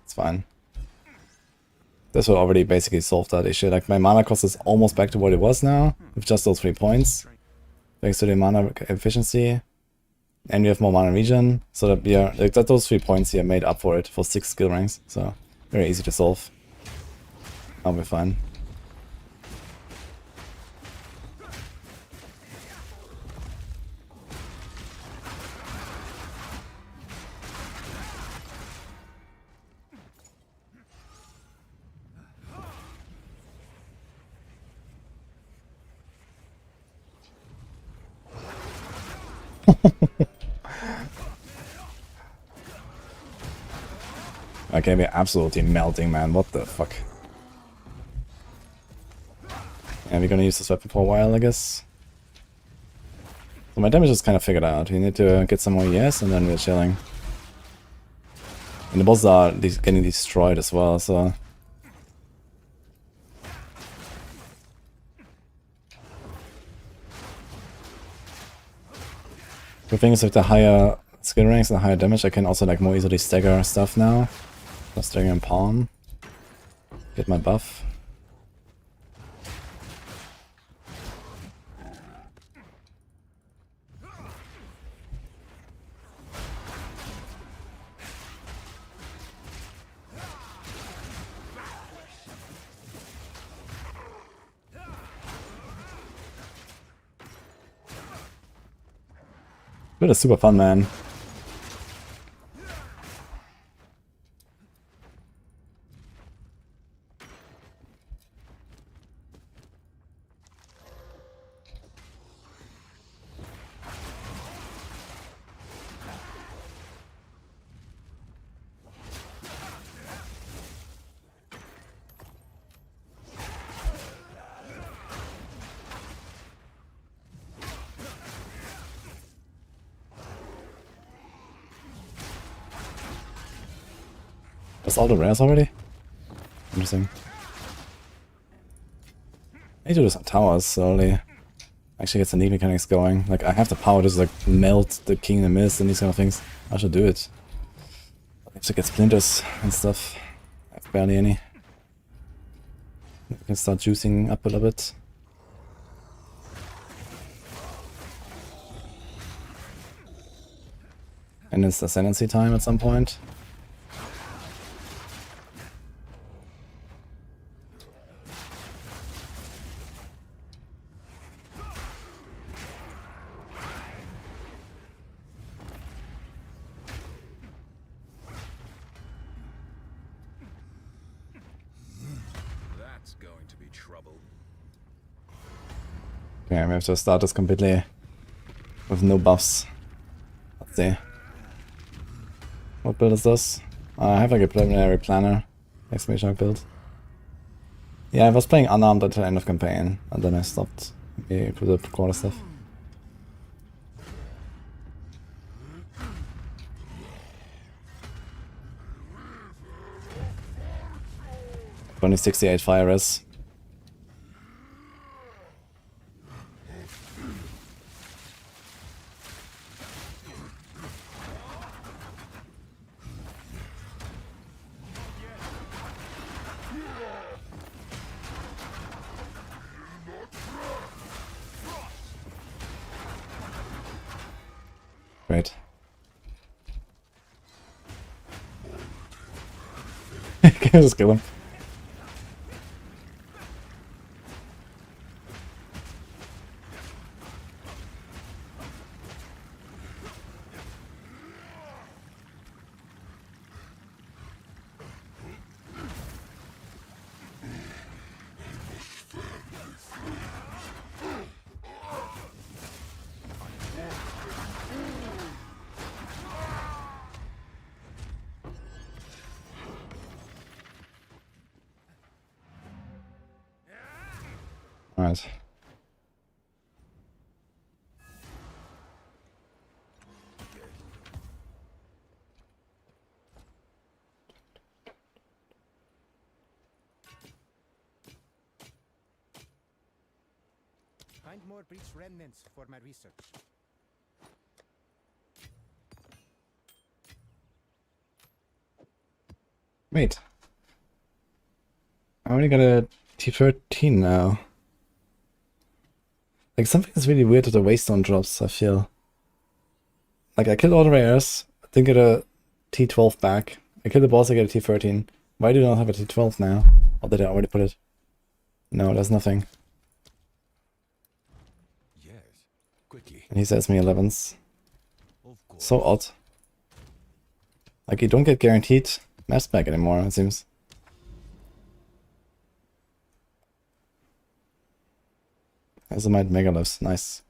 It's fine. This will already basically solve that issue. Like, my mana cost is almost back to what it was now, with just those 3 points. Thanks to the mana efficiency. And we have more mana regen, so that we are, like, that those 3 points here made up for it for 6 skill ranks, so very easy to solve. I'll be fine. Okay, we're absolutely melting, man. What the fuck? Yeah, we're gonna use this weapon for a while, I guess. So my damage is kind of figured out. We need to get some more ES and then we're chilling. And the bosses are getting destroyed as well, so... The thing is, with the higher skill ranks and higher damage, I can also like more easily stagger stuff now. Just stagger and palm. Get my buff. It is super fun, man. That's all the rares already? Interesting. I need to do some towers slowly. Actually get some neat mechanics going. Like, I have the power to just like melt the King in the Mist and these kind of things. I should do it. I have to get splinters and stuff. I have barely any. I can start juicing up a little bit. And it's Ascendancy time at some point. Okay, we have to start this completely with no buffs. Let's see. What build is this? I have like a preliminary planner exclamation mark build. Yeah, I was playing unarmed at the end of campaign, and then I stopped. Maybe put the quarter stuff. Only 68 fire res. Great. Just kill him. Alright. Find more breach remnants for my research. Wait. I only got a T13 now. Like, something is really weird with the waystone drops, I feel. Like, I killed all the rares, I didn't get a T12 back. I killed the boss, I get a T13. Why do I not have a T12 now? Or did I already put it? No, there's nothing. Yes, quickly. And he says me 11s. Of course. So odd. Like, you don't get guaranteed maps back anymore, it seems. Azimite Megaliths, nice.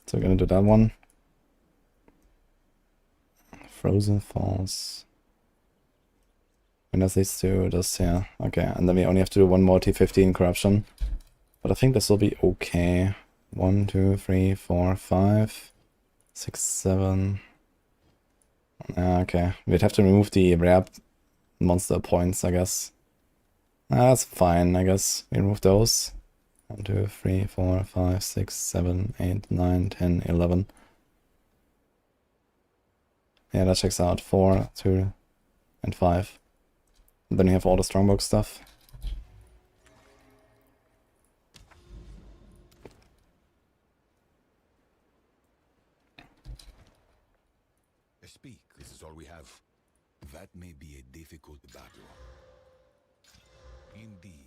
So we're gonna do that one. Frozen Falls. When does these two? This, yeah. Okay, and then we only have to do one more T15 corruption. But I think this will be okay. 1, 2, 3, 4, 5, 6, 7. Okay, we'd have to remove the rare monster points, I guess. That's fine, I guess. We remove those. 1, 2, 3, 4, 5, 6, 7, 8, 9, 10, 11. Yeah, that checks out. 4, 2, and 5. And then we have all the strongbox stuff. Speak, this is all we have. That may be a difficult battle. Indeed.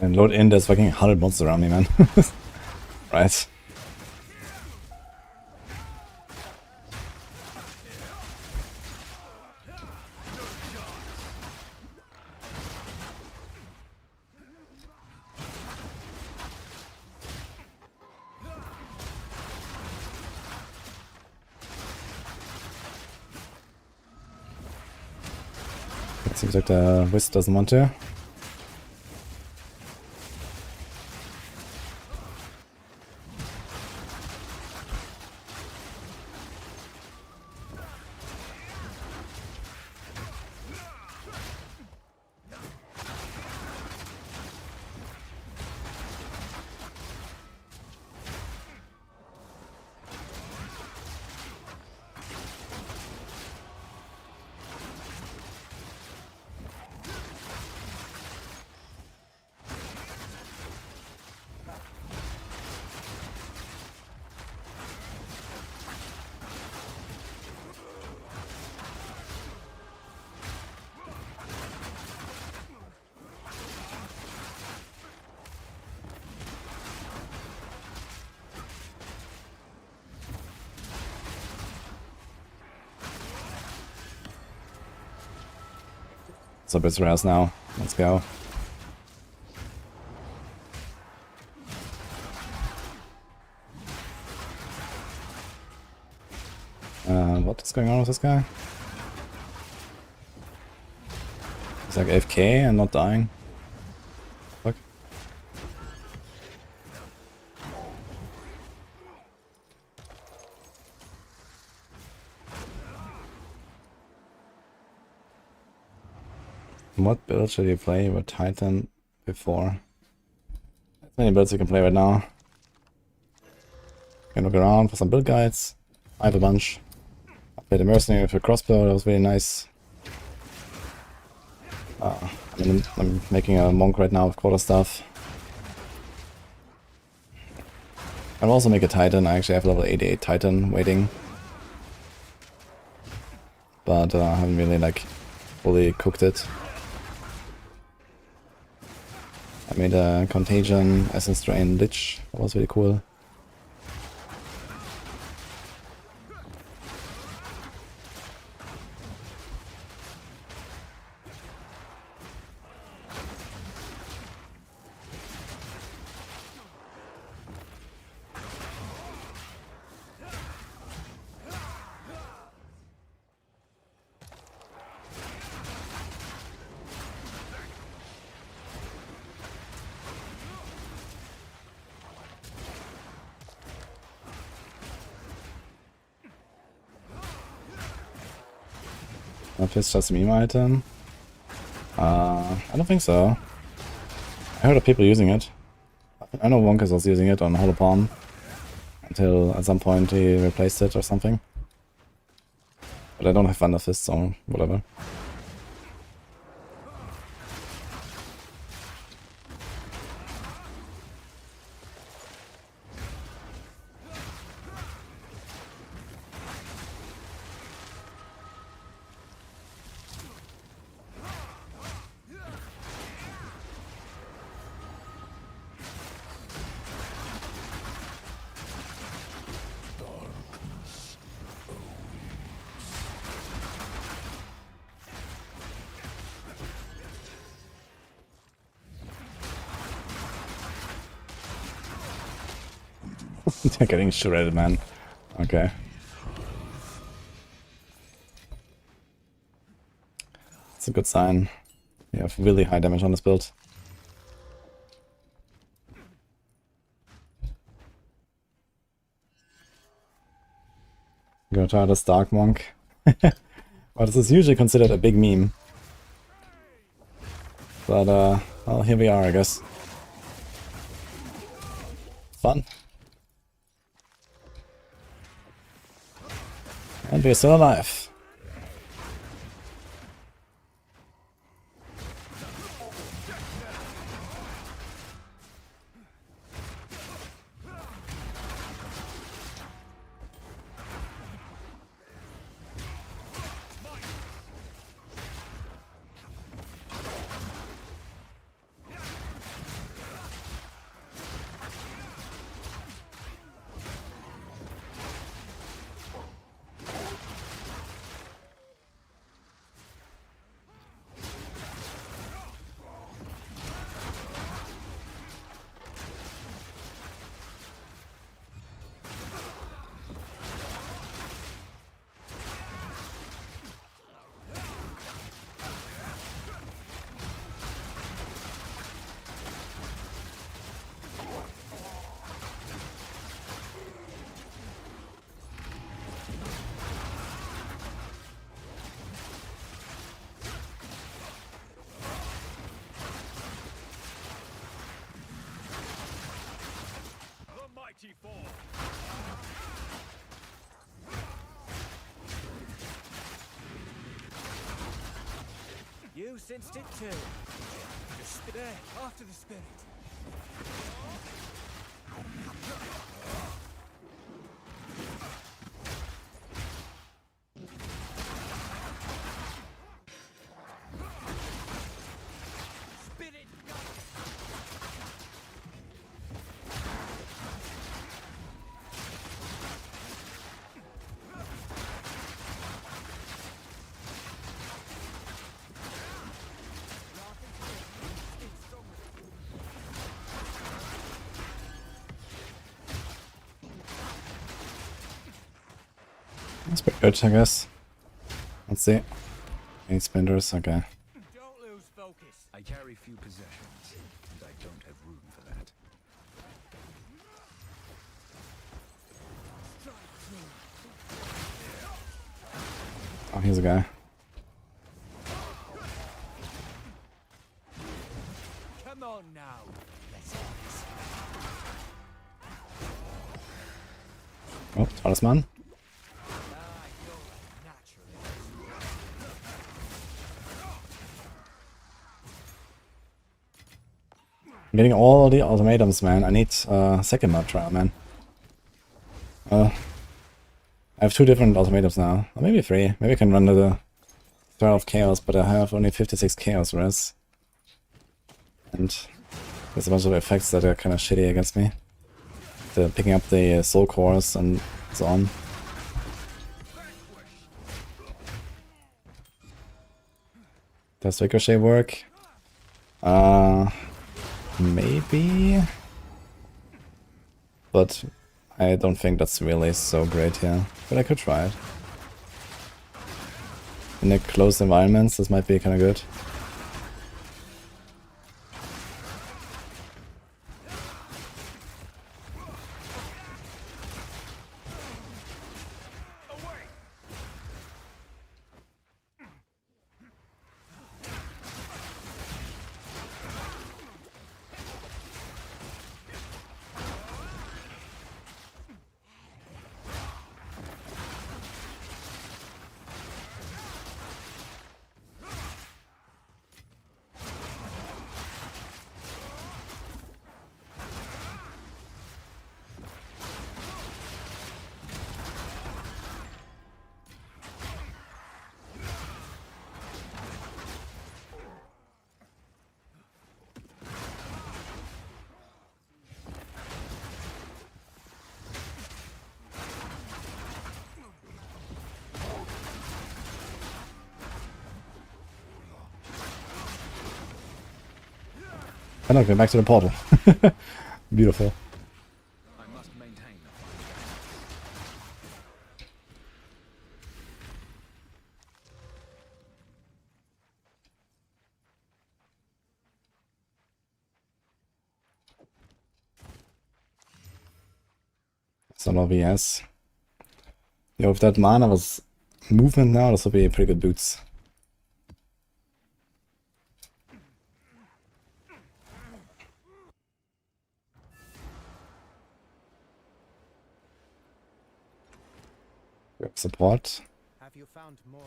And load in, there's fucking 100 monsters around me, man. Right. It seems like the Wisp doesn't want to. So it's Raz now. Let's go. going on with this guy? He's like AFK and not dying. Fuck. What build should you play with Titan before? There's many builds you can play right now. You can look around for some build guides. I have a bunch. I played a mercenary with a crossbow, that was really nice. I'm making a monk right now with quarterstaff. I'll also make a Titan. I actually have level 88 Titan waiting. But I haven't really like fully cooked it. I made a Contagion, Essence Drain Lich. That was really cool. If it's just a meme item? I don't think so. I heard of people using it. I know Wonkus was using it on Holopon until at some point he replaced it or something. But I don't have Thunder Fists or whatever. They're getting shredded, man. Okay. That's a good sign. You have really high damage on this build. I'm gonna try this Dark Monk. Well, this is usually considered a big meme. But, well, here we are, I guess. Fun. And we're still alive. You sensed it too. There, after the spirit. Spirit. That's pretty good, I guess. Let's see. 8 splinters, okay. Don't lose focus. I carry few possessions, and I don't have room for that. Oh, here's a guy. Come on now. Let's have this. Oh, talisman. I'm getting all the ultimatums, man. I need second map trial, man. I have 2 different ultimatums now. Or maybe 3. Maybe I can run the Star of Chaos, but I have only 56 Chaos res. And there's a bunch of effects that are kind of shitty against me. Picking up the soul cores and so on. Does Ricochet work? Maybe? But I don't think that's really so great here. But I could try it. In the closed environments, this might be kind of good. Oh no, go back to the portal. Beautiful. I must maintain the Solo VS. Yo, if that mana was movement now, this would be pretty good boots. Support. Have you found more?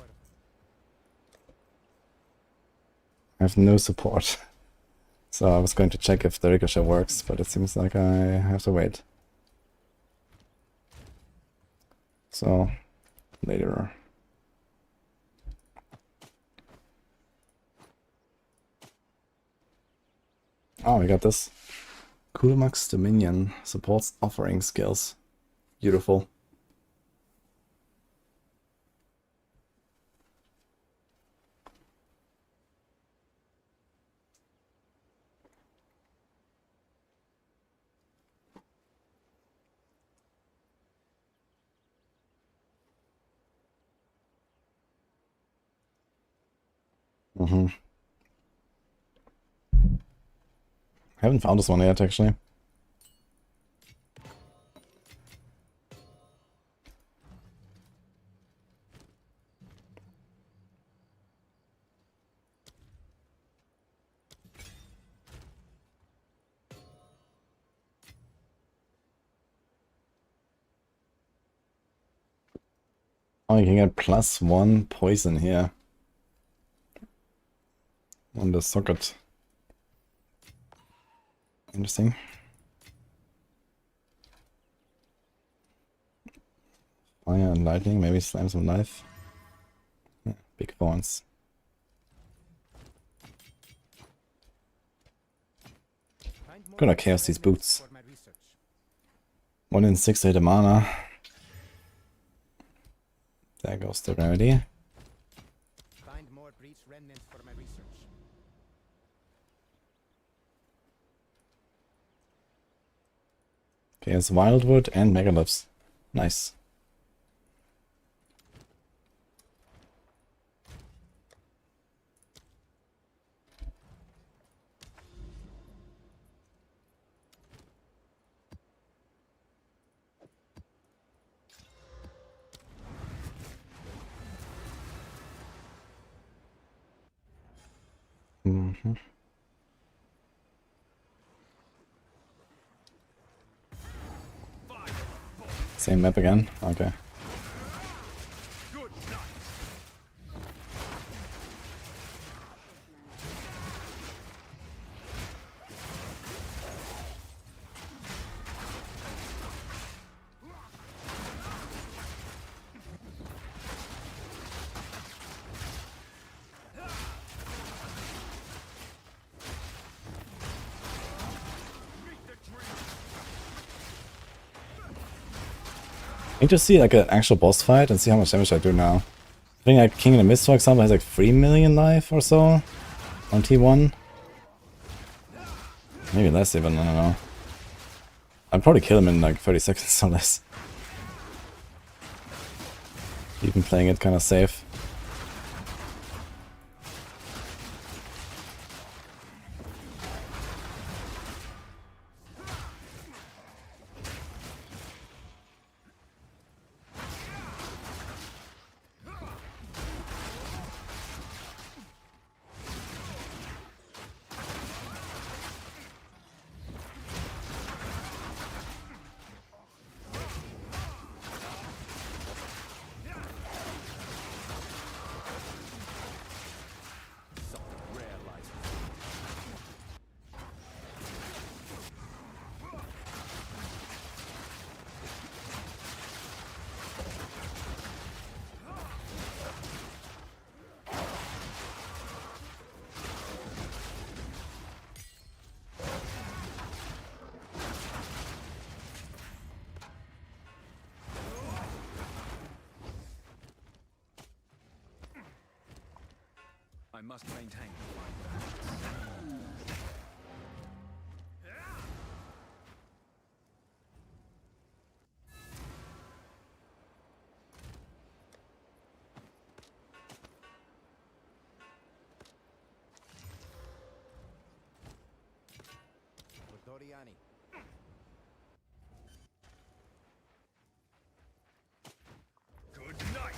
I have no support. So I was going to check if the Ricochet works, but it seems like I have to wait. So, later. Oh, we got this. Coolmax Dominion supports offering skills. Beautiful. Haven't found this one yet, actually. Oh, you can get +1 poison here. On the socket. Interesting. Fire and lightning, maybe slam some life. Yeah, big thorns. Gonna chaos these boots. 1 in 6 hit mana. There goes the remedy. Find more breach remnants for my research. Okay, it's Wildwood and Megaliths. Nice. Mm-hmm. Same map again? Okay. I need to see like an actual boss fight and see how much damage I do now. I think like King in the Mist, for example, has like 3 million life or so on T1. Maybe less even, I don't know. I'd probably kill him in like 30 seconds or less. Even playing it kind of safe. I must maintain the right balance. Doriani. Good night.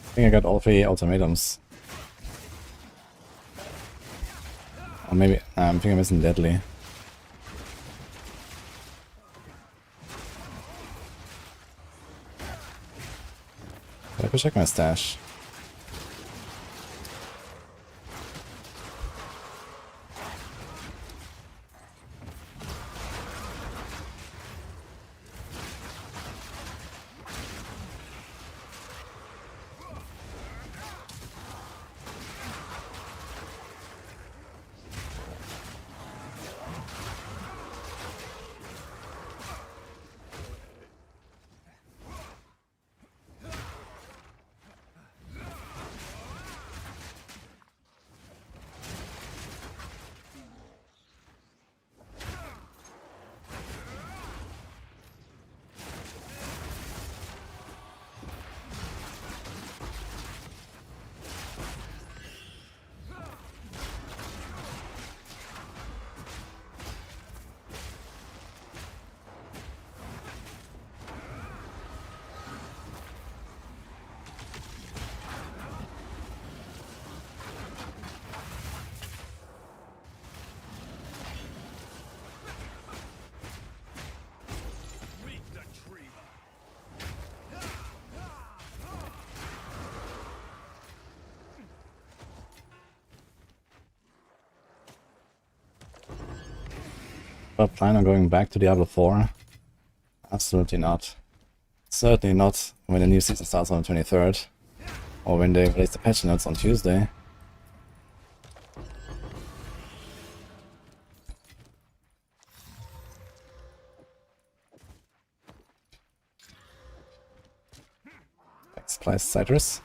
I think I got all 3 ultimatums. Or maybe, I think I'm missing Deadly. Did I go check my stash? Do I plan on going back to Diablo 4? Absolutely not. Certainly not when the new season starts on the 23rd. Or when they release the patch notes on Tuesday. Splice Citrus.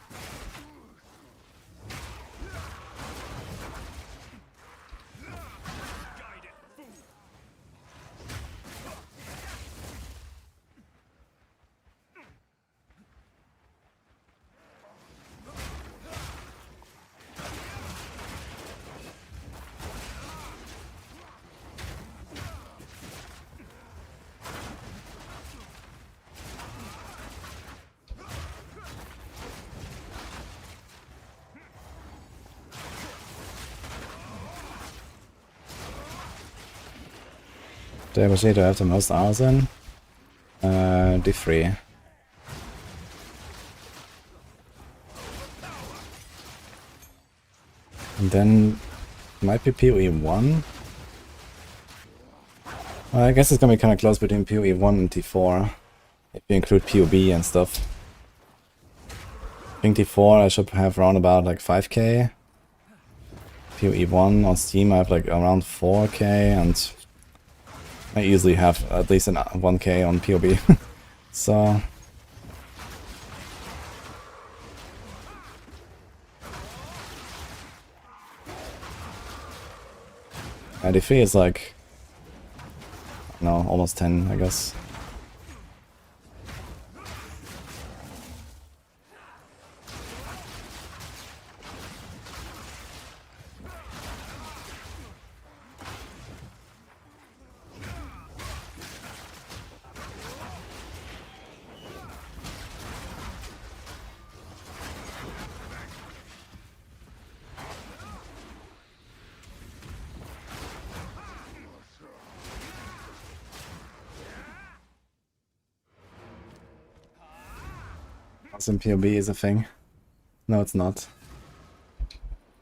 Do I wish to have the most hours in? D3. And then might be PoE 1. Well, I guess it's gonna be kinda close between PoE 1 and T4. If you include PoB and stuff. I think T4 I should have around about like 5k. PoE 1 on Steam I have like around 4k, and I easily have at least an 1k on PoB. So D3 is like, no, almost 10, I guess. In PoB is a thing. No, it's not.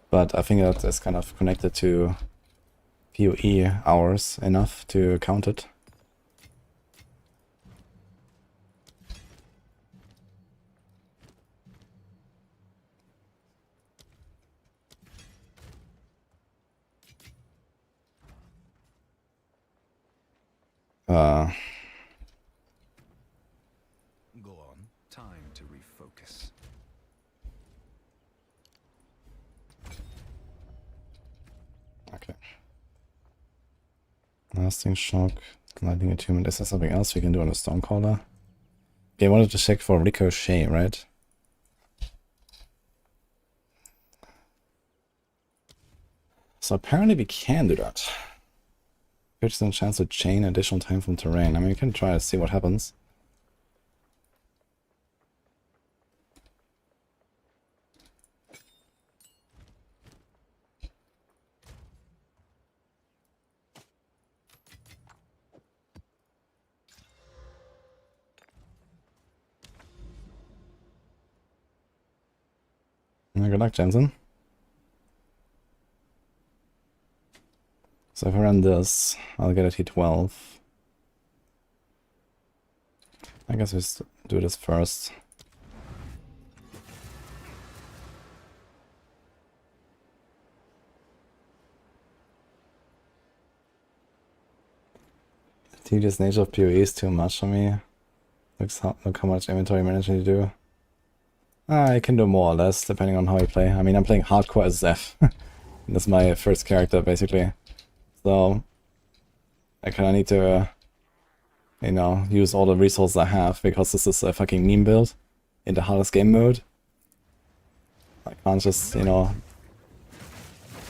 But I think that is kind of connected to PoE hours enough to count it. Go on. Time to refocus. Okay. Lasting shock, lightning attunement. Is there something else we can do on the Stonecaller? Okay, I wanted to check for ricochet, right? So apparently we can do that. 50% chance to chain additional time from terrain. I mean, we can try to see what happens. Good luck, Jensen. So if I run this, I'll get a T12. I guess we just do this first. The tedious nature of PoE is too much for me. Look how much inventory management you do. I can do more or less, depending on how you play. I mean, I'm playing hardcore SSF. That's my first character, basically. So, I kinda need to, you know, use all the resources I have, because this is a fucking meme build in the hardest game mode. I can't just, you know,